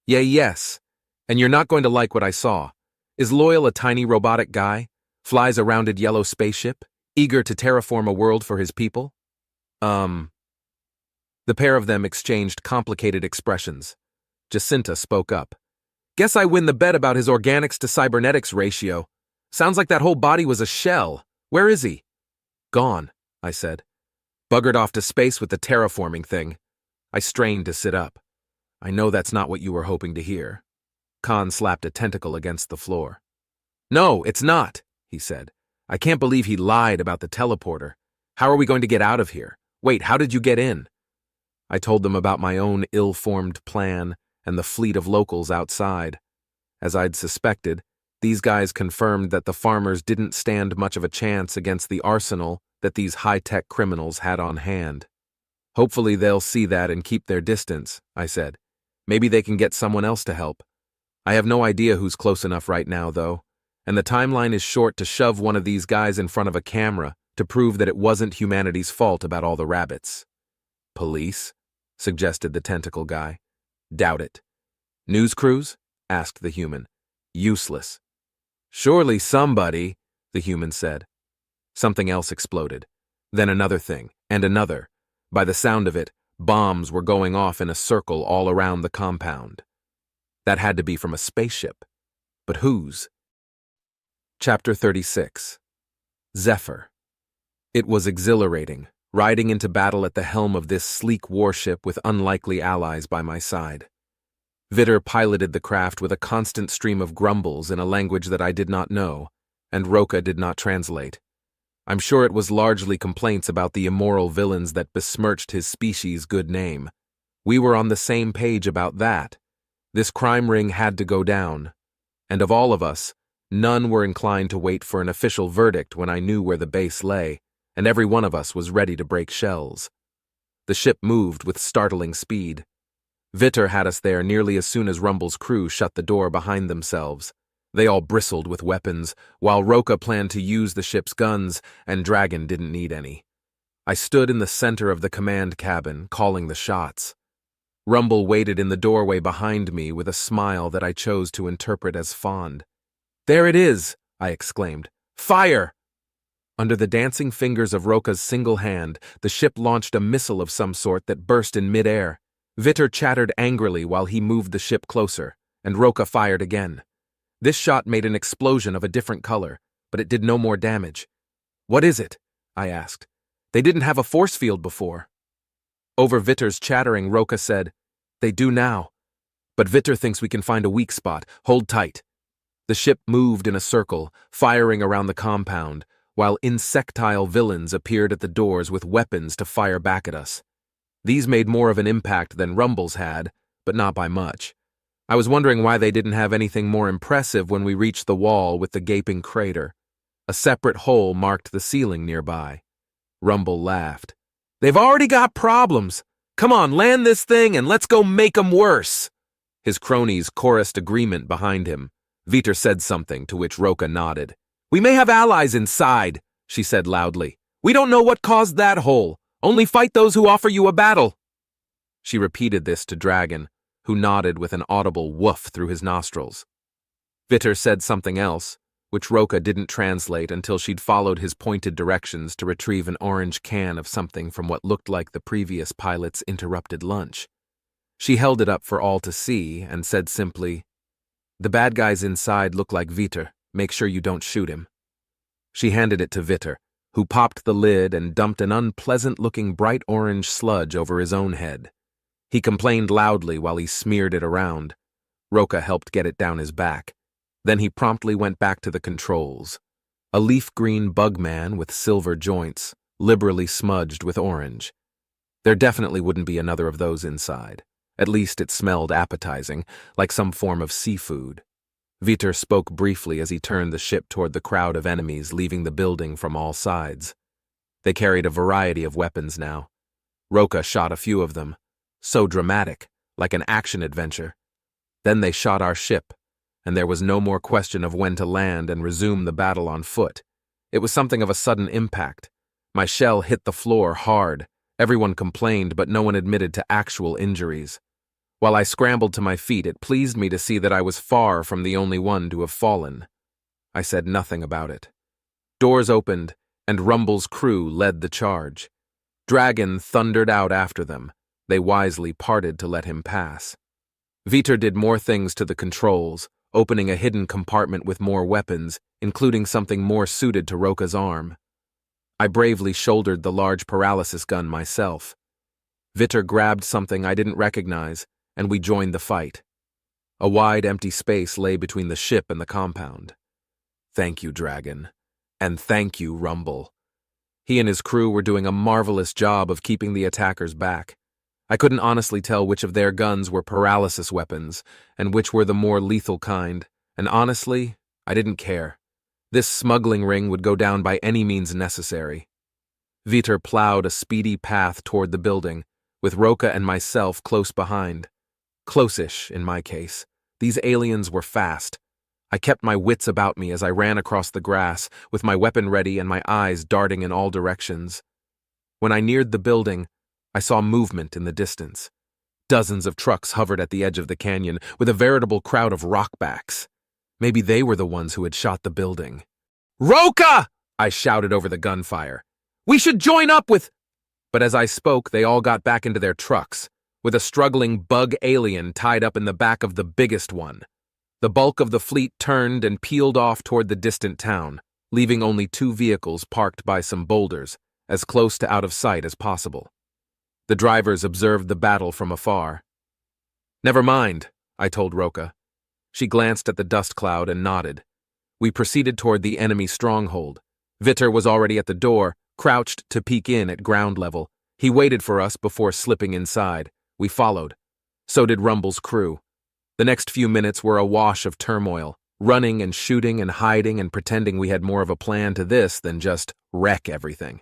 Speaker 1: Yes. And you're not going to like what I saw. Is Loyal a tiny robotic guy? Flies a rounded yellow spaceship? Eager to terraform a world for his people? The pair of them exchanged complicated expressions. Jacinta spoke up. "Guess I win the bet about his organics to cybernetics ratio. Sounds like that whole body was a shell. Where is he?" "Gone," I said. "Buggered off to space with the terraforming thing." I strained to sit up. "I know that's not what you were hoping to hear." Khan slapped a tentacle against the floor. "No, it's not," he said. "I can't believe he lied about the teleporter. How are we going to get out of here? Wait, how did you get in?" I told them about my own ill-formed plan and the fleet of locals outside. As I'd suspected, these guys confirmed that the farmers didn't stand much of a chance against the arsenal that these high-tech criminals had on hand. "Hopefully they'll see that and keep their distance," I said. "Maybe they can get someone else to help. I have no idea who's close enough right now, though, and the timeline is short to shove one of these guys in front of a camera to prove that it wasn't humanity's fault about all the rabbits." "Police?" suggested the tentacle guy. "Doubt it." "News crews?" asked the human. "Useless." "Surely somebody," the human said. Something else exploded. Then another thing, and another. By the sound of it, bombs were going off in a circle all around the compound. That had to be from a spaceship. But whose? Chapter 36. Zephyr. It was exhilarating, riding into battle at the helm of this sleek warship with unlikely allies by my side. Vitter piloted the craft with a constant stream of grumbles in a language that I did not know, and Roca did not translate. I'm sure it was largely complaints about the immoral villains that besmirched his species' good name. We were on the same page about that. This crime ring had to go down. And of all of us, none were inclined to wait for an official verdict when I knew where the base lay, and every one of us was ready to break shells. The ship moved with startling speed. Vitter had us there nearly as soon as Rumble's crew shut the door behind themselves. They all bristled with weapons, while Roka planned to use the ship's guns, and Dragon didn't need any. I stood in the center of the command cabin, calling the shots. Rumble waited in the doorway behind me with a smile that I chose to interpret as fond. "There it is!" I exclaimed. "Fire!" Under the dancing fingers of Roka's single hand, the ship launched a missile of some sort that burst in midair. Vitter chattered angrily while he moved the ship closer, and Roka fired again. This shot made an explosion of a different color, but it did no more damage. "What is it?" I asked. "They didn't have a force field before." Over Vitter's chattering, Roka said, "They do now. But Vitter thinks we can find a weak spot. Hold tight." The ship moved in a circle, firing around the compound, while insectile villains appeared at the doors with weapons to fire back at us. These made more of an impact than Rumble's had, but not by much. I was wondering why they didn't have anything more impressive when we reached the wall with the gaping crater. A separate hole marked the ceiling nearby. Rumble laughed. "They've already got problems. Come on, land this thing and let's go make 'em worse." His cronies chorused agreement behind him. Vitter said something, to which Roka nodded. "We may have allies inside," she said loudly. "We don't know what caused that hole. Only fight those who offer you a battle." She repeated this to Dragon, who nodded with an audible woof through his nostrils. Vitter said something else, which Roka didn't translate until she'd followed his pointed directions to retrieve an orange can of something from what looked like the previous pilot's interrupted lunch. She held it up for all to see and said simply, "The bad guys inside look like Vitter. Make sure you don't shoot him." She handed it to Vitter, who popped the lid and dumped an unpleasant-looking bright orange sludge over his own head. He complained loudly while he smeared it around. Roka helped get it down his back. Then he promptly went back to the controls. A leaf-green bug man with silver joints, liberally smudged with orange. There definitely wouldn't be another of those inside. At least it smelled appetizing, like some form of seafood. Vitter spoke briefly as he turned the ship toward the crowd of enemies leaving the building from all sides. They carried a variety of weapons now. Roka shot a few of them. So dramatic, like an action adventure. Then they shot our ship, and there was no more question of when to land and resume the battle on foot. It was something of a sudden impact. My shell hit the floor hard. Everyone complained, but no one admitted to actual injuries. While I scrambled to my feet, it pleased me to see that I was far from the only one to have fallen. I said nothing about it. Doors opened, and Rumble's crew led the charge. Dragon thundered out after them. They wisely parted to let him pass. Vitter did more things to the controls, opening a hidden compartment with more weapons, including something more suited to Roka's arm. I bravely shouldered the large paralysis gun myself. Vitter grabbed something I didn't recognize, and we joined the fight. A wide, empty space lay between the ship and the compound. Thank you, Dragon. And thank you, Rumble. He and his crew were doing a marvelous job of keeping the attackers back. I couldn't honestly tell which of their guns were paralysis weapons and which were the more lethal kind, and honestly, I didn't care. This smuggling ring would go down by any means necessary. Vitter plowed a speedy path toward the building, with Roka and myself close behind. Close-ish, in my case. These aliens were fast. I kept my wits about me as I ran across the grass, with my weapon ready and my eyes darting in all directions. When I neared the building, I saw movement in the distance. Dozens of trucks hovered at the edge of the canyon, with a veritable crowd of rockbacks. Maybe they were the ones who had shot the building. "Roka!" I shouted over the gunfire. "We should join up with—" But as I spoke, they all got back into their trucks, with a struggling bug alien tied up in the back of the biggest one. The bulk of the fleet turned and peeled off toward the distant town, leaving only 2 vehicles parked by some boulders, as close to out of sight as possible. The drivers observed the battle from afar. "Never mind," I told Roka. She glanced at the dust cloud and nodded. We proceeded toward the enemy stronghold. Vitter was already at the door, crouched to peek in at ground level. He waited for us before slipping inside. We followed. So did Rumble's crew. The next few minutes were a wash of turmoil, running and shooting and hiding and pretending we had more of a plan to this than just wreck everything.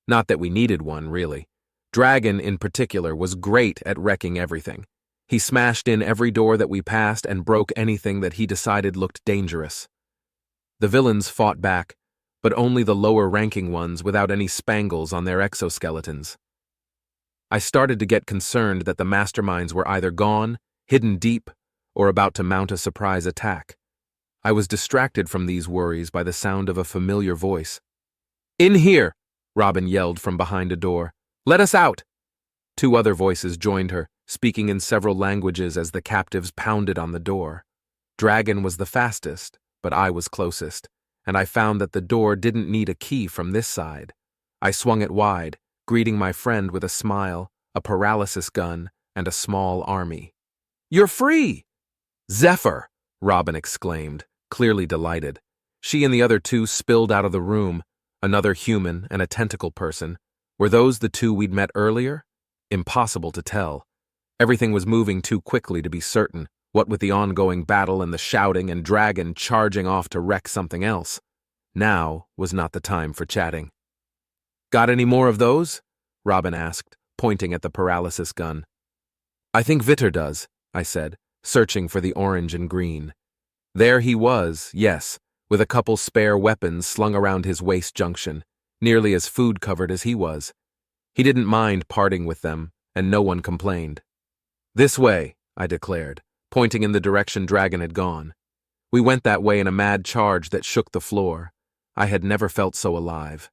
Speaker 1: Not that we needed one, really. Dragon, in particular, was great at wrecking everything. He smashed in every door that we passed and broke anything that he decided looked dangerous. The villains fought back, but only the lower-ranking ones without any spangles on their exoskeletons. I started to get concerned that the masterminds were either gone, hidden deep, or about to mount a surprise attack. I was distracted from these worries by the sound of a familiar voice. "In here!" Robin yelled from behind a door. "Let us out!" Two other voices joined her, speaking in several languages as the captives pounded on the door. Dragon was the fastest, but I was closest, and I found that the door didn't need a key from this side. I swung it wide, greeting my friend with a smile, a paralysis gun, and a small army. "You're free!" "Zephyr!" Robin exclaimed, clearly delighted. She and the other two spilled out of the room, another human and a tentacle person. Were those the two we'd met earlier? Impossible to tell. Everything was moving too quickly to be certain, what with the ongoing battle and the shouting and Dragon charging off to wreck something else. Now was not the time for chatting. "Got any more of those?" Robin asked, pointing at the paralysis gun. "I think Vitter does," I said, searching for the orange and green. There he was, yes, with a couple spare weapons slung around his waist junction, nearly as food-covered as he was. He didn't mind parting with them, and no one complained. "This way," I declared, pointing in the direction Dragon had gone. We went that way in a mad charge that shook the floor. I had never felt so alive.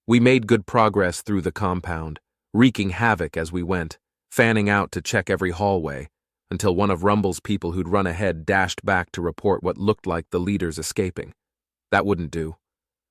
Speaker 1: We made good progress through the compound, wreaking havoc as we went, fanning out to check every hallway, until one of Rumble's people who'd run ahead dashed back to report what looked like the leaders escaping. That wouldn't do.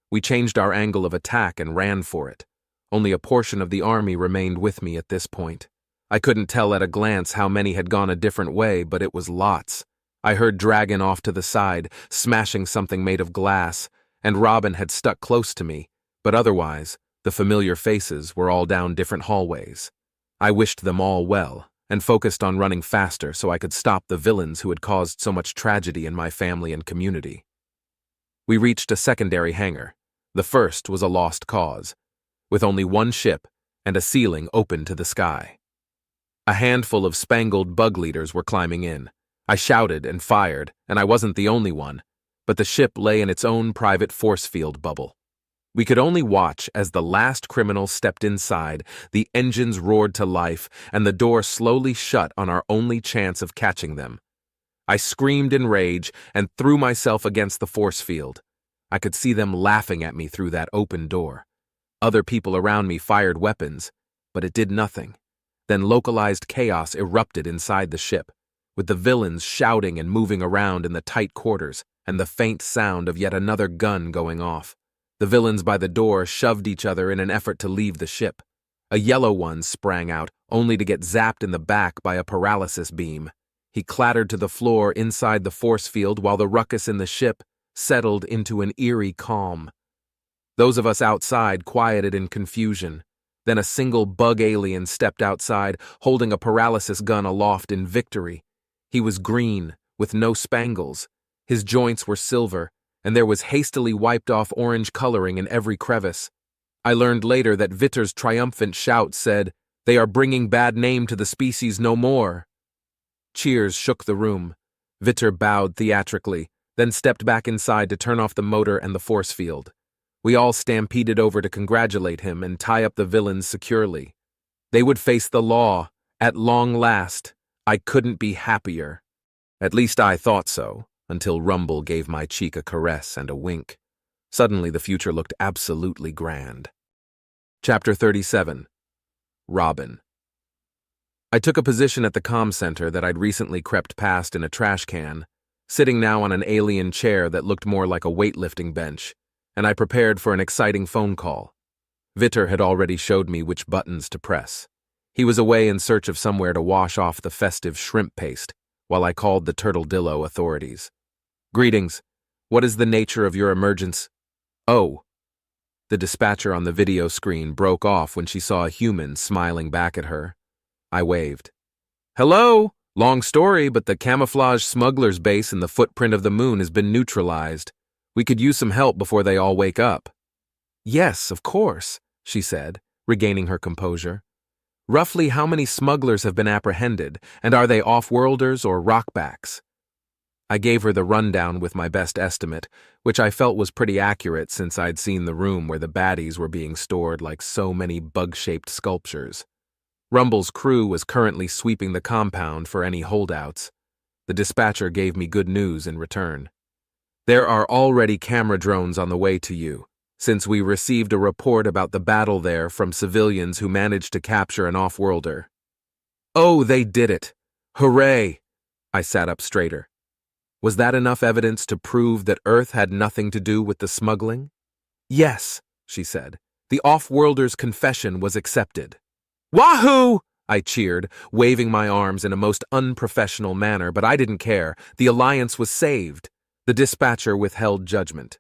Speaker 1: We changed our angle of attack and ran for it. Only a portion of the army remained with me at this point. I couldn't tell at a glance how many had gone a different way, but it was lots. I heard Dragon off to the side, smashing something made of glass, and Robin had stuck close to me, but otherwise, the familiar faces were all down different hallways. I wished them all well, and focused on running faster so I could stop the villains who had caused so much tragedy in my family and community. We reached a secondary hangar. The first was a lost cause, with only one ship and a ceiling open to the sky. A handful of spangled bug leaders were climbing in. I shouted and fired, and I wasn't the only one, but the ship lay in its own private force field bubble. We could only watch as the last criminal stepped inside, the engines roared to life, and the door slowly shut on our only chance of catching them. I screamed in rage and threw myself against the force field. I could see them laughing at me through that open door. Other people around me fired weapons, but it did nothing. Then localized chaos erupted inside the ship, with the villains shouting and moving around in the tight quarters, and the faint sound of yet another gun going off. The villains by the door shoved each other in an effort to leave the ship. A yellow one sprang out, only to get zapped in the back by a paralysis beam. He clattered to the floor inside the force field while the ruckus in the ship settled into an eerie calm. Those of us outside quieted in confusion. Then a single bug alien stepped outside, holding a paralysis gun aloft in victory. He was green, with no spangles. His joints were silver, and there was hastily wiped off orange coloring in every crevice. I learned later that Vitter's triumphant shout said, "They are bringing bad name to the species no more." Cheers shook the room. Vitter bowed theatrically, then stepped back inside to turn off the motor and the force field. We all stampeded over to congratulate him and tie up the villains securely. They would face the law, at long last. I couldn't be happier. At least I thought so, until Rumble gave my cheek a caress and a wink. Suddenly the future looked absolutely grand. Chapter 37. Robin. I took a position at the comm center that I'd recently crept past in a trash can, sitting now on an alien chair that looked more like a weightlifting bench, and I prepared for an exciting phone call. Vitter had already showed me which buttons to press. He was away in search of somewhere to wash off the festive shrimp paste, while I called the Turtledillo authorities. "Greetings. What is the nature of your emergency?" "Oh." The dispatcher on the video screen broke off when she saw a human smiling back at her. I waved. "Hello! Long story, but the camouflage smuggler's base in the footprint of the moon has been neutralized. We could use some help before they all wake up." "Yes, of course," she said, regaining her composure. Roughly how many smugglers have been apprehended, and are they off-worlders or rockbacks? I gave her the rundown with my best estimate, which I felt was pretty accurate since I'd seen the room where the baddies were being stored like so many bug-shaped sculptures. Rumble's crew was currently sweeping the compound for any holdouts. The dispatcher gave me good news in return. There are already camera drones on the way to you, since we received a report about the battle there from civilians who managed to capture an off-worlder. Oh, they did it! Hooray! I sat up straighter. Was that enough evidence to prove that Earth had nothing to do with the smuggling? Yes, she said. The off-worlder's confession was accepted. Wahoo! I cheered, waving my arms in a most unprofessional manner, but I didn't care. The alliance was saved. The dispatcher withheld judgment.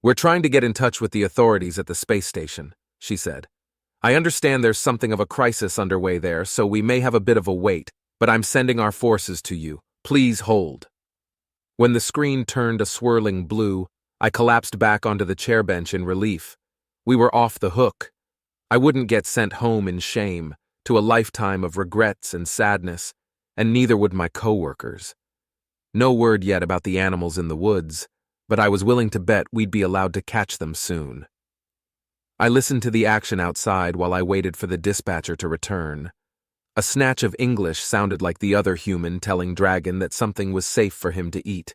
Speaker 1: We're trying to get in touch with the authorities at the space station, she said. I understand there's something of a crisis underway there, so we may have a bit of a wait, but I'm sending our forces to you. Please hold. When the screen turned a swirling blue, I collapsed back onto the chair bench in relief. We were off the hook. I wouldn't get sent home in shame, to a lifetime of regrets and sadness, and neither would my coworkers. No word yet about the animals in the woods, but I was willing to bet we'd be allowed to catch them soon. I listened to the action outside while I waited for the dispatcher to return. A snatch of English sounded like the other human telling Dragon that something was safe for him to eat.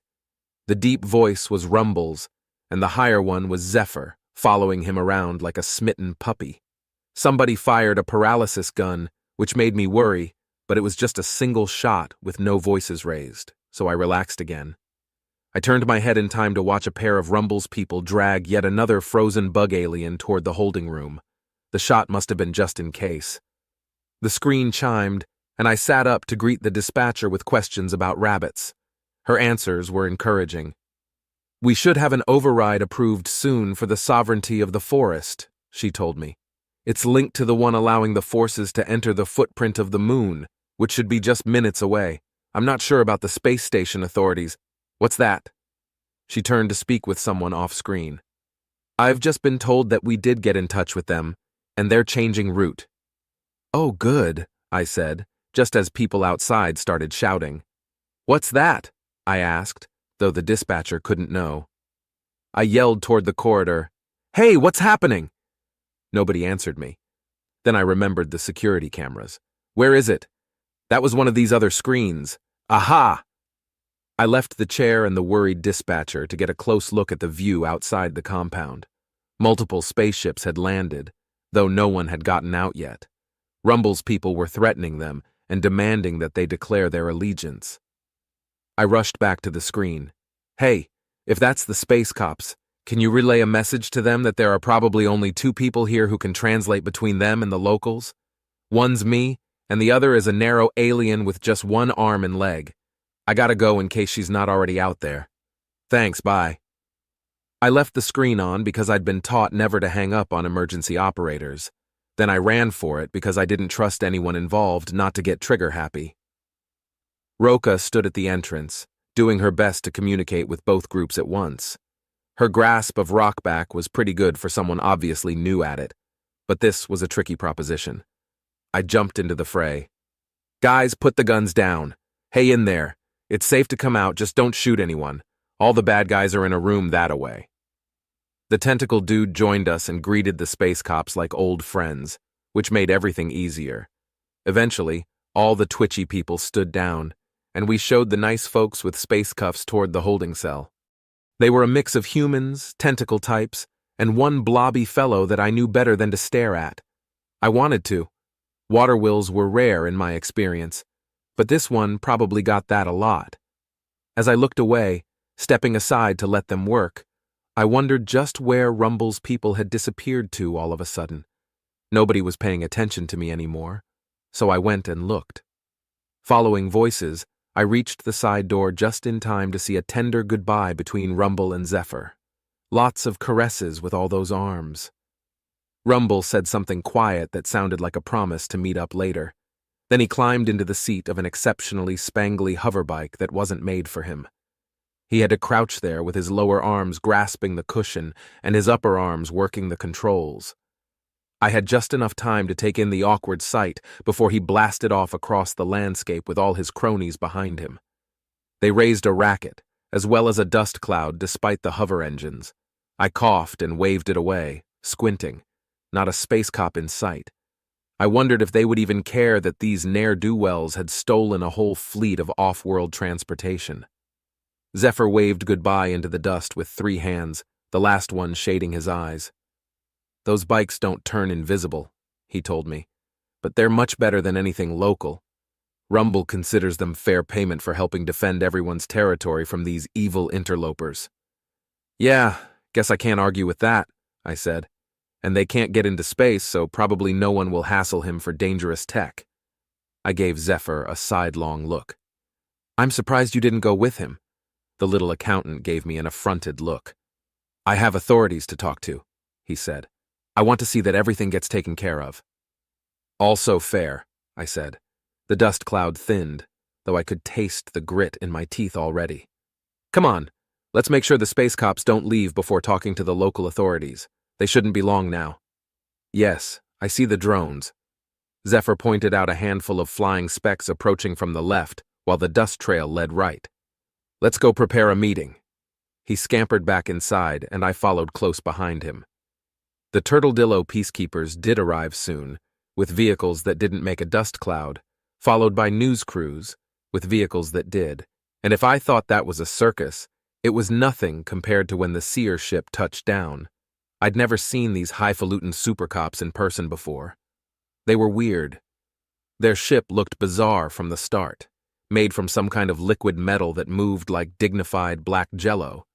Speaker 1: The deep voice was Rumble's, and the higher one was Zephyr, following him around like a smitten puppy. Somebody fired a paralysis gun, which made me worry, but it was just a single shot with no voices raised, so I relaxed again. I turned my head in time to watch a pair of Rumble's people drag yet another frozen bug alien toward the holding room. The shot must have been just in case. The screen chimed, and I sat up to greet the dispatcher with questions about rabbits. Her answers were encouraging. We should have an override approved soon for the sovereignty of the forest, she told me. It's linked to the one allowing the forces to enter the footprint of the moon, which should be just minutes away. I'm not sure about the space station authorities. What's that? She turned to speak with someone off-screen. I've just been told that we did get in touch with them, and they're changing route. Oh, good, I said, just as people outside started shouting. What's that? I asked, though the dispatcher couldn't know. I yelled toward the corridor, Hey, what's happening? Nobody answered me. Then I remembered the security cameras. Where is it? That was one of these other screens. Aha! I left the chair and the worried dispatcher to get a close look at the view outside the compound. Multiple spaceships had landed, though no one had gotten out yet. Rumble's people were threatening them and demanding that they declare their allegiance. I rushed back to the screen. Hey, if that's the space cops, can you relay a message to them that there are probably only 2 people here who can translate between them and the locals? One's me, and the other is a narrow alien with just 1 arm and leg. I gotta go in case she's not already out there. Thanks, bye. I left the screen on because I'd been taught never to hang up on emergency operators. Then I ran for it because I didn't trust anyone involved not to get trigger-happy. Roka stood at the entrance, doing her best to communicate with both groups at once. Her grasp of rockback was pretty good for someone obviously new at it, but this was a tricky proposition. I jumped into the fray. Guys, put the guns down. Hey, in there. It's safe to come out, just don't shoot anyone. All the bad guys are in a room that-a-way. The tentacle dude joined us and greeted the space cops like old friends, which made everything easier. Eventually, all the twitchy people stood down, and we showed the nice folks with space cuffs toward the holding cell. They were a mix of humans, tentacle types, and one blobby fellow that I knew better than to stare at. I wanted to. Water wills were rare in my experience, but this one probably got that a lot. As I looked away, stepping aside to let them work, I wondered just where Rumble's people had disappeared to all of a sudden. Nobody was paying attention to me anymore, so I went and looked. Following voices, I reached the side door just in time to see a tender goodbye between Rumble and Zephyr. Lots of caresses with all those arms. Rumble said something quiet that sounded like a promise to meet up later. Then he climbed into the seat of an exceptionally spangly hoverbike that wasn't made for him. He had to crouch there with his lower arms grasping the cushion and his upper arms working the controls. I had just enough time to take in the awkward sight before he blasted off across the landscape with all his cronies behind him. They raised a racket, as well as a dust cloud despite the hover engines. I coughed and waved it away, squinting. Not a space cop in sight. I wondered if they would even care that these ne'er-do-wells had stolen a whole fleet of off-world transportation. Zephyr waved goodbye into the dust with 3 hands, the last one shading his eyes. "Those bikes don't turn invisible," he told me, "but they're much better than anything local. Rumble considers them fair payment for helping defend everyone's territory from these evil interlopers." "Yeah, guess I can't argue with that," I said. "And they can't get into space, so probably no one will hassle him for dangerous tech." I gave Zephyr a sidelong look. "I'm surprised you didn't go with him." The little accountant gave me an affronted look. "I have authorities to talk to," he said. "I want to see that everything gets taken care of." "Also fair," I said. The dust cloud thinned, though I could taste the grit in my teeth already. "Come on, let's make sure the space cops don't leave before talking to the local authorities. They shouldn't be long now." "Yes, I see the drones." Zephyr pointed out a handful of flying specks approaching from the left, while the dust trail led right. "Let's go prepare a meeting." He scampered back inside, and I followed close behind him. The Turtledillo peacekeepers did arrive soon, with vehicles that didn't make a dust cloud, followed by news crews, with vehicles that did. And if I thought that was a circus, it was nothing compared to when the Seer ship touched down. I'd never seen these highfalutin supercops in person before. They were weird. Their ship looked bizarre from the start, made from some kind of liquid metal that moved like dignified black jello.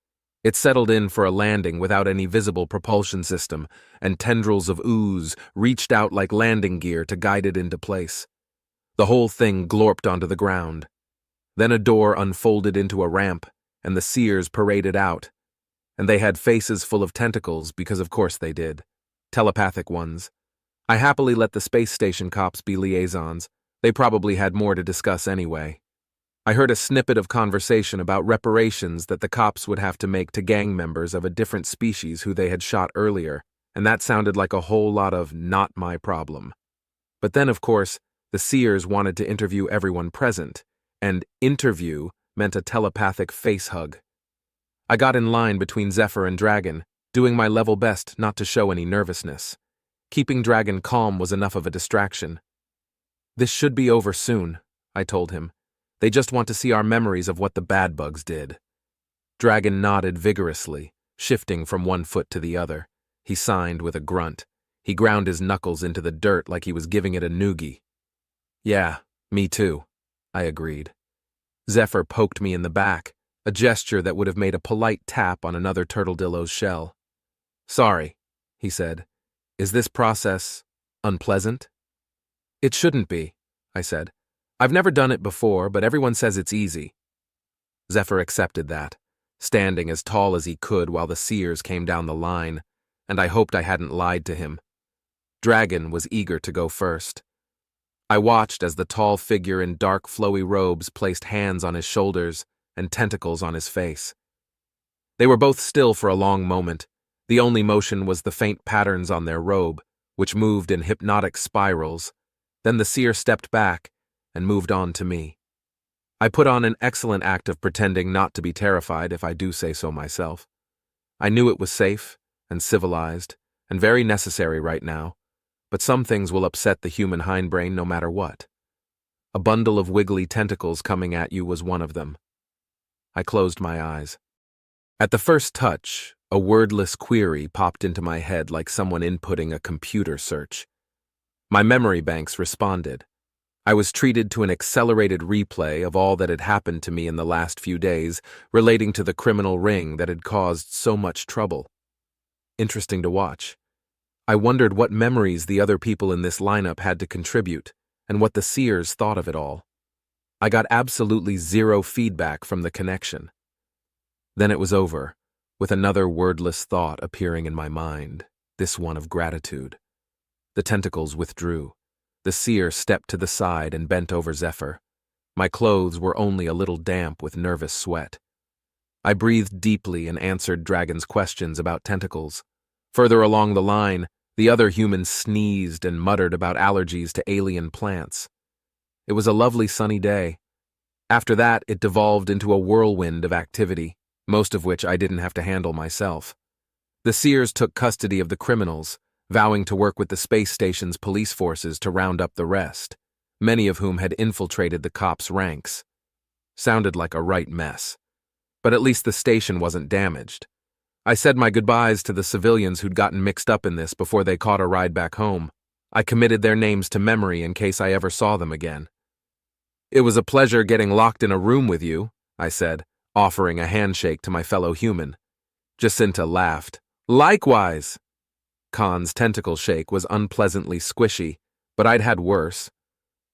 Speaker 1: It settled in for a landing without any visible propulsion system, and tendrils of ooze reached out like landing gear to guide it into place. The whole thing glorped onto the ground. Then a door unfolded into a ramp, and the Seers paraded out. And they had faces full of tentacles, because of course they did. Telepathic ones. I happily let the space station cops be liaisons. They probably had more to discuss anyway. I heard a snippet of conversation about reparations that the cops would have to make to gang members of a different species who they had shot earlier, and that sounded like a whole lot of not my problem. But then, of course, the Seers wanted to interview everyone present, and interview meant a telepathic face hug. I got in line between Zephyr and Dragon, doing my level best not to show any nervousness. Keeping Dragon calm was enough of a distraction. "This should be over soon," I told him. "They just want to see our memories of what the bad bugs did." Dragon nodded vigorously, shifting from one foot to the other. He signed with a grunt. He ground his knuckles into the dirt like he was giving it a noogie. "Yeah, me too," I agreed. Zephyr poked me in the back, a gesture that would have made a polite tap on another Turtledillo's shell. "Sorry," he said. "Is this process unpleasant?" "It shouldn't be," I said. "I've never done it before, but everyone says it's easy." Zephyr accepted that, standing as tall as he could while the Seers came down the line, and I hoped I hadn't lied to him. Dragon was eager to go first. I watched as the tall figure in dark flowy robes placed hands on his shoulders and tentacles on his face. They were both still for a long moment. The only motion was the faint patterns on their robe, which moved in hypnotic spirals. Then the Seer stepped back and moved on to me. I put on an excellent act of pretending not to be terrified, if I do say so myself. I knew it was safe and civilized and very necessary right now, but some things will upset the human hindbrain no matter what. A bundle of wiggly tentacles coming at you was one of them. I closed my eyes. At the first touch, a wordless query popped into my head like someone inputting a computer search. My memory banks responded. I was treated to an accelerated replay of all that had happened to me in the last few days relating to the criminal ring that had caused so much trouble. Interesting to watch. I wondered what memories the other people in this lineup had to contribute, and what the Seers thought of it all. I got absolutely zero feedback from the connection. Then it was over, with another wordless thought appearing in my mind, this one of gratitude. The tentacles withdrew. The Seer stepped to the side and bent over Zephyr. My clothes were only a little damp with nervous sweat. I breathed deeply and answered Dragon's questions about tentacles. Further along the line, The other humans sneezed and muttered about allergies to alien plants. It was a lovely sunny day. After that, it devolved into a whirlwind of activity, most of which I didn't have to handle myself. The Seers took custody of the criminals, vowing to work with the space station's police forces to round up the rest, many of whom had infiltrated the cops' ranks. Sounded like a right mess. But at least the station wasn't damaged. I said my goodbyes to the civilians who'd gotten mixed up in this before they caught a ride back home. I committed their names to memory in case I ever saw them again. "It was a pleasure getting locked in a room with you," I said, offering a handshake to my fellow human. Jacinta laughed. "Likewise." Khan's tentacle shake was unpleasantly squishy, but I'd had worse.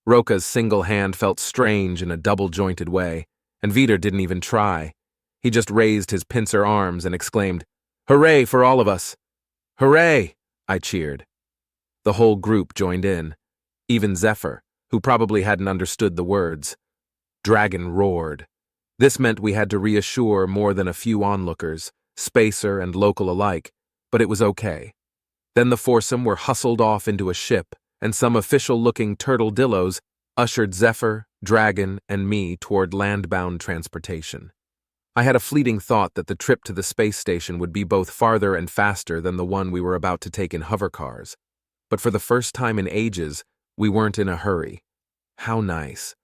Speaker 1: Roka's single hand felt strange in a double-jointed way, and Vitor didn't even try. He just raised his pincer arms and exclaimed, "Hooray for all of us!" "Hooray!" I cheered. The whole group joined in, even Zephyr, who probably hadn't understood the words. Dragon roared. This meant we had to reassure more than a few onlookers, spacer and local alike, but it was okay. Then the foursome were hustled off into a ship, and some official-looking turtle-dillos ushered Zephyr, Dragon, and me toward land-bound transportation. I had a fleeting thought that the trip to the space station would be both farther and faster than the one we were about to take in hovercars. But for the first time in ages, we weren't in a hurry. How nice.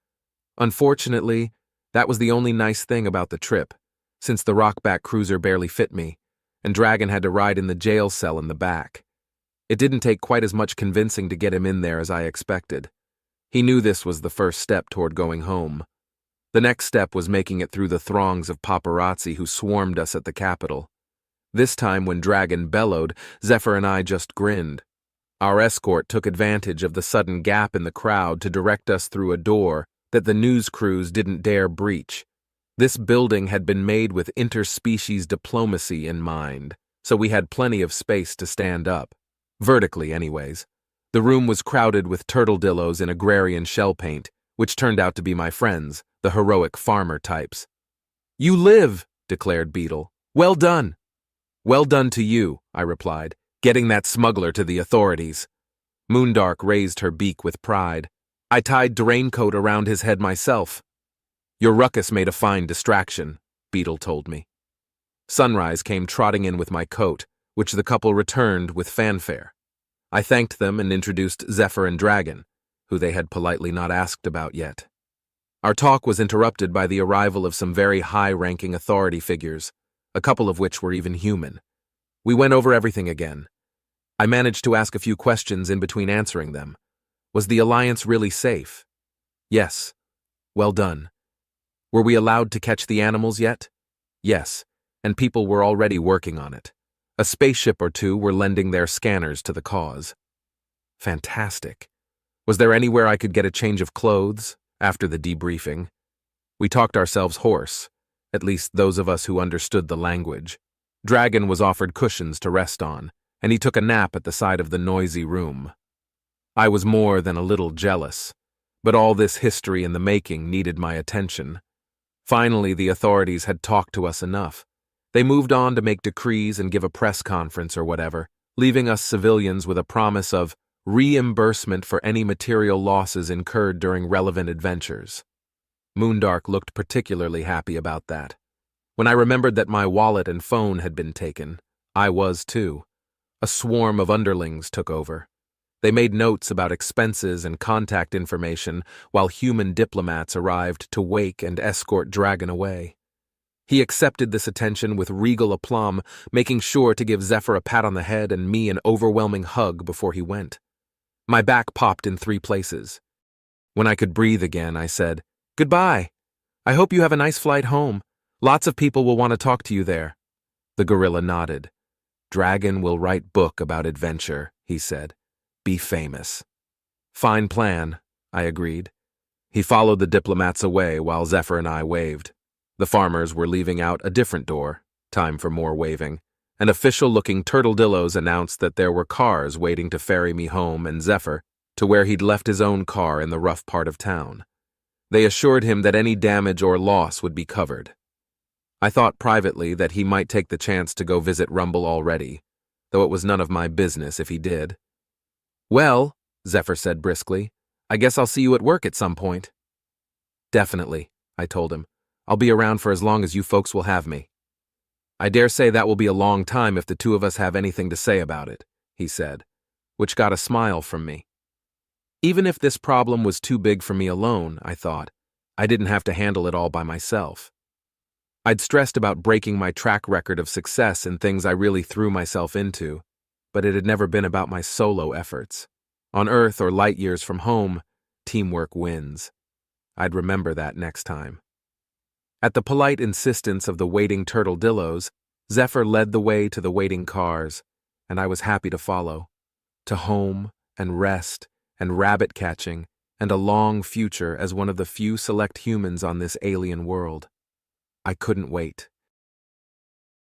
Speaker 1: Unfortunately, that was the only nice thing about the trip, since the rockback cruiser barely fit me, and Dragon had to ride in the jail cell in the back. It didn't take quite as much convincing to get him in there as I expected. He knew this was the first step toward going home. The next step was making it through the throngs of paparazzi who swarmed us at the Capitol. This time when Dragon bellowed, Zephyr and I just grinned. Our escort took advantage of the sudden gap in the crowd to direct us through a door that the news crews didn't dare breach. This building had been made with interspecies diplomacy in mind, so we had plenty of space to stand up. Vertically, anyways. The room was crowded with turtle-dillos in agrarian shell paint, which turned out to be my friends, the heroic farmer types. "You live," declared Beetle. "Well done." "Well done to you," I replied, "getting that smuggler to the authorities." Moondark raised her beak with pride. "I tied Draincoat around his head myself." "Your ruckus made a fine distraction," Beetle told me. Sunrise came trotting in with my coat, which the couple returned with fanfare. I thanked them and introduced Zephyr and Dragon, who they had politely not asked about yet. Our talk was interrupted by the arrival of some very high-ranking authority figures, a couple of which were even human. We went over everything again. I managed to ask a few questions in between answering them. Was the Alliance really safe? Yes. Well done. Were we allowed to catch the animals yet? Yes, and people were already working on it. A spaceship or two were lending their scanners to the cause. Fantastic. Was there anywhere I could get a change of clothes after the debriefing? We talked ourselves hoarse, at least those of us who understood the language. Dragon was offered cushions to rest on, and he took a nap at the side of the noisy room. I was more than a little jealous, but all this history in the making needed my attention. Finally, the authorities had talked to us enough. They moved on to make decrees and give a press conference or whatever, leaving us civilians with a promise of reimbursement for any material losses incurred during relevant adventures. Moondark looked particularly happy about that. When I remembered that my wallet and phone had been taken, I was too. A swarm of underlings took over. They made notes about expenses and contact information while human diplomats arrived to wake and escort Dragon away. He accepted this attention with regal aplomb, making sure to give Zephyr a pat on the head and me an overwhelming hug before he went. My back popped in 3 places. When I could breathe again, I said, "Goodbye. I hope you have a nice flight home. Lots of people will want to talk to you there." The gorilla nodded. "Dragon will write book about adventure," he said. "Be famous." "Fine plan," I agreed. He followed the diplomats away while Zephyr and I waved. The farmers were leaving out a different door. Time for more waving. And official-looking turtle-dillos announced that there were cars waiting to ferry me home and Zephyr to where he'd left his own car in the rough part of town. They assured him that any damage or loss would be covered. I thought privately that he might take the chance to go visit Rumble already. though it was none of my business if he did. "Well," Zephyr said briskly, "I guess I'll see you at work at some point." "Definitely," I told him. "I'll be around for as long as you folks will have me." "I dare say that will be a long time if the two of us have anything to say about it," he said, which got a smile from me. Even if this problem was too big for me alone, I thought, I didn't have to handle it all by myself. I'd stressed about breaking my track record of success in things I really threw myself into, but it had never been about my solo efforts. On Earth or light years from home, teamwork wins. I'd remember that next time. At the polite insistence of the waiting turtledillos, Zephyr led the way to the waiting cars, and I was happy to follow. To home, and rest, and rabbit catching, and a long future as one of the few select humans on this alien world. I couldn't wait.